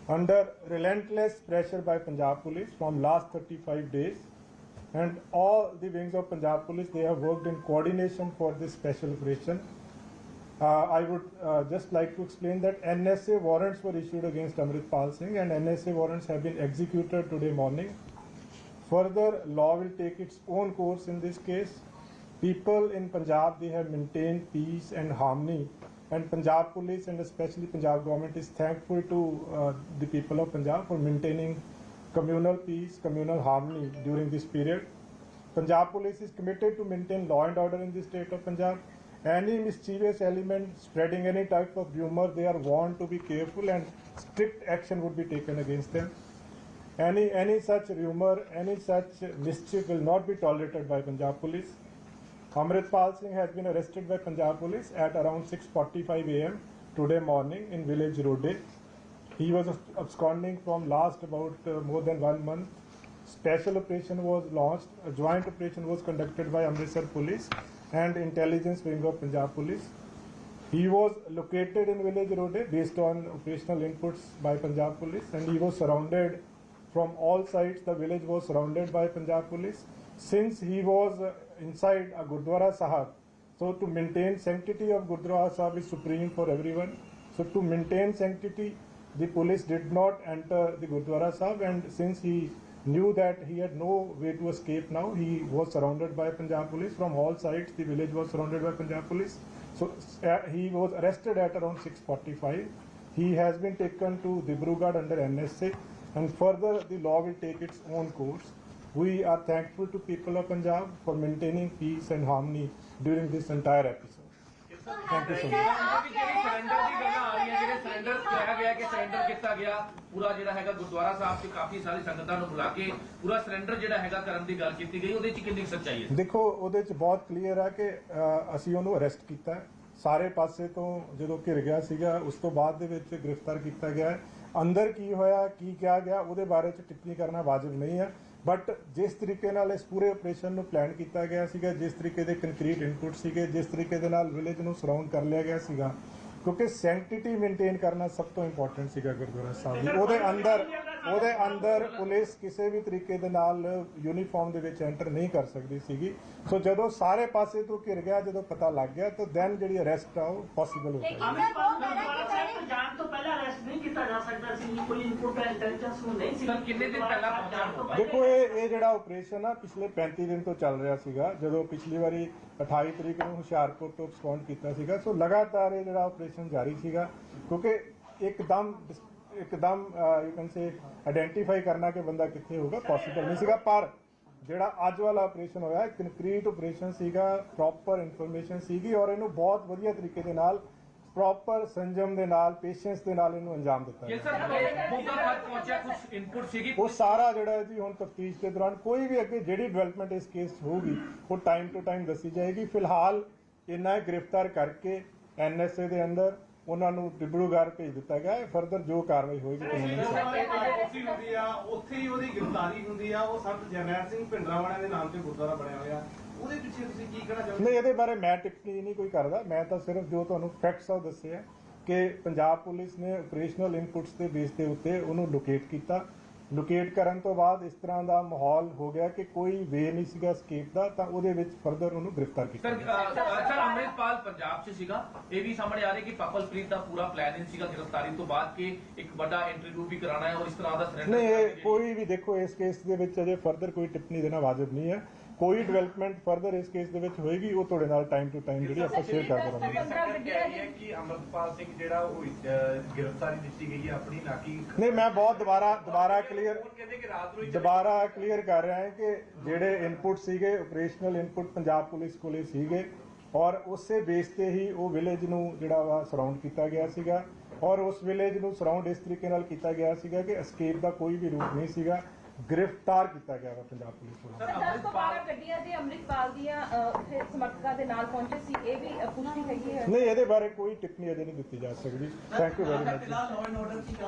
Under relentless pressure by Punjab police from last 35 days and all the wings of Punjab police, they have worked in coordination for this special operation. I would just like to explain that NSA warrants were issued against Amritpal Singh and NSA warrants have been executed today morning. Further, law will take its own course in this case. People in Punjab, they have maintained peace and harmony, and Punjab police and especially Punjab government is thankful to the people of Punjab for maintaining communal peace, communal harmony during this period. Punjab police is committed to maintain law and order in the state of Punjab. Any mischievous element spreading any type of rumor, they are warned to be careful and strict action would be taken against them. Any such rumor, any such mischief will not be tolerated by Punjab police. Amritpal Singh has been arrested by Punjab police at around 6:45 a.m. today morning in village Rode. He was absconding from last about more than 1 month. Special operation was launched. A joint operation was conducted by Amritsar police and intelligence wing of Punjab police. He was located in village Rode based on operational inputs by Punjab police, and he was surrounded from all sides. The village was surrounded by Punjab police. Since he was inside a Gurdwara Sahib, so to maintain sanctity of Gurdwara Sahib is supreme for everyone. So to maintain sanctity, the police did not enter the Gurdwara Sahib, and since he knew that he had no way to escape now, he was surrounded by Punjab police from all sides. The village was surrounded by Punjab police. So he was arrested at around 6:45. He has been taken to Dibrugarh under NSA, and further the law will take its own course. We are thankful to people of Punjab for maintaining peace and harmony during this entire episode. Thank you so much. Surrender ਕਿਹਾ ਗਿਆ ਕਿ surrender ਕੀਤਾ ਗਿਆ ਪੂਰਾ ਜਿਹੜਾ ਹੈਗਾ ਗੁਰਦੁਆਰਾ ਸਾਹਿਬ 'ਚ ਕਾਫੀ ਸਾਰੀ ਸੰਗਤਾਂ ਨੂੰ ਬੁਲਾ ਕੇ ਪੂਰਾ ਸਰੈਂਡਰ ਜਿਹੜਾ ਹੈਗਾ ਕਰਨ ਦੀ ਗੱਲ ਕੀਤੀ ਗਈ, ਉਹਦੇ 'ਚ ਕਿੰਨੀ ਸੱਚਾਈ ਹੈ? ਦੇਖੋ, ਉਹਦੇ 'ਚ ਬਹੁਤ ਕਲੀਅਰ ਹੈ ਕਿ ਅਸੀਂ ਉਹਨੂੰ ਅਰੈਸਟ ਕੀਤਾ ਸਾਰੇ ਪਾਸੇ ਤੋਂ। ਜਦੋਂ ਘਿਰ ਗਿਆ ਸੀਗਾ ਉਸ ਤੋਂ ਬਾਅਦ ਦੇ ਵਿੱਚ ਗ੍ਰਿਫਤਾਰ ਕੀਤਾ ਗਿਆ। ਅੰਦਰ ਕੀ ਹੋਇਆ, ਕੀ ਕਿਹਾ ਗਿਆ, ਉਹਦੇ ਬਾਰੇ 'ਚ ਟਿੱਪਣੀ ਕਰਨਾ ਵਾਜਬ ਨਹੀਂ ਹੈ। बट जिस तरीके नाल इस पूरे ऑपरेशन ਨੂੰ प्लान किया गया ਸੀਗਾ, जिस तरीके के कंक्रीट इनपुट ਸੀਗੇ, जिस तरीके ਦੇ ਨਾਲ विलेज ਨੂੰ सराउंड कर लिया गया ਸੀਗਾ, क्योंकि सैंक्टिटी मेनटेन करना सब तो इंपॉर्टेंट ਸੀਗਾ गुरुद्वारा साहब ਦੀ। ਉਹਦੇ ਅੰਦਰ ਪੁਲਿਸ ਕਿਸੇ ਵੀ ਤਰੀਕੇ ਦੇ ਨਾਲ ਯੂਨੀਫਾਰਮ ਦੇ ਵਿੱਚ ਐਂਟਰ ਨਹੀਂ ਕਰ ਸਕਦੀ ਸੀਗੀ। ਸੋ ਜਦੋਂ ਸਾਰੇ ਪਾਸੇ ਤੋਂ ਘਿਰ ਗਿਆ, ਜਦੋਂ ਪਤਾ ਲੱਗ ਗਿਆ, ਤਾਂ ਦੈਨ ਜਿਹੜੀ ਅਰੈਸਟ ਆ ਉਹ ਪੋਸੀਬਲ ਹੋ ਗਈ। ਜਾਣ ਤੋਂ ਪਹਿਲਾਂ ਅਰੈਸਟ ਨਹੀਂ ਕੀਤਾ ਜਾ ਸਕਦਾ ਸੀ, ਕੋਈ ਇਨਪੁਟ ਇੰਟੈਲੀਜੈਂਸ ਨੂੰ ਨਹੀਂ ਸੀ। ਕਿੰਨੇ ਦਿਨ ਪਹਿਲਾਂ ਪਹੁੰਚਾ? ਦੇਖੋ, ਇਹ ਜਿਹੜਾ ਆਪਰੇਸ਼ਨ ਆ ਪਿਛਲੇ 35 ਦਿਨ ਤੋਂ ਚੱਲ ਰਿਹਾ ਸੀਗਾ। ਜਦੋਂ ਪਿਛਲੀ ਵਾਰੀ 28 ਤਰੀਕ ਨੂੰ ਹੁਸ਼ਿਆਰਪੁਰ ਤੋਂ ਰਿਸਪੌਂਡ ਕੀਤਾ ਸੀਗਾ, ਸੋ ਲਗਾਤਾਰ ਇਹ ਜਿਹੜਾ ਆਪਰੇਸ਼ਨ ਜਾਰੀ ਸੀਗਾ, ਕਿਉਂਕਿ ਇੱਕਦਮ ਯੂ ਕੈਨ ਸੇ ਆਇਡੈਂਟੀਫਾਈ ਕਰਨਾ ਕਿ ਬੰਦਾ ਕਿੱਥੇ ਹੋਊਗਾ ਪੋਸੀਬਲ ਨਹੀਂ ਸੀਗਾ। ਪਰ ਜਿਹੜਾ ਅੱਜ ਵਾਲਾ ਆਪਰੇਸ਼ਨ ਹੋਇਆ ਕੰਕਰੀਟ ਆਪਰੇਸ਼ਨ ਸੀਗਾ, ਪ੍ਰੋਪਰ ਇਨਫੋਰਮੇਸ਼ਨ ਸੀਗੀ, ਔਰ ਇਹਨੂੰ ਬਹੁਤ ਵਧੀਆ ਤਰੀਕੇ ਦੇ ਨਾਲ, ਪ੍ਰੋਪਰ ਸੰਜਮ ਦੇ ਨਾਲ, ਪੇਸ਼ੈਂਸ ਦੇ ਨਾਲ ਇਹਨੂੰ ਅੰਜਾਮ ਦਿੱਤਾ ਉਹ ਸਾਰਾ ਜਿਹੜਾ ਜੀ ਹੁਣ ਤਫਤੀਸ਼ ਦੇ ਦੌਰਾਨ ਕੋਈ ਵੀ ਅੱਗੇ ਜਿਹੜੀ ਡਿਵੈਲਪਮੈਂਟ ਇਸ ਕੇਸ 'ਚ ਹੋਊਗੀ ਉਹ ਟਾਈਮ ਟੂ ਟਾਈਮ ਦੱਸੀ ਜਾਏਗੀ। ਫਿਲਹਾਲ ਇਹਨਾਂ ਗ੍ਰਿਫਤਾਰ ਕਰਕੇ NSA ਦੇ ਅੰਦਰ ਉਹਨਾਂ ਨੂੰ ਡਿਬਰੂਗੜ੍ਹ ਭੇਜ ਦਿੱਤਾ ਗਿਆ ਹੈ। ਫਰਦਰ ਜੋ ਕਾਰਵਾਈ ਹੋਏਗੀ ਹੁੰਦੀ ਆ ਉੱਥੇ ਹੀ ਉਹਦੀ ਗ੍ਰਿਫਤਾਰੀ ਹੁੰਦੀ ਆ। ਉਹ ਸੰਤ ਜਰਨੈਲ ਸਿੰਘ ਭਿੰਡਰਾਂਵਾਲਾ ਦੇ ਨਾਮ ਤੇ ਗੁਰਦੁਆਰਾ ਬਣਿਆ ਹੋਇਆ, ਉਹਦੇ ਪਿੱਛੇ ਤੁਸੀਂ ਕੀ ਕਹਿਣਾ ਚਾਹੁੰਦੇ? ਨਹੀਂ, ਇਹਦੇ ਬਾਰੇ ਮੈਂ ਟਿੱਪਣੀ ਨਹੀਂ ਕੋਈ ਕਰਦਾ। ਮੈਂ ਤਾਂ ਸਿਰਫ ਜੋ ਤੁਹਾਨੂੰ ਫੈਕਟਸ ਆ ਦੱਸੇ ਆ ਕਿ ਪੰਜਾਬ ਪੁਲਿਸ ਨੇ ਆਪਰੇਸ਼ਨਲ ਇਨਪੁਟਸ ਦੇ ਬੇਸ ਦੇ ਉੱਤੇ ਉਹਨੂੰ ਲੋਕੇਟ ਕੀਤਾ। ਲੋਕੇਟ ਕਰਨ ਤੋਂ ਬਾਅਦ ਇਸ ਤਰ੍ਹਾਂ ਦਾ ਮਾਹੌਲ ਹੋ ਗਿਆ ਕਿ ਕੋਈ ਵੇ ਨਹੀਂ ਸੀਗਾ ਸਕੇਪ ਦਾ, ਤਾਂ ਉਹਦੇ ਵਿੱਚ ਫਰਦਰ ਉਹਨੂੰ ਗ੍ਰਿਫਤਾਰ ਕੀਤਾ। ਸਰ, ਅੰਮ੍ਰਿਤਪਾਲ ਪੰਜਾਬ 'ਚ ਸੀਗਾ, ਇਹ ਵੀ ਸਾਹਮਣੇ ਆ ਰਿਹਾ ਕਿ ਪਰਪਲਪ੍ਰੀਤ ਦਾ ਪੂਰਾ ਪਲਾਨ ਸੀਗਾ ਗ੍ਰਿਫਤਾਰੀ ਤੋਂ ਬਾਅਦ ਕਿ ਇੱਕ ਵੱਡਾ ਇੰਟਰਵਿਊ ਵੀ ਕਰਾਉਣਾ ਹੈ ਔਰ ਇਸ ਤਰ੍ਹਾਂ ਦਾ ਸਰੈਂਡਰ ਨਹੀਂ। ਇਹ ਕੋਈ ਵੀ ਦੇਖੋ, ਇਸ ਕੇਸ ਦੇ ਵਿੱਚ ਅਜੇ ਫਰਦਰ ਕੋਈ ਟਿੱਪਣੀ ਦੇਣਾ ਵਾਜਬ ਨਹੀਂ ਹੈ। ਕੋਈ ਡਿਵੈਲਪਮੈਂਟ ਫਰਦਰ ਇਸ ਕੇਸ ਦੇ ਵਿੱਚ ਹੋਏਗੀ ਉਹ ਤੁਹਾਡੇ ਨਾਲ ਟਾਈਮ ਟੂ ਟਾਈਮ ਜਿਹੜੀ ਆਪਾਂ ਸ਼ੇਅਰ ਕਰਦੇ ਰਹਾਂਗੇ। ਕਿ ਅਮਰਿਤਪਾਲ ਸਿੰਘ ਜਿਹੜਾ ਉਹ ਗ੍ਰਿਫਤਾਰੀ ਦਿੱਤੀ ਗਈ ਹੈ ਆਪਣੀ ਨਾਕੀ ਨਹੀਂ, ਮੈਂ ਬਹੁਤ ਦੁਬਾਰਾ ਕਲੀਅਰ ਕਰ ਰਿਹਾ ਹਾਂ ਕਿ ਜਿਹੜੇ ਇਨਪੁਟ ਸੀਗੇ ਆਪਰੇਸ਼ਨਲ ਇਨਪੁਟ ਪੰਜਾਬ ਪੁਲਿਸ ਕੋਲੇ ਸੀਗੇ ਔਰ ਉਸੇ ਬੇਸ ਤੇ ਹੀ ਉਹ ਵਿਲੇਜ ਨੂੰ ਜਿਹੜਾ ਵਾ ਸਰਾਊਂਡ ਕੀਤਾ ਗਿਆ ਸੀਗਾ ਔਰ ਉਸ ਵਿਲੇਜ ਨੂੰ ਸਰਾਊਂਡ ਇਸ ਤਰੀਕੇ ਨਾਲ ਕੀਤਾ ਗਿਆ ਸੀਗਾ ਕਿ ਐਸਕੇਪ ਦਾ ਕੋਈ ਵੀ ਰੂਟ ਨਹੀਂ ਸੀਗਾ, ਗ੍ਰਿਫਤਾਰ ਕੀਤਾ ਗਿਆ ਵਾ ਪੰਜਾਬ ਪੁਲਿਸ ਵੱਲੋਂ। ਸਰ 12 ਗੱਡੀਆਂ ਦੇ ਅੰਮ੍ਰਿਤਪਾਲ ਦੀਆਂ ਉੱਥੇ ਸਮਰਥਕਾਂ ਦੇ ਨਾਲ ਪਹੁੰਚੇ ਸੀ, ਇਹ ਵੀ ਪੁਸ਼ਟੀ ਹੈਗੀ ਹੈ? ਨਹੀਂ, ਇਹਦੇ ਬਾਰੇ ਕੋਈ ਟਿੱਪਣੀ ਅਜੇ ਨਹੀਂ ਦਿੱਤੀ ਜਾ ਸਕਦੀ। Thank you very much.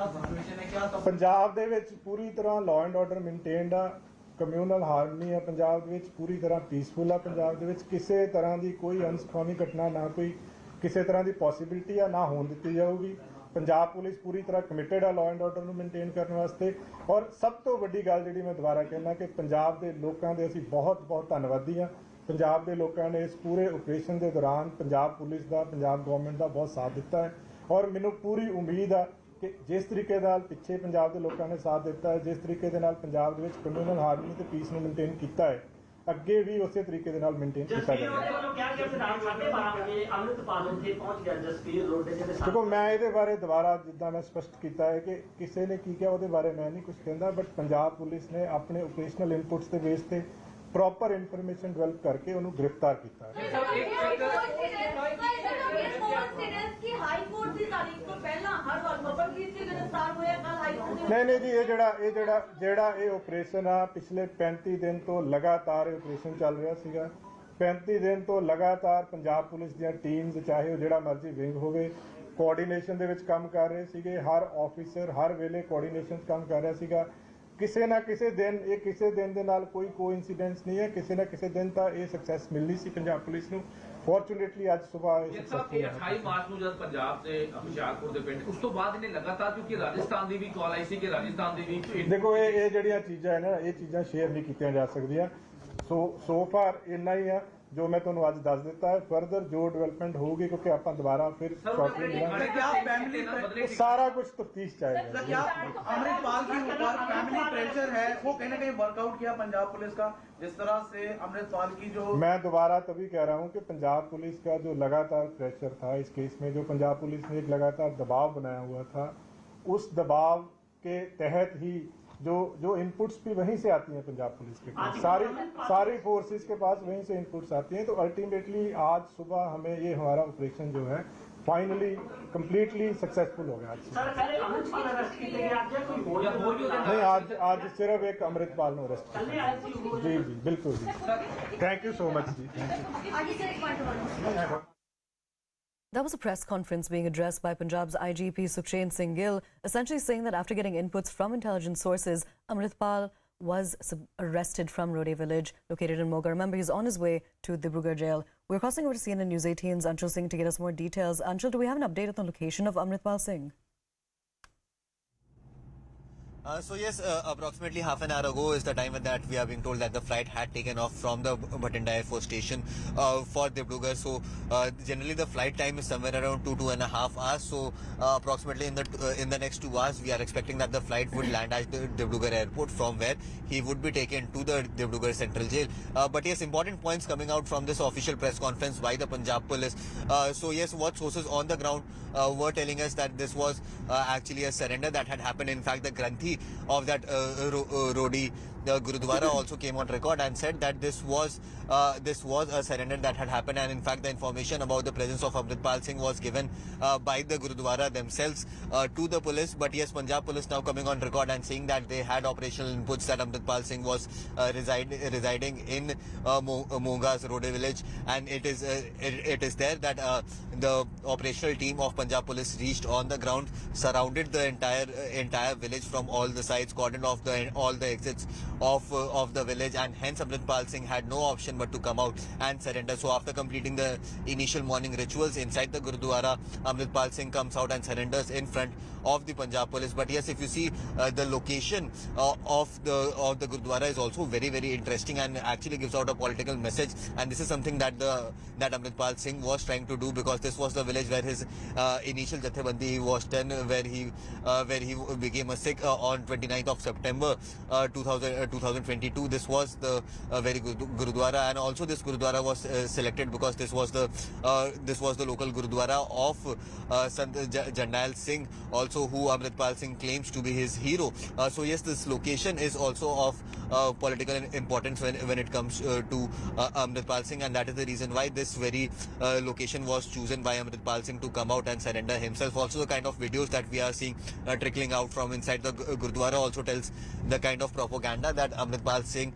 Punjab ਦੇ ਵਿੱਚ ਪੂਰੀ ਤਰ੍ਹਾਂ ਲਾਅ ਐਂਡ ਆਰਡਰ ਮੇਨਟੇਨਡ ਆ, ਕਮਿਊਨਲ ਹਾਰਮਨੀ ਆ ਪੰਜਾਬ ਦੇ ਵਿੱਚ, ਪੂਰੀ ਤਰ੍ਹਾਂ ਪੀਸਫੁਲ ਆ ਪੰਜਾਬ ਦੇ ਵਿੱਚ, ਕਿਸੇ ਤਰ੍ਹਾਂ ਦੀ ਕੋਈ ਅਨਸਖਾਵੀ ਘਟਨਾ ਨਾ ਕੋਈ ਕਿਸੇ ਤਰ੍ਹਾਂ ਦੀ ਪੋਸੀਬਿਲਿਟੀ ਆ ਨਾ ਹੋਣ ਦਿੱਤੀ ਜਾਊਗੀ। ਪੰਜਾਬ ਪੁਲਿਸ ਪੂਰੀ ਤਰ੍ਹਾਂ ਕਮਿਟਡ ਆ ਲਾਅ ਐਂਡ ਆਰਡਰ ਨੂੰ ਮੇਨਟੇਨ ਕਰਨ ਵਾਸਤੇ ਔਰ ਸਭ ਤੋਂ ਵੱਡੀ ਗੱਲ ਜਿਹੜੀ ਮੈਂ ਦੁਬਾਰਾ ਕਹਿਣਾ ਕਿ ਪੰਜਾਬ ਦੇ ਲੋਕਾਂ ਦੇ ਅਸੀਂ ਬਹੁਤ ਧੰਨਵਾਦੀ ਹਾਂ। ਪੰਜਾਬ ਦੇ ਲੋਕਾਂ ਨੇ ਇਸ ਪੂਰੇ ਆਪਰੇਸ਼ਨ ਦੇ ਦੌਰਾਨ ਪੰਜਾਬ ਪੁਲਿਸ ਦਾ, ਪੰਜਾਬ ਗਵਰਨਮੈਂਟ ਦਾ ਬਹੁਤ ਸਾਥ ਦਿੱਤਾ ਹੈ ਔਰ ਮੈਨੂੰ ਪੂਰੀ ਉਮੀਦ ਆ ਕਿ ਜਿਸ ਤਰੀਕੇ ਨਾਲ ਪਿੱਛੇ ਪੰਜਾਬ ਦੇ ਲੋਕਾਂ ਨੇ ਸਾਥ ਦਿੱਤਾ ਹੈ, ਜਿਸ ਤਰੀਕੇ ਦੇ ਨਾਲ ਪੰਜਾਬ ਦੇ ਵਿੱਚ ਕਮਿਊਨਲ ਹਾਰਮਨੀ ਤੇ ਪੀਸ ਨੂੰ ਮੇਨਟੇਨ ਕੀਤਾ ਹੈ, ਅੱਗੇ ਵੀ ਉਸੇ ਤਰੀਕੇ ਦੇ ਨਾਲ ਮੇਨਟੇਨ ਕੀਤਾ ਜਾਏਗਾ। ਦੇਖੋ, ਮੈਂ ਇਹਦੇ ਬਾਰੇ ਦੁਬਾਰਾ ਜਿੱਦਾਂ ਮੈਂ ਸਪਸ਼ਟ ਕੀਤਾ ਹੈ ਕਿ ਕਿਸੇ ਨੇ ਕੀ ਕਿਹਾ ਉਹਦੇ ਬਾਰੇ ਮੈਂ ਨਹੀਂ ਕੁਝ ਕਹਿੰਦਾ, ਬਟ ਪੰਜਾਬ ਪੁਲਿਸ ਨੇ ਆਪਣੇ ਆਪਰੇਸ਼ਨਲ ਇਨਪੁਟਸ ਦੇ ਬੇਸ ਤੇ ਪ੍ਰੋਪਰ ਇਨਫੋਰਮੇਸ਼ਨ ਡਿਵੈਲਪ ਕਰਕੇ ਉਹਨੂੰ ਗ੍ਰਿਫਤਾਰ ਕੀਤਾ ਹੈ। ਨਹੀਂ ਜੀ, ਇਹ ਆਪਰੇਸ਼ਨ ਆ ਪਿਛਲੇ 35 ਦਿਨ ਤੋਂ ਲਗਾਤਾਰ ਆਪਰੇਸ਼ਨ ਚੱਲ ਰਿਹਾ ਸੀਗਾ। 35 ਦਿਨ ਤੋਂ ਲਗਾਤਾਰ ਪੰਜਾਬ ਪੁਲਿਸ ਦੀਆਂ ਟੀਮਸ, ਚਾਹੇ ਉਹ ਜਿਹੜਾ ਮਰਜ਼ੀ ਵਿੰਗ ਹੋਵੇ, ਕੋਆਰਡੀਨੇਸ਼ਨ ਦੇ ਵਿੱਚ ਕੰਮ ਕਰ ਰਹੇ ਸੀਗੇ। ਹਰ ਆਫੀਸਰ ਹਰ ਵੇਲੇ ਕੋਆਰਡੀਨੇਸ਼ਨ ਕੰਮ ਕਰ ਰਿਹਾ ਸੀਗਾ। ਕਿਸੇ ਨਾ ਕਿਸੇ ਦਿਨ ਦੇ ਨਾਲ ਕੋਈ ਕੋਇਨਸੀਡੈਂਸ ਨਹੀਂ ਹੈ, ਕਿਸੇ ਨਾ ਕਿਸੇ ਦਿਨ ਤਾਂ ਇਹ ਸਕਸੈਸ ਮਿਲਣੀ ਸੀ ਪੰਜਾਬ ਪੁਲਿਸ ਨੂੰ। ਫੋਰਚੂਨੇਟਲੀ ਅੱਜ ਸਵੇਰ ਇਹ ਸਕਸੈਸਫੁਲ ਹੈ। 28 ਮਾਰਚ ਨੂੰ ਜਦ ਪੰਜਾਬ ਦੇ ਹੁਸ਼ਿਆਰਪੁਰ ਦੇ ਪਿੰਡ, ਉਸ ਤੋਂ ਬਾਅਦ ਇਹਨੇ ਲਗਾਤਾਰ, ਕਿਉਂਕਿ ਰਾਜਸਥਾਨ ਦੀ ਵੀ ਕਾਲ ਆਈ ਸੀ ਕਿ ਰਾਜਸਥਾਨ ਦੀ ਵੀ ਦੇਖੋ ਇਹ ਜਿਹੜੀਆਂ ਚੀਜ਼ਾਂ ਹੈ ਨਾ, ਇਹ ਚੀਜ਼ਾਂ ਸ਼ੇਅਰ ਨਹੀਂ ਕੀਤੀਆਂ ਜਾ ਸਕਦੀਆਂ। ਸੋ ਫਾਰ ਇੰਨਾ ਹੀ ਆ ਜੋ ਮੈਂ ਤੁਹਾਨੂੰ ਅੱਜ ਦੱਸ ਦਿੱਤਾ ਹੈ। ਫਰਦਰ ਜੋ ਡਿਵੈਲਪਮੈਂਟ ਹੋਊਗੀ, ਕਿਉਂਕਿ ਆਪਾਂ ਦੁਬਾਰਾ ਫਿਰ सारा कुछ तफ्तीश चाहेगा। क्या अमृतपाल के ऊपर फैमिली प्रेशर है, वो कहीं ना कहीं वर्कआउट किया पंजाब पुलिस का, जिस तरह से अमृतपाल की जो, मैं दोबारा तभी कह रहा हूँ कि पंजाब पुलिस का जो लगातार प्रेशर था इस केस में, जो पंजाब पुलिस ने एक लगातार दबाव बनाया हुआ था, उस दबाव के तहत ही जो इनपुट्स भी वहीं से आती हैं पंजाब पुलिस के पास, सारी फोर्सेस के पास वहीं से इनपुट्स आती हैं। तो अल्टीमेटली आज सुबह हमें ये हमारा ऑपरेशन जो है फाइनली कंप्लीटली सक्सेसफुल हो गया। नहीं, आज सिर्फ एक अमृतपाल ने अरेस्ट किया। जी बिल्कुल जी, थैंक यू सो मच जी, thank you. That was a press conference being addressed by Punjab's IGP Sukhchand Singh Gill, essentially saying that after getting inputs from intelligence sources, Amritpal was arrested from Rode village located in Moga. Remember, he's on his way to Dibrugarh jail. We're crossing over to CNN News 18's Anshul Singh to get us more details. Anshul, do we have an update on the location of Amritpal Singh? So yes, approximately half an hour ago is the time that we are being told that the flight had taken off from the Bhatinda Air Force Station for Dibrugarh. So generally the flight time is somewhere around 2.5 hours. So approximately in the next 2 hours we are expecting that the flight would land at the Dibrugarh airport, from where he would be taken to the Dibrugarh Central Jail. But yes, important points coming out from this official press conference by the Punjab Police. So yes, what sources on the ground were telling us that this was actually a surrender that had happened. In fact, the Granthi of that Rodi Gurudwara also came on record and said that this was a surrender that had happened, and in fact the information about the presence of Amritpal Singh was given by the Gurudwara themselves to the police. But yes, Punjab police now coming on record and saying that they had operational inputs that Amritpal Singh was residing in Moga's Rode village, and it is there that the operational team of Punjab police reached on the ground, surrounded the entire village from all the sides, cordoned off all the exits of the village, and hence Amritpal Singh had no option but to come out and surrender. So after completing the initial morning rituals inside the Gurudwara, Amritpal Singh comes out and surrenders in front of the Punjab police. But yes, if you see the location of the Gurudwara is also very, very interesting and actually gives out a political message, and this is something that Amritpal Singh was trying to do, because this was the village where his initial Jathebandi was done, where he became a Sikh on 29th of September 2000 2022. This was the very good Gurudwara, and also this Gurudwara was selected because this was the local Gurudwara of Sant Jandail Singh, also who Amritpal Singh claims to be his hero. So yes, this location is also of political importance when it comes to Amritpal Singh, and that is the reason why this very location was chosen by Amritpal Singh to come out and surrender himself. Also, the kind of videos that we are seeing trickling out from inside the Gurudwara also tells the kind of propaganda that Amritpal Singh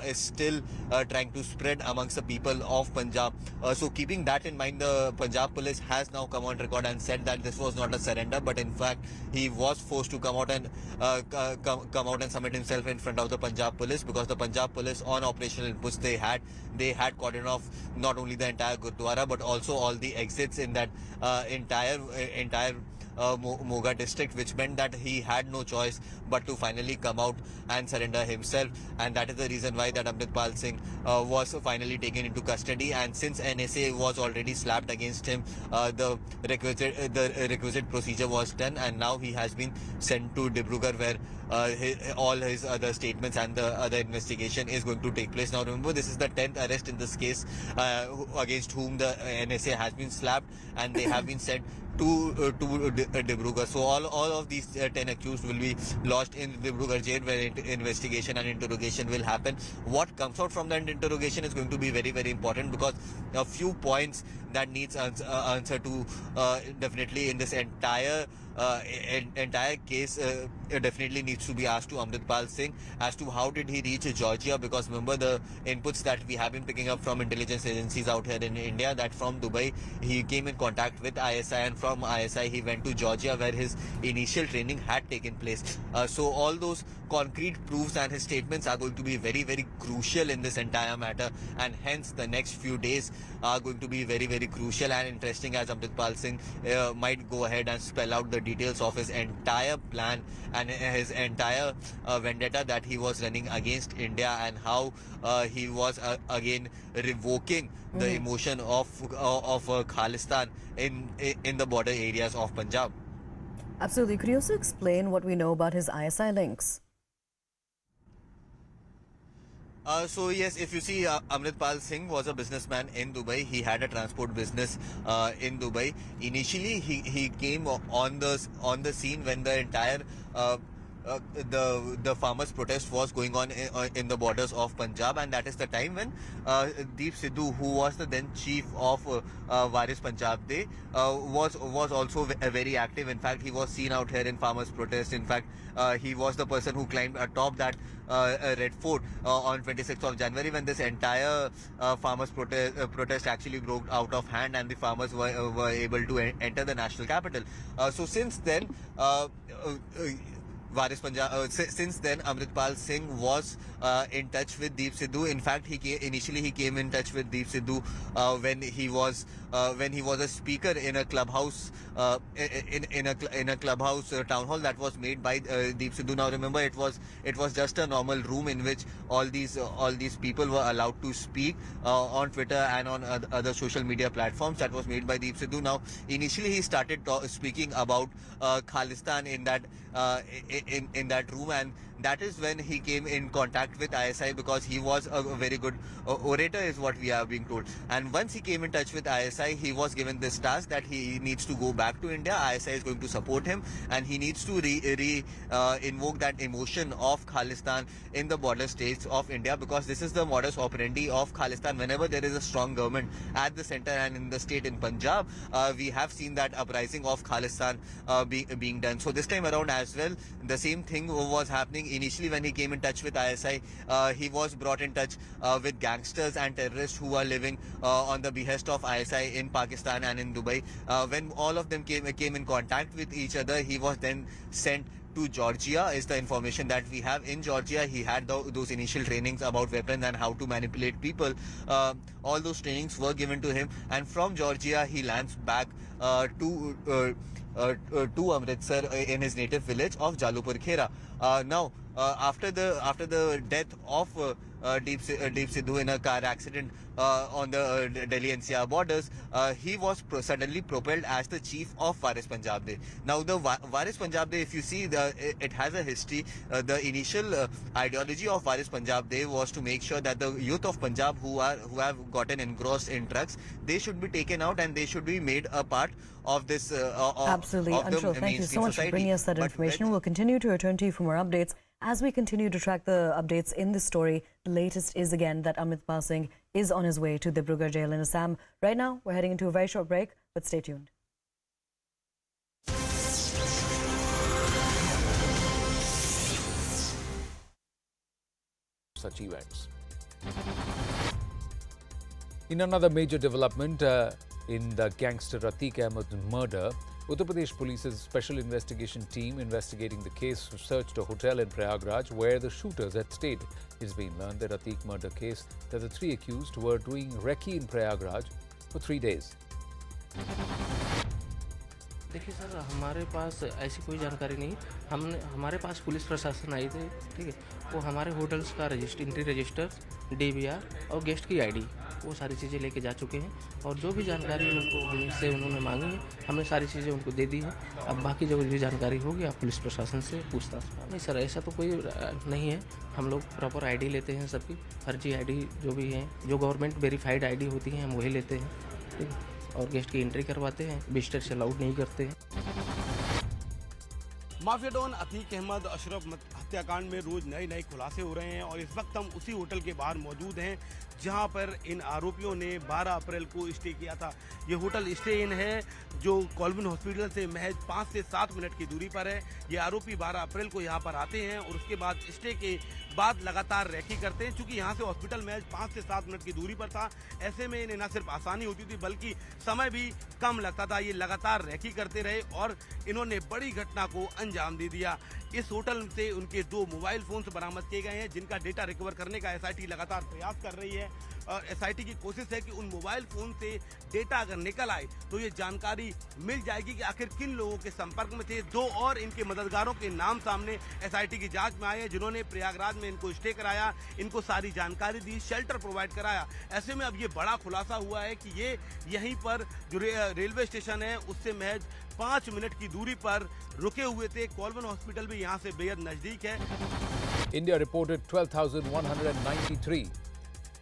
is still trying to spread amongst the people of Punjab. So keeping that in mind, the Punjab police has now come on record and said that this was not a surrender, but in fact he was forced to come out and submit himself in front of the Punjab police, because the Punjab police, on operational inputs they had cordoned off not only the entire Gurudwara but also all the exits in that entire Moga district, which meant that he had no choice but to finally come out and surrender himself, and that is the reason why that Amritpal Singh was finally taken into custody. And since NSA was already slapped against him, the requisite procedure was done, and now he has been sent to Dibrugarh, where all his other statements and the other investigation is going to take place. Now remember, this is the 10th arrest in this case against whom the NSA has been slapped, and they have been sent to Dibrugarh. So all of these 10 accused will be lodged in Dibrugarh jail, where investigation and interrogation will happen. What comes out from that interrogation is going to be very, very important, because a few points that needs answer to definitely in this entire case definitely needs to be asked to Amritpal Singh as to how did he reach Georgia, because remember the inputs that we have been picking up from intelligence agencies out here in India, that from Dubai he came in contact with ISI, and from ISI he went to Georgia, where his initial training had taken place. So all those concrete proofs and his statements are going to be very, very crucial in this entire matter, and hence the next few days are going to be very, very crucial and interesting, as Amritpal Singh might go ahead and spell out the details of his entire plan and his entire vendetta that he was running against India, and how he was again revoking the emotion of Khalistan in the border areas of Punjab. Absolutely. Could you also explain what we know about his ISI links? So yes, if you see, Amritpal Singh was a businessman in Dubai. He had a transport business in Dubai. Initially, he came on the scene when the entire the farmers' protest was going on in the borders of Punjab, and that is the time when Deep Sidhu, who was the then chief of Waris Punjab, was also very active. In fact, he was seen out here in farmers' protest. In fact, he was the person who climbed atop that Red Fort on 26th of January, when this entire farmers' protest actually broke out of hand, and the farmers were able to enter the national capital. So since then, Waris Punjab, since then, Amritpal Singh was in touch with Deep Sidhu. In fact, initially he came in touch with Deep Sidhu when he was a speaker in a clubhouse in a clubhouse town hall that was made by Deep Sidhu. Now remember, it was just a normal room in which all these people were allowed to speak on Twitter and on other social media platforms. That was made by Deep Sidhu. Now initially he started speaking about Khalistan in that room, and that is when he came in contact with ISI, because he was a very good orator, is what we are being told. And once he came in touch with ISI, he was given this task that he needs to go back to India. ISI is going to support him, and he needs to invoke that emotion of Khalistan in the border states of India, because this is the modus operandi of Khalistan. Whenever there is a strong government at the center and in the state in Punjab, we have seen that uprising of Khalistan being done. So this time around as well, the same thing was happening. Initially, when he came in touch with ISI, he was brought in touch with gangsters and terrorists who are living on the behest of ISI in Pakistan and in Dubai. When all of them came in contact with each other, he was then sent to Georgia, is the information that we have. In Georgia, he had those initial trainings about weapons and how to manipulate people. All those trainings were given to him, and from Georgia he lands back to Amritsar in his native village of Jalupur Khera. Now, after the death of Deep Sidhu in a car accident on the Delhi NCR borders, he was suddenly propelled as the chief of Waris Punjab Day. Now the Waris Punjab Day, if you see, it has a history. The initial ideology of Waris Punjab Day was to make sure that the youth of Punjab who have gotten engrossed in drugs, they should be taken out and they should be made a part of this. Absolutely, Anshul. Thank you so much for bringing us that information. We'll continue to return to you for more updates. As we continue to track the updates in this story, the latest is again that Amritpal Singh is on his way to Dibrugarh jail in Assam. Right now, we're heading into a very short break, but stay tuned. Such events. In another major development in the gangster Atiq Ahmed murder, Uttar Pradesh Police's special investigation team investigating the case searched a hotel in Prayagraj where the shooters had stayed. It's been learned that Atiq murder case that the three accused were doing recce in Prayagraj for 3 days. देखिए sir, हमारे पास ऐसी कोई जानकारी नहीं। हमारे पास police प्रशासन आई थे, ठीक है, वो हमारे होटल्स का एंट्री रजिस्टर, DVR और गेस्ट की ID वो सारी चीज़ें लेके जा चुके हैं और जो भी जानकारी उनको हमसे उन्होंने मांगी है, हमने सारी चीज़ें उनको दे दी है। अब बाकी जो भी जानकारी होगी आप पुलिस प्रशासन से पूछताछ। नहीं सर, ऐसा तो कोई नहीं है। हम लोग प्रॉपर ID लेते हैं सबकी, फर्जी ID जो भी हैं, जो गवर्नमेंट वेरीफाइड ID होती हैं, हम वही लेते हैं, ठीक है, और गेस्ट की एंट्री करवाते हैं, विजिटर से अलाउड नहीं करते हैं। माफिया डॉन अतीक अहमद अशरफ हत्याकांड में रोज नए खुलासे हो रहे हैं और इस वक्त हम उसी होटल के बाहर मौजूद हैं जहां पर इन आरोपियों ने 12 अप्रैल को स्टे किया था। ये होटल स्टे इन है जो कॉल्विन हॉस्पिटल से महज 5 से 7 मिनट की दूरी पर है। ये आरोपी 12 अप्रैल को यहां पर आते हैं और उसके बाद स्टे के बाद लगातार रैकी करते हैं। चूंकि यहां से हॉस्पिटल महज 5 से 7 मिनट की दूरी पर था, ऐसे में इन्हें न सिर्फ आसानी होती थी बल्कि समय भी कम लगता था। ये लगातार रैकी करते रहे और इन्होंने बड़ी घटना को अंजाम दे दिया। इस होटल से उनके 2 मोबाइल फोन्स बरामद किए गए हैं जिनका डेटा रिकवर करने का SIT लगातार प्रयास कर रही है और SIT की कोशिश है कि उन मोबाइल फोन से डेटा अगर निकल आए तो ये जानकारी मिल जाएगी कि आखिर किन लोगों के संपर्क में थे। 2 और इनके मददगारों के नाम सामने SIT की जांच में आए हैं जिन्होंने प्रयागराज में इनको स्टे कराया, इनको सारी जानकारी दी, शेल्टर प्रोवाइड कराया। ऐसे में अब ये बड़ा खुलासा हुआ है कि ये यहीं पर जो रेलवे स्टेशन है उससे महज 5 मिनट की दूरी पर रुके हुए थे। कॉल्विन हॉस्पिटल भी यहाँ से बेहद नजदीक है। India reported 12,193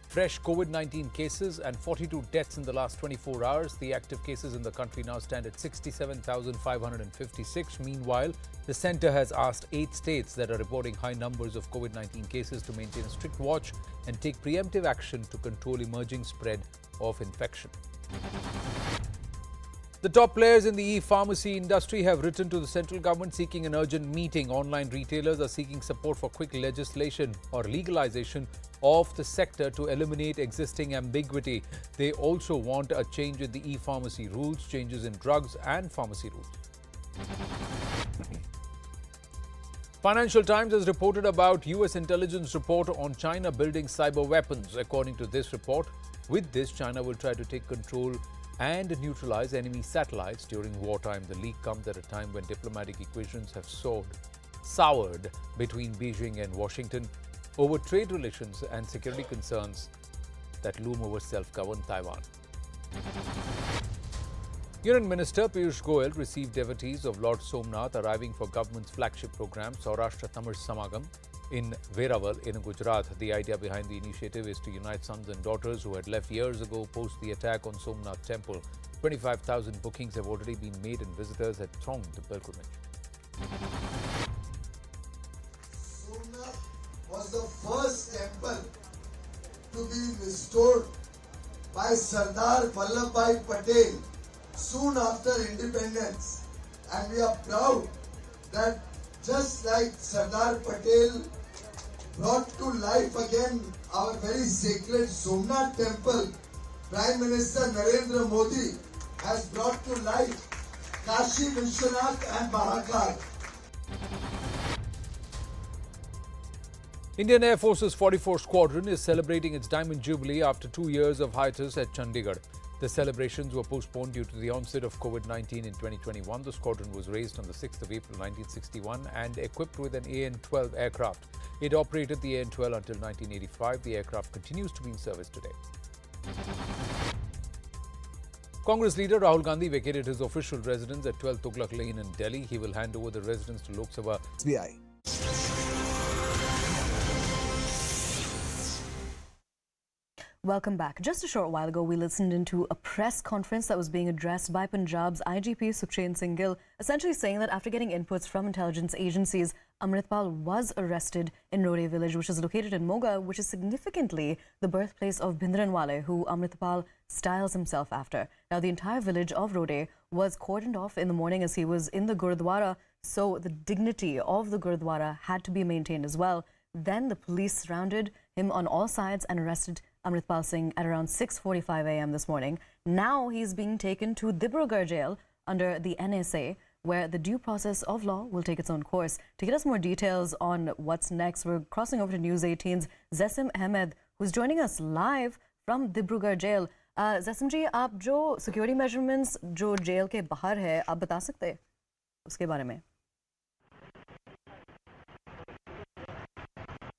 fresh COVID-19 cases and 42 deaths in the last 24 hours. The active cases in the country now stand at 67,556. Meanwhile, the centre has asked 8 states that are reporting high numbers of COVID-19 cases to maintain a strict watch and take preemptive action to control emerging spread of infection. The top players in the e-pharmacy industry have written to the central government seeking an urgent meeting. Online retailers are seeking support for quick legislation or legalization of the sector to eliminate existing ambiguity. They also want a change in the e-pharmacy rules, changes in drugs and pharmacy rules. Financial Times has reported about US intelligence report on China building cyber weapons. According to this report, with this, China will try to take control and neutralize enemy satellites during wartime. The leak comes at a time when diplomatic equations have soured between Beijing and Washington over trade relations and security concerns that loom over self-governed Taiwan. Union Minister Piyush Goyal received devotees of Lord Somnath arriving for government's flagship program, Saurashtra Tamil Samagam, in Veraval in Gujarat. The idea behind the initiative is to unite sons and daughters who had left years ago post the attack on Somnath Temple. 25,000 bookings have already been made and visitors had thronged the pilgrimage. Somnath was the first temple to be restored by Sardar Vallabhbhai Patel soon after independence, and we are proud that just like Sardar Patel brought to life again our very sacred Somnath temple, Prime Minister Narendra Modi has brought to life Kashi Vishwanath and Mahakal. Indian Air Force's 44th Squadron is celebrating its Diamond Jubilee after 2 years of hiatus at Chandigarh. The celebrations were postponed due to the onset of COVID-19 in 2021. The squadron was raised on the 6th of April 1961 and equipped with an AN-12 aircraft. It operated the AN-12 until 1985. The aircraft continues to be in service today. Congress leader Rahul Gandhi vacated his official residence at 12 Tughlaq Lane in Delhi. He will hand over the residence to Lok Sabha SBI. Welcome back. Just a short while ago, we listened into a press conference that was being addressed by Punjab's IGP Sukhchand Singh Gill, essentially saying that after getting inputs from intelligence agencies, Amritpal was arrested in Rode village, which is located in Moga, which is significantly the birthplace of Bhindranwale, who Amritpal styles himself after. Now, the entire village of Rode was cordoned off in the morning as he was in the Gurudwara, so the dignity of the Gurudwara had to be maintained as well. Then the police surrounded him on all sides and arrested Amritpal Singh at around 6:45 a.m. this morning. Now he's being taken to Dibrugarh jail under the NSA, where the due process of law will take its own course. To get us more details on what's next, we're crossing over to News 18's Zasim Ahmed, who's joining us live from Dibrugarh jail. Zasim ji, आप जो security measurements जो jail के बाहर है, आप बता सकते हैं उसके बारे में?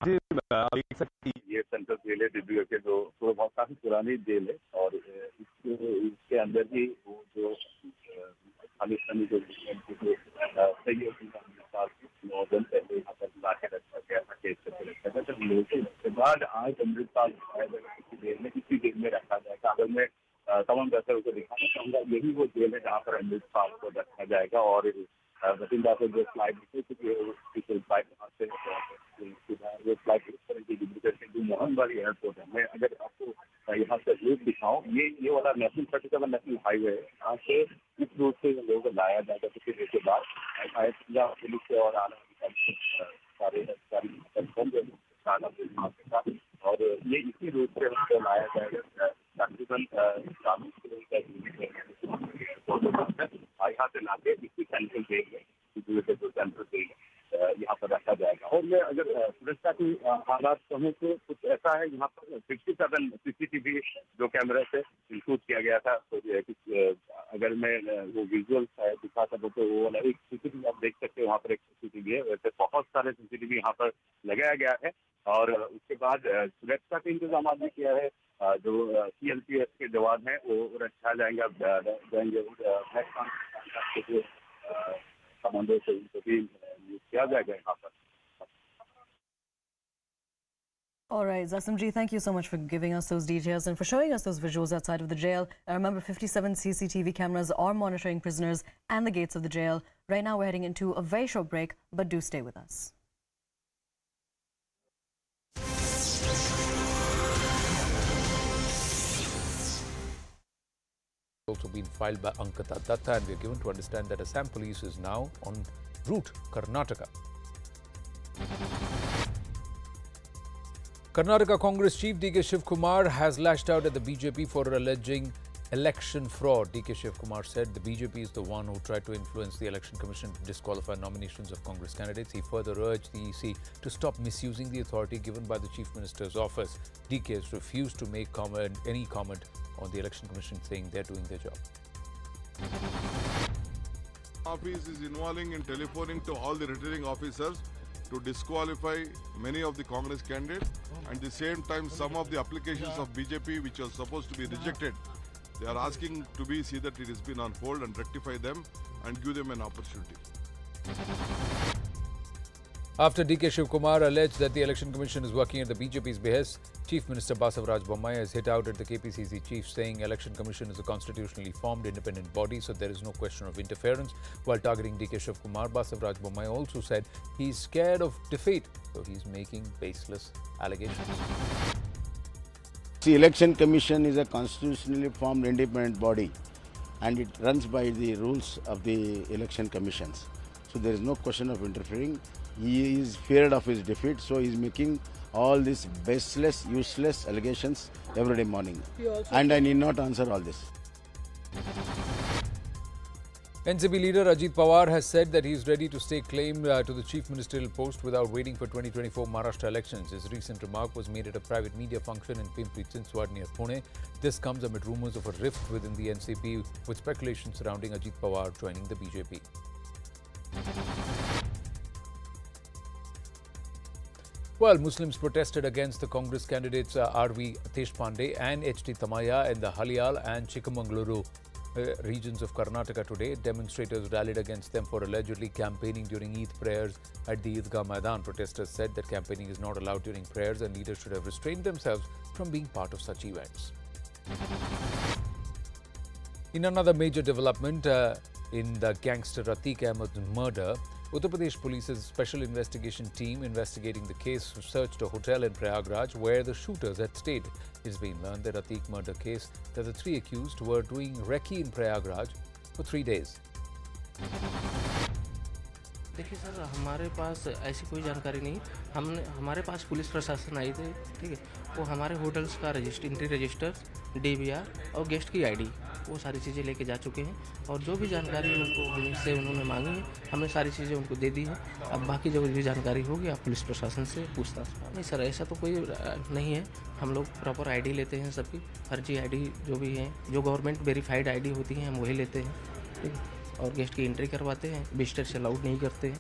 जी, आप देख सकती ये सेंट्रल जेल है डिब्रूगढ़ के, जो बहुत काफी पुरानी जेल है और इसके अंदर ही वो जो खालिस्तानी जो सही दिन पहले यहाँ पर ला के रखा गया था, केस करके रखा गया था। उसके बाद आज अमृतपाल इसी जेल में रखा जाएगा। अगर मैं तमाम दर्शकों को दिखाना चाहूँगा, यही वो जेल है जहाँ पर अमृतपाल को रखा जाएगा। और बठिंडा से जो फ्लाइट फ्लाइट वहाँ से वो फ्लाइट डिब्रूगढ़ से जो मोहनबाड़ी एयरपोर्ट है, मैं अगर आपको यहाँ से रूट दिखाऊँ, ये वाला नेशनल 37 नेशनल हाईवे है, यहाँ से इस रूट से लोगों को लाया जाएगा। किसी देर के बाद पंजाब पुलिस से और आला सारे अधिकारी और ये इसी रूट से हमको लाया जाएगा। तकरीबन 40 किलोमीटर यहाँ से ला के इसी सेंट्रल जेल में जो सेंट्रल जेल यहाँ पर रखा जाएगा। और मैं अगर सुरक्षा की हालात कहूँ तो कुछ ऐसा है, यहाँ पर 67 CCTV जो कैमरे से शूट किया गया था। तो अगर मैं वो विजुअल दिखा सकूँ तो वो वाला एक CCTV आप देख सकते हैं, वहाँ पर एक CCTV है। वैसे बहुत सारे CCTV यहाँ पर लगाया गया है। और उसके बाद सुरक्षा के इंतजाम भी किया है। जो CLPS के जवान हैं वो रक्षा जाएंगे कमांडो से उनको भी किया जाएगा यहाँ पर। All right, Zasim ji, thank you so much for giving us those details and for showing us those visuals outside of the jail. Remember, 57 CCTV cameras are monitoring prisoners and the gates of the jail. Right now, we're heading into a very short break, but do stay with us. Also been filed by Ankita Datta, and we are given to understand that Assam police is now en route Karnataka. Karnataka Congress chief D.K. Shivkumar has lashed out at the BJP for alleging election fraud. D.K. Shivkumar said the BJP is the one who tried to influence the Election Commission to disqualify nominations of Congress candidates. He further urged the EC to stop misusing the authority given by the Chief Minister's office. D.K. has refused to make any comment on the Election Commission, saying they're doing their job. Office is involving in telephoning to all the returning officers to disqualify many of the Congress candidates. At the same time, some of the applications of BJP which are supposed to be rejected, they are asking to see that it has been on hold and rectify them and give them an opportunity. After D.K. Shivkumar alleged that the Election Commission is working at the BJP's behest, Chief Minister Basavaraj Bommai has hit out at the KPCC chief, saying Election Commission is a constitutionally formed independent body, so there is no question of interference. While targeting D.K. Shivkumar, Basavaraj Bommai also said he's scared of defeat, so he's making baseless allegations. The Election Commission is a constitutionally formed independent body and it runs by the rules of the election commissions. So there is no question of interfering. He is feared of his defeat, so he is making all these baseless, useless allegations every day morning. And I need not answer all this. NCP leader Ajit Pawar has said that he is ready to stake claim to the chief ministerial post without waiting for 2024 Maharashtra elections. His recent remark was made at a private media function in Pimpri Chinchwad near Pune. This comes amid rumours of a rift within the NCP, with speculation surrounding Ajit Pawar joining the BJP. Well, Muslims protested against the Congress candidates R.V. Deshpande and H.T. Tamaya in the Haliyal and Chikmagaluru regions of Karnataka today. Demonstrators rallied against them for allegedly campaigning during Eid prayers at the Eidgah Maidan. Protesters said that campaigning is not allowed during prayers and leaders should have restrained themselves from being part of such events. In another major development in the gangster Atiq Ahmed's murder, Uttar Pradesh Police's special investigation team investigating the case searched a hotel in Prayagraj where the shooters had stayed. It's been learned that Atiq murder case that the three accused were doing recce in Prayagraj for 3 days. देखिए sir, हमारे पास ऐसी कोई जानकारी नहीं। हमारे पास police प्रशासन आई थे, ठीक है, वो हमारे होटल्स का एंट्री रजिस्टर, DVR और गेस्ट की ID वो सारी चीज़ें लेके जा चुके हैं और जो भी जानकारी उनको हमसे उन्होंने मांगी है हमने सारी चीज़ें उनको दे दी है। अब बाकी जो भी जानकारी होगी आप पुलिस प्रशासन से पूछताछ। नहीं सर, ऐसा तो कोई नहीं है। हम लोग प्रॉपर ID लेते हैं सबकी, फर्जी ID जो भी हैं, जो गवर्नमेंट वेरीफाइड ID होती हैं हम वही लेते हैं, ठीक है, और गेस्ट की एंट्री करवाते हैं, विजिटर से अलाउड नहीं करते हैं।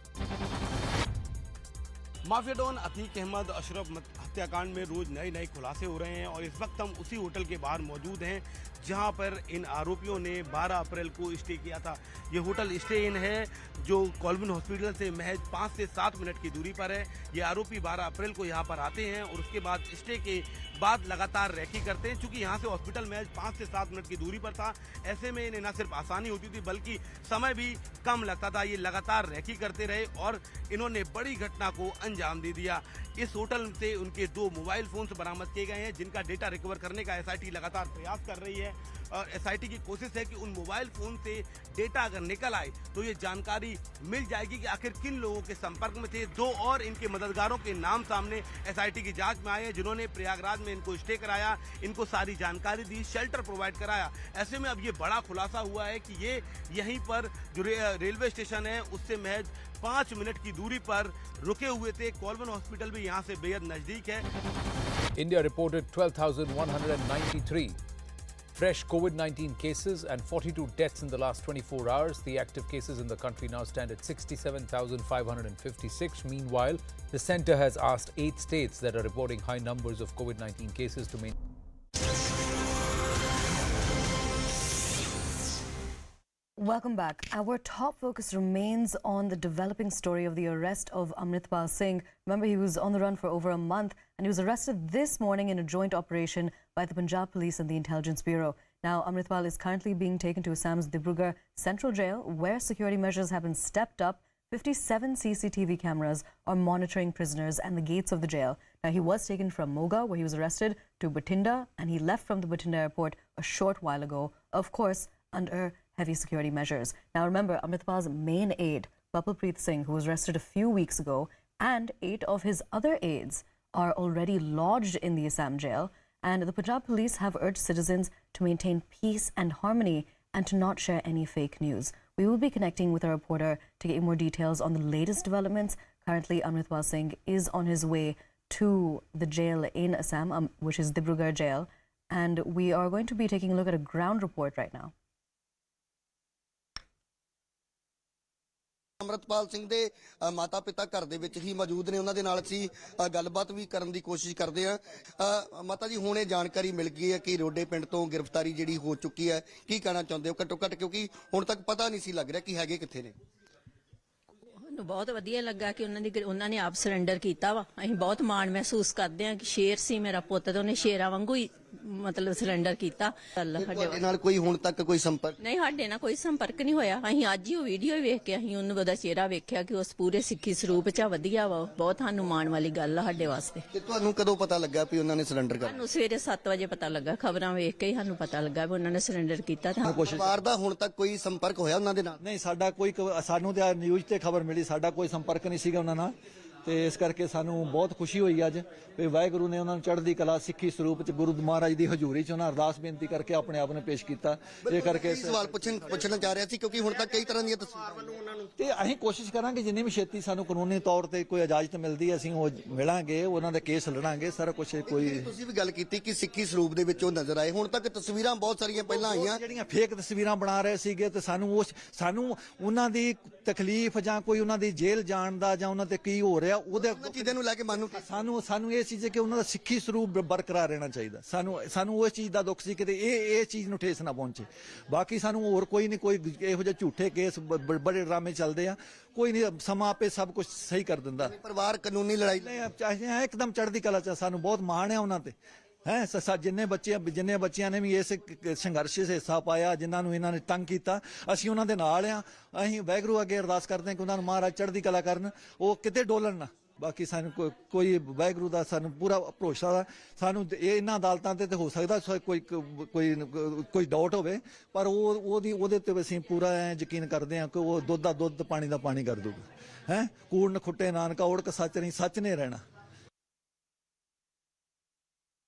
माफिया डॉन अतीक अहमद अशरफ हत्याकांड में रोज नए खुलासे हो रहे हैं और इस वक्त हम उसी होटल के बाहर मौजूद हैं जहां पर इन आरोपियों ने 12 अप्रैल को स्टे किया था। ये होटल स्टे इन है जो कॉल्विन हॉस्पिटल से महज 5 से 7 मिनट की दूरी पर है। ये आरोपी 12 अप्रैल को यहां पर आते हैं और उसके बाद स्टे के बाद लगातार रैकी करते हैं। चूंकि यहां से हॉस्पिटल महज 5 से 7 मिनट की दूरी पर था, ऐसे में इन्हें न सिर्फ आसानी होती थी बल्कि समय भी कम लगता था। ये लगातार रैकी करते रहे और इन्होंने बड़ी घटना को अंजाम दे दिया। इस होटल से उनके 2 मोबाइल फोन्स बरामद किए गए हैं जिनका डेटा रिकवर करने का SIT लगातार प्रयास कर रही है और SIT की कोशिश है कि उन मोबाइल फोन से डेटा अगर निकल आए तो ये जानकारी मिल जाएगी कि आखिर किन लोगों के संपर्क में थे। 2 और इनके मददगारों के नाम सामने SIT की जांच में आए हैं जिन्होंने प्रयागराज में इनको स्टे कराया, इनको सारी जानकारी दी, शेल्टर प्रोवाइड कराया। ऐसे में अब ये बड़ा खुलासा हुआ है कि ये यहीं पर जो रेलवे स्टेशन है उससे महज 5 मिनट की दूरी पर रुके हुए थे। कॉल्विन हॉस्पिटल भी यहाँ से बेहद नजदीक है। India reported 12,193 fresh COVID-19 cases and 42 deaths in the last 24 hours. The active cases in the country now stand at 67,556. Meanwhile, the centre has asked 8 states that are reporting high numbers of COVID-19 cases to maintain. Welcome back. Our top focus remains on the developing story of the arrest of Amritpal Singh. Remember, he was on the run for over a month and he was arrested this morning in a joint operation by the Punjab Police and the Intelligence Bureau. Now, Amritpal is currently being taken to Assam's Dibrugarh Central Jail, where security measures have been stepped up. 57 CCTV cameras are monitoring prisoners and the gates of the jail. Now, he was taken from Moga, where he was arrested, to Bathinda, and he left from the Bathinda airport a short while ago, of course, under heavy security measures. Now, remember, Amritpal's main aide, Bapalpreet Singh, who was arrested a few weeks ago, and 8 of his other aides are already lodged in the Assam jail, and the Punjab police have urged citizens to maintain peace and harmony and to not share any fake news. We will be connecting with our reporter to get more details on the latest developments. Currently, Amritpal Singh is on his way to the jail in Assam, which is Dibrugarh jail, and we are going to be taking a look at a ground report right now. Amritpal Singh ਦੇ ਮਾਤਾ ਪਿਤਾ ਘਰ ਦੇ ਵਿੱਚ ਹੀ ਮੌਜੂਦ ਨੇ, ਉਹਨਾਂ ਦੇ ਨਾਲ ਅਸੀਂ ਗੱਲਬਾਤ ਵੀ ਕਰਨ ਦੀ ਕੋਸ਼ਿਸ਼ ਕਰਦੇ ਆ। ਮਾਤਾ ਜੀ, ਹੁਣ ਇਹ ਜਾਣਕਾਰੀ ਮਿਲ ਗਈ ਹੈ ਕਿ ਰੋਡੇ ਪਿੰਡ ਤੋਂ ਗ੍ਰਿਫਤਾਰੀ ਜਿਹੜੀ ਹੋ ਚੁੱਕੀ ਹੈ, ਕੀ ਕਹਿਣਾ ਚਾਹੁੰਦੇ ਹੋ ਘੱਟੋ ਘੱਟ, ਕਿਉਂਕਿ ਹੁਣ ਤੱਕ ਪਤਾ ਨਹੀਂ ਸੀ ਲੱਗ ਰਿਹਾ ਕਿ ਹੈਗੇ ਕਿੱਥੇ ਨੇ? ਸਾਨੂੰ ਬਹੁਤ ਵਧੀਆ ਲੱਗਾ ਕਿ ਉਹਨਾਂ ਨੇ ਆਪ ਸਰੈਂਡਰ ਕੀਤਾ ਵਾ। ਅਸੀਂ ਬਹੁਤ ਮਾਣ ਮਹਿਸੂਸ ਕਰਦੇ ਹਾਂ ਕਿ ਸ਼ੇਰ ਸੀ ਮੇਰਾ ਪੁੱਤ, ਤੇ ਉਹਨੇ ਸ਼ੇਰਾਂ ਵਾਂਗੂ ਹੀ ਮਤਲਬ ਸਰੈਂਡਰ ਕੀਤਾ। ਤੁਹਾਡੇ ਨਾਲ ਕੋਈ ਹੁਣ ਤੱਕ ਕੋਈ ਸੰਪਰਕ ਨਹੀਂ, ਸਾਡੇ ਨਾਲ ਕੋਈ ਸੰਪਰਕ ਨਹੀਂ ਹੋਇਆ। ਅਸੀਂ ਅੱਜ ਹੀ ਉਹ ਵੀਡੀਓ ਵੇਖ ਕੇ ਅਸੀਂ ਉਹਨੂੰ ਉਹਦਾ ਚਿਹਰਾ ਵੇਖਿਆ ਕਿ ਉਸ ਪੂਰੇ ਸਿੱਖੀ ਸਰੂਪ ਚ ਵਧੀਆ ਵਾ। ਬਹੁਤ ਸਾਨੂੰ ਮਾਣ ਵਾਲੀ ਗੱਲ ਆ ਸਾਡੇ ਵਾਸਤੇ। ਤੇ ਤੁਹਾਨੂੰ ਕਦੋਂ ਪਤਾ ਲੱਗਾ ਵੀ ਉਹਨਾਂ ਨੇ ਸਰੈਂਡਰ ਕਰ? ਸਾਨੂੰ ਸਵੇਰੇ 7 ਵਜੇ ਪਤਾ ਲੱਗਾ, ਖਬਰਾਂ ਵੇਖ ਕੇ ਹੀ ਸਾਨੂੰ ਪਤਾ ਲੱਗਾ ਵੀ ਉਹਨਾਂ ਨੇ ਸਰੈਂਡਰ ਕੀਤਾ। ਪਰਿਵਾਰ ਦਾ ਹੁਣ ਤੱਕ ਕੋਈ ਸੰਪਰਕ ਹੋਇਆ ਉਹਨਾਂ ਦੇ ਨਾਲ? ਨਹੀਂ, ਸਾਡਾ ਕੋਈ, ਸਾਨੂੰ ਤਾਂ ਨਿਊਜ਼ ਤੇ ਖਬਰ ਮਿਲੀ, ਸਾਡਾ ਕੋਈ ਸੰਪਰਕ ਨਹੀਂ ਸੀਗਾ ਉਹਨਾਂ ਨਾਲ। ਤੇ ਇਸ ਕਰਕੇ ਸਾਨੂੰ ਬਹੁਤ ਖੁਸ਼ੀ ਹੋਈ ਅੱਜ ਵੀ ਵਾਹਿਗੁਰੂ ਨੇ ਉਹਨਾਂ ਨੂੰ ਚੜ੍ਹਦੀ ਕਲਾ ਸਿੱਖੀ ਸਰੂਪ ਚ ਗੁਰੂ ਮਹਾਰਾਜ ਦੀ ਹਜ਼ੂਰੀ ਚ ਉਹਨਾਂ ਅਰਦਾਸ ਬੇਨਤੀ ਕਰਕੇ ਆਪਣੇ ਆਪ ਨੂੰ ਪੇਸ਼ ਕੀਤਾ। ਇਹ ਕਰਕੇ ਸਵਾਲ ਪੁੱਛਣਾ ਚਾਹ ਰਿਹਾ ਸੀ ਕਿਉਂਕਿ ਹੁਣ ਤੱਕ ਕਈ ਤਰ੍ਹਾਂ ਦੀਆਂ ਤਸਵੀਰਾਂ ਤੇ ਅਸੀਂ ਕੋਸ਼ਿਸ਼ ਕਰਾਂਗੇ ਜਿੰਨੀ ਵੀ ਛੇਤੀ ਸਾਨੂੰ ਕਾਨੂੰਨੀ ਤੌਰ ਤੇ ਕੋਈ ਇਜਾਜ਼ਤ ਮਿਲਦੀ ਅਸੀਂ ਉਹ ਮਿਲਾਂਗੇ, ਉਹਨਾਂ ਦੇ ਕੇਸ ਲੜਾਂਗੇ ਸਾਰਾ ਕੁਝ। ਕੋਈ ਤੁਸੀਂ ਵੀ ਗੱਲ ਕੀਤੀ ਕਿ ਸਿੱਖੀ ਸਰੂਪ ਦੇ ਵਿੱਚ ਉਹ ਨਜ਼ਰ ਆਏ, ਹੁਣ ਤੱਕ ਤਸਵੀਰਾਂ ਬਹੁਤ ਸਾਰੀਆਂ ਪਹਿਲਾਂ ਆਈਆਂ ਜਿਹੜੀਆਂ ਫੇਕ ਤਸਵੀਰਾਂ ਬਣਾ ਰਹੇ ਸੀਗੇ ਤੇ ਸਾਨੂੰ ਉਹਨਾਂ ਦੀ ਤਕਲੀਫ ਜਾਂ ਕੋਈ ਉਹਨਾਂ ਦੀ ਜੇਲ੍ਹ ਜਾਣ ਦਾ ਜਾਂ ਉਹਨਾਂ ਤੇ ਕੀ ਹੋ ਰਿਹਾ ਉਹਦੇ ਚੀਜ਼ਾਂ ਨੂੰ ਲੈ ਕੇ ਮਨ ਨੂੰ ਸਾਨੂੰ ਇਹ ਚੀਜ਼ ਹੈ ਕਿ ਉਹਨਾਂ ਦਾ ਸਿੱਖੀ ਸਰੂਪ ਬਰਕਰਾਰ ਰਹਿਣਾ ਚਾਹੀਦਾ। ਸਾਨੂੰ ਉਸ ਚੀਜ਼ ਦਾ ਦੁੱਖ ਸੀ ਕਿ ਇਹ ਚੀਜ਼ ਨੂੰ ਠੇਸ ਨਾ ਪਹੁੰਚੇ। ਬਾਕੀ ਸਾਨੂੰ ਹੋਰ ਕੋਈ ਨਹੀਂ, ਕੋਈ ਇਹੋ ਜਿਹੇ ਝੂਠੇ ਕੇਸ ਬੜੇ ਡਰਾਮੇ ਚੱਲਦੇ ਆ, ਕੋਈ ਨਹੀਂ, ਸਮਾਂ ਆਪੇ ਸਭ ਕੁਝ ਸਹੀ ਕਰ ਦਿੰਦਾ। ਪਰਿਵਾਰ ਕਾਨੂੰਨੀ ਲੜਾਈ ਇੱਕਦਮ ਚੜ੍ਹਦੀ ਕਲਾ ਚ, ਸਾਨੂੰ ਬਹੁਤ ਮਾਣ ਹੈ ਉਹਨਾਂ ਤੇ ਹੈ। ਜਿੰਨੇ ਬੱਚਿਆਂ ਨੇ ਵੀ ਇਸ ਸੰਘਰਸ਼ 'ਚ ਹਿੱਸਾ ਪਾਇਆ, ਜਿਨ੍ਹਾਂ ਨੂੰ ਇਹਨਾਂ ਨੇ ਤੰਗ ਕੀਤਾ, ਅਸੀਂ ਉਹਨਾਂ ਦੇ ਨਾਲ ਆ। ਅਸੀਂ ਵਾਹਿਗੁਰੂ ਅੱਗੇ ਅਰਦਾਸ ਕਰਦੇ ਹਾਂ ਕਿ ਉਹਨਾਂ ਨੂੰ ਮਹਾਰਾਜ ਚੜ੍ਹਦੀ ਕਲਾ ਕਰਨ, ਉਹ ਕਿਤੇ ਡੋਲਣ ਨਾ। ਬਾਕੀ ਸਾਨੂੰ ਕੋਈ ਵਾਹਿਗੁਰੂ ਦਾ ਸਾਨੂੰ ਪੂਰਾ ਭਰੋਸਾ ਦਾ। ਸਾਨੂੰ ਇਹਨਾਂ ਅਦਾਲਤਾਂ ਤੇ ਹੋ ਸਕਦਾ ਕੋਈ ਡਾਊਟ ਹੋਵੇ, ਪਰ ਉਹਦੇ ਤੇ ਅਸੀਂ ਪੂਰਾ ਯਕੀਨ ਕਰਦੇ ਹਾਂ ਕਿ ਉਹ ਦੁੱਧ ਦਾ ਦੁੱਧ, ਪਾਣੀ ਦਾ ਪਾਣੀ ਕਰ ਦੂਗਾ। ਹੈ ਕੂੜ ਨ ਖੁੱਟੇ ਨਾਨਕਾ ਓੜਕ ਸੱਚ ਨਹੀਂ, ਸੱਚ ਨੇ ਰਹਿਣਾ।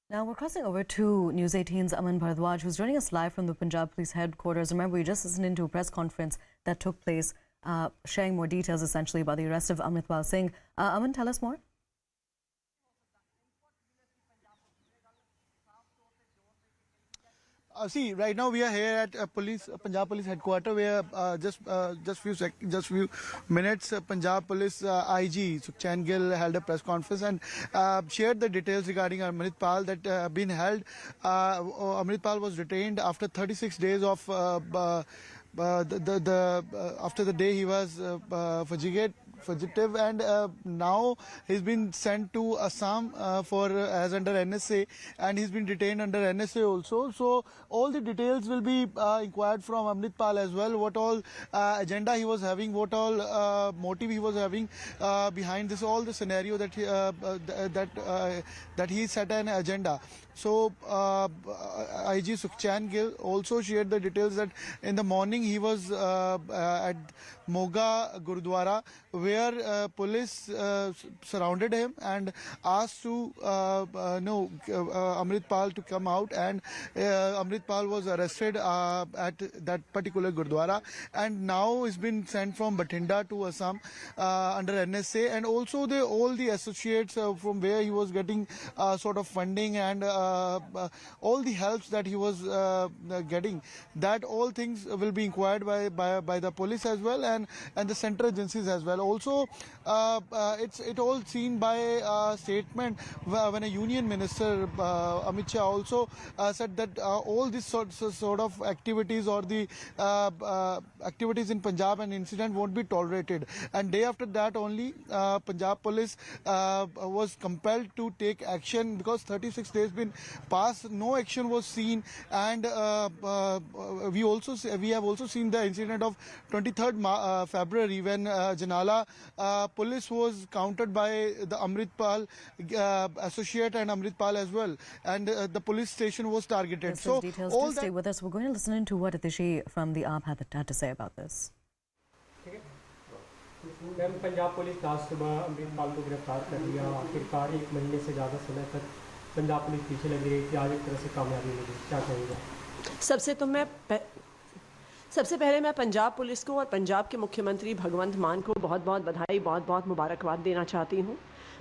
Now we're crossing over to News 18's Aman Bharadwaj, who's joining us live from the Punjab Police Headquarters. Remember, we just listened into a press conference that took place, sharing more details essentially about the arrest of Amritpal Singh. Aman, tell us more. See, right now we are here at Punjab Police Headquarters, where just few minutes Punjab Police IG Sukhchand Gill held a press conference and shared the details regarding Amritpal that been held. Amritpal was detained after 36 days of after the day he was fugitive, and now he's been sent to Assam as under NSA, and he's been detained under NSA also. So all the details will be inquired from Amritpal as well, what all agenda he was having, what all motive he was having behind this, all the scenario that he set an agenda. So IG Sukhchand Gill also shared the details that in the morning he was at Moga Gurudwara, where police surrounded him and asked to Amritpal to come out, and Amritpal was arrested at that particular Gurudwara, and now he's been sent from Bathinda to Assam under NSA, and also all the associates from where he was getting sort of funding and all the helps that he was getting, that all things will be inquired by the police as well, and the central agencies as well. Also, it all seen by a statement when a union minister Amit Shah also said that all these sort of activities or the activities in Punjab and incident won't be tolerated, and day after that only Punjab police was compelled to take action, because 36 days been passed, no action was seen, and we have also seen the incident of 23rd February when Janala police was countered by the Amritpal associate and Amritpal as well, and the police station was targeted. So details, all stay with us. We're going to listen into what Atishi from the AAP had to say about this. Ma'am, Punjab police आज सुबह अमृतपाल को गिरफ्तार कर लिया। आखिरकार 1 महीने से ज़्यादा समय तक पंजाब पुलिस पीछे लगी रही थी, आज एक तरह से कामयाबी मिली, क्या कहेंगे? सबसे पहले मैं पंजाब पुलिस को और पंजाब के मुख्यमंत्री भगवंत मान को बहुत बहुत बधाई, बहुत बहुत मुबारकबाद देना चाहती हूँ।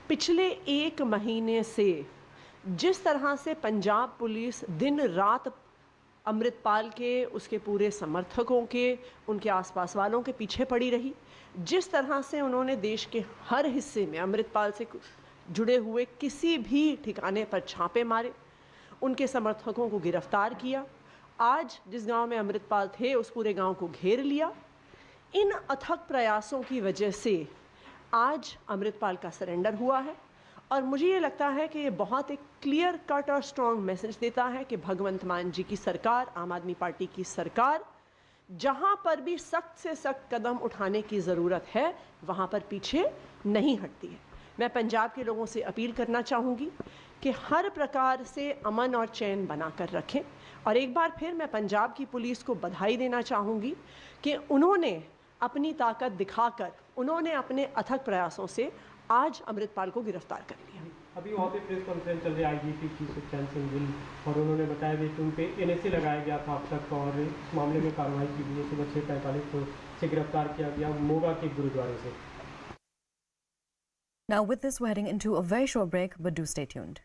पिछले 1 महीने से जिस तरह से पंजाब पुलिस दिन रात अमृतपाल के, उसके पूरे समर्थकों के, उनके आसपास वालों के पीछे पड़ी रही, जिस तरह से उन्होंने देश के हर हिस्से में अमृतपाल से जुड़े हुए किसी भी ठिकाने पर छापे मारे, उनके समर्थकों को गिरफ्तार किया, आज जिस गांव में अमृतपाल थे उस पूरे गांव को घेर लिया, इन अथक प्रयासों की वजह से आज अमृतपाल का सरेंडर हुआ है। और मुझे ये लगता है कि ये बहुत एक क्लियर कट और स्ट्रॉन्ग मैसेज देता है कि भगवंत मान जी की सरकार, आम आदमी पार्टी की सरकार, जहां पर भी सख्त से सख्त कदम उठाने की ज़रूरत है वहां पर पीछे नहीं हटती है। मैं पंजाब के लोगों से अपील करना चाहूँगी कि हर प्रकार से अमन और चैन बना कर रखें, और एक बार फिर मैं पंजाब की पुलिस को बधाई देना चाहूँगी कि उन्होंने अपनी ताकत दिखाकर, उन्होंने अपने अथक प्रयासों से आज अमृतपाल को गिरफ्तार कर लिया। अभी वहाँ पे प्रेस कॉन्फ्रेंस चल रही है आईजीपी की सुखचैन सिंह गिल, और उन्होंने बताया कि उन पे एनएसए लगाया गया था अब तक, और इस मामले में कार्रवाई की गई है। सुबह 6:45 को से गिरफ्तार किया गया मोगा के गुरुद्वारे से। Now with this, we're heading into a very short break, but do stay tuned.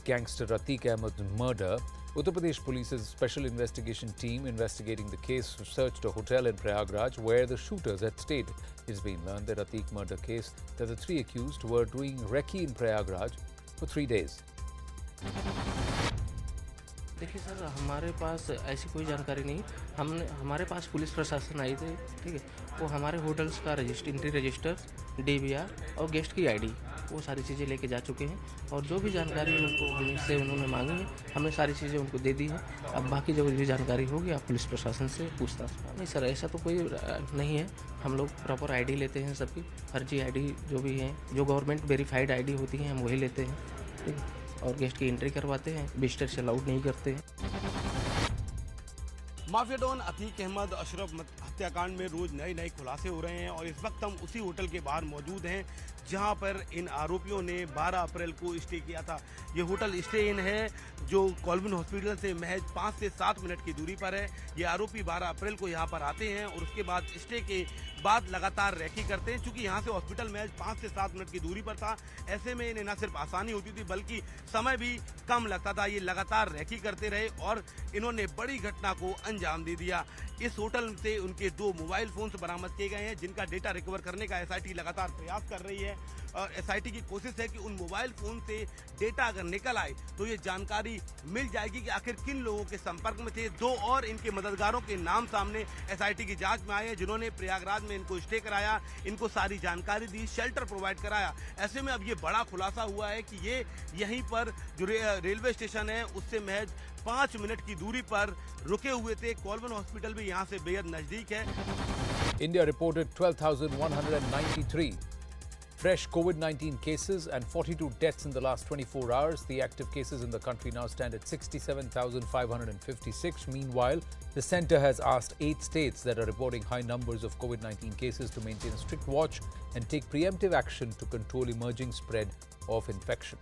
Gangster Atiq Ahmed's murder, Uttar Pradesh Police's special investigation team investigating the case searched a hotel in Prayagraj where the shooters had stayed. It's been learned that Atiq murder case that the three accused were doing recce in Prayagraj for 3 days. देखिए sir, हमारे पास ऐसी कोई जानकारी नहीं। हमारे पास police प्रशासन आई थे, ठीक है, वो हमारे होटल्स का एंट्री रजिस्टर, डीवीआर और गेस्ट की आईडी, वो सारी चीज़ें लेके जा चुके हैं, और जो भी जानकारी उनको हमसे उन्होंने मांगी है हमने सारी चीज़ें उनको दे दी है। अब बाकी जो भी जानकारी होगी आप पुलिस प्रशासन से पूछताछ। नहीं सर, ऐसा तो कोई नहीं है। हम लोग प्रॉपर आईडी लेते हैं सबकी, फर्जी आईडी जो भी हैं, जो गवर्नमेंट वेरीफाइड आईडी होती हैं हम वही लेते हैं, ठीक है, और गेस्ट की एंट्री करवाते हैं, विजिटर्स अलाउड नहीं करते हैं। माफिया डॉन अतीक अहमद अशरफ हत्याकांड में रोज नए खुलासे हो रहे हैं, और इस वक्त हम उसी होटल के बाहर मौजूद हैं जहां पर इन आरोपियों ने 12 अप्रैल को स्टे किया था। ये होटल स्टे इन है जो कॉलविन हॉस्पिटल से महज 5 से 7 मिनट की दूरी पर है। ये आरोपी 12 अप्रैल को यहां पर आते हैं और उसके बाद स्टे के बाद लगातार रैकी करते हैं। चूंकि यहां से हॉस्पिटल महज 5 से 7 मिनट की दूरी पर था, ऐसे में इन्हें न सिर्फ आसानी होती थी बल्कि समय भी कम लगता था। ये लगातार रैकी करते रहे और इन्होंने बड़ी घटना को अंजाम दे दिया। इस होटल से उनके 2 मोबाइल फोन्स बरामद किए गए हैं, जिनका डेटा रिकवर करने का एसआईटी लगातार प्रयास कर रही है, और एसआईटी की कोशिश है कि उन मोबाइल फोन से डेटा अगर निकल आए तो ये जानकारी मिल जाएगी कि आखिर किन लोगों के संपर्क में थे। 2 और इनके मददगारों के नाम सामने एसआईटी की जांच में आए हैं, जिन्होंने प्रयागराज में इनको स्टे कराया, इनको सारी जानकारी दी, शेल्टर प्रोवाइड कराया। ऐसे में अब ये बड़ा खुलासा हुआ है कि ये यहीं पर जो रेलवे स्टेशन है उससे महज 5 मिनट की दूरी पर रुके हुए थे। कॉलवन हॉस्पिटल भी यहाँ से बेहद नजदीक है। India reported 12,193 fresh COVID-19 cases and 42 deaths in the last 24 hours. The active cases in the country now stand at 67,556. Meanwhile, the centre has asked 8 states that are reporting high numbers of COVID-19 cases to maintain a strict watch and take preemptive action to control emerging spread of infection.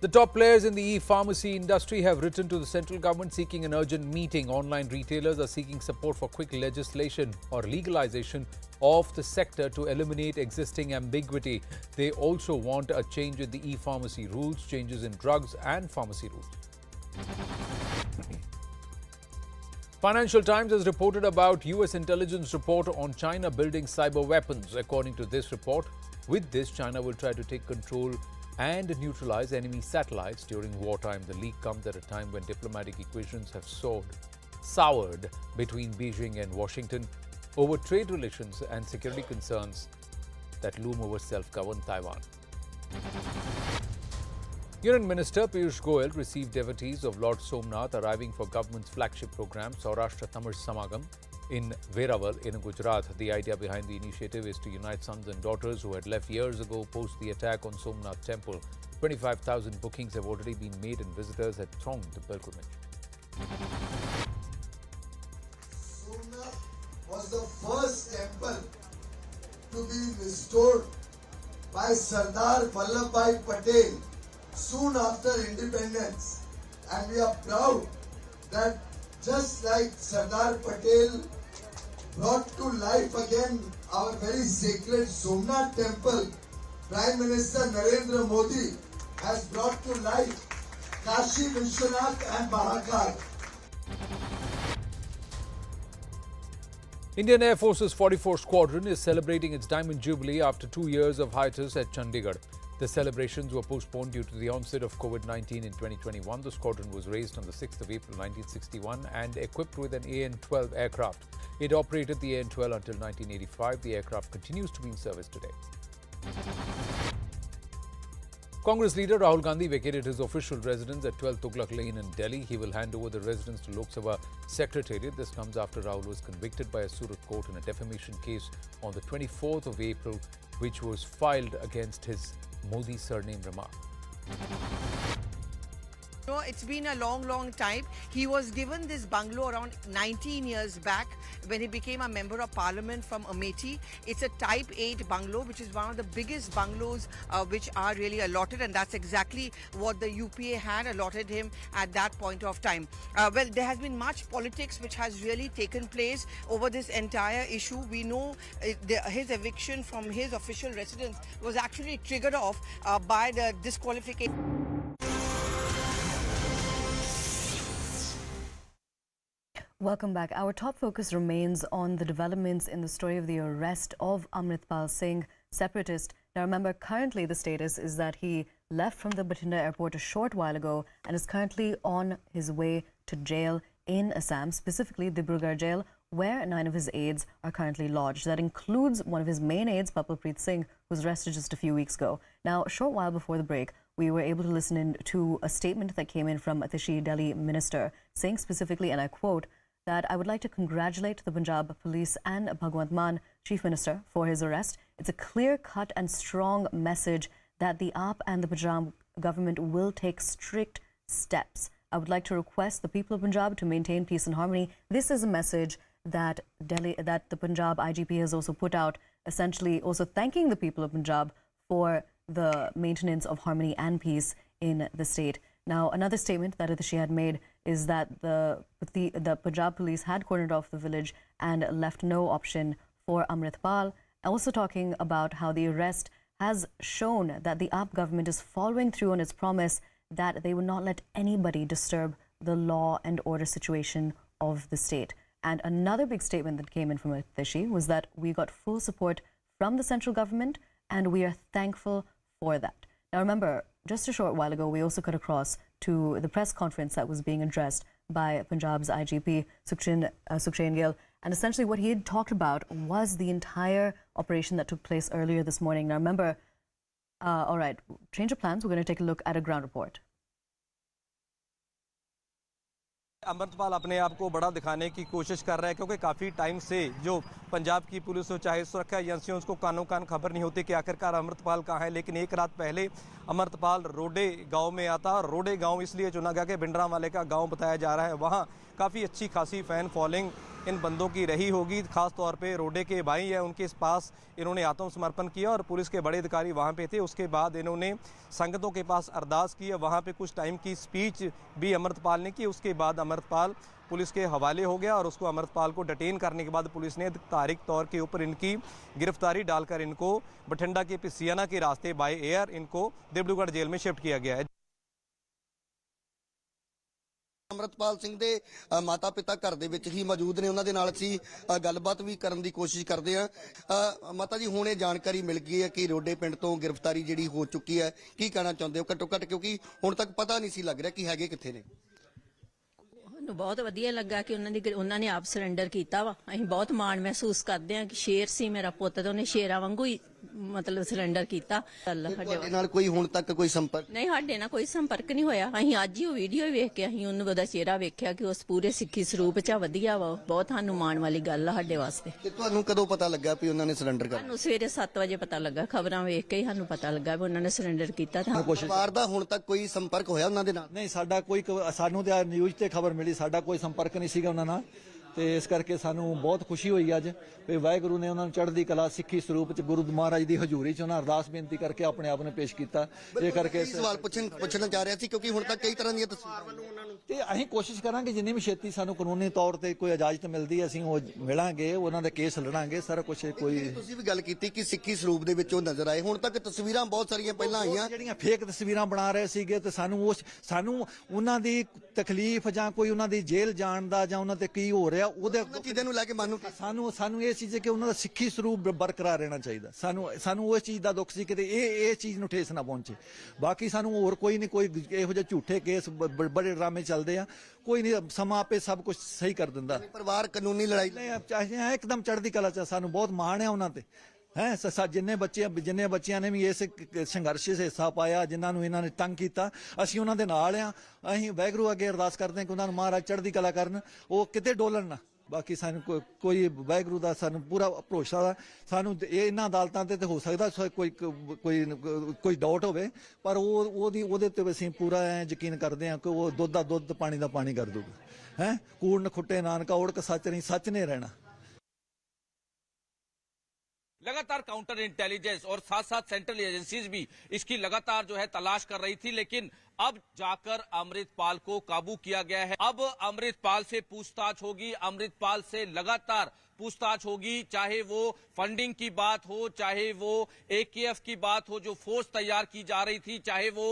The top players in the e-pharmacy industry have written to the central government seeking an urgent meeting. Online retailers are seeking support for quick legislation or legalization of the sector to eliminate existing ambiguity. They also want a change in the e-pharmacy rules, changes in drugs and pharmacy rules. Financial Times has reported about US intelligence report on China building cyber weapons. According to this report, with this, China will try to take control and neutralize enemy satellites during wartime. The leak comes at a time when diplomatic equations have soured between Beijing and Washington over trade relations and security concerns that loom over self-governed Taiwan. Union Minister Piyush Goyal received devotees of Lord Somnath arriving for government's flagship program, Saurashtra Tamil Samagam, in Veraval in Gujarat. The idea behind the initiative is to unite sons and daughters who had left years ago post the attack on Somnath Temple. 25,000 bookings have already been made and visitors had thronged the pilgrimage. Somnath was the first temple to be restored by Sardar Vallabhbhai Patel soon after independence, and we are proud that just like Sardar Patel brought to life again our very sacred Somnath temple, Prime Minister Narendra Modi has brought to life Kashi Vishwanath and Mahakal. Indian Air Force's 44th Squadron is celebrating its Diamond Jubilee after 2 years of hiatus at Chandigarh. The celebrations were postponed due to the onset of COVID-19 in 2021. The squadron was raised on the 6th of April 1961 and equipped with an AN-12 aircraft. It operated the AN-12 until 1985. The aircraft continues to be in service today. Congress leader Rahul Gandhi vacated his official residence at 12 Tughlaq Lane in Delhi. He will hand over the residence to Lok Sabha Secretariat. This comes after Rahul was convicted by a Surat court in a defamation case on the 24th of April, which was filed against his Modi surname remark. No, it's been a long time. He was given this bungalow around 19 years back when he became a member of parliament from Amethi. It's a type 8 bungalow, which is one of the biggest bungalows which are really allotted, and that's exactly what the UPA had allotted him at that point of time. Well, there has been much politics which has really taken place over this entire issue. We know his eviction from his official residence was actually triggered off by the disqualification. Welcome back. Our top focus remains on the developments in the story of the arrest of Amritpal Singh, separatist. Now remember, currently the status is that he left from the Bathinda airport a short while ago and is currently on his way to jail in Assam, specifically Dibrugarh jail, where 9 of his aides are currently lodged. That includes one of his main aides, Papalpreet Singh, who was arrested just a few weeks ago. Now, a short while before the break, we were able to listen in to a statement that came in from Atishi Delhi minister, saying specifically, and I quote, that I would like to congratulate the Punjab police and Bhagwant Mann, Chief Minister, for his arrest. It's a clear-cut and strong message that the AAP and the Punjab government will take strict steps. I would like to request the people of Punjab to maintain peace and harmony. This is a message that the Punjab IGP has also put out, essentially also thanking the people of Punjab for the maintenance of harmony and peace in the state. Now, another statement that Atishi had made is that the Punjab police had cordoned off the village and left no option for Amritpal. Also talking about how the arrest has shown that the AAP government is following through on its promise that they will not let anybody disturb the law and order situation of the state. And another big statement that came in from Atishi was that we got full support from the central government and we are thankful for that. Now remember, just a short while ago, we also cut across to the press conference that was being addressed by Punjab's IGP, Sukhchand Gill. And essentially what he had talked about was the entire operation that took place earlier this morning. Now remember, all right, change of plans. We're going to take a look at a ground report. Amritpal अपने आप को बड़ा दिखाने की कोशिश कर रहा है क्योंकि काफ़ी टाइम से जो पंजाब की पुलिस हो चाहे सुरक्षा एजेंसियों उसको कानों कान खबर नहीं होती कि आखिरकार अमृतपाल कहाँ है। लेकिन एक रात पहले अमृतपाल रोडे गांव में आता और रोडे गांव इसलिए चुना गया कि भिंडरा वाले का गांव बताया जा रहा है। वहाँ काफ़ी अच्छी खासी फ़ैन फॉलोइंग इन बंदों की रही होगी। खास तौर पे रोडे के भाई हैं उनके पास इन्होंने आत्मसमर्पण किया और पुलिस के बड़े अधिकारी वहाँ पे थे। उसके बाद इन्होंने संगतों के पास अरदास की। वहाँ पे कुछ टाइम की स्पीच भी अमृतपाल ने की। उसके बाद अमृतपाल पुलिस के हवाले हो गया और उसको अमृतपाल को डिटेन करने के बाद पुलिस ने तारीख तौर के ऊपर इनकी गिरफ्तारी डालकर इनको बठिंडा के पिसियाना के रास्ते बाय एयर इनको दिब्रूगढ़ जेल में शिफ्ट किया गया है। अमृतपाल सिंह ਦੇ ਮਾਤਾ ਪਿਤਾ ਘਰ ਦੇ ਵਿੱਚ ਹੀ ਮੌਜੂਦ ਨੇ। ਉਹਨਾਂ ਦੇ ਨਾਲ ਅਸੀਂ ਗੱਲਬਾਤ ਵੀ ਕਰਨ ਦੀ ਕੋਸ਼ਿਸ਼ ਕਰਦੇ ਹਾਂ। ਮਾਤਾ ਜੀ, ਹੁਣ ਇਹ ਜਾਣਕਾਰੀ ਮਿਲ ਗਈ ਹੈ ਕਿ ਰੋਡੇ ਪਿੰਡ ਤੋਂ ਗ੍ਰਿਫਤਾਰੀ ਜਿਹੜੀ ਹੋ ਚੁੱਕੀ ਹੈ, ਕੀ ਕਹਿਣਾ ਚਾਹੁੰਦੇ ਹੋ ਘੱਟੋ ਘੱਟ, ਕਿਉਂਕਿ ਹੁਣ ਤੱਕ ਪਤਾ ਨਹੀਂ ਸੀ ਲੱਗ ਰਿਹਾ ਕਿ ਹੈਗੇ ਕਿੱਥੇ ਨੇ। ਨੂੰ ਬਹੁਤ ਵਧੀਆ ਲੱਗਾ ਕਿ ਉਹਨਾਂ ਨੇ ਆਪ ਸਰੈਂਡਰ ਕੀਤਾ ਵਾ। ਅਸੀਂ ਬਹੁਤ ਮਾਣ ਮਹਿਸੂਸ ਕਰਦੇ ਹਾਂ ਕਿ ਸ਼ੇਰ ਸੀ ਮੇਰਾ ਪੁੱਤ ਤੇ ਉਹਨੇ ਸ਼ੇਰਾਂ ਵਾਂਗੂ ਹੀ ਮਤਲਬ ਸਰੈਂਡਰ ਕੀਤਾ। ਤੁਹਾਡੇ ਨਾਲ ਕੋਈ ਹੁਣ ਤੱਕ ਕੋਈ ਸੰਪਰਕ ਨਹੀਂ, ਸਾਡੇ ਨਾਲ ਕੋਈ ਸੰਪਰਕ ਨਹੀਂ ਹੋਇਆ। ਅਸੀਂ ਅੱਜ ਹੀ ਉਹ ਵੀਡੀਓ ਵੇਖ ਕੇ ਅਸੀਂ ਉਹਨੂੰ ਉਹਦਾ ਚਿਹਰਾ ਵੇਖਿਆ ਕਿ ਉਸ ਪੂਰੇ ਸਿੱਖੀ ਸਰੂਪ ਚ ਵਧੀਆ ਵਾ। ਬਹੁਤ ਸਾਨੂੰ ਮਾਣ ਵਾਲੀ ਗੱਲ ਆ ਸਾਡੇ ਵਾਸਤੇ। ਤੇ ਤੁਹਾਨੂੰ ਕਦੋਂ ਪਤਾ ਲੱਗਾ ਵੀ ਉਹਨਾਂ ਨੇ ਸਰੈਂਡਰ ਕਰ ਸਾਨੂੰ ਸਵੇਰੇ 7 ਵਜੇ ਪਤਾ ਲੱਗਾ। ਖਬਰਾਂ ਵੇਖ ਕੇ ਹੀ ਸਾਨੂੰ ਪਤਾ ਲੱਗਾ ਵੀ ਉਹਨਾਂ ਨੇ ਸਰੈਂਡਰ ਕੀਤਾ। ਪਰਿਵਾਰ ਦਾ ਹੁਣ ਤੱਕ ਕੋਈ ਸੰਪਰਕ ਹੋਇਆ ਉਹਨਾਂ ਦੇ ਨਾਲ? ਨਹੀਂ, ਸਾਡਾ ਕੋਈ ਸਾਨੂੰ ਤੇ ਨਿਊਜ਼ ਤੇ ਖਬਰ ਮਿਲੀ, ਸਾਡਾ ਕੋਈ ਸੰਪਰਕ ਨਹੀਂ ਸੀਗਾ ਉਹਨਾਂ ਨਾਲ। ਤੇ ਇਸ ਕਰਕੇ ਸਾਨੂੰ ਬਹੁਤ ਖੁਸ਼ੀ ਹੋਈ ਅੱਜ ਵੀ ਵਾਹਿਗੁਰੂ ਨੇ ਉਹਨਾਂ ਨੂੰ ਚੜ੍ਹਦੀ ਕਲਾ ਸਿੱਖੀ ਸਰੂਪ ਚ ਗੁਰੂ ਮਹਾਰਾਜ ਦੀ ਹਜ਼ੂਰੀ ਚ ਉਹਨਾਂ ਅਰਦਾਸ ਬੇਨਤੀ ਕਰਕੇ ਆਪਣੇ ਆਪ ਨੂੰ ਪੇਸ਼ ਕੀਤਾ। ਇਹ ਕਰਕੇ ਸਵਾਲ ਪੁੱਛਣਾ ਚਾਹ ਰਿਹਾ ਸੀ ਕਿਉਂਕਿ ਹੁਣ ਤੱਕ ਕਈ ਤਰ੍ਹਾਂ ਦੀਆਂ ਤਸਵੀਰਾਂ ਤੇ ਅਸੀਂ ਕੋਸ਼ਿਸ਼ ਕਰਾਂਗੇ ਜਿੰਨੀ ਵੀ ਛੇਤੀ ਸਾਨੂੰ ਕਾਨੂੰਨੀ ਤੌਰ ਤੇ ਕੋਈ ਇਜਾਜ਼ਤ ਮਿਲਦੀ ਅਸੀਂ ਉਹ ਮਿਲਾਂਗੇ, ਉਹਨਾਂ ਦੇ ਕੇਸ ਲੜਾਂਗੇ ਸਾਰਾ ਕੁਝ। ਕੋਈ ਤੁਸੀਂ ਵੀ ਗੱਲ ਕੀਤੀ ਕਿ ਸਿੱਖੀ ਸਰੂਪ ਦੇ ਵਿੱਚ ਉਹ ਨਜ਼ਰ ਆਏ। ਹੁਣ ਤੱਕ ਤਸਵੀਰਾਂ ਬਹੁਤ ਸਾਰੀਆਂ ਪਹਿਲਾਂ ਆਈਆਂ ਜਿਹੜੀਆਂ ਫੇਕ ਤਸਵੀਰਾਂ ਬਣਾ ਰਹੇ ਸੀਗੇ ਤੇ ਸਾਨੂੰ ਉਹਨਾਂ ਦੀ ਤਕਲੀਫ ਜਾਂ ਕੋਈ ਉਹਨਾਂ ਦੀ ਜੇਲ੍ਹ ਜਾਣ ਦਾ ਜਾਂ ਉਹਨਾਂ ਤੇ ਕੀ ਹੋ ਰਿਹਾ ਉਹਦੇ ਚੀਜ਼ਾਂ ਨੂੰ ਲੈ ਕੇ ਸਾਨੂੰ ਇਹ ਚੀਜ਼ ਹੈ ਕਿ ਉਹਨਾਂ ਦਾ ਸਿੱਖੀ ਸਰੂਪ ਬਰਕਰਾਰ ਰਹਿਣਾ ਚਾਹੀਦਾ। ਸਾਨੂੰ ਉਸ ਚੀਜ਼ ਦਾ ਦੁੱਖ ਸੀ ਕਿ ਇਹ ਚੀਜ਼ ਨੂੰ ਠੇਸ ਨਾ ਪਹੁੰਚੇ। ਬਾਕੀ ਸਾਨੂੰ ਹੋਰ ਕੋਈ ਨਹੀਂ, ਕੋਈ ਇਹੋ ਜਿਹੇ ਝੂਠੇ ਕੇਸ ਬੜੇ ਡਰਾਮੇ ਚੱਲਦੇ ਆ, ਕੋਈ ਨਹੀਂ, ਸਮਾਂ ਆਪੇ ਸਭ ਕੁਝ ਸਹੀ ਕਰ ਦਿੰਦਾ। ਪਰਿਵਾਰ ਕਾਨੂੰਨੀ ਲੜਾਈ ਚਾਹੀਏ ਇੱਕਦਮ ਚੜ੍ਹਦੀ ਕਲਾ ਚ। ਸਾਨੂੰ ਬਹੁਤ ਮਾਣ ਹੈ ਉਹਨਾਂ ਤੇ ਜਿੰਨੇ ਬੱਚਿਆਂ ਨੇ ਵੀ ਇਸ ਸੰਘਰਸ਼ 'ਚ ਹਿੱਸਾ ਪਾਇਆ, ਜਿਨ੍ਹਾਂ ਨੂੰ ਇਹਨਾਂ ਨੇ ਤੰਗ ਕੀਤਾ, ਅਸੀਂ ਉਹਨਾਂ ਦੇ ਨਾਲ ਆ। ਅਸੀਂ ਵਾਹਿਗੁਰੂ ਅੱਗੇ ਅਰਦਾਸ ਕਰਦੇ ਹਾਂ ਕਿ ਉਹਨਾਂ ਨੂੰ ਮਹਾਰਾਜ ਚੜ੍ਹਦੀ ਕਲਾ ਕਰਨ, ਉਹ ਕਿਤੇ ਡੋਲਣ ਨਾ। ਬਾਕੀ ਸਾਨੂੰ ਕੋਈ ਵਾਹਿਗੁਰੂ ਦਾ ਸਾਨੂੰ ਪੂਰਾ ਭਰੋਸਾ ਵਾ ਸਾਨੂੰ ਇਹ ਇਹਨਾਂ ਅਦਾਲਤਾਂ ਤੇ ਹੋ ਸਕਦਾ ਕੋਈ ਡਾਊਟ ਹੋਵੇ ਪਰ ਉਹਦੇ ਤੇ ਅਸੀਂ ਪੂਰਾ ਯਕੀਨ ਕਰਦੇ ਹਾਂ ਕਿ ਉਹ ਦੁੱਧ ਦਾ ਦੁੱਧ ਪਾਣੀ ਦਾ ਪਾਣੀ ਕਰ ਦੂਗਾ ਹੈ ਕੂੜ ਨਖੁੱਟੇ ਨਾਨਕਾ ਓੜਕ ਸੱਚ ਨਹੀਂ ਸੱਚ ਨੇ ਰਹਿਣਾ। लगातार काउंटर इंटेलिजेंस और साथ साथ सेंट्रल एजेंसीज भी इसकी लगातार जो है तलाश कर रही थी, लेकिन अब जाकर अमृतपाल को काबू किया गया है। अब अमृतपाल से पूछताछ होगी, अमृतपाल से लगातार पूछताछ होगी, चाहे वो फंडिंग की बात हो, चाहे वो एकेएफ की बात हो जो फोर्स तैयार की जा रही थी, चाहे वो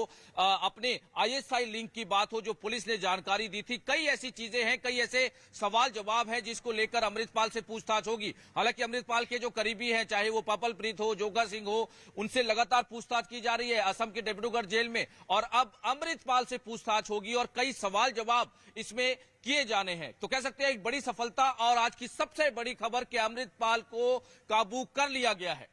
अपने आईएसआई लिंक की बात हो जो पुलिस ने जानकारी दी थी। कई ऐसी चीजें हैं, कई ऐसे सवाल जवाब हैं जिसको लेकर अमृतपाल से पूछताछ होगी। हालांकि अमृतपाल के जो करीबी हैं, चाहे वो पपलप्रीत हो, जोगा सिंह हो, उनसे लगातार पूछताछ की जा रही है असम के डिब्रूगढ़ जेल में, और अब अमृतपाल से पूछताछ होगी और कई सवाल जवाब इसमें किए जाने हैं। तो कह सकते हैं एक बड़ी सफलता और आज की सबसे बड़ी खबर कि अमृतपाल को काबू कर लिया गया है।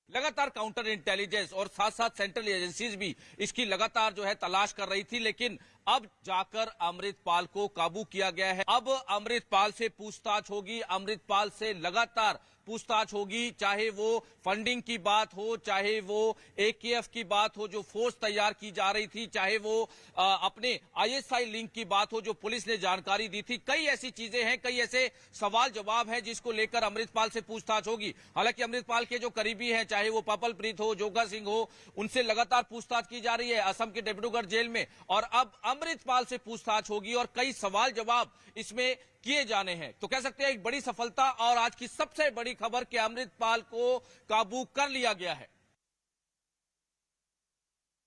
लगातार काउंटर इंटेलिजेंस और साथ साथ सेंट्रल एजेंसीज भी इसकी लगातार जो है तलाश कर रही थी, लेकिन अब जाकर अमृतपाल को काबू किया गया है। अब अमृतपाल से पूछताछ होगी, अमृतपाल से लगातार पूछताछ होगी, चाहे वो फंडिंग की बात हो, चाहे वो एकेएफ की बात हो जो फोर्स तैयार की जा रही थी, चाहे वो अपने आईएसआई लिंक की बात हो जो पुलिस ने जानकारी दी थी। कई ऐसी चीजें हैं, कई ऐसे सवाल जवाब हैं जिसको लेकर अमृतपाल से पूछताछ होगी। हालांकि अमृतपाल के जो करीबी हैं, चाहे वो पपलप्रीत हो, जोगा सिंह हो, उनसे लगातार पूछताछ की जा रही है असम के डिब्रूगढ़ जेल में, और अब अमृतपाल से पूछताछ होगी और कई सवाल जवाब इसमें किए जाने हैं। तो कह सकते हैं एक बड़ी सफलता और आज की सबसे बड़ी खबर कि अमृतपाल को काबू कर लिया गया है।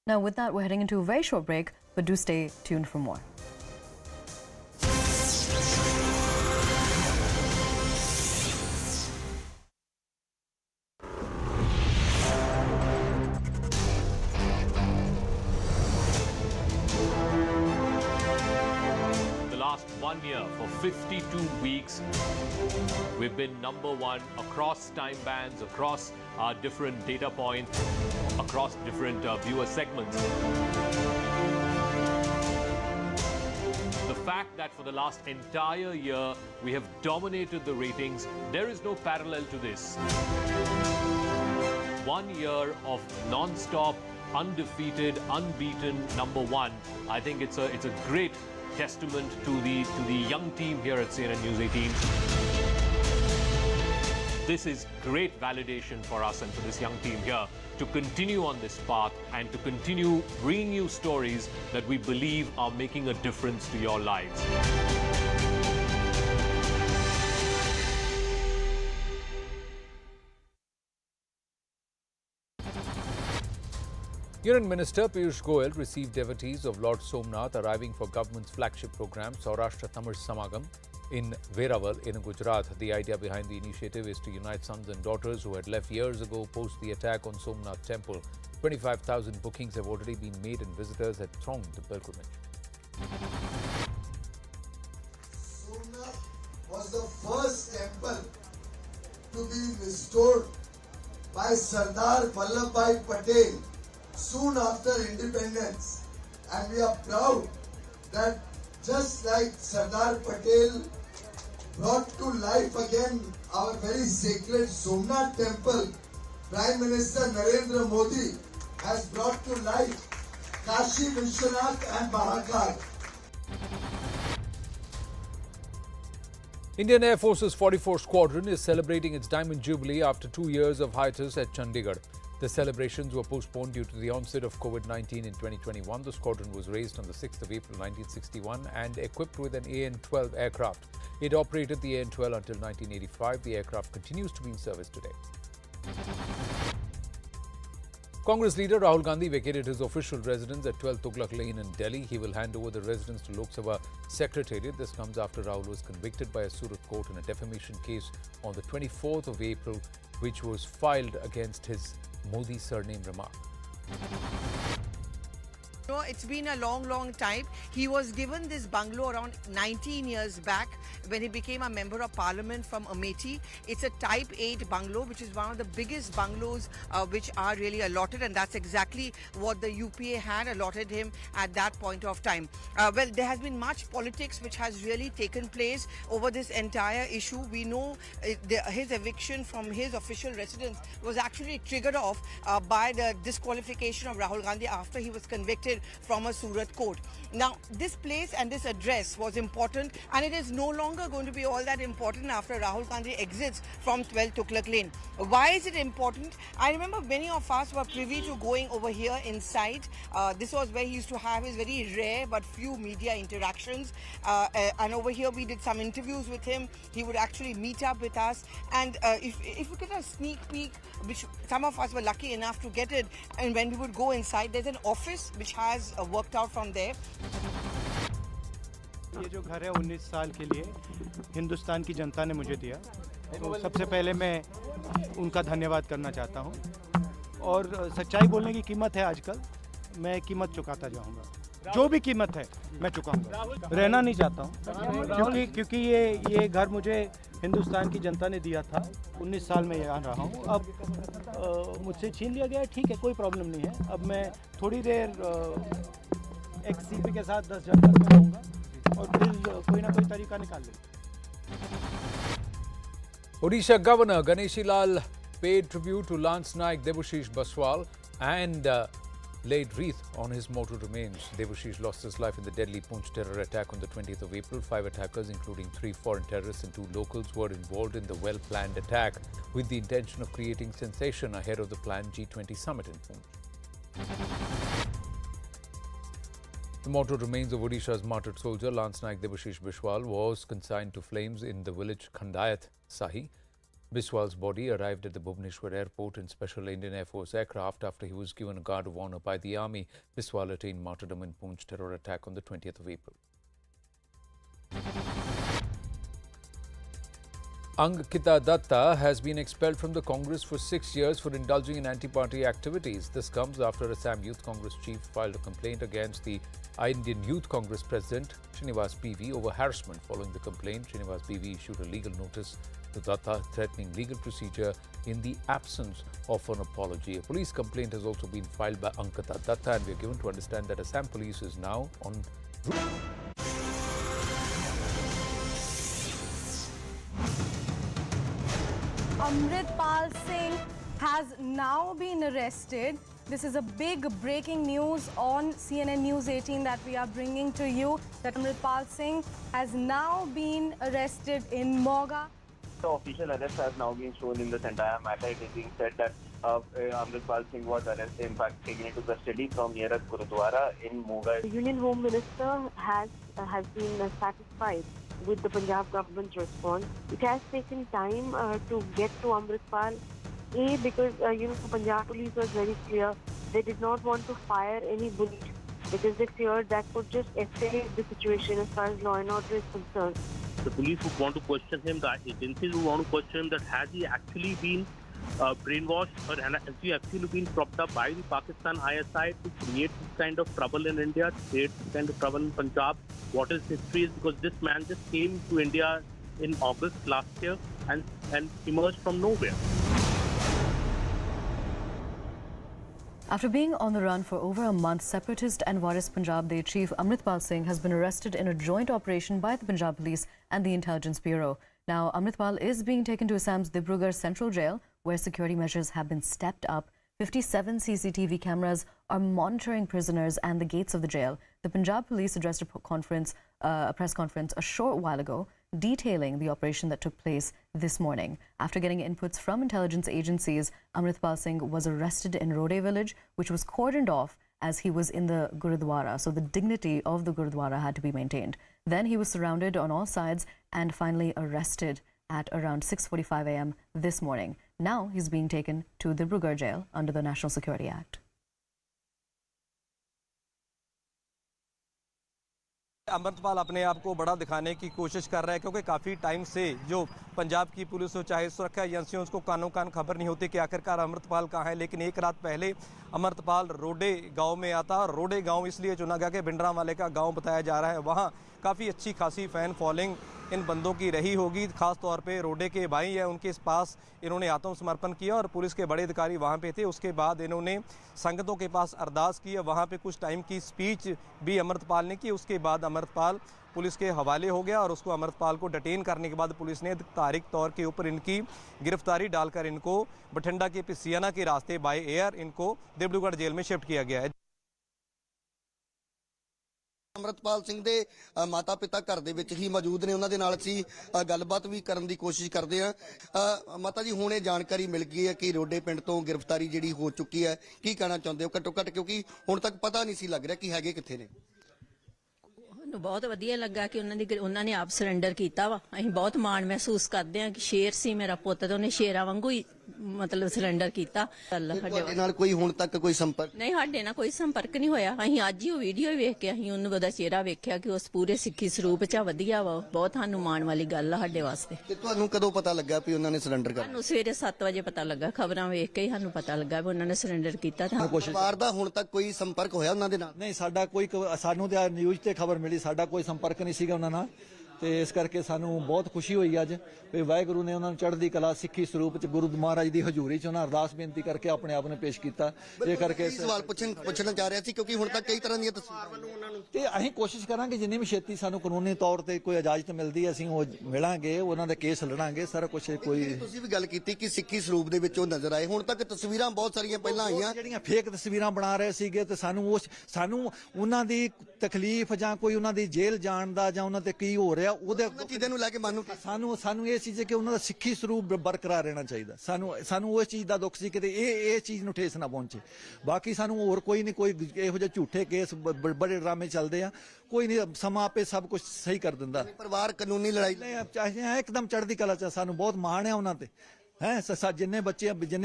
Now with that, we're heading into a very short break, but do stay tuned for more. Last 1 year, for 52 weeks, we've been #1 across time bands, across different data points, across different viewer segments. The fact that for the last entire year we have dominated the ratings, there is no parallel to this. 1 year of non-stop, undefeated, unbeaten #1. I think it's a great testament to the young team here at CNN News 18. This is great validation for us and for this young team here to continue on this path and to continue bringing you stories that we believe are making a difference to your lives. Union Minister Piyush Goyal received devotees of Lord Somnath arriving for government's flagship program Saurashtra Tamil Samagam in Veraval in Gujarat. The idea behind the initiative is to unite sons and daughters who had left years ago post the attack on Somnath Temple. 25,000 bookings have already been made and visitors had thronged the pilgrimage. Somnath was the first temple to be restored by Sardar Vallabhbhai Patel soon after independence, and we are proud that just like Sardar Patel brought to life again our very sacred Somnath temple, Prime Minister Narendra Modi has brought to life Kashi Vishwanath and Mahakal. Indian Air Force's 44th Squadron is celebrating its Diamond Jubilee after 2 years of hiatus at Chandigarh. The celebrations were postponed due to the onset of COVID-19 in 2021. The squadron was raised on the 6th of April 1961 and equipped with an AN-12 aircraft. It operated the AN-12 until 1985. The aircraft continues to be in service today. Congress leader Rahul Gandhi vacated his official residence at 12 Tughlaq Lane in Delhi. He will hand over the residence to Lok Sabha Secretariat. This comes after Rahul was convicted by a Surat court in a defamation case on the 24th of April, which was filed against his Modi surname remark. No, it's been a long time. He was given this bungalow around 19 years back when he became a member of parliament from Amethi. It's a type 8 bungalow, which is one of the biggest bungalows which are really allotted, and that's exactly what the UPA had allotted him at that point of time. Well, there has been much politics which has really taken place over this entire issue. We know his eviction from his official residence was actually triggered off by the disqualification of Rahul Gandhi after he was convicted from a Surat court. Now, this place and this address was important, and it is no longer going to be all that important after Rahul Gandhi exits from 12 Tughlaq Lane. Why is it important? I remember many of us were privy to going over here inside. This was where he used to have his very rare but few media interactions. And over here we did some interviews with him. He would actually meet up with us. And if we get a sneak peek, which some of us were lucky enough to get it, and when we would go inside, there's an office which has worked out from there. ये जो घर है 19 साल के लिए हिंदुस्तान की जनता ने मुझे दिया, तो सबसे पहले मैं उनका धन्यवाद करना चाहता हूं। और सच्चाई बोलने की कीमत है, आजकल मैं कीमत चुकाता जाऊंगा, जो भी कीमत है मैं चुकाऊंगा। रहना नहीं चाहता हूं क्योंकि ये घर मुझे हिंदुस्तान की जनता ने दिया था। 19 साल में यहाँ रहा हूँ, अब मुझसे छीन लिया गया, ठीक है, कोई प्रॉब्लम नहीं है। अब मैं थोड़ी देर एक सीपी के साथ 10 जनपद में रहूँगा और फिर कोई ना कोई तरीका निकाल लेंगे। Odisha Governor Ganeshi Lal paid tribute to Lance Naik Debashish Baswal and laid wreath on his mortal remains. Debashish lost his life in the deadly Poonch terror attack on the 20th of April. 5 attackers, including 3 foreign terrorists and 2 locals, were involved in the well-planned attack with the intention of creating sensation ahead of the planned G20 summit in Poonch. The mortal remains of Odisha's martyred soldier Lance Naik Debashish Biswal was consigned to flames in the village Khandayat Sahi. Biswal's body arrived at the Bhubaneswar airport in Special Indian Air Force aircraft after he was given a guard of honor by the army. Biswal attained martyrdom in Poonch terror attack on the 20th of April. Ankita Datta has been expelled from the Congress for 6 years for indulging in anti-party activities. This comes after Assam Youth Congress chief filed a complaint against the Indian Youth Congress President Srinivas PV over harassment. Following the complaint, Srinivas PV issued a legal notice to Datta threatening legal procedure in the absence of an apology. A police complaint has also been filed by Ankita Datta, and we are given to understand that Assam police is now on route. Amritpal Singh has now been arrested. This is a big breaking news on CNN News 18 that we are bringing to you, that Amritpal Singh has now been arrested in Moga. The official arrest has now been shown in this entire matter. It is being said that Amritpal Singh was arrested, in fact taken into custody from nearest Gurudwara in Moga. The Union Home Minister has been satisfied with the Punjab government's response. It has taken time to get to Amritpal. Because Punjab police was very clear. They did not want to fire any bullet because they feared that could just escalate the situation as far as law and order is concerned. The police would want to question him, the agencies would want to question him, that has he actually been brainwashed or has he actually been propped up by the Pakistan ISI to create this kind of trouble in India, to create this kind of trouble in Punjab? What his history is, because this man just came to India in August last year and emerged from nowhere. After being on the run for over a month, separatist and Waris Punjab Day chief Amritpal Singh has been arrested in a joint operation by the Punjab Police and the Intelligence Bureau. Now, Amritpal is being taken to Assam's Dibrugarh Central Jail, where security measures have been stepped up. 57 CCTV cameras are monitoring prisoners and the gates of the jail. The Punjab Police addressed a press conference a short while ago, detailing the operation that took place this morning. After getting inputs from intelligence agencies, Amritpal Singh was arrested in Rode village, which was cordoned off as he was in the Gurudwara. So the dignity of the Gurudwara had to be maintained. Then he was surrounded on all sides and finally arrested at around 6:45 a.m. this morning. Now he's being taken to the Dibrugarh jail under the National Security Act. Amritpal अपने आप को बड़ा दिखाने की कोशिश कर रहा है क्योंकि काफ़ी टाइम से जो पंजाब की पुलिस हो चाहे सुरक्षा एजेंसियों उसको कानों कान खबर नहीं होती कि आखिरकार अमृतपाल कहाँ है। लेकिन एक रात पहले अमृतपाल रोडे गांव में आता और रोडे गांव इसलिए चुना गया कि भिंडरांवाले का गांव बताया जा रहा है, वहाँ काफ़ी अच्छी खासी फ़ैन फॉलोइंग इन बंदों की रही होगी। खास तौर पे रोडे के भाई है उनके पास इन्होंने आत्मसमर्पण किया और पुलिस के बड़े अधिकारी वहाँ पे थे। उसके बाद इन्होंने संगतों के पास अरदास की, वहाँ पे कुछ टाइम की स्पीच भी अमृतपाल ने की। उसके बाद अमृतपाल पुलिस के हवाले हो गया और उसको अमृतपाल को डिटेन करने के बाद पुलिस ने तारीख तौर के ऊपर इनकी गिरफ्तारी डालकर इनको बठिंडा के पिसियाना के रास्ते बाय एयर इनको दिब्रूगढ़ जेल में शिफ्ट किया गया है। अमृतपाल सिंह ਦੇ ਮਾਤਾ ਪਿਤਾ ਘਰ ਦੇ ਵਿੱਚ ਹੀ ਮੌਜੂਦ ਨੇ, ਉਹਨਾਂ ਦੇ ਨਾਲ ਅਸੀਂ ਗੱਲਬਾਤ ਵੀ ਕਰਨ ਦੀ ਕੋਸ਼ਿਸ਼ ਕਰਦੇ ਹਾਂ। ਮਾਤਾ ਜੀ, ਹੁਣ ਇਹ ਜਾਣਕਾਰੀ ਮਿਲ ਗਈ ਹੈ ਕਿ ਰੋਡੇ ਪਿੰਡ ਤੋਂ ਗ੍ਰਿਫਤਾਰੀ ਜਿਹੜੀ ਹੋ ਚੁੱਕੀ ਹੈ, ਕੀ ਕਹਿਣਾ ਚਾਹੁੰਦੇ ਹੋ ਘੱਟੋ ਘੱਟ, ਕਿਉਂਕਿ ਹੁਣ ਤੱਕ ਪਤਾ ਨਹੀਂ ਸੀ ਲੱਗ ਰਿਹਾ ਕਿ ਹੈਗੇ ਕਿੱਥੇ ਨੇ। ਨੂੰ ਬਹੁਤ ਵਧੀਆ ਲੱਗਾ ਕਿ ਉਹਨਾਂ ਨੇ ਆਪ ਸਰੈਂਡਰ ਕੀਤਾ ਵਾ। ਅਸੀਂ ਬਹੁਤ ਮਾਣ ਮਹਿਸੂਸ ਕਰਦੇ ਹਾਂ ਕਿ ਸ਼ੇਰ ਸੀ ਮੇਰਾ ਪੁੱਤ ਤੇ ਉਹਨੇ ਸ਼ੇਰਾਂ ਵਾਂਗੂ ਹੀ ਮਤਲਬ ਸਰੈਂਡਰ ਕੀਤਾ। ਤੁਹਾਡੇ ਨਾਲ ਕੋਈ ਹੁਣ ਤੱਕ ਕੋਈ ਸੰਪਰਕ ਨਹੀਂ, ਸਾਡੇ ਨਾਲ ਕੋਈ ਸੰਪਰਕ ਨਹੀਂ ਹੋਇਆ। ਅਸੀਂ ਅੱਜ ਹੀ ਉਹ ਵੀਡੀਓ ਵੇਖ ਕੇ ਅਸੀਂ ਉਹਨੂੰ ਉਹਦਾ ਚਿਹਰਾ ਵੇਖਿਆ ਕਿ ਉਸ ਪੂਰੇ ਸਿੱਖੀ ਸਰੂਪ ਚ ਵਧੀਆ ਵਾ। ਬਹੁਤ ਸਾਨੂੰ ਮਾਣ ਵਾਲੀ ਗੱਲ ਆ ਸਾਡੇ ਵਾਸਤੇ। ਤੇ ਤੁਹਾਨੂੰ ਕਦੋਂ ਪਤਾ ਲੱਗਾ ਵੀ ਉਹਨਾਂ ਨੇ ਸਰੈਂਡਰ ਕਰ? ਸਾਨੂੰ ਸਵੇਰੇ 7 ਵਜੇ ਪਤਾ ਲੱਗਾ, ਖਬਰਾਂ ਵੇਖ ਕੇ ਹੀ ਸਾਨੂੰ ਪਤਾ ਲੱਗਾ ਵੀ ਉਹਨਾਂ ਨੇ ਸਰੈਂਡਰ ਕੀਤਾ। ਪਰਿਵਾਰ ਦਾ ਹੁਣ ਤੱਕ ਕੋਈ ਸੰਪਰਕ ਹੋਇਆ ਉਹਨਾਂ ਦੇ ਨਾਲ? ਨਹੀਂ, ਸਾਡਾ ਕੋਈ, ਸਾਨੂੰ ਤੇ ਨਿਊਜ਼ ਤੇ ਖਬਰ ਮਿਲੀ, ਸਾਡਾ ਕੋਈ ਸੰਪਰਕ ਨਹੀਂ ਸੀਗਾ ਉਹਨਾਂ ਨਾਲ। ਤੇ ਇਸ ਕਰਕੇ ਸਾਨੂੰ ਬਹੁਤ ਖੁਸ਼ੀ ਹੋਈ ਅੱਜ ਵੀ ਵਾਹਿਗੁਰੂ ਨੇ ਉਹਨਾਂ ਨੂੰ ਚੜ੍ਹਦੀ ਕਲਾ ਸਿੱਖੀ ਸਰੂਪ ਚ ਗੁਰੂ ਮਹਾਰਾਜ ਦੀ ਹਜ਼ੂਰੀ ਚ ਉਹਨਾਂ ਅਰਦਾਸ ਬੇਨਤੀ ਕਰਕੇ ਆਪਣੇ ਆਪ ਨੂੰ ਪੇਸ਼ ਕੀਤਾ। ਇਹ ਕਰਕੇ ਸਵਾਲ ਪੁੱਛਣਾ ਚਾਹ ਰਿਹਾ ਸੀ ਕਿਉਂਕਿ ਹੁਣ ਤੱਕ ਕਈ ਤਰ੍ਹਾਂ ਦੀਆਂ ਤਸਵੀਰਾਂ ਤੇ ਅਸੀਂ ਕੋਸ਼ਿਸ਼ ਕਰਾਂਗੇ ਜਿੰਨੀ ਵੀ ਛੇਤੀ ਸਾਨੂੰ ਕਾਨੂੰਨੀ ਤੌਰ ਤੇ ਕੋਈ ਇਜਾਜ਼ਤ ਮਿਲਦੀ ਅਸੀਂ ਉਹ ਮਿਲਾਂਗੇ, ਉਹਨਾਂ ਦੇ ਕੇਸ ਲੜਾਂਗੇ ਸਾਰਾ ਕੁਝ। ਕੋਈ ਤੁਸੀਂ ਵੀ ਗੱਲ ਕੀਤੀ ਕਿ ਸਿੱਖੀ ਸਰੂਪ ਦੇ ਵਿੱਚ ਉਹ ਨਜ਼ਰ ਆਏ, ਹੁਣ ਤੱਕ ਤਸਵੀਰਾਂ ਬਹੁਤ ਸਾਰੀਆਂ ਪਹਿਲਾਂ ਆਈਆਂ ਜਿਹੜੀਆਂ ਫੇਕ ਤਸਵੀਰਾਂ ਬਣਾ ਰਹੇ ਸੀਗੇ ਤੇ ਸਾਨੂੰ ਉਹਨਾਂ ਦੀ ਤਕਲੀਫ ਜਾਂ ਕੋਈ ਉਹਨਾਂ ਦੀ ਜੇਲ੍ਹ ਜਾਣ ਦਾ ਜਾਂ ਉਹਨਾਂ ਤੇ ਕੀ ਹੋ ਰਿਹਾ ਉਹਦੇ ਚੀਜ਼ਾਂ ਨੂੰ ਲੈ ਕੇ ਮਨ ਨੂੰ ਸਾਨੂੰ ਇਹ ਚੀਜ਼ ਹੈ ਕਿ ਉਹਨਾਂ ਦਾ ਸਿੱਖੀ ਸਰੂਪ ਬਰਕਰਾਰ ਰਹਿਣਾ ਚਾਹੀਦਾ। ਸਾਨੂੰ ਉਸ ਚੀਜ਼ ਦਾ ਦੁੱਖ ਸੀ ਕਿ ਇਹ ਚੀਜ਼ ਨੂੰ ਠੇਸ ਨਾ ਪਹੁੰਚੇ। ਬਾਕੀ ਸਾਨੂੰ ਹੋਰ ਕੋਈ ਨਹੀਂ, ਕੋਈ ਇਹੋ ਜਿਹੇ ਝੂਠੇ ਕੇਸ ਬੜੇ ਡਰਾਮੇ ਚੱਲਦੇ ਆ, ਕੋਈ ਨਹੀਂ, ਸਮਾਂ ਆਪੇ ਸਭ ਕੁਝ ਸਹੀ ਕਰ ਦਿੰਦਾ। ਪਰਿਵਾਰ ਕਾਨੂੰਨੀ ਲੜਾਈ ਚਾਹੇ ਇੱਕਦਮ ਚੜ੍ਹਦੀ ਕਲਾ ਚ, ਸਾਨੂੰ ਬਹੁਤ ਮਾਣ ਹੈ ਉਹਨਾਂ ਤੇ। ਜਿੰਨੇ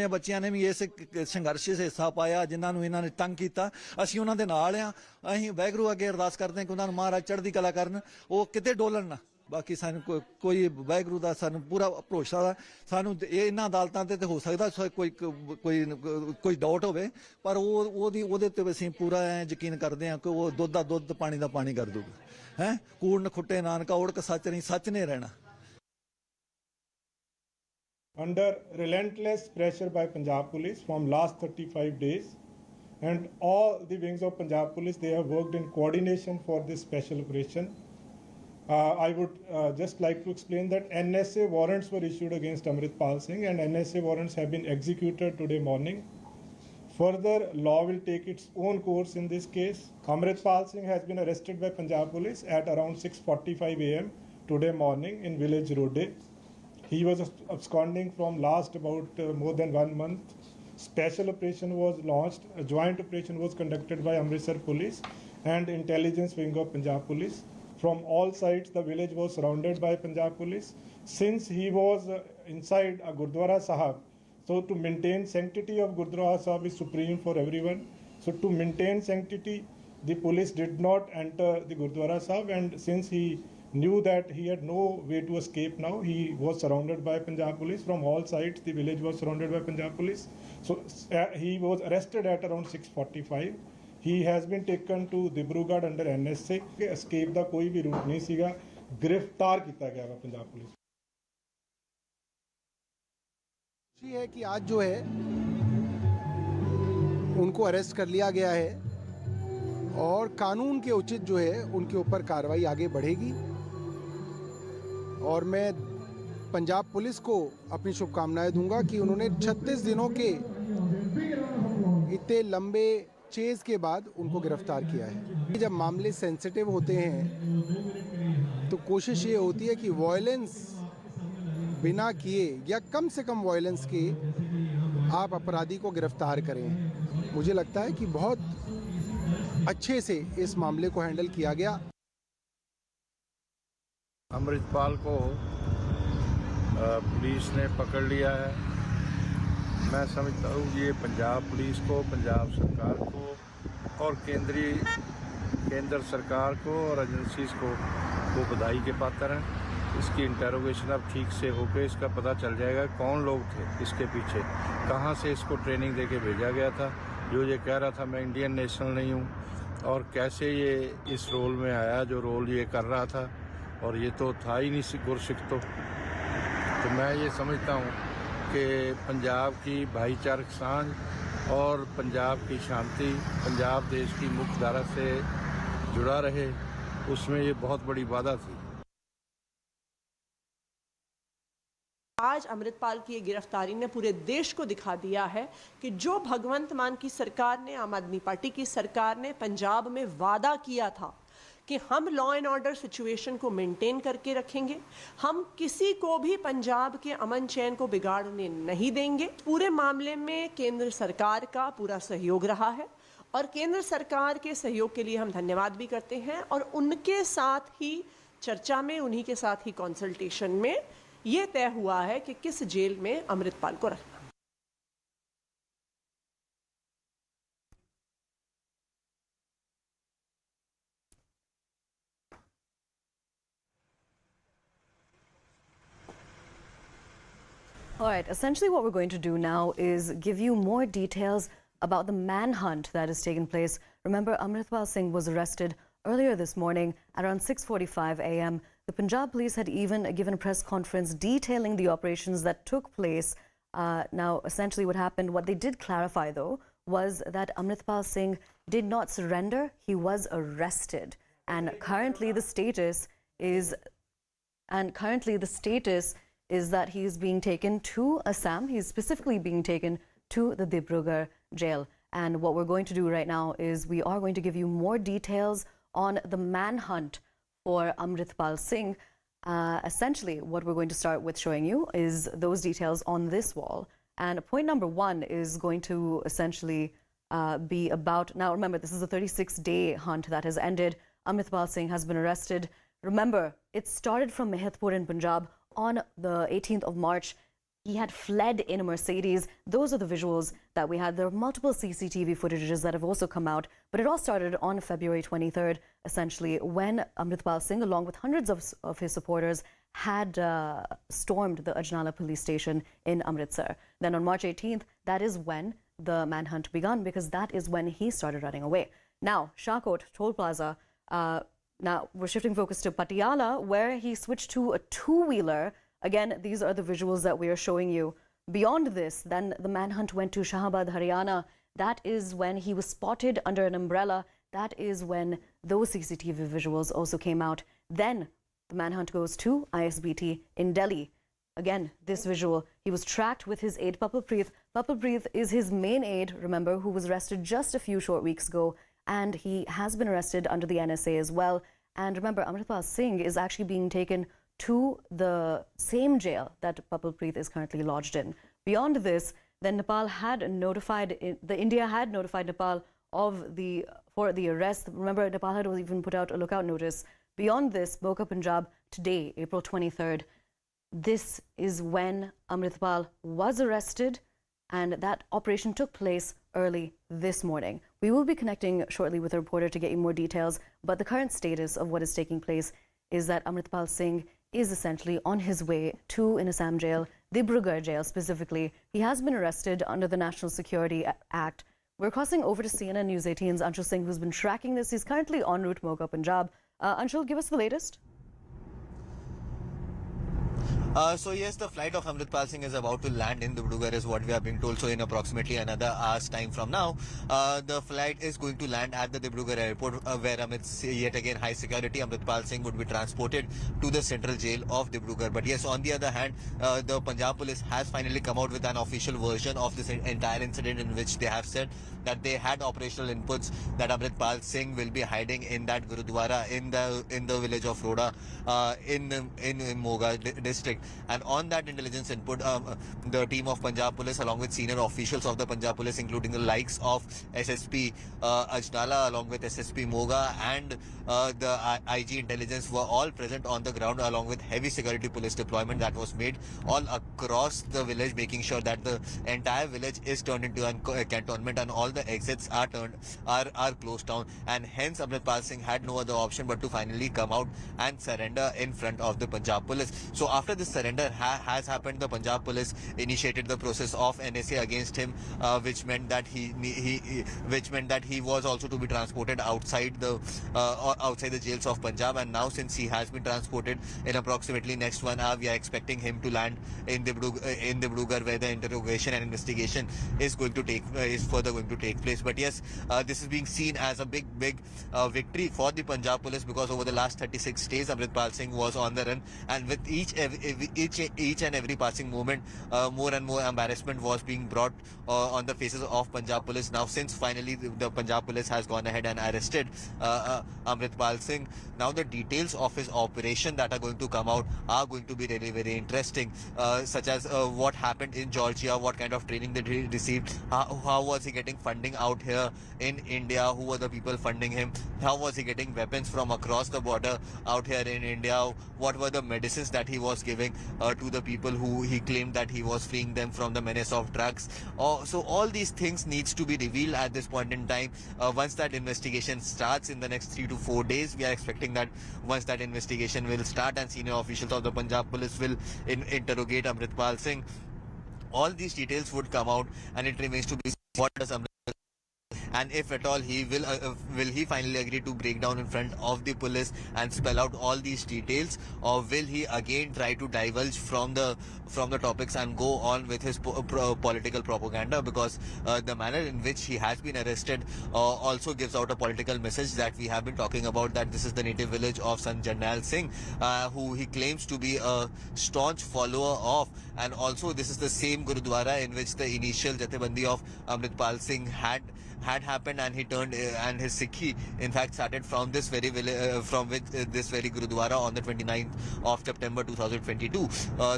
ਬੱਚਿਆਂ ਨੇ ਵੀ ਇਸ ਸੰਘਰਸ਼ 'ਚ ਹਿੱਸਾ ਪਾਇਆ, ਜਿਨ੍ਹਾਂ ਨੂੰ ਇਹਨਾਂ ਨੇ ਤੰਗ ਕੀਤਾ, ਅਸੀਂ ਉਹਨਾਂ ਦੇ ਨਾਲ ਆ। ਅਸੀਂ ਵਾਹਿਗੁਰੂ ਅੱਗੇ ਅਰਦਾਸ ਕਰਦੇ ਹਾਂ ਕਿ ਉਹਨਾਂ ਨੂੰ ਮਹਾਰਾਜ ਚੜ੍ਹਦੀ ਕਲਾ ਕਰਨ, ਉਹ ਕਿਤੇ ਡੋਲਣ ਨਾ। ਬਾਕੀ ਸਾਨੂੰ ਕੋਈ ਵਾਹਿਗੁਰੂ ਦਾ ਸਾਨੂੰ ਪੂਰਾ ਭਰੋਸਾ ਦਾ। ਸਾਨੂੰ ਇਹਨਾਂ ਅਦਾਲਤਾਂ ਤੇ ਹੋ ਸਕਦਾ ਕੋਈ ਡਾਊਟ ਹੋਵੇ, ਪਰ ਉਹਦੇ ਤੇ ਅਸੀਂ ਪੂਰਾ ਯਕੀਨ ਕਰਦੇ ਹਾਂ ਕਿ ਉਹ ਦੁੱਧ ਦਾ ਦੁੱਧ ਪਾਣੀ ਦਾ ਪਾਣੀ ਕਰ ਦੂਗਾ। ਕੂੜ ਨਖੁੱਟੇ ਨਾਨਕਾ ਓੜਕ ਸੱਚ ਨਹੀਂ, ਸੱਚ ਨੇ ਰਹਿਣਾ। Under relentless pressure by Punjab Police from last 35 days, and all the wings of Punjab Police, they have worked in coordination for this special operation. I would just like to explain that NSA warrants were issued against Amritpal Singh, and NSA warrants have been executed today morning. Further, law will take its own course in this case. Amritpal Singh has been arrested by Punjab Police at around 6:45 a.m. today morning in village Rode. He was absconding from last about more than 1 month. Special operation was launched. A joint operation was conducted by Amritsar Police and Intelligence Wing of Punjab Police. From all sides, the village was surrounded by Punjab Police. Since he was inside a Gurdwara Sahib, so to maintain sanctity of Gurdwara Sahib is supreme for everyone. So to maintain sanctity, the police did not enter the Gurdwara Sahib, and since he knew that he had no way to escape now, he was surrounded by Punjab Police from all sides. The village was surrounded by Punjab Police. So he was arrested at around 6:45. He has been taken to Dibrugarh under NSA. Escape ਦਾ ਕੋਈ ਵੀ route ਨਹੀਂ ਸੀਗਾ, गिरफ्तार किया गया है Punjab police. खुशी है कि आज जो है उनको अरेस्ट कर लिया गया है और कानून के उचित जो है उनके ऊपर कार्रवाई आगे बढ़ेगी। और मैं पंजाब पुलिस को अपनी शुभकामनाएं दूंगा कि उन्होंने 36 दिनों के इतने लंबे चेज़ के बाद उनको गिरफ्तार किया है। जब मामले सेंसिटिव होते हैं तो कोशिश ये होती है कि वॉयलेंस बिना किए या कम से कम वॉयलेंस के आप अपराधी को गिरफ्तार करें। मुझे लगता है कि बहुत अच्छे से इस मामले को हैंडल किया गया। अमृतपाल को पुलिस ने पकड़ लिया है। मैं समझता हूँ ये पंजाब पुलिस को, पंजाब सरकार को और केंद्रीय केंद्र सरकार को और एजेंसीज को वो बधाई के पात्र हैं। इसकी इंटेरोगेशन अब ठीक से होकर इसका पता चल जाएगा कौन लोग थे इसके पीछे, कहाँ से इसको ट्रेनिंग देके भेजा गया था, जो ये कह रहा था मैं इंडियन नेशनल नहीं हूँ, और कैसे ये इस रोल में आया जो रोल ये कर रहा था, और ये तो था ही नहीं गुरसिख तो मैं ये समझता हूँ कि पंजाब की भाईचारक सांझ और पंजाब की शांति पंजाब देश की मुख्य धारा से जुड़ा रहे, उसमें ये बहुत बड़ी बाधा थी। आज अमृतपाल की ये गिरफ्तारी ने पूरे देश को दिखा दिया है कि जो भगवंत मान की सरकार ने, आम आदमी पार्टी की सरकार ने पंजाब में वादा किया था कि हम लॉ एंड ऑर्डर सिचुएशन को मेंटेन करके रखेंगे, हम किसी को भी पंजाब के अमन चैन को बिगाड़ने नहीं देंगे। पूरे मामले में केंद्र सरकार का पूरा सहयोग रहा है और केंद्र सरकार के सहयोग के लिए हम धन्यवाद भी करते हैं, और उनके साथ ही चर्चा में, उन्हीं के साथ ही कंसल्टेशन में ये तय हुआ है कि किस जेल में अमृतपाल को रखना। All right, essentially what we're going to do now is give you more details about the manhunt that has taken place. Remember, Amritpal Singh was arrested earlier this morning at around 6:45 a.m. The Punjab police had even given a press conference detailing the operations that took place. Now, essentially what happened, what they did clarify though, was that Amritpal Singh did not surrender. He was arrested. And currently the status is that he is being taken to Assam. He is specifically being taken to the Dibrugarh jail. And what we're going to do right now is we are going to give you more details on the manhunt for Amritpal Singh. Essentially, what we're going to start with showing you is those details on this wall. And point number one is going to essentially be about, now remember, this is a 36-day hunt that has ended. Amritpal Singh has been arrested. Remember, it started from Mehitpur in Punjab on the 18th of March. He had fled in a Mercedes. Those are the visuals that we had. There are multiple CCTV footages that have also come out, but it all started on February 23rd, essentially, when Amritpal Singh, along with hundreds of his supporters, had stormed the Ajnala police station in Amritsar. Then on March 18th, that is when the manhunt began, because that is when he started running away. Now, Shahkot, Toll Plaza, now we're shifting focus to Patiala, where he switched to a two-wheeler. Again, these are the visuals that we are showing you. Beyond this, then the manhunt went to Shahabad, Haryana. That is when he was spotted under an umbrella. That is when those CCTV visuals also came out. Then the manhunt goes to ISBT in Delhi. Again, this visual, he was tracked with his aide Papalpreet. Papalpreet is his main aide, remember, who was arrested just a few short weeks ago. And he has been arrested under the NSA as well. And remember, Amritpal Singh is actually being taken to the same jail that Papalpreet is currently lodged in. Beyond this, then Nepal had notified, India had notified Nepal for the arrest. Remember, Nepal had even put out a lookout notice. Beyond this, Moga, Punjab, today, April 23rd, this is when Amritpal was arrested, and that operation took place early this morning. We will be connecting shortly with a reporter to get you more details, but the current status of what is taking place is that Amritpal Singh is essentially on his way to an Assam jail, Dibrugarh jail specifically. He has been arrested under the National Security Act. We're crossing over to CNN News 18's Anshul Singh, who's been tracking this. He's currently en route Moga, Punjab. Anshul, give us the latest. So yes, the flight of Amritpal Singh is about to land in Dibrugarh is what we are being told. So in approximately another hour's time from now, the flight is going to land at the Dibrugarh airport, where amidst yet again high security, Amritpal Singh would be transported to the central jail of Dibrugarh. But yes, on the other hand, the Punjab police has finally come out with an official version of this entire incident, in which they have said that they had operational inputs that Amritpal Singh will be hiding in that Gurudwara in the village of Roda in Moga district. And on that intelligence input, the team of Punjab Police, along with senior officials of the Punjab Police, including the likes of SSP Ajnala, along with SSP Moga and the IG intelligence, were all present on the ground, along with heavy security police deployment that was made all across the village, making sure that the entire village is turned into a cantonment and all the exits are closed down. And hence Amritpal Singh had no other option but to finally come out and surrender in front of the Punjab Police. So after this surrender has happened, the Punjab Police initiated the process of NSA against him, which meant that he was also to be transported outside the jails of Punjab. And now, since he has been transported, in approximately next 1 hour, we are expecting him to land in Dibrugarh, where the interrogation and investigation is further going to take place. But yes, this is being seen as a big victory for the Punjab Police, because over the last 36 days Amritpal Singh was on the run, and with each and every passing moment, more and more embarrassment was being brought on the faces of Punjab Police. Now, since finally the Punjab Police has gone ahead and arrested Amritpal Singh, now the details of his operation that are going to come out are going to be really very interesting, such as what happened in Georgia, what kind of training did he receive, how was he getting funding out here in India, who were the people funding him, how was he getting weapons from across the border out here in India, what were the medicines that he was giving to the people who he claimed that he was freeing them from the menace of drugs. So all these things needs to be revealed at this point in time. Once that investigation starts in the next 3 to 4 days, we are expecting that once that investigation will start and senior officials of the Punjab Police will interrogate Amritpal Singh, all these details would come out, and it remains to be seen what does Amritpal, and if at all he will he finally agree to break down in front of the police and spell out all these details, or will he again try to divulge from the topics and go on with his political propaganda, because the manner in which he has been arrested also gives out a political message that we have been talking about, that this is the native village of Sant Jarnail Singh, who he claims to be a staunch follower of, and also this is the same Gurudwara in which the initial Jathebandi of Amritpal Singh had happened, and he turned and his Sikhi in fact started from this very this very Gurudwara on the 29th of September 2022.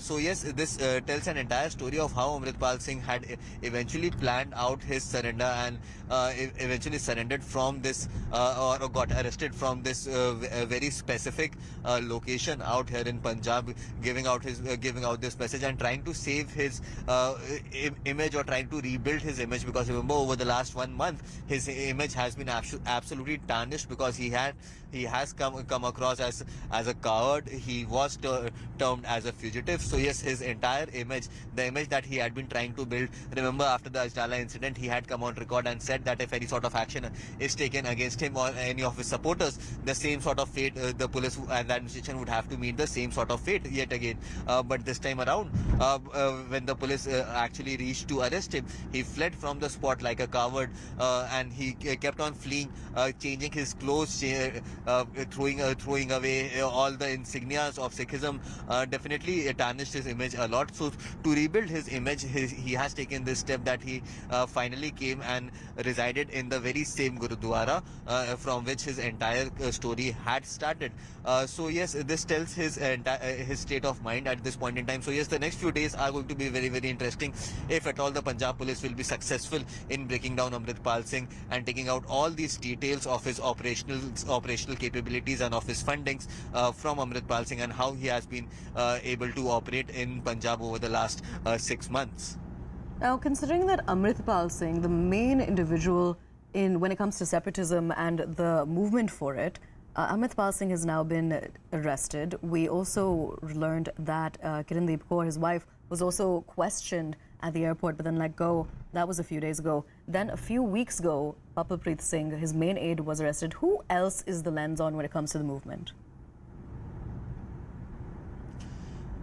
So yes, this tells an entire story of how Amritpal Singh had eventually planned out his surrender and eventually surrendered from this or got arrested from this very specific location out here in Punjab, giving out this message and trying to save his image, or trying to rebuild his image, because remember, over the last 1 month his image has been absolutely tarnished, because he has come across as a coward. He was termed as a fugitive. So yes, his entire image, the image that he had been trying to build, remember after the Ajnala incident, he had come on record and said that if any sort of action is taken against him or any of his supporters, the same sort of fate, the police and the administration would have to meet the same sort of fate yet again. But this time around, when the police actually reached to arrest him, he fled from the spot like a coward, and he kept on fleeing, changing his clothes, throwing away all the insignias of Sikhism. Definitely it tarnished his image a lot. So to rebuild his image, he has taken this step that he finally came and resided in the very same Gurudwara from which his entire story had started. So yes, this tells his state of mind at this point in time. So yes, the next few days are going to be very, very interesting, if at all the Punjab Police will be successful in breaking down Amritpal Singh and taking out all these details of his operational capabilities and of his fundings from Amritpal Singh, and how he has been able to operate in Punjab over the last 6 months. Now, considering that Amritpal Singh, the main individual when it comes to separatism and the movement for it, Amritpal Singh has now been arrested. We also learned that Kirandeep Kaur, his wife, was also questioned at the airport but then let go. That was a few days ago. Then a few weeks ago, Papalpreet Singh, his main aide, was arrested. Who else is the lens on when it comes to the movement?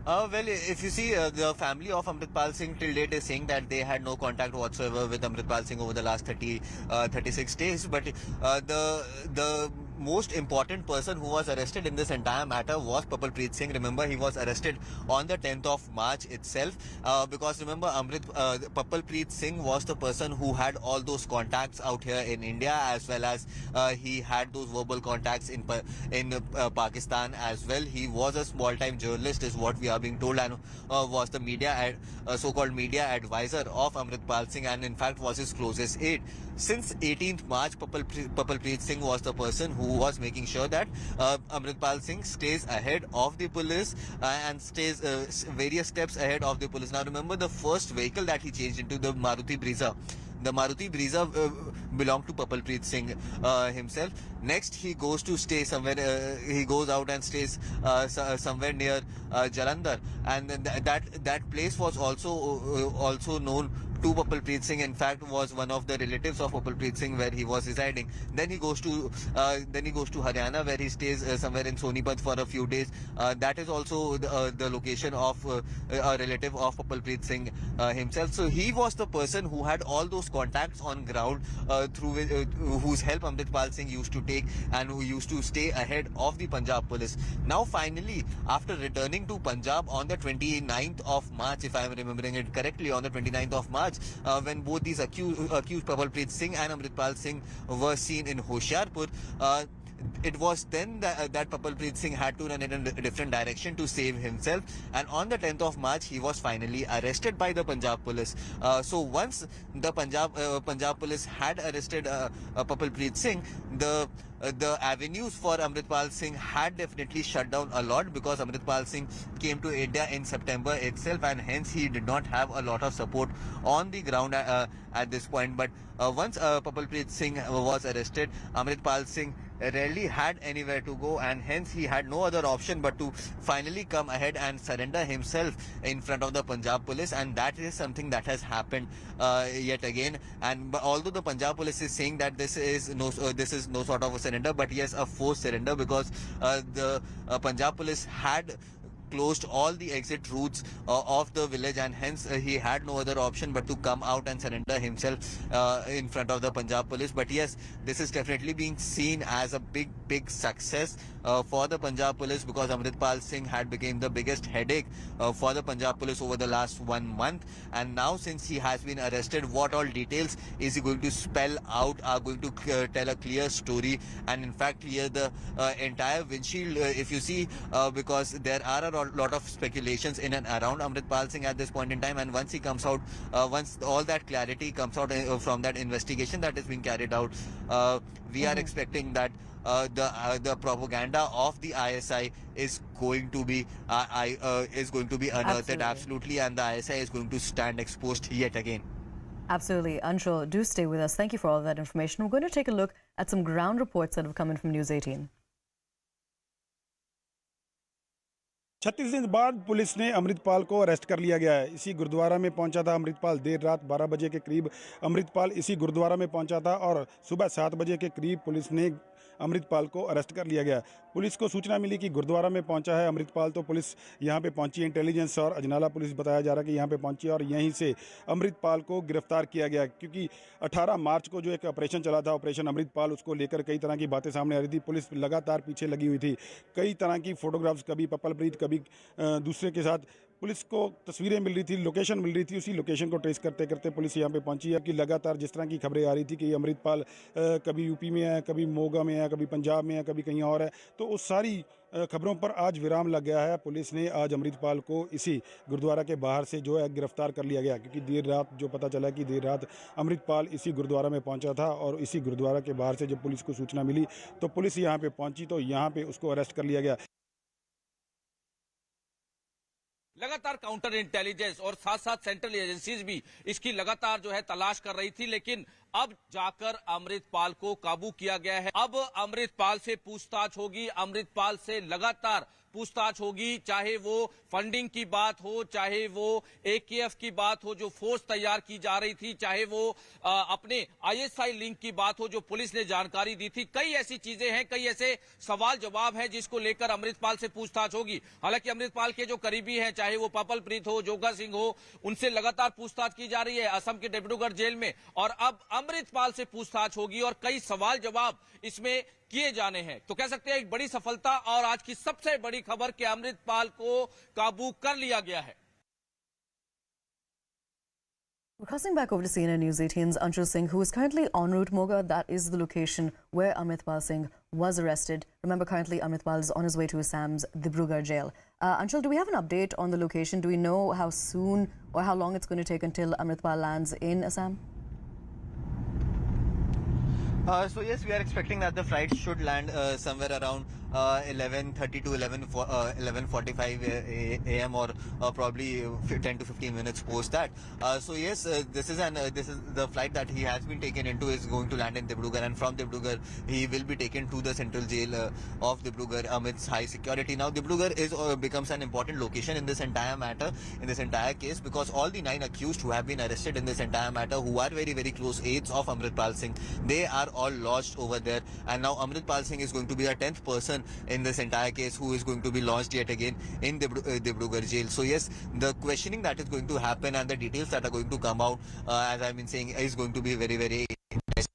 Well, if you see, the family of Amritpal Singh till date is saying that they had no contact whatsoever with Amritpal Singh over the last 36 days. But the most important person who was arrested in this entire matter was Papalpreet Singh. Remember, he was arrested on the 10th of March itself, because remember, Papalpreet Singh was the person who had all those contacts out here in India, as well as he had those verbal contacts in Pakistan as well. He was a small-time journalist, is what we are being told, and was the so-called media advisor of Amritpal Singh, and in fact was his closest aide. Since 18th March, Papalpreet Singh was the person who was making sure that Amritpal Singh stays ahead of the police and stays various steps ahead of the police. Now remember, the first vehicle that he changed into, the Maruti Brezza. The Maruti Brezza belonged to Papalpreet Singh himself. Next, he goes to stay somewhere. He goes out and stays somewhere near Jalandhar, and that place was also known to Papalpreet Singh. In fact, was one of the relatives of Papalpreet Singh where he was residing. Then he goes to Haryana, where he stays somewhere in Sonipat for a few days. That is also the location of a relative of Papalpreet Singh himself. So he was the person who had all those contacts on ground, through whose help Amritpal Singh used to take, and who used to stay ahead of the Punjab police. Now finally, after returning to Punjab on the 29th of March, if I am remembering it correctly, on the 29th of March, when both these accused Papalpreet Singh and Amritpal Singh were seen in Hoshiarpur, it was then that Papalpreet Singh had to run in a different direction to save himself, and on the 10th of March he was finally arrested by the Punjab police. So once the Punjab police had arrested Papalpreet Singh, the avenues for Amritpal Singh had definitely shut down a lot, because Amritpal Singh came to India in September itself, and hence he did not have a lot of support on the ground at this point. But once Papalpreet Singh was arrested, Amritpal Singh rarely had anywhere to go, and hence he had no other option but to finally come ahead and surrender himself in front of the Punjab police, and that is something that has happened yet again. And although the Punjab police is saying that this is no sort of a surrender, but yes, a forced surrender, because the Punjab police had closed all the exit routes of the village, and hence he had no other option but to come out and surrender himself in front of the Punjab police. But yes, this is definitely being seen as a big success for the Punjab police, because Amritpal Singh had become the biggest headache for the Punjab police over the last 1 month. And now, since he has been arrested, what all details is he going to spell out are going to tell a clear story, and in fact clear the entire windshield, if you see, because there are a lot of speculations in and around Amritpal Singh at this point in time. And once he comes out, once all that clarity comes out from that investigation that is being carried out, we are expecting that the propaganda of the ISI is going to be unearthed absolutely, and the ISI is going to stand exposed yet again. Absolutely. Anshul, do stay with us. Thank you for all that information. We're going to take a look at some ground reports that have come in from News 18. 36 दिन बाद police ने अमृतपाल को arrest कर लिया गया है। इसी गुरुद्वारा में पहुंचा था अमृतपाल। देर रात 12 बजे के करीब अमृतपाल इसी गुरुद्वारा में पहुंचा था, और सुबह 7 बजे के करीब पुलिस ने अमृतपाल को अरेस्ट कर लिया गया। पुलिस को सूचना मिली कि गुरुद्वारा में पहुंचा है अमृतपाल, तो पुलिस यहां पे पहुंची। इंटेलिजेंस और अजनाला पुलिस बताया जा रहा है कि यहां पे पहुंची और यहीं से अमृतपाल को गिरफ्तार किया गया, क्योंकि 18 मार्च को जो एक ऑपरेशन चला था, ऑपरेशन अमृतपाल, उसको लेकर कई तरह की बातें सामने आ रही थी। पुलिस लगातार पीछे लगी हुई थी। कई तरह की फोटोग्राफ्स, कभी पपलप्रीत, कभी दूसरे के साथ पुलिस को तस्वीरें मिल रही थी, लोकेशन मिल रही थी। उसी लोकेशन को ट्रेस करते करते पुलिस यहाँ पे पहुंची है कि लगातार जिस तरह की खबरें आ रही थी कि अमृतपाल कभी यूपी में है, कभी मोगा में है, कभी पंजाब में है, कभी कहीं और है, तो उस सारी खबरों पर आज विराम लग गया है। पुलिस ने आज अमृतपाल को इसी गुरुद्वारा के बाहर से जो है गिरफ्तार कर लिया गया, क्योंकि देर रात जो पता चला कि देर रात अमृतपाल इसी गुरुद्वारा में पहुंचा था, और इसी गुरुद्वारा के बाहर से जब पुलिस को सूचना मिली तो पुलिस यहाँ पे पहुंची, तो यहाँ पे उसको अरेस्ट कर लिया गया। लगातार काउंटर इंटेलिजेंस और साथ साथ सेंट्रल एजेंसीज भी इसकी लगातार जो है तलाश कर रही थी, लेकिन अब जाकर अमृतपाल को काबू किया गया है। अब अमृतपाल से पूछताछ होगी। अमृतपाल से लगातार पूछताछ होगी, चाहे वो फंडिंग की बात हो, चाहे वो AKF की बात हो जो फोर्स तैयार की जा रही थी, चाहे वो अपने ISI लिंक की बात हो जो पुलिस ने जानकारी दी थी। कई ऐसी चीजें हैं, कई ऐसे सवाल जवाब हैं जिसको लेकर अमृतपाल से पूछताछ होगी। हालांकि अमृतपाल के जो करीबी हैं, चाहे वो पपल प्रीत हो, जोगा सिंह हो, उनसे लगातार पूछताछ की जा रही है असम के डिब्रूगढ़ जेल में, और अब अमृतपाल से पूछताछ होगी और कई सवाल जवाब इसमें किए जाने हैं। तो कह सकते हैं एक बड़ी सफलता और आज की सबसे बड़ी खबर कि अमृतपाल को काबू कर लिया गया है। We're crossing back over to CNN News 18's Anshul Singh, who is currently en route Moga. That is the location where Amritpal Singh was arrested. Remember, currently Amritpal is on his way to Assam's Dibrugarh jail. Anshul, do we have an update on the location? Do we know how soon or how long it's going to take until Amritpal lands in Assam? So yes, we are expecting that the flight should land somewhere around 11:30 to 11:45 a.m. or probably 10 to 15 minutes post that. So yes, this is the flight that he has been taken into is going to land in Dibrugarh, and from Dibrugarh he will be taken to the central jail of Dibrugarh amidst high security. Now Dibrugarh becomes an important location in this entire matter, in this entire case, because all the 9 accused who have been arrested in this entire matter, who are very, very close aides of Amritpal Singh, they are all lodged over there, and now Amritpal Singh is going to be a 10th person in this entire case who is going to be lodged yet again in Dibrugarh jail. So yes, the questioning that is going to happen and the details that are going to come out, as I've been saying, is going to be very, very interesting.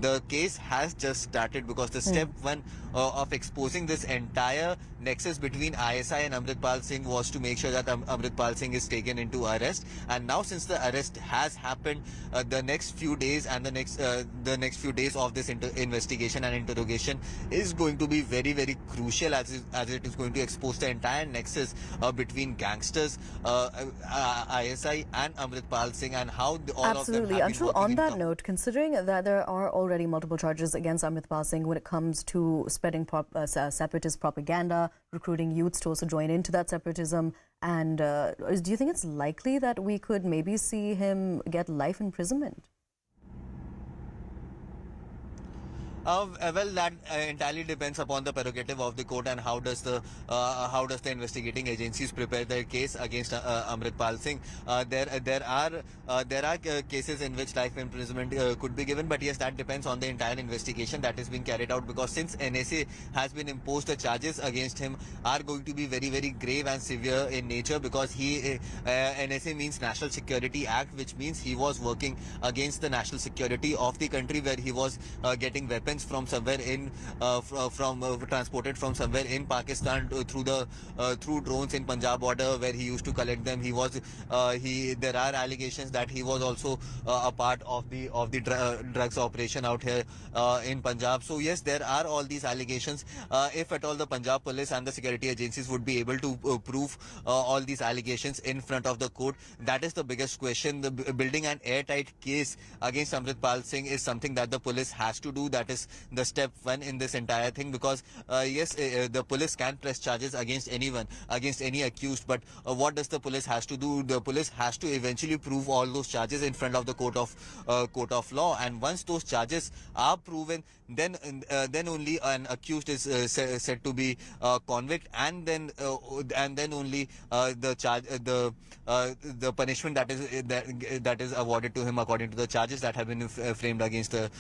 The case has just started because the step one of exposing this entire nexus between ISI and Amritpal Singh was to make sure that Amritpal Singh is taken into arrest. And now since the arrest has happened, the next few days and the next few days of this investigation and interrogation is going to be very, very crucial as it is going to expose the entire nexus between gangsters, ISI and Amritpal Singh, and how all Absolutely. of them have been Anshul, on that in note, considering that there are already multiple charges against Amritpal Singh when it comes to spreading separatist propaganda, recruiting youths to also join into that separatism, and do you think it's likely that we could maybe see him get life imprisonment? Well, that entirely depends upon the prerogative of the court and how does the investigating agencies prepare their case against Amritpal Singh. There are cases in which life imprisonment could be given, but yes, that depends on the entire investigation that is being carried out, because since NSA has been imposed, the charges against him are going to be very, very grave and severe in nature, because NSA means National Security Act, which means he was working against the national security of the country, where he was getting weapons from somewhere in transported from somewhere in Pakistan through drones in Punjab border, where he used to collect them. There are allegations that he was also a part of the drugs operation out here in Punjab. So yes, there are all these allegations. If at all the Punjab police and the security agencies would be able to prove all these allegations in front of the court, that is the biggest question. Building an airtight case against Amritpal Singh is something that the police has to do. That is the step one in this entire thing, because yes, the police can press charges against anyone, against any accused, but what does the police has to do? The police has to eventually prove all those charges in front of the court of law, and once those charges are proven, then only an accused is said to be convict, and then only the punishment that is awarded to him according to the charges that have been framed against the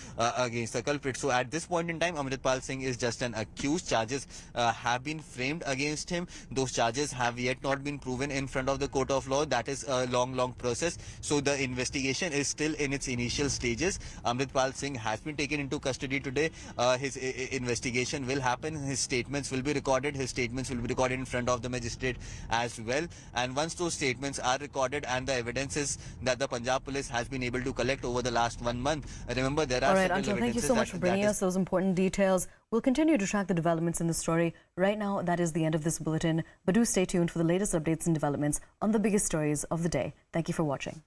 culprit. So at this point in time, Amritpal Singh is just an accused. Charges have been framed against him. Those charges have yet not been proven in front of the court of law. That is a long process. So the investigation is still in its initial stages. Amritpal Singh has been taken into custody today. His investigation will happen. His statements will be recorded. His statements will be recorded in front of the magistrate as well. And once those statements are recorded and the evidences that the Punjab police has been able to collect over the last 1 month, remember there are All right, several Anshul, thank you evidences so much for bringing us those important details. We'll continue to track the developments in the story. Right now, that is the end of this bulletin. But do stay tuned for the latest updates and developments on the biggest stories of the day. Thank you for watching.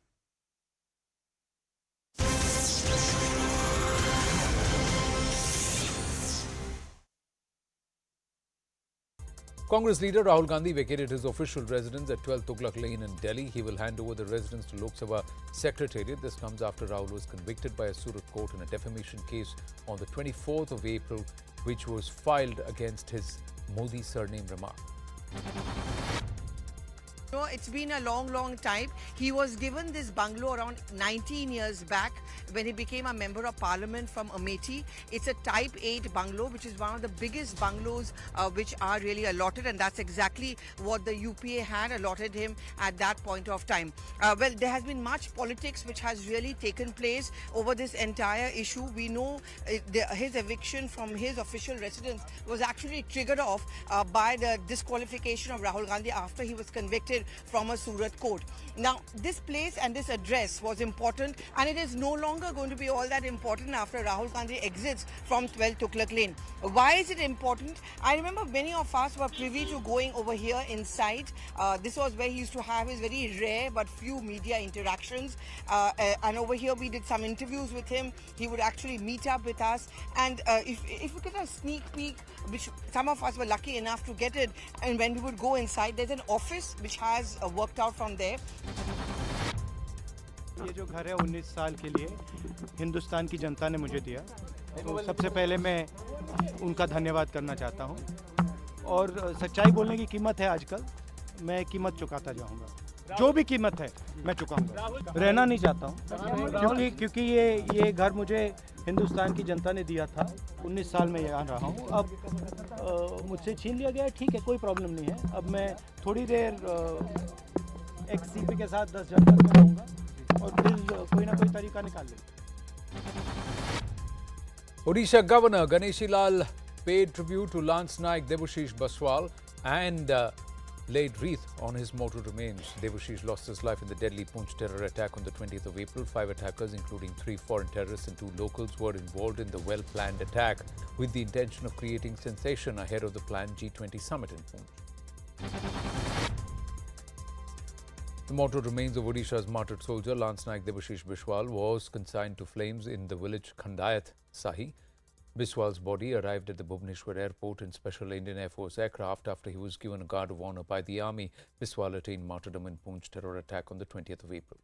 Congress leader Rahul Gandhi vacated his official residence at 12 Tughlaq Lane in Delhi. He will hand over the residence to Lok Sabha Secretariat. This comes after Rahul was convicted by a Surat court in a defamation case on the 24th of April which was filed against his Modi surname remark. No, it's been a long time. He was given this bungalow around 19 years back when he became a member of parliament from Amethi. It's a type 8 bungalow, which is one of the biggest bungalows which are really allotted, and that's exactly what the UPA had allotted him at that point of time. Well, there has been much politics which has really taken place over this entire issue. We know his eviction from his official residence was actually triggered off by the disqualification of Rahul Gandhi after he was convicted from a Surat court. Now, this place and this address was important, and it is no longer going to be all that important after Rahul Gandhi exits from 12 Tughlaq Lane. Why is it important? I remember many of us were privy to going over here inside. This was where he used to have his very rare but few media interactions. And over here we did some interviews with him. He would actually meet up with us. And if we get a sneak peek, which some of us were lucky enough to get it, and when we would go inside, there's an office which has worked out from there. ये जो घर है 19 साल के लिए हिंदुस्तान की जनता ने मुझे दिया, तो सबसे पहले मैं उनका धन्यवाद करना चाहता हूं। और सच्चाई बोलने की कीमत है आजकल, मैं कीमत चुकाता जाऊंगा। जो भी कीमत है मैं चुकाऊंगा। रहना नहीं चाहता हूं क्योंकि ये घर मुझे हिंदुस्तान की जनता ने दिया था। 19 साल में यहाँ रहा हूँ। अब मुझसे छीन लिया गया है, ठीक है, कोई प्रॉब्लम नहीं है। अब मैं थोड़ी देर एक्स-सीपी के साथ 10 जनपद में रहूँगा और फिर कोई ना कोई तरीका निकाल लेंगे। Odisha Governor Ganeshi Lal paid tribute to Lance Naik Debashish Baswal and laid wreath on his mortal remains. Debashish lost his life in the deadly Poonch terror attack on the 20th of April. 5 attackers, including 3 foreign terrorists and 2 locals, were involved in the well-planned attack with the intention of creating sensation ahead of the planned G20 summit in Poonch. The mortal remains of Odisha's martyred soldier Lance Naik Debashish Biswal was consigned to flames in the village Khandayat Sahi. Biswal's body arrived at the Bhubaneswar airport in Special Indian Air Force aircraft after he was given a guard of honor by the army. Biswal attained martyrdom in Poonch terror attack on the 20th of April.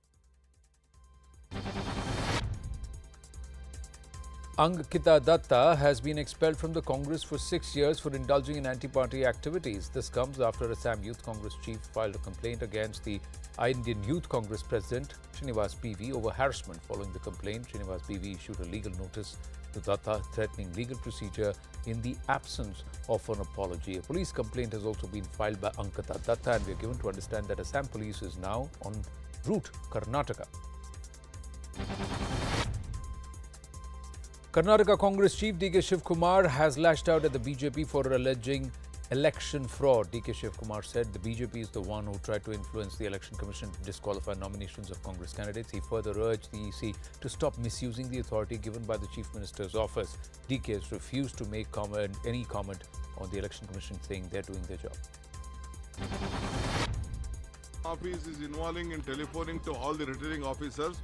Ankita Datta has been expelled from the Congress for 6 years for indulging in anti-party activities. This comes after Assam Youth Congress chief filed a complaint against the Indian Youth Congress president Srinivas BV over harassment. Following the complaint, Srinivas BV issued a legal notice to Datta threatening legal procedure in the absence of an apology. A police complaint has also been filed by Ankita Datta, and we are given to understand that Assam police is now en route Karnataka. Karnataka Congress chief D.K. Shivkumar has lashed out at the BJP for alleging election fraud. D.K. Shivkumar said the BJP is the one who tried to influence the Election Commission to disqualify nominations of Congress candidates. He further urged the EC to stop misusing the authority given by the Chief Minister's office. D.K. has refused to make any comment on the Election Commission, saying they're doing their job. Office is involving in telephoning to all the returning officers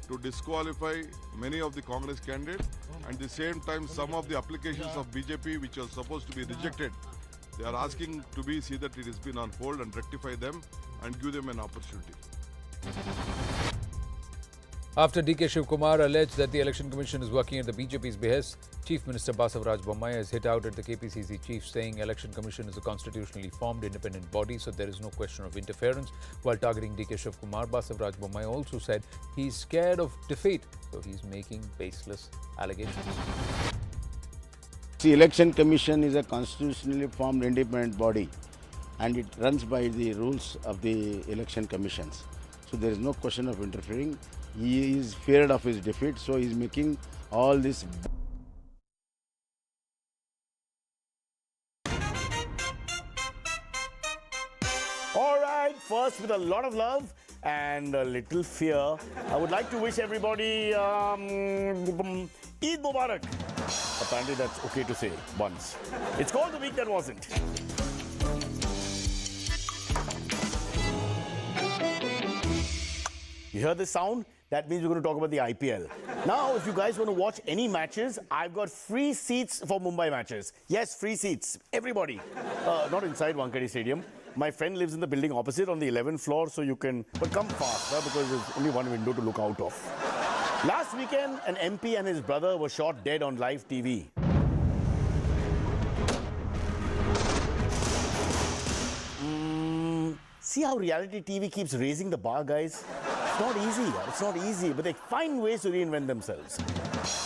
to disqualify many of the Congress candidates, and at the same time some of the applications of BJP which are supposed to be rejected, they are asking to see that it has been on hold and rectify them and give them an opportunity. After D.K. Shivkumar alleged that the Election Commission is working at the BJP's behest, Chief Minister Basavaraj Bommai has hit out at the KPCC chief, saying Election Commission is a constitutionally formed independent body, so there is no question of interference. While targeting D.K. Shivkumar, Basavaraj Bommai also said he's scared of defeat, so he's making baseless allegations. The Election Commission is a constitutionally formed independent body, and it runs by the rules of the election commissions. So there is no question of interfering. He is feared of his defeat, so he is making all this. All right, first with a lot of love and a little fear, I would like to wish everybody Eid Mubarak. Apparently that's okay to say once. It's called The Week That Wasn't. You hear this sound? That means we're going to talk about the IPL. Now, if you guys want to watch any matches, I've got free seats for Mumbai matches. Yes, free seats. Everybody. Not inside Wankhede Stadium. My friend lives in the building opposite on the 11th floor, so you can... But come fast, because there's only one window to look out of. Last weekend, an MP and his brother were shot dead on live TV. See how reality TV keeps raising the bar, guys? It's not easy. It's not easy, but they find ways to reinvent themselves.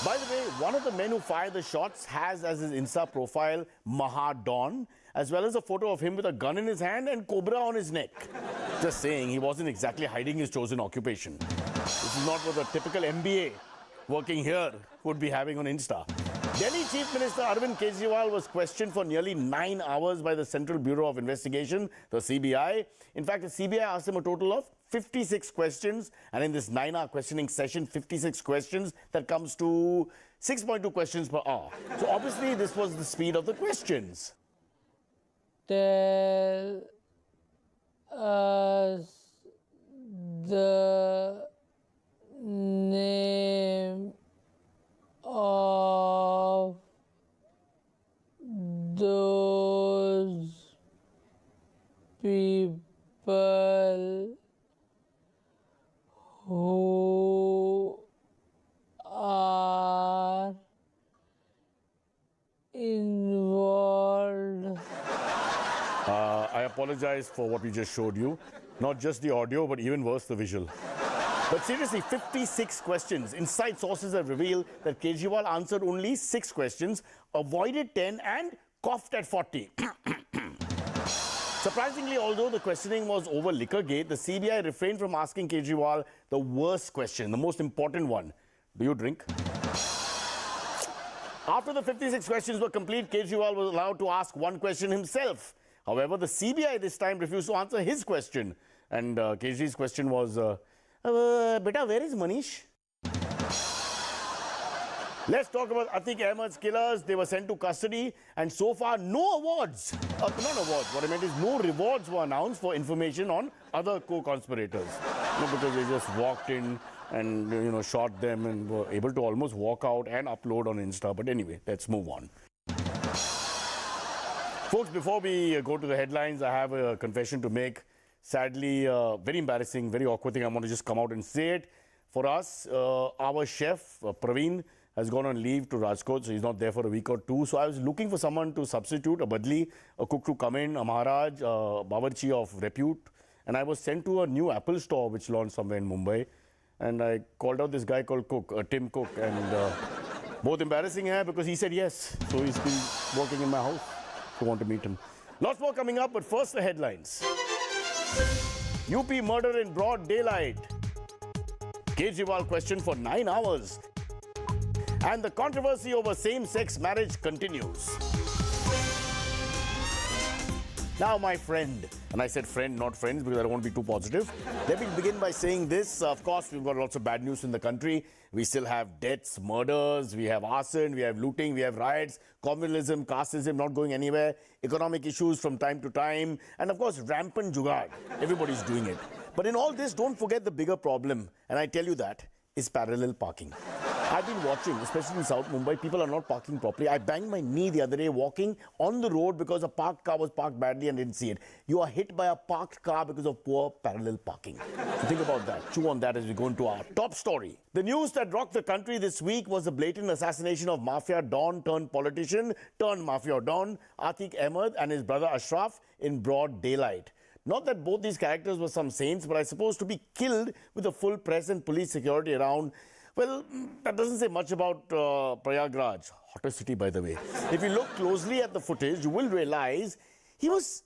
By the way, one of the men who fired the shots has as his Insta profile Maha Dawn, as well as a photo of him with a gun in his hand and cobra on his neck. Just saying, he wasn't exactly hiding his chosen occupation. This is not what the typical MBA working here would be having on Insta. Delhi Chief Minister Arvind Kejriwal was questioned for nearly 9 hours by the Central Bureau of Investigation, the CBI. In fact, the CBI asked him a total of 56 questions, and in this 9-hour questioning session, 56 questions, that comes to 6.2 questions per hour. So obviously, this was the speed of the questions. Tell us the name of those people who are involved. I apologize for what we just showed you. Not just the audio, but even worse, the visual. But seriously, 56 questions. Inside sources have revealed that Kejriwal answered only 6 questions, avoided 10 and coughed at 40. Surprisingly, although the questioning was over Liquorgate, the CBI refrained from asking Kejriwal the worst question, the most important one. Do you drink? After the 56 questions were complete, Kejriwal was allowed to ask one question himself. However, the CBI this time refused to answer his question. And Kejri's question was, Beta, where is Manish? Let's talk about Atiq Ahmed's killers. They were sent to custody, and so far, no awards. Not awards. What I meant is no rewards were announced for information on other co-conspirators. Because they just walked in and shot them and were able to almost walk out and upload on Insta. But anyway, let's move on. Folks, before we go to the headlines, I have a confession to make. Sadly, very embarrassing, very awkward thing. I want to just come out and say it. For us, our chef, Praveen, has gone on leave to Rajkot, so he's not there for a week or two. So I was looking for someone to substitute, a badli, a cook to come in, a Maharaj, a Bawarchi of repute. And I was sent to a new Apple store which launched somewhere in Mumbai. And I called out this guy called Cook, Tim Cook. And both embarrassing hai because he said yes. So he's been working in my house. If you want to meet him. Lots more coming up, but first the headlines. UP murder in broad daylight. Kejriwal questioned for 9 hours. And the controversy over same-sex marriage continues. Now, my friend, and I said friend, not friends, because I don't want to be too positive. Let me begin by saying this. Of course, we've got lots of bad news in the country. We still have deaths, murders, we have arson, we have looting, we have riots, communalism, casteism not going anywhere, economic issues from time to time, and of course, rampant jugaad. Everybody's doing it. But in all this, don't forget the bigger problem, and I tell you that, is parallel parking. I've been watching, especially in South Mumbai, people are not parking properly. I banged my knee the other day walking on the road because a parked car was parked badly and didn't see it. You are hit by a parked car because of poor parallel parking. So think about that. Chew on that as we go into our top story. The news that rocked the country this week was the blatant assassination of mafia don turned politician turned mafia don, Atiq Ahmed and his brother Ashraf in broad daylight. Not that both these characters were some saints, but I suppose to be killed with a full press and police security around. Well, that doesn't say much about Prayagraj, hottest city by the way. If you look closely at the footage, you will realize he was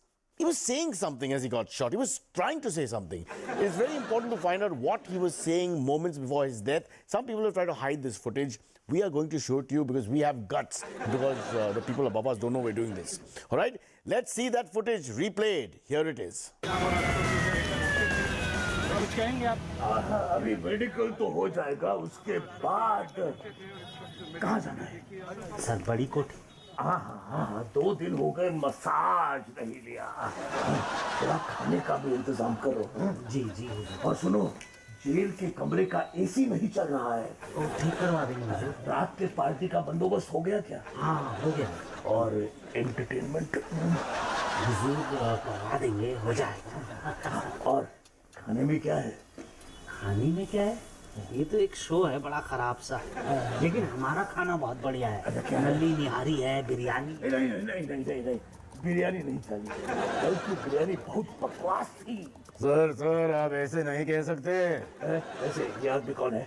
saying something as he got shot. He was trying to say something. It's very important to find out what he was saying moments before his death. Some people have tried to hide this footage. We are going to show it to you because we have guts, because the people above us don't know we're doing this. All right, let's see that footage replayed. Here it is. कुछ कहेंगे आप? अभी medical तो हो जाएगा, उसके बाद कहाँ जाना है? सर बड़ी कोठी। हाँ 2 दिन हो गए मसाज नहीं लिया। थोड़ा खाने का भी इंतजाम करो। जी और सुनो, जेल के कमरे का एसी नहीं चल रहा है। वो ठीक करवा देंगे। रात के पार्टी का बंदोबस्त हो गया क्या? हाँ हो गया। और एंटरटेनमेंट करवा देंगे, हो जाएगा। और खाने में क्या है? खाने में क्या है? ये तो एक शो है बड़ा खराब सा, लेकिन हमारा खाना बहुत बढ़िया है। नली निहारी है, बिरयानी। नहीं, बिरयानी नहीं चाहिए, कल की बिरयानी बहुत बकवास थी। सर आप ऐसे नहीं कह सकते। ऐसे ये आदमी कौन है?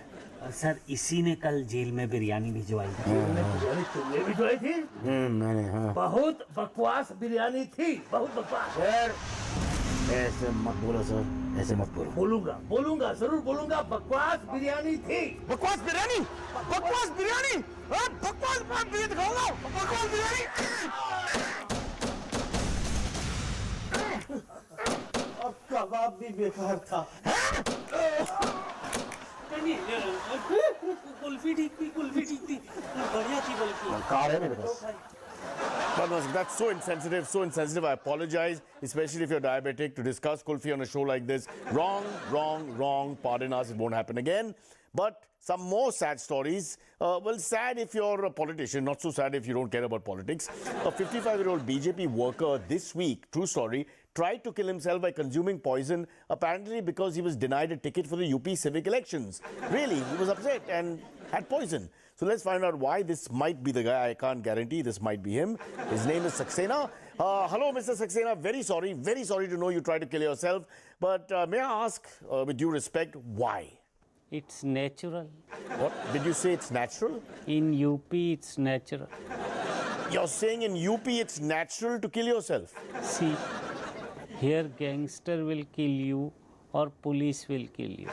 सर इसी ने कल जेल में बिरयानी भिजवाई थी। बिरयानी तुमने भिजवाई थी? मैंने, हाँ। बहुत बकवास बिरयानी थी, बहुत बकवास। ऐसे मत बोलो सर, ऐसे मत बोलो। बोलूंगा, जरूर बोलूंगा। बकवास बिरयानी थी। बकवास बिरयानी, बकवास बिरयानी, बकवास बिरयानी दिखाऊंगा, बकवास बिरयानी। अब कबाब भी बेकार था। कुल्फी ठीक थी, बढ़िया थी बल्कि। कार है मेरे पास। But no, that's so insensitive, so insensitive. I apologize, especially if you're diabetic, to discuss kulfi on a show like this. Wrong. Pardon us, it won't happen again. But some more sad stories. Well, sad if you're a politician, not so sad if you don't care about politics. A 55-year-old BJP worker this week, true story, tried to kill himself by consuming poison, apparently because he was denied a ticket for the UP civic elections. Really, he was upset and had poison. So let's find out why this might be the guy. I can't guarantee this might be him. His name is Saxena. Hello, Mr. Saxena. Very sorry to know you tried to kill yourself. But may I ask, with due respect, why? It's natural. What? Did you say it's natural? In UP, it's natural. You're saying in UP it's natural to kill yourself? See, here gangster will kill you or police will kill you.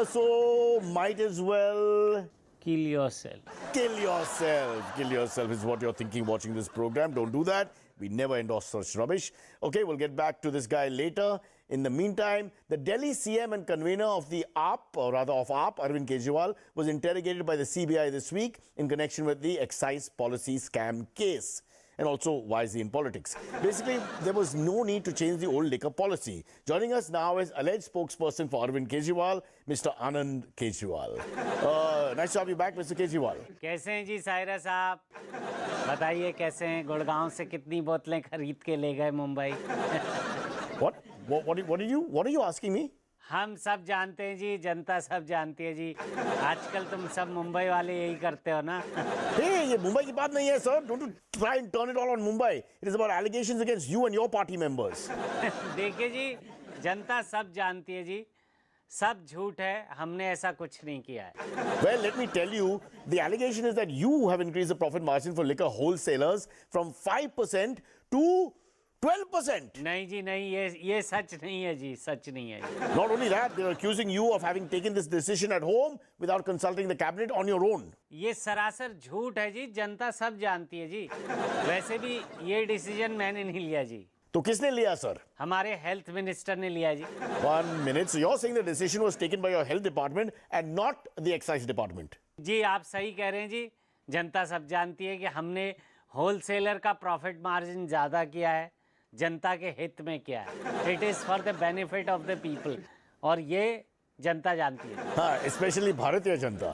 So might as well... Kill yourself. Kill yourself is what you're thinking watching this program. Don't do that. We never endorse such rubbish. Okay, we'll get back to this guy later. In the meantime, the Delhi CM and convener of the AAP, or rather of AAP, Arvind Kejriwal, was interrogated by the CBI this week in connection with the excise policy scam case. And also, why is he in politics? Basically, there was no need to change the old liquor policy. Joining us now is alleged spokesperson for Arvind Kejriwal, Mr. Anand Kejriwal. Nice to have you back, Mr. Kejriwal. कैसे हैं जी सायरा साहब? बताइए कैसे हैं? गुड़गांव से कितनी बोतलें खरीद के ले गए Mumbai? What are you asking me? हम सब जानते हैं जी, जनता सब जानती है जी। आजकल तुम सब मुंबई वाले यही करते हो ना? Hey, ये मुंबई की बात नहीं है, sir. Don't try and turn it all on Mumbai. It is about allegations against you and your party members. देखिए जी, जनता सब जानती है जी, सब झूठ है, हमने ऐसा कुछ नहीं किया है। Well, let me tell you, the allegation is that you have increased the profit margin for liquor wholesalers from 5% to 12%. नहीं जी नहीं, ये सच नहीं है जी, सच नहीं है जी। Not only that, they are accusing you of having taken this decision at home without consulting the cabinet on your own. ये सरासर झूठ है जी, जनता सब जानती है जी। वैसे भी ये डिसीजन मैंने नहीं लिया जी। तो किसने लिया, सर? हमारे हेल्थ मिनिस्टर ने लिया जी। 1 minute. So you're saying the decision was taken by your health department and not the excise department? जी आप सही कह रहे हैं जी, जनता सब जानती है कि हमने होलसेलर का प्रॉफिट मार्जिन ज़्यादा किया है, जनता के हित में किया है। It is for the benefit of the people, और ये जनता जानती है। हाँ, specially Bharatiya Janata.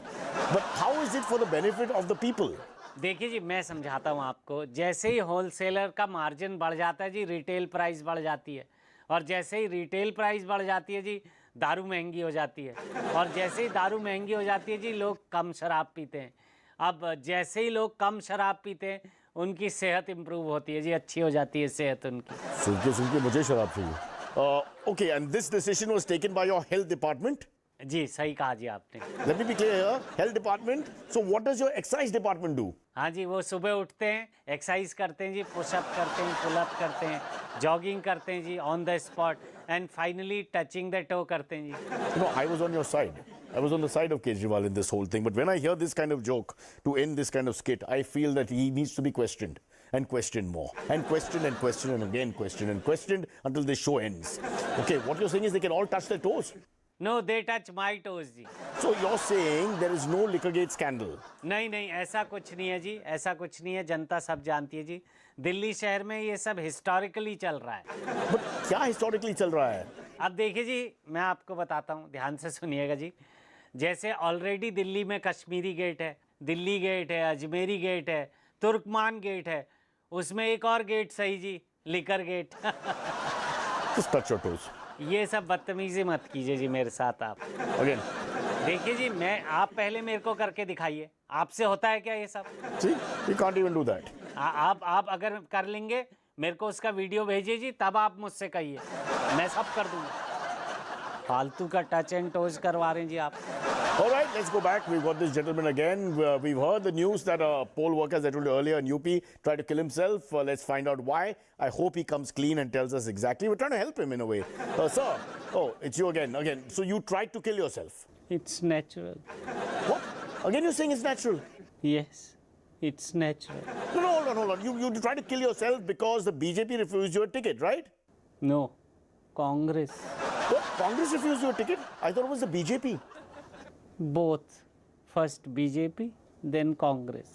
But how is it for the benefit of the people? देखिए जी, मैं समझाता हूँ आपको। जैसे ही होलसेलर का मार्जिन बढ़ जाता है जी, रिटेल प्राइस बढ़ जाती है, और जैसे ही रिटेल प्राइस बढ़ जाती है जी, दारू महंगी हो जाती है, और जैसे ही दारू महंगी हो जाती है जी, लोग कम शराब पीते हैं। अब जैसे ही लोग कम शराब पीते हैं, उनकी सेहत इंप्रूव होती है जी, अच्छी हो जाती है सेहत उनकी। सुन के मुझे शराब चाहिए। Okay, and this decision was taken by your health department? जी सही कहा जी आपने। Let me be clear here, health department. So what does your excise department do? हाँ जी, वो सुबह उठते हैं, एक्सरसाइज करते हैं जी, पुशअप करते हैं, पुलअप करते हैं, जॉगिंग करते हैं जी on the spot, and finally touching the toe करते हैं जी। No, I was on your side. I was on the side of Kejriwal in this whole thing. But when I hear this kind of joke to end this kind of skit, I feel that he needs to be questioned and questioned more, and questioned and questioned and again questioned and questioned until this show ends. Okay, what you're saying is they can all touch their toes? No, they touch my toes ji. So you're saying there is no Liquorgate scandal? नहीं, ऐसा कुछ नहीं है जी, ऐसा कुछ नहीं है, जनता सब जानती है जी। दिल्ली शहर में ये सब हिस्टोरिकली चल रहा है। But क्या हिस्टोरिकली चल रहा है? अब देखिए जी, मैं आपको बताता हूँ, ध्यान से सुनिएगा जी। जैसे ऑलरेडी दिल्ली में कश्मीरी गेट है, दिल्ली गेट है, अजमेरी गेट है, तुर्कमान गेट है, उसमें एक और गेट सही जी, liquor gate. Just touch your toes. ये सब बदतमीजी मत कीजिए जी मेरे साथ आप। Again. देखिए जी, आप पहले मेरे को करके दिखाइए, आपसे होता है क्या ये सब? See, we can't even do that. आप अगर कर लेंगे, मेरे को उसका वीडियो भेजिए जी, तब आप मुझसे कहिए, मैं सब कर दूंगा। फालतू का टच एंड टोज करवा रहे हैं जी आप। All right, let's go back. We've got this gentleman again. We've heard the news that a poll worker, as I told you earlier, in UP tried to kill himself. Let's find out why. I hope he comes clean and tells us exactly. We're trying to help him in a way. Sir, oh, it's you again. So you tried to kill yourself? It's natural. What? Again you're saying it's natural? Yes, it's natural. No, hold on. You tried to kill yourself because the BJP refused your ticket, right? No, Congress. What? Congress refused your ticket? I thought it was the BJP. Both. First BJP, then Congress.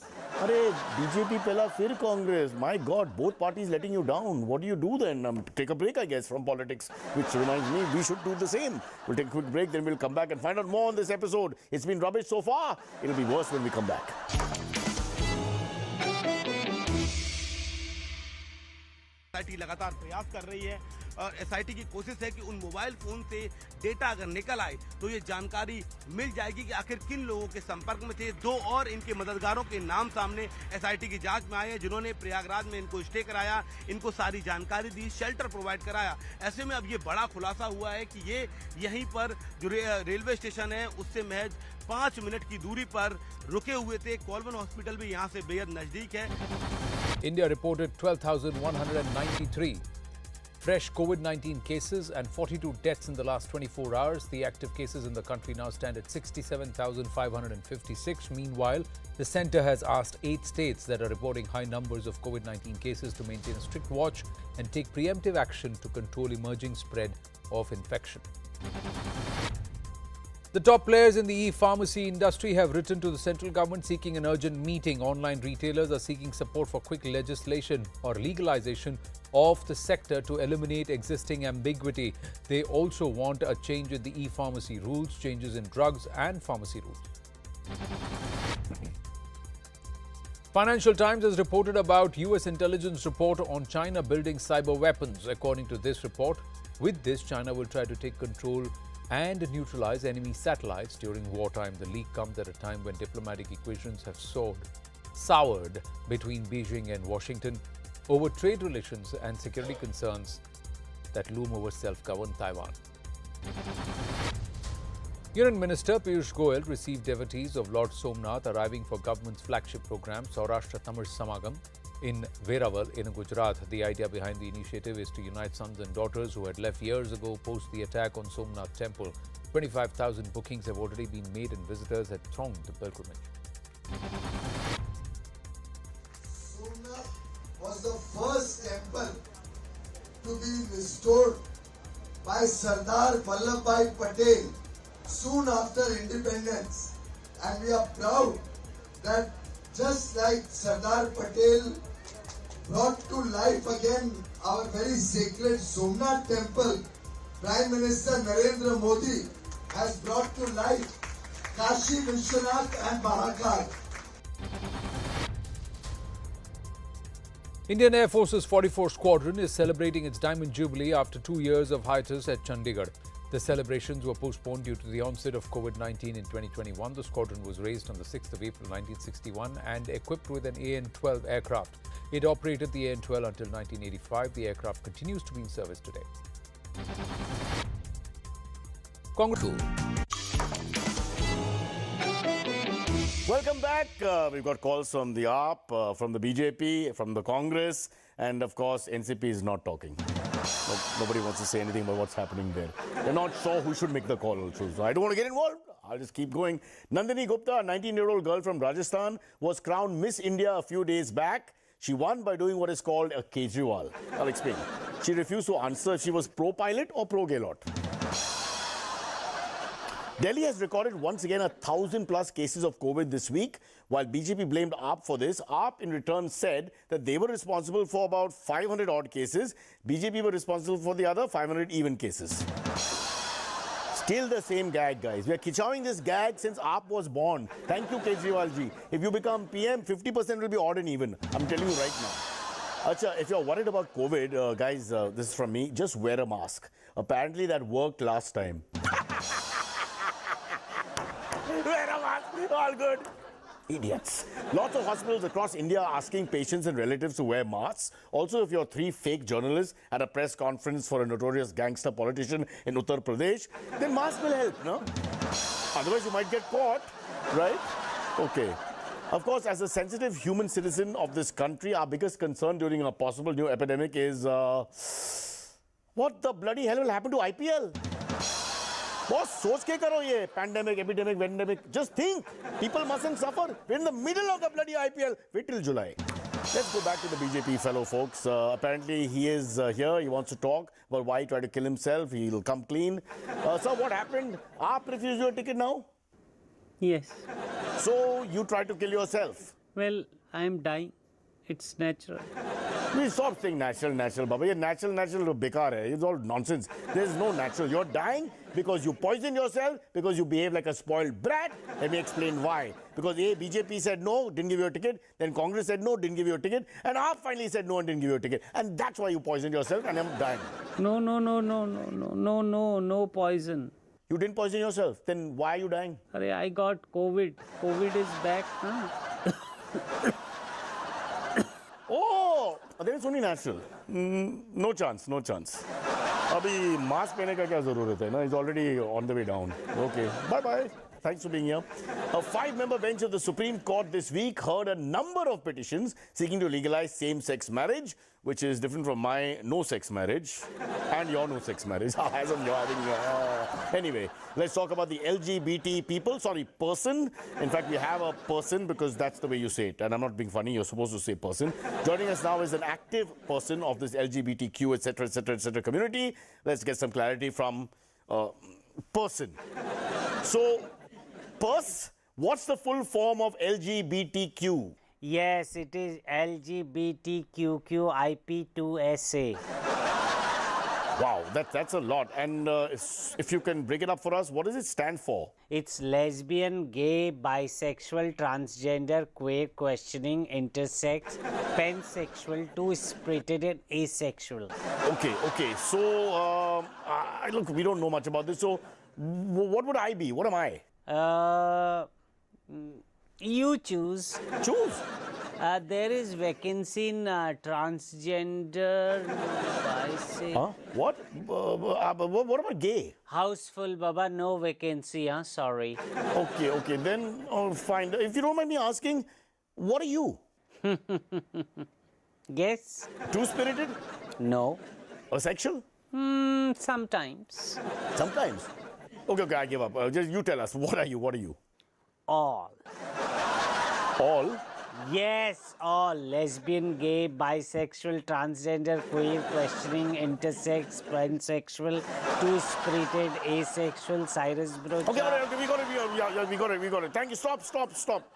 Arey, BJP pehla fir Congress. My God, both parties letting you down. What do you do then? Take a break, I guess, from politics, which reminds me, we should do the same. We'll take a quick break, then we'll come back and find out more on this episode. It's been rubbish so far. It'll be worse when we come back. SIT लगातार प्रयास कर रही है और SIT की कोशिश है कि उन मोबाइल फोन से डेटा अगर निकल आए तो ये जानकारी मिल जाएगी कि आखिर किन लोगों के संपर्क में थे। 2 और इनके मददगारों के नाम सामने एसआईटी की जांच में आए हैं, जिन्होंने प्रयागराज में इनको स्टे कराया, इनको सारी जानकारी दी, शेल्टर प्रोवाइड कराया। ऐसे में अब ये बड़ा खुलासा हुआ है कि ये यहीं पर जो रेलवे स्टेशन है उससे महज 5 मिनट की दूरी पर रुके हुए थे। कॉलवन हॉस्पिटल भी यहाँ से बेहद नजदीक है। India reported 12,193 fresh COVID-19 cases and 42 deaths in the last 24 hours. The active cases in the country now stand at 67,556. Meanwhile, the centre has asked 8 states that are reporting high numbers of COVID-19 cases to maintain a strict watch and take preemptive action to control emerging spread of infection. The top players in the e-pharmacy industry have written to the central government seeking an urgent meeting. Online retailers are seeking support for quick legislation or legalization of the sector to eliminate existing ambiguity. They also want a change in the e-pharmacy rules, changes in drugs and pharmacy rules. Financial Times has reported about US intelligence report on China building cyber weapons. According to this report, with this, China will try to take control and neutralize enemy satellites during wartime. The leak comes at a time when diplomatic equations have soured between Beijing and Washington over trade relations and security concerns that loom over self-governed Taiwan. Union Minister Piyush Goyal received devotees of Lord Somnath arriving for government's flagship program, Saurashtra Tamil Samagam, in Veraval in Gujarat. The idea behind the initiative is to unite sons and daughters who had left years ago post the attack on Somnath Temple. 25,000 bookings have already been made and visitors had thronged the pilgrimage. Somnath was the first temple to be restored by Sardar Vallabhbhai Patel soon after independence, and we are proud that just like Sardar Patel brought to life again our very sacred Somnath temple, Prime Minister Narendra Modi has brought to life Kashi Vishwanath and Mahakal. Indian Air Force's 44th Squadron is celebrating its Diamond Jubilee after 2 years of hiatus at Chandigarh. The celebrations were postponed due to the onset of COVID-19 in 2021. The squadron was raised on the 6th of April 1961 and equipped with an AN-12 aircraft. It operated the AN-12 until 1985. The aircraft continues to be in service today. Welcome back. We've got calls from the AAP, from the BJP, from the Congress, and of course, NCP is not talking. Nobody wants to say anything about what's happening there. They're not sure who should make the call also. So I don't want to get involved. I'll just keep going. Nandini Gupta, a 19-year-old girl from Rajasthan, was crowned Miss India a few days back. She won by doing what is called a Kejriwal. I'll explain. She refused to answer if she was pro-pilot or pro-Gaylord. Delhi has recorded once again 1,000+ cases of COVID this week. While BJP blamed AAP for this, AAP in return said that they were responsible for about 500 odd cases. BJP were responsible for the other 500 even cases. Still the same gag, guys. We are kichawing this gag since AAP was born. Thank you, Kejriwal ji. If you become PM, 50% will be odd and even. I'm telling you right now. Acha, if you're worried about COVID, guys, this is from me, just wear a mask. Apparently that worked last time. Wear a mask, all good. Idiots. Lots of hospitals across India are asking patients and relatives to wear masks. Also, if you're 3 fake journalists at a press conference for a notorious gangster politician in Uttar Pradesh, then masks will help, no? Otherwise, you might get caught, right? Okay. Of course, as a sensitive human citizen of this country, our biggest concern during a possible new epidemic is what the bloody hell will happen to IPL? Boss, सोच के करो ये pandemic, epidemic, pandemic. Just think, people mustn't suffer. We're in the middle of the bloody IPL. Wait till July. Let's go back to the BJP fellow folks. Apparently, he is here. He wants to talk about why he tried to kill himself. He'll come clean. Sir, what happened? Aap refused your ticket now? Yes. So, you tried to kill yourself? Well, I am dying. It's natural. Please stop saying natural, Baba. Natural, bekar hai. It's all nonsense. There's no natural. You're dying because you poison yourself, because you behave like a spoiled brat. Let me explain why. Because BJP said no, didn't give you a ticket. Then Congress said no, didn't give you a ticket. And AAP finally said no and didn't give you a ticket. And that's why you poisoned yourself and I'm dying. No poison. You didn't poison yourself. Then why are you dying? I got COVID. COVID is back. Huh? Oh, then it's only natural. No chance. Abhi mask pehne ka kya zarurat hai na? He's already on the way down. Okay, bye-bye. Thanks for being here. A 5-member bench of the Supreme Court this week heard a number of petitions seeking to legalize same-sex marriage, which is different from my no-sex marriage and your no-sex marriage. As of you're having... Anyway, let's talk about the LGBT people. Sorry, person. In fact, we have a person because that's the way you say it. And I'm not being funny. You're supposed to say person. Joining us now is an active person of this LGBTQ, etc. community. Let's get some clarity from person. So... Pers, what's the full form of LGBTQ? Yes, it is LGBTQIP2SA. Wow, that's a lot. And if you can break it up for us, what does it stand for? It's lesbian, gay, bisexual, transgender, queer, questioning, intersex, pansexual, two-spirited and asexual. Okay. So, look, we don't know much about this. So, what would I be? What am I? You choose. Choose? There is vacancy in transgender. Huh? What? What about gay? House full, Baba. No vacancy. Sorry. Okay. Then fine. If you don't mind me asking, what are you? Guess. Two-spirited? No. Asexual? Sometimes. Sometimes? Okay, I give up. Just you tell us. What are you? All. All? Yes, all. Lesbian, gay, bisexual, transgender, queer, questioning, intersex, pansexual, two-spirited, asexual, Cyrus Brocha. Okay, we got it. Thank you. Stop.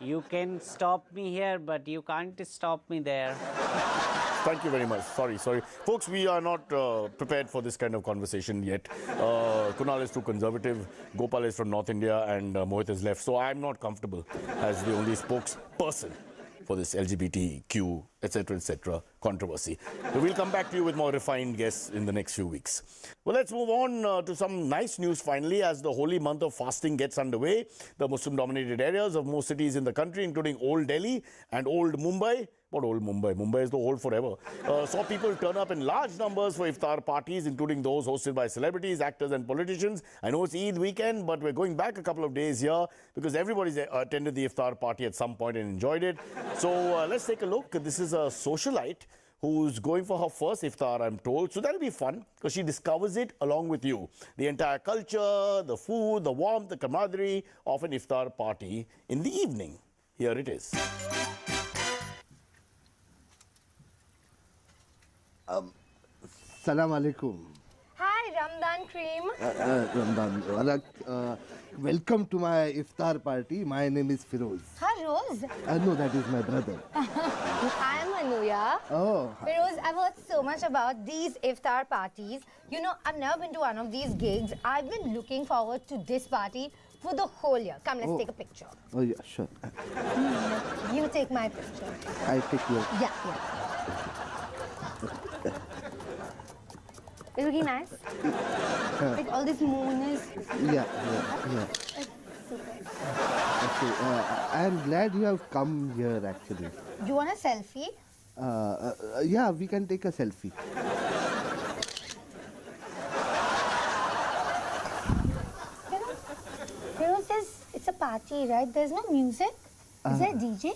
You can stop me here, but you can't stop me there. Thank you very much. Sorry. Folks, we are not prepared for this kind of conversation yet. Kunal is too conservative, Gopal is from North India, and Mohit is left. So I'm not comfortable as the only spokesperson for this LGBTQ, etc. controversy. So we'll come back to you with more refined guests in the next few weeks. Well, let's move on to some nice news finally as the holy month of fasting gets underway. The Muslim-dominated areas of most cities in the country, including Old Delhi and Old Mumbai. What Old Mumbai? Mumbai is the old forever. Saw people turn up in large numbers for iftar parties, including those hosted by celebrities, actors and politicians. I know it's Eid weekend, but we're going back a couple of days here because everybody's attended the iftar party at some point and enjoyed it. So let's take a look. This is a socialite who's going for her first iftar, I'm told. So that'll be fun because she discovers it along with you. The entire culture, the food, the warmth, the camaraderie of an iftar party in the evening. Here it is. Salam alaikum. Hi, Ramadan cream. Ramadan. Welcome to my iftar party. My name is Firoz. Hi, Rose. No, that is my brother. I'm Anuya. Oh. Firoz, I've heard so much about these iftar parties. You know, I've never been to one of these gigs. I've been looking forward to this party for the whole year. Come, let's take a picture. Oh, yeah, sure. You take my picture. I take yours. Yeah. It's looking nice. Like all this moon is... Yeah. It's super. Okay, I am glad you have come here actually. You want a selfie? Yeah, we can take a selfie. It's a party, right? There's no music? Is there a DJ?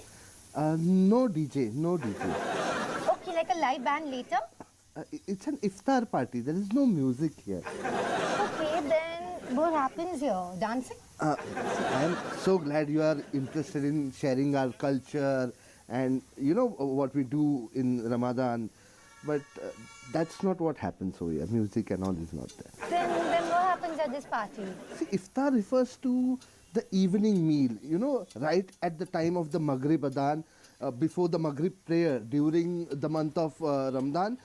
No DJ, no DJ. Okay, like a live band later? It's an iftar party. There is no music here. Okay, then what happens here? Dancing? I am so glad you are interested in sharing our culture and you know what we do in Ramadan. But that's not what happens over here. Music and all is not there. Then what happens at this party? See, iftar refers to the evening meal, you know, right at the time of the Maghrib Adhan, before the Maghrib prayer during the month of Ramadan.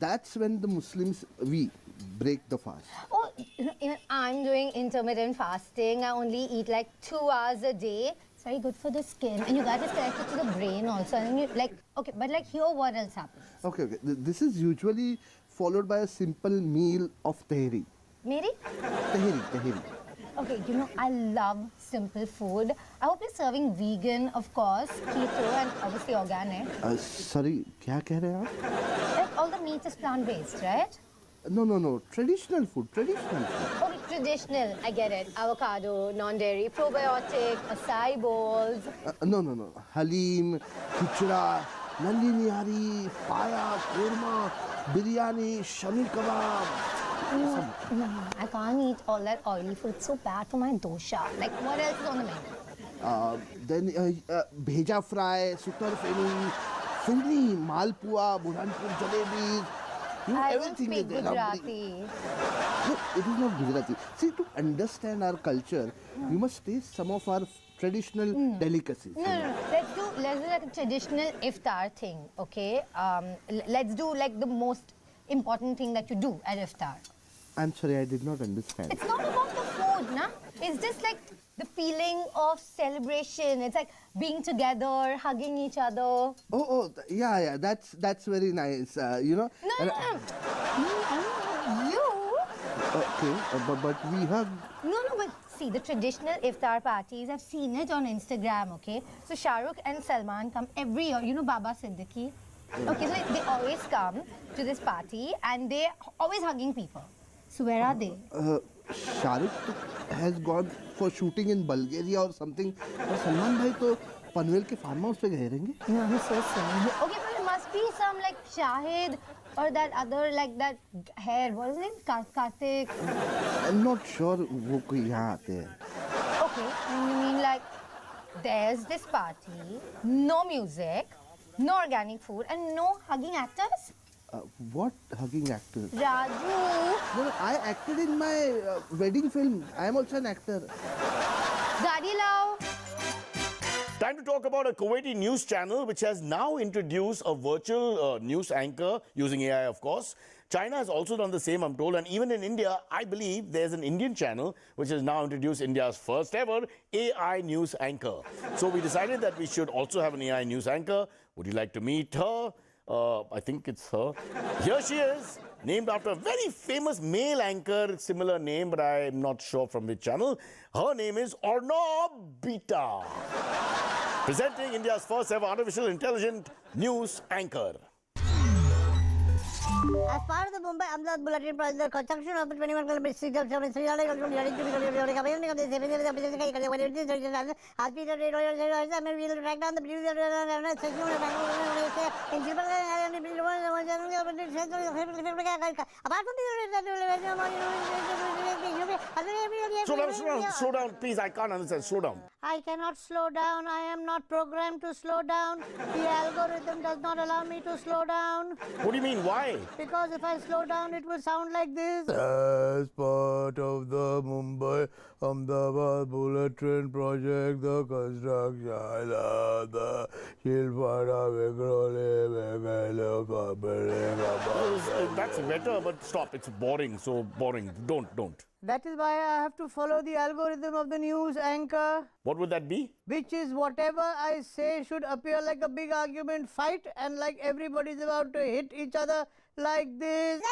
That's when the Muslims, we break the fast. Oh, even I'm doing intermittent fasting. I only eat like 2 hours a day. It's very good for the skin. And you guys is connected to the brain also. And you like, okay, but like here what else happens? Okay. This is usually followed by a simple meal of tahiri. Meri? Tahiri. Okay, you know, I love simple food. I hope you're serving vegan, of course, keto and obviously organic. Sorry, क्या कह रहे हैं आप? Like all the meat is plant-based, right? No. Traditional food. Okay, traditional. I get it. Avocado, non-dairy, probiotic, acai bowls. No. Halim, khichda, nandi nihari, paya, korma, biryani, shami kebab. No, I can't eat all that oily food. It's so bad for my dosha. Like, what else is on the menu? Then bheja fry, sutar feni, filni, malpua, burhanpur jalebis. I don't speak Gujarati. No, it is not Gujarati. See, to understand our culture, you must taste some of our traditional delicacies. No. Let's do like a traditional iftar thing, okay? Let's do like the most important thing that you do at iftar. I'm sorry, I did not understand. It's not about the food, na? It's just like the feeling of celebration. It's like being together, hugging each other. Yeah, that's very nice. You know. No. You. Okay, but we hug. No, but see, the traditional iftar parties, I've seen it on Instagram, okay? So Shah Rukh and Salman come every year. You know Baba Siddiqui? Okay, so they always come to this party and they're always hugging people. So where are they? Shah Rukh has gone for shooting in Bulgaria or something. और सलमान भाई तो पनवेल के farm house पे गए रहेंगे. No, I'm so sorry. Okay, but there must be some like Shahid or that other like that hair. What is his name? Karthik. I'm not sure वो कोई यहाँ आते हैं. Okay, and you mean like there's this party, no music, no organic food, and no hugging actors? What hugging actors? Raju! No, I acted in my wedding film. I am also an actor. Gadi Lao! Time to talk about a Kuwaiti news channel which has now introduced a virtual news anchor using AI, of course. China has also done the same, I'm told, and even in India, I believe there's an Indian channel which has now introduced India's first ever AI news anchor. So we decided that we should also have an AI news anchor. Would you like to meet her? I think it's her. Here she is, named after a very famous male anchor, similar name, but I'm not sure from which channel. Her name is Arnab Bita, presenting India's first ever artificial intelligent news anchor. As part of the Mumbai Ahmedabad Bulletin Project, the construction of the 21 km street of Sri Lanka has been track down the Slow down, please. I can't understand. Slow down. I cannot slow down. I am not programmed to slow down. The algorithm does not allow me to slow down. What do you mean? Why? Because if I slow down, it will sound like this. As part of the Mumbai Ahmedabad Bulletin Project, the construction of the Shilpara That's better, but stop. It's boring. So boring. Don't. That is why I have to follow the algorithm of the news anchor. What would that be? Which is whatever I say should appear like a big argument fight and like everybody's about to hit each other like this.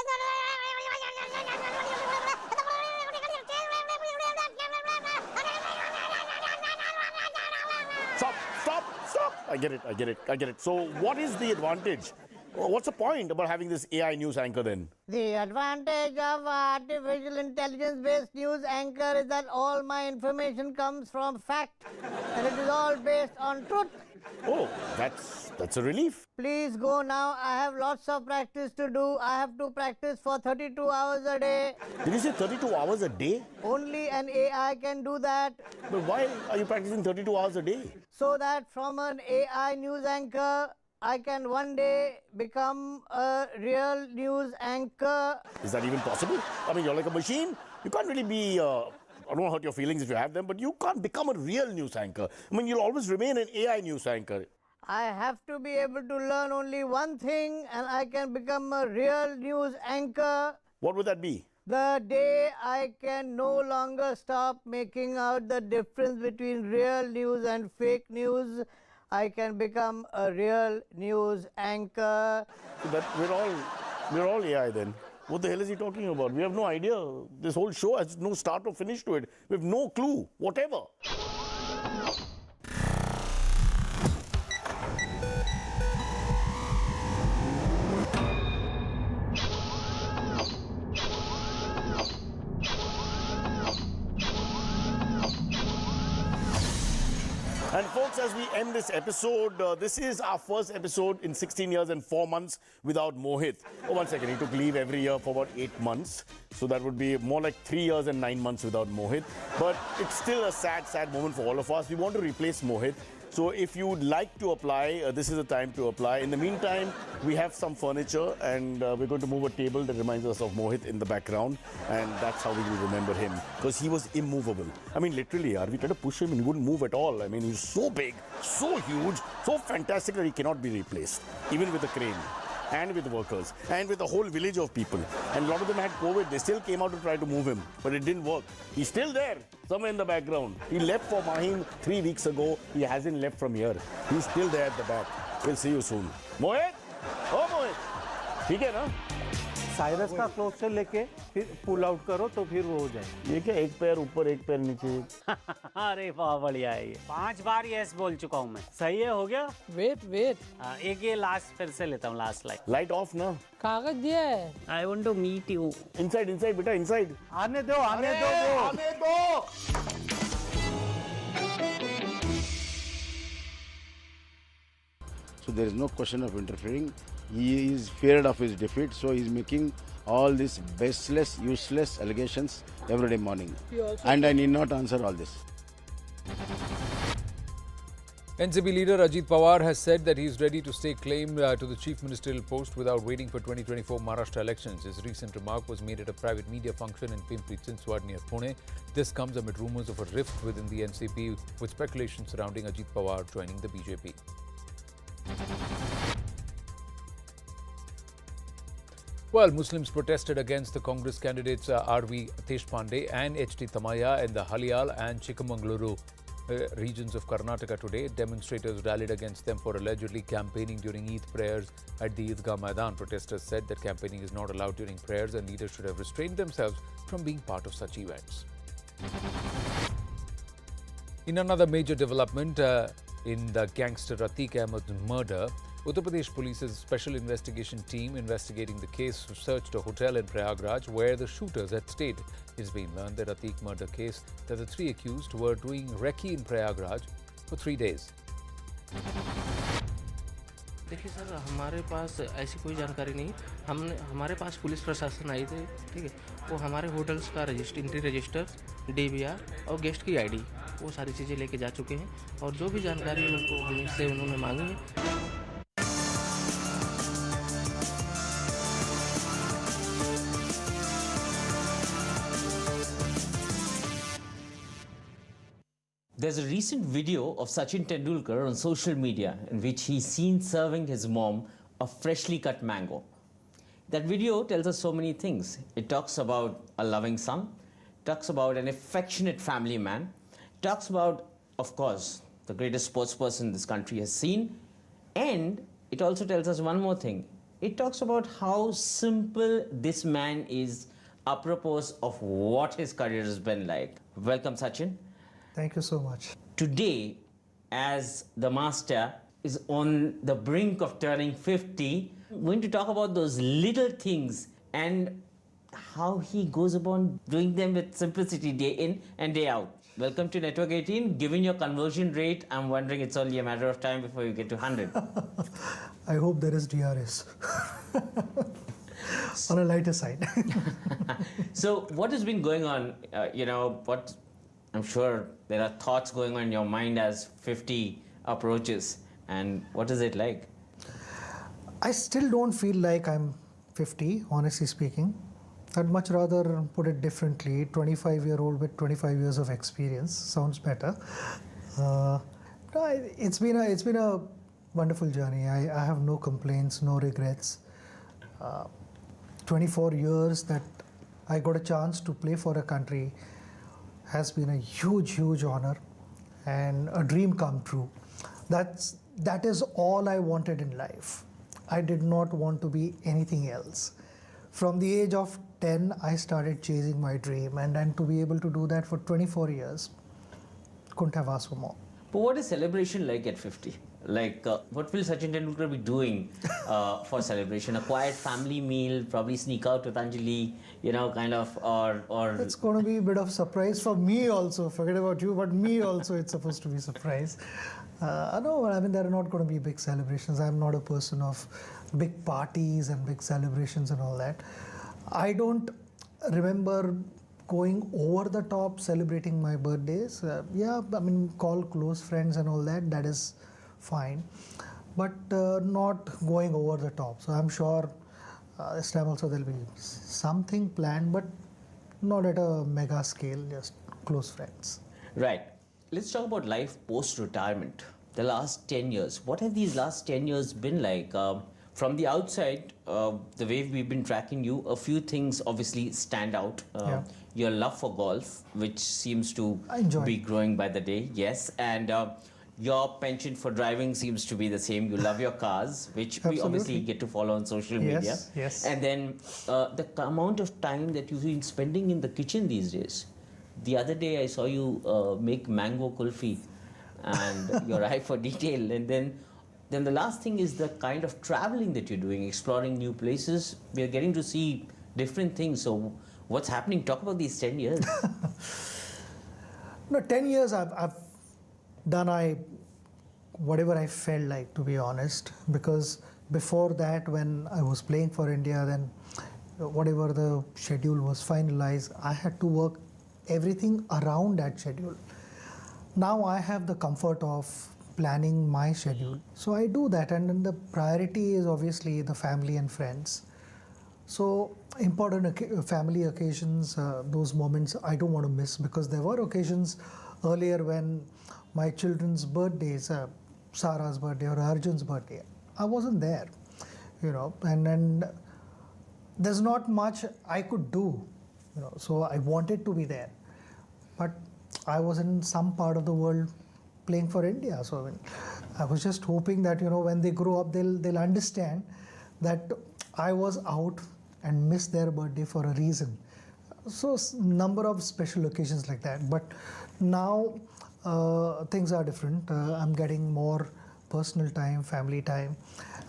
I get it. So what is the advantage? What's the point about having this AI news anchor then? The advantage of artificial intelligence-based news anchor is that all my information comes from fact, and it is all based on truth. Oh, that's a relief. Please go now. I have lots of practice to do. I have to practice for 32 hours a day. Did you say 32 hours a day? Only an AI can do that. But why are you practicing 32 hours a day? So that from an AI news anchor, I can one day become a real news anchor. Is that even possible? I mean, you're like a machine. You can't really be, I don't want to hurt your feelings if you have them, but you can't become a real news anchor. I mean, you'll always remain an AI news anchor. I have to be able to learn only one thing and I can become a real news anchor. What would that be? The day I can no longer stop making out the difference between real news and fake news, I can become a real news anchor. So that we're all AI then. What the hell is he talking about? We have no idea. This whole show has no start or finish to it. We have no clue. Whatever. And folks, as we end this episode, this is our first episode in 16 years and 4 months without Mohit. Oh, 1 second, he took leave every year for about 8 months. So that would be more like 3 years and 9 months without Mohit. But it's still a sad, sad moment for all of us. We want to replace Mohit. So if you would like to apply, this is the time to apply. In the meantime, we have some furniture and we're going to move a table that reminds us of Mohit in the background. And that's how we will remember him, because he was immovable. I mean, literally, we tried to push him and he wouldn't move at all. I mean, he's so big, so huge, so fantastic that he cannot be replaced, even with a crane. And with workers, and with a whole village of people. And a lot of them had COVID. They still came out to try to move him, but it didn't work. He's still there, somewhere in the background. He left for Mahim 3 weeks ago. He hasn't left from here. He's still there at the back. We'll see you soon. Mohit? Oh, Mohit. ठीक है ना? Cyrus का close से लेके फिर pull out करो तो फिर वो हो जाए। ये क्या, एक पैर ऊपर एक पैर नीचे? अरे वाह, बढ़िया है ये। 5 बार यस बोल चुका हूँ मैं। सही है, हो गया? वेट एक ये लास्ट फिर से लेता हूँ, लास्ट लाइट ऑफ ना। कागज दिया है। I want to meet you. Inside बेटा, इनसाइड। आने दो। So there is no question of interfering. He is feared of his defeat, so he is making all these baseless, useless allegations every day morning. And I need not answer all this. NCP leader Ajit Pawar has said that he is ready to stake claim to the chief ministerial post without waiting for 2024 Maharashtra elections. His recent remark was made at a private media function in Pimpri Chinchwad near Pune. This comes amid rumours of a rift within the NCP, with speculation surrounding Ajit Pawar joining the BJP. Well, Muslims protested against the Congress candidates R.V. Deshpande and H.T. Tamaya in the Haliyal and Chikmagaluru regions of Karnataka today. Demonstrators rallied against them for allegedly campaigning during Eid prayers at the Eidgah Maidan. Protesters said that campaigning is not allowed during prayers and leaders should have restrained themselves from being part of such events. In another major development in the gangster Atiq Ahmed murder, Uttar Pradesh Police's special investigation team investigating the case searched a hotel in Prayagraj where the shooters had stayed. It's been learned that Atiq murder case that the 3 accused were doing recce in Prayagraj for 3 days. देखिए sir, हमारे पास ऐसी कोई जानकारी नहीं। हमारे पास police प्रशासन आई थे, ठीक है, वो हमारे होटल्स का एंट्री रजिस्टर, DVR और गेस्ट की ID वो सारी चीज़ें लेके जा चुके हैं और जो भी जानकारी उनको हमसे उन्होंने मांगी है। There's a recent video of Sachin Tendulkar on social media in which he's seen serving his mom a freshly cut mango. That video tells us so many things. It talks about a loving son, talks about an affectionate family man, talks about, of course, the greatest sports person this country has seen, and it also tells us one more thing. It talks about how simple this man is apropos of what his career has been like. Welcome, Sachin. Thank you so much. Today, as the master is on the brink of turning 50. We're going to talk about those little things and how he goes about doing them with simplicity day in and day out. Welcome to Network 18. Given your conversion rate, I'm wondering it's only a matter of time before you get to 100. I hope there is DRS. On a lighter side. So what has been going on, what I'm sure there are thoughts going on in your mind as 50 approaches, and what is it like? I still don't feel like I'm 50, honestly speaking. I'd much rather put it differently. 25-year-old with 25 years of experience sounds better. It's been a wonderful journey. I have no complaints, no regrets. 24 years that I got a chance to play for a country has been a huge honor and a dream come true. That is all I wanted in life. I did not want to be anything else. From the age of 10, I started chasing my dream, and then to be able to do that for 24 years, couldn't have asked for more. But what is celebration like at 50? Like, what will Sachin Tendulkar be doing for celebration? A quiet family meal, probably sneak out with Anjali, or... It's going to be a bit of surprise for me also. Forget about you, but me also it's supposed to be a surprise. No, I mean, there are not going to be big celebrations. I'm not a person of big parties and big celebrations and all that. I don't remember going over the top celebrating my birthdays. Call close friends and all that, that is fine, but not going over the top. So I'm sure this time also there'll be something planned, but not at a mega scale, just close friends. Right. Let's talk about life post-retirement. The last 10 years. What have these last 10 years been like? From the outside, the way we've been tracking you, a few things obviously stand out. Your love for golf, which seems to be growing by the day, yes. And your penchant for driving seems to be the same. You love your cars, which we obviously get to follow on social media. Yes. And then the amount of time that you've been spending in the kitchen these days. The other day I saw you make mango kulfi and your eye for detail. And then the last thing is the kind of traveling that you're doing, exploring new places. We are getting to see different things. So what's happening? Talk about these 10 years. No, 10 years I've done whatever I felt like, to be honest, because before that, when I was playing for India, then whatever the schedule was finalized, I had to work everything around that schedule. Now I have the comfort of planning my schedule. So I do that, and then the priority is obviously the family and friends. So important family occasions, those moments I don't want to miss, because there were occasions earlier when my children's birthdays, Sarah's birthday or Arjun's birthday, I wasn't there, and there's not much I could do, so I wanted to be there, but I was in some part of the world playing for India. So I was just hoping that, when they grow up, they'll understand that I was out and missed their birthday for a reason. So number of special occasions like that. But now things are different. I'm getting more personal time, family time,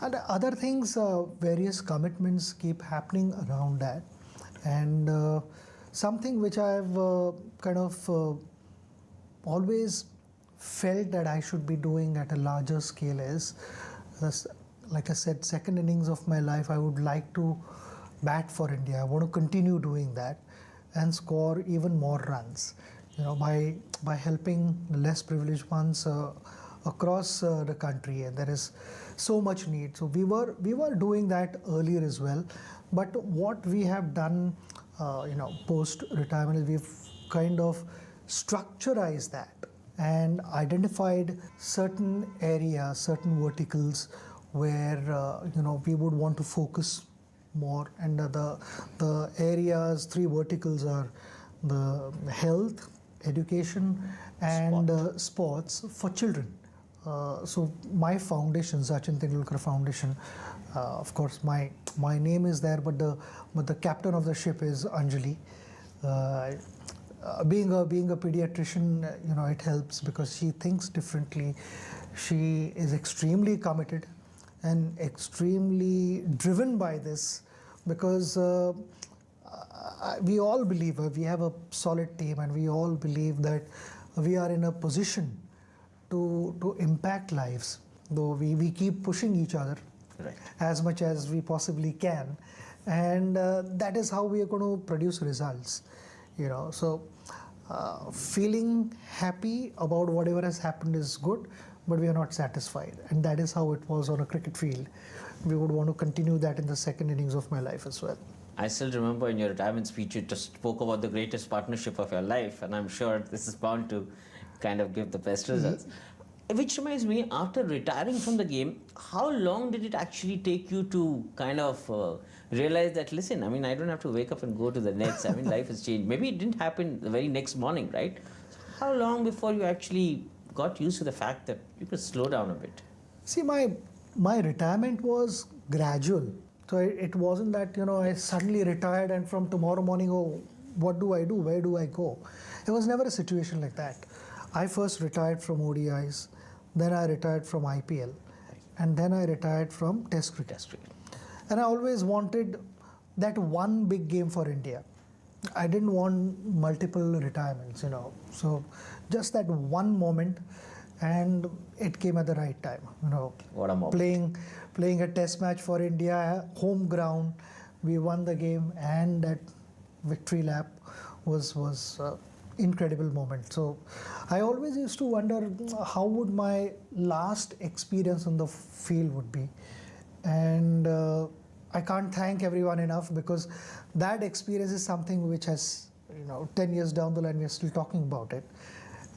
and other things, various commitments keep happening around that. And something which I've always felt that I should be doing at a larger scale is, like I said, second innings of my life, I would like to bat for India. I want to continue doing that and score even more runs, by helping the less privileged ones across the country, and there is so much need. So we were doing that earlier as well, but what we have done, post retirement, is we've kind of structurized that and identified certain areas, certain verticals where we would want to focus more. And the areas, 3 verticals are the health, education, and sports for children. So my foundation, Sachin Tendulkar Foundation, of course my name is there, but the captain of the ship is Anjali. Being a pediatrician, it helps because she thinks differently. She is extremely committed and extremely driven by this because we all believe we have a solid team and we all believe that we are in a position to impact lives, though we keep pushing each other as much as we possibly can, and that is how we are going to produce results, you know. So feeling happy about whatever has happened is good, but we are not satisfied, and that is how it was on a cricket field. We would want to continue that in the second innings of my life as well. I still remember in your retirement speech you just spoke about the greatest partnership of your life, and I'm sure this is bound to kind of give the best results. Which reminds me, after retiring from the game, how long did it actually take you to kind of realize that, listen, I mean, I don't have to wake up and go to the nets. I mean, life has changed. Maybe it didn't happen the very next morning, right? So how long before you actually got used to the fact that you could slow down a bit? See, my retirement was gradual. So it wasn't that, you know, I suddenly retired and from tomorrow morning, oh, what do I do? Where do I go? It was never a situation like that. I first retired from ODIs, then I retired from IPL, and then I retired from Test cricket. And I always wanted that one big game for India. I didn't want multiple retirements, you know. So just that one moment, and it came at the right time, you know. What a moment. Playing a Test match for India, home ground, we won the game, and that victory lap was incredible moment. So I always used to wonder how would my last experience on the field would be, and I can't thank everyone enough because that experience is something which has, you know, 10 years down the line we are still talking about it.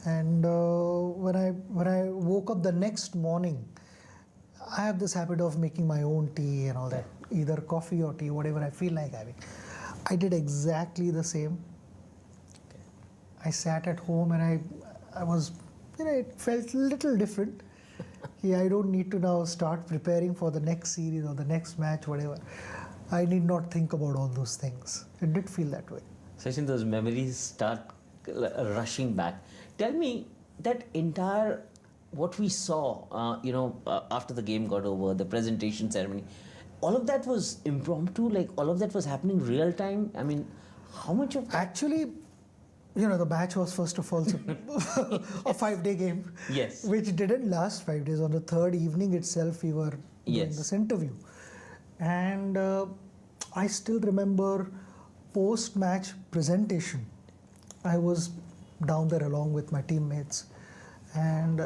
And when I woke up the next morning, I have this habit of making my own tea and all that, either coffee or tea, whatever I feel like having. I did exactly the same. I sat at home and I was, you know, it felt a little different. I don't need to now start preparing for the next series or the next match, whatever. I need not think about all those things. It did feel that way. Sachin, those memories start rushing back. Tell me, that entire, what we saw, you know, after the game got over, the presentation ceremony, all of that was impromptu, like all of that was happening real time? I mean, how much of that? Actually, you know, the match was first of all a 5-day game, yes, which didn't last 5 days. On the third evening itself, we were doing this interview. And I still remember post-match presentation. I was down there along with my teammates and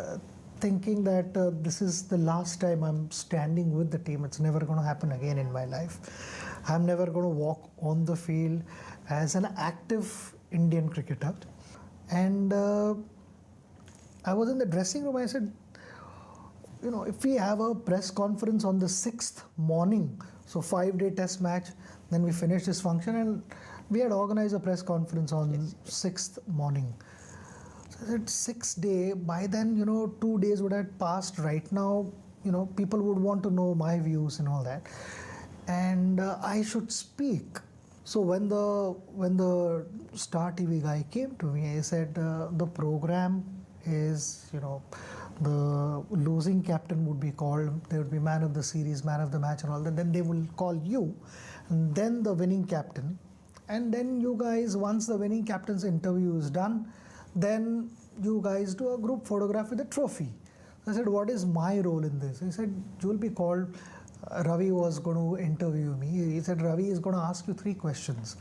thinking that this is the last time I'm standing with the team. It's never going to happen again in my life. I'm never going to walk on the field as an active Indian cricketer. And I was in the dressing room. I said, you know, if we have a press conference on the 6th morning, so 5-day test match, then we finish this function, and we had organized a press conference on 6th morning. So I said, 6th day, by then, you know, 2 days would have passed. Right now, you know, people would want to know my views and all that. And I should speak. So when the Star TV guy came to me, he said, the program is, you know, the losing captain would be called, there would be man of the series, man of the match and all that, then they will call you, and then the winning captain, and then you guys, once the winning captain's interview is done, then you guys do a group photograph with the trophy. I said, what is my role in this? He said, you will be called. Ravi was going to interview me. He said, Ravi is going to ask you 3 questions.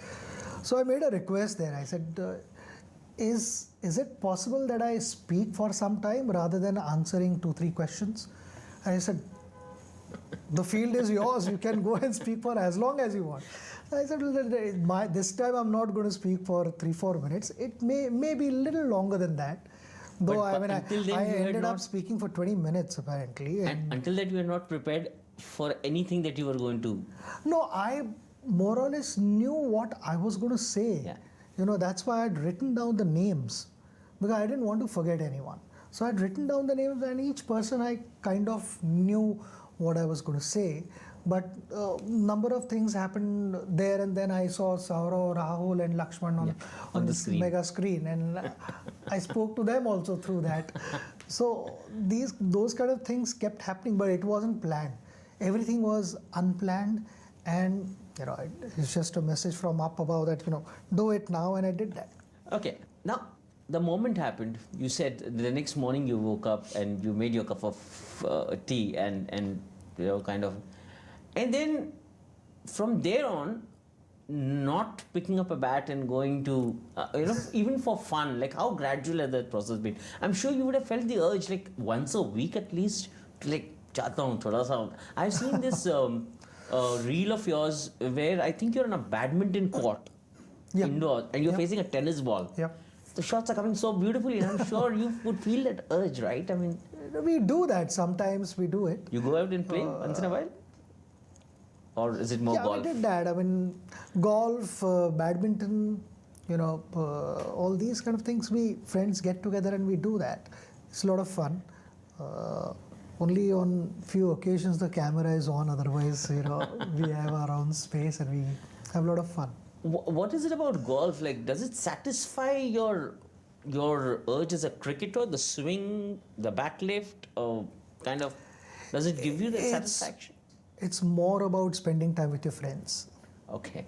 So I made a request there. I said, is it possible that I speak for some time rather than answering 2-3 questions? And I said, the field is yours. You can go and speak for as long as you want. I said, this time I'm not going to speak for 3-4 minutes. It may be a little longer than that. Though I ended up speaking for 20 minutes apparently. And until that you were not prepared for anything that you were going to? No, I more or less knew what I was going to say. Yeah. You know, that's why I had written down the names, because I didn't want to forget anyone. So I had written down the names, and each person I kind of knew what I was going to say. But number of things happened there, and then I saw Saurav, Rahul and Lakshman on the this screen. mega screen, and I spoke to them also through that. So those kind of things kept happening, but it wasn't planned. Everything was unplanned, and it's just a message from up above that do it now, and I did that. Okay, now the moment happened. You said the next morning you woke up and you made your cup of tea and kind of, and then from there on, not picking up a bat and going to even for fun. Like, how gradual has that process been? I'm sure you would have felt the urge like once a week at least to like chata hu thoda sa. I've seen this reel of yours where I think you're on a badminton court indoor and you're facing a tennis ball. The shots are coming so beautifully, and I'm sure you would feel that urge, right? I mean, we do that sometimes. We do it. You go out and play once in a while, or is it more golf? Yeah, we did that. I mean, golf, badminton, all these kind of things. We friends get together and we do that. It's a lot of fun. Only on few occasions the camera is on. Otherwise, we have our own space and we have a lot of fun. What is it about golf? Like, does it satisfy your urge as a cricketer? The swing, the bat lift, or kind of, does it give you that satisfaction? It's more about spending time with your friends. Okay.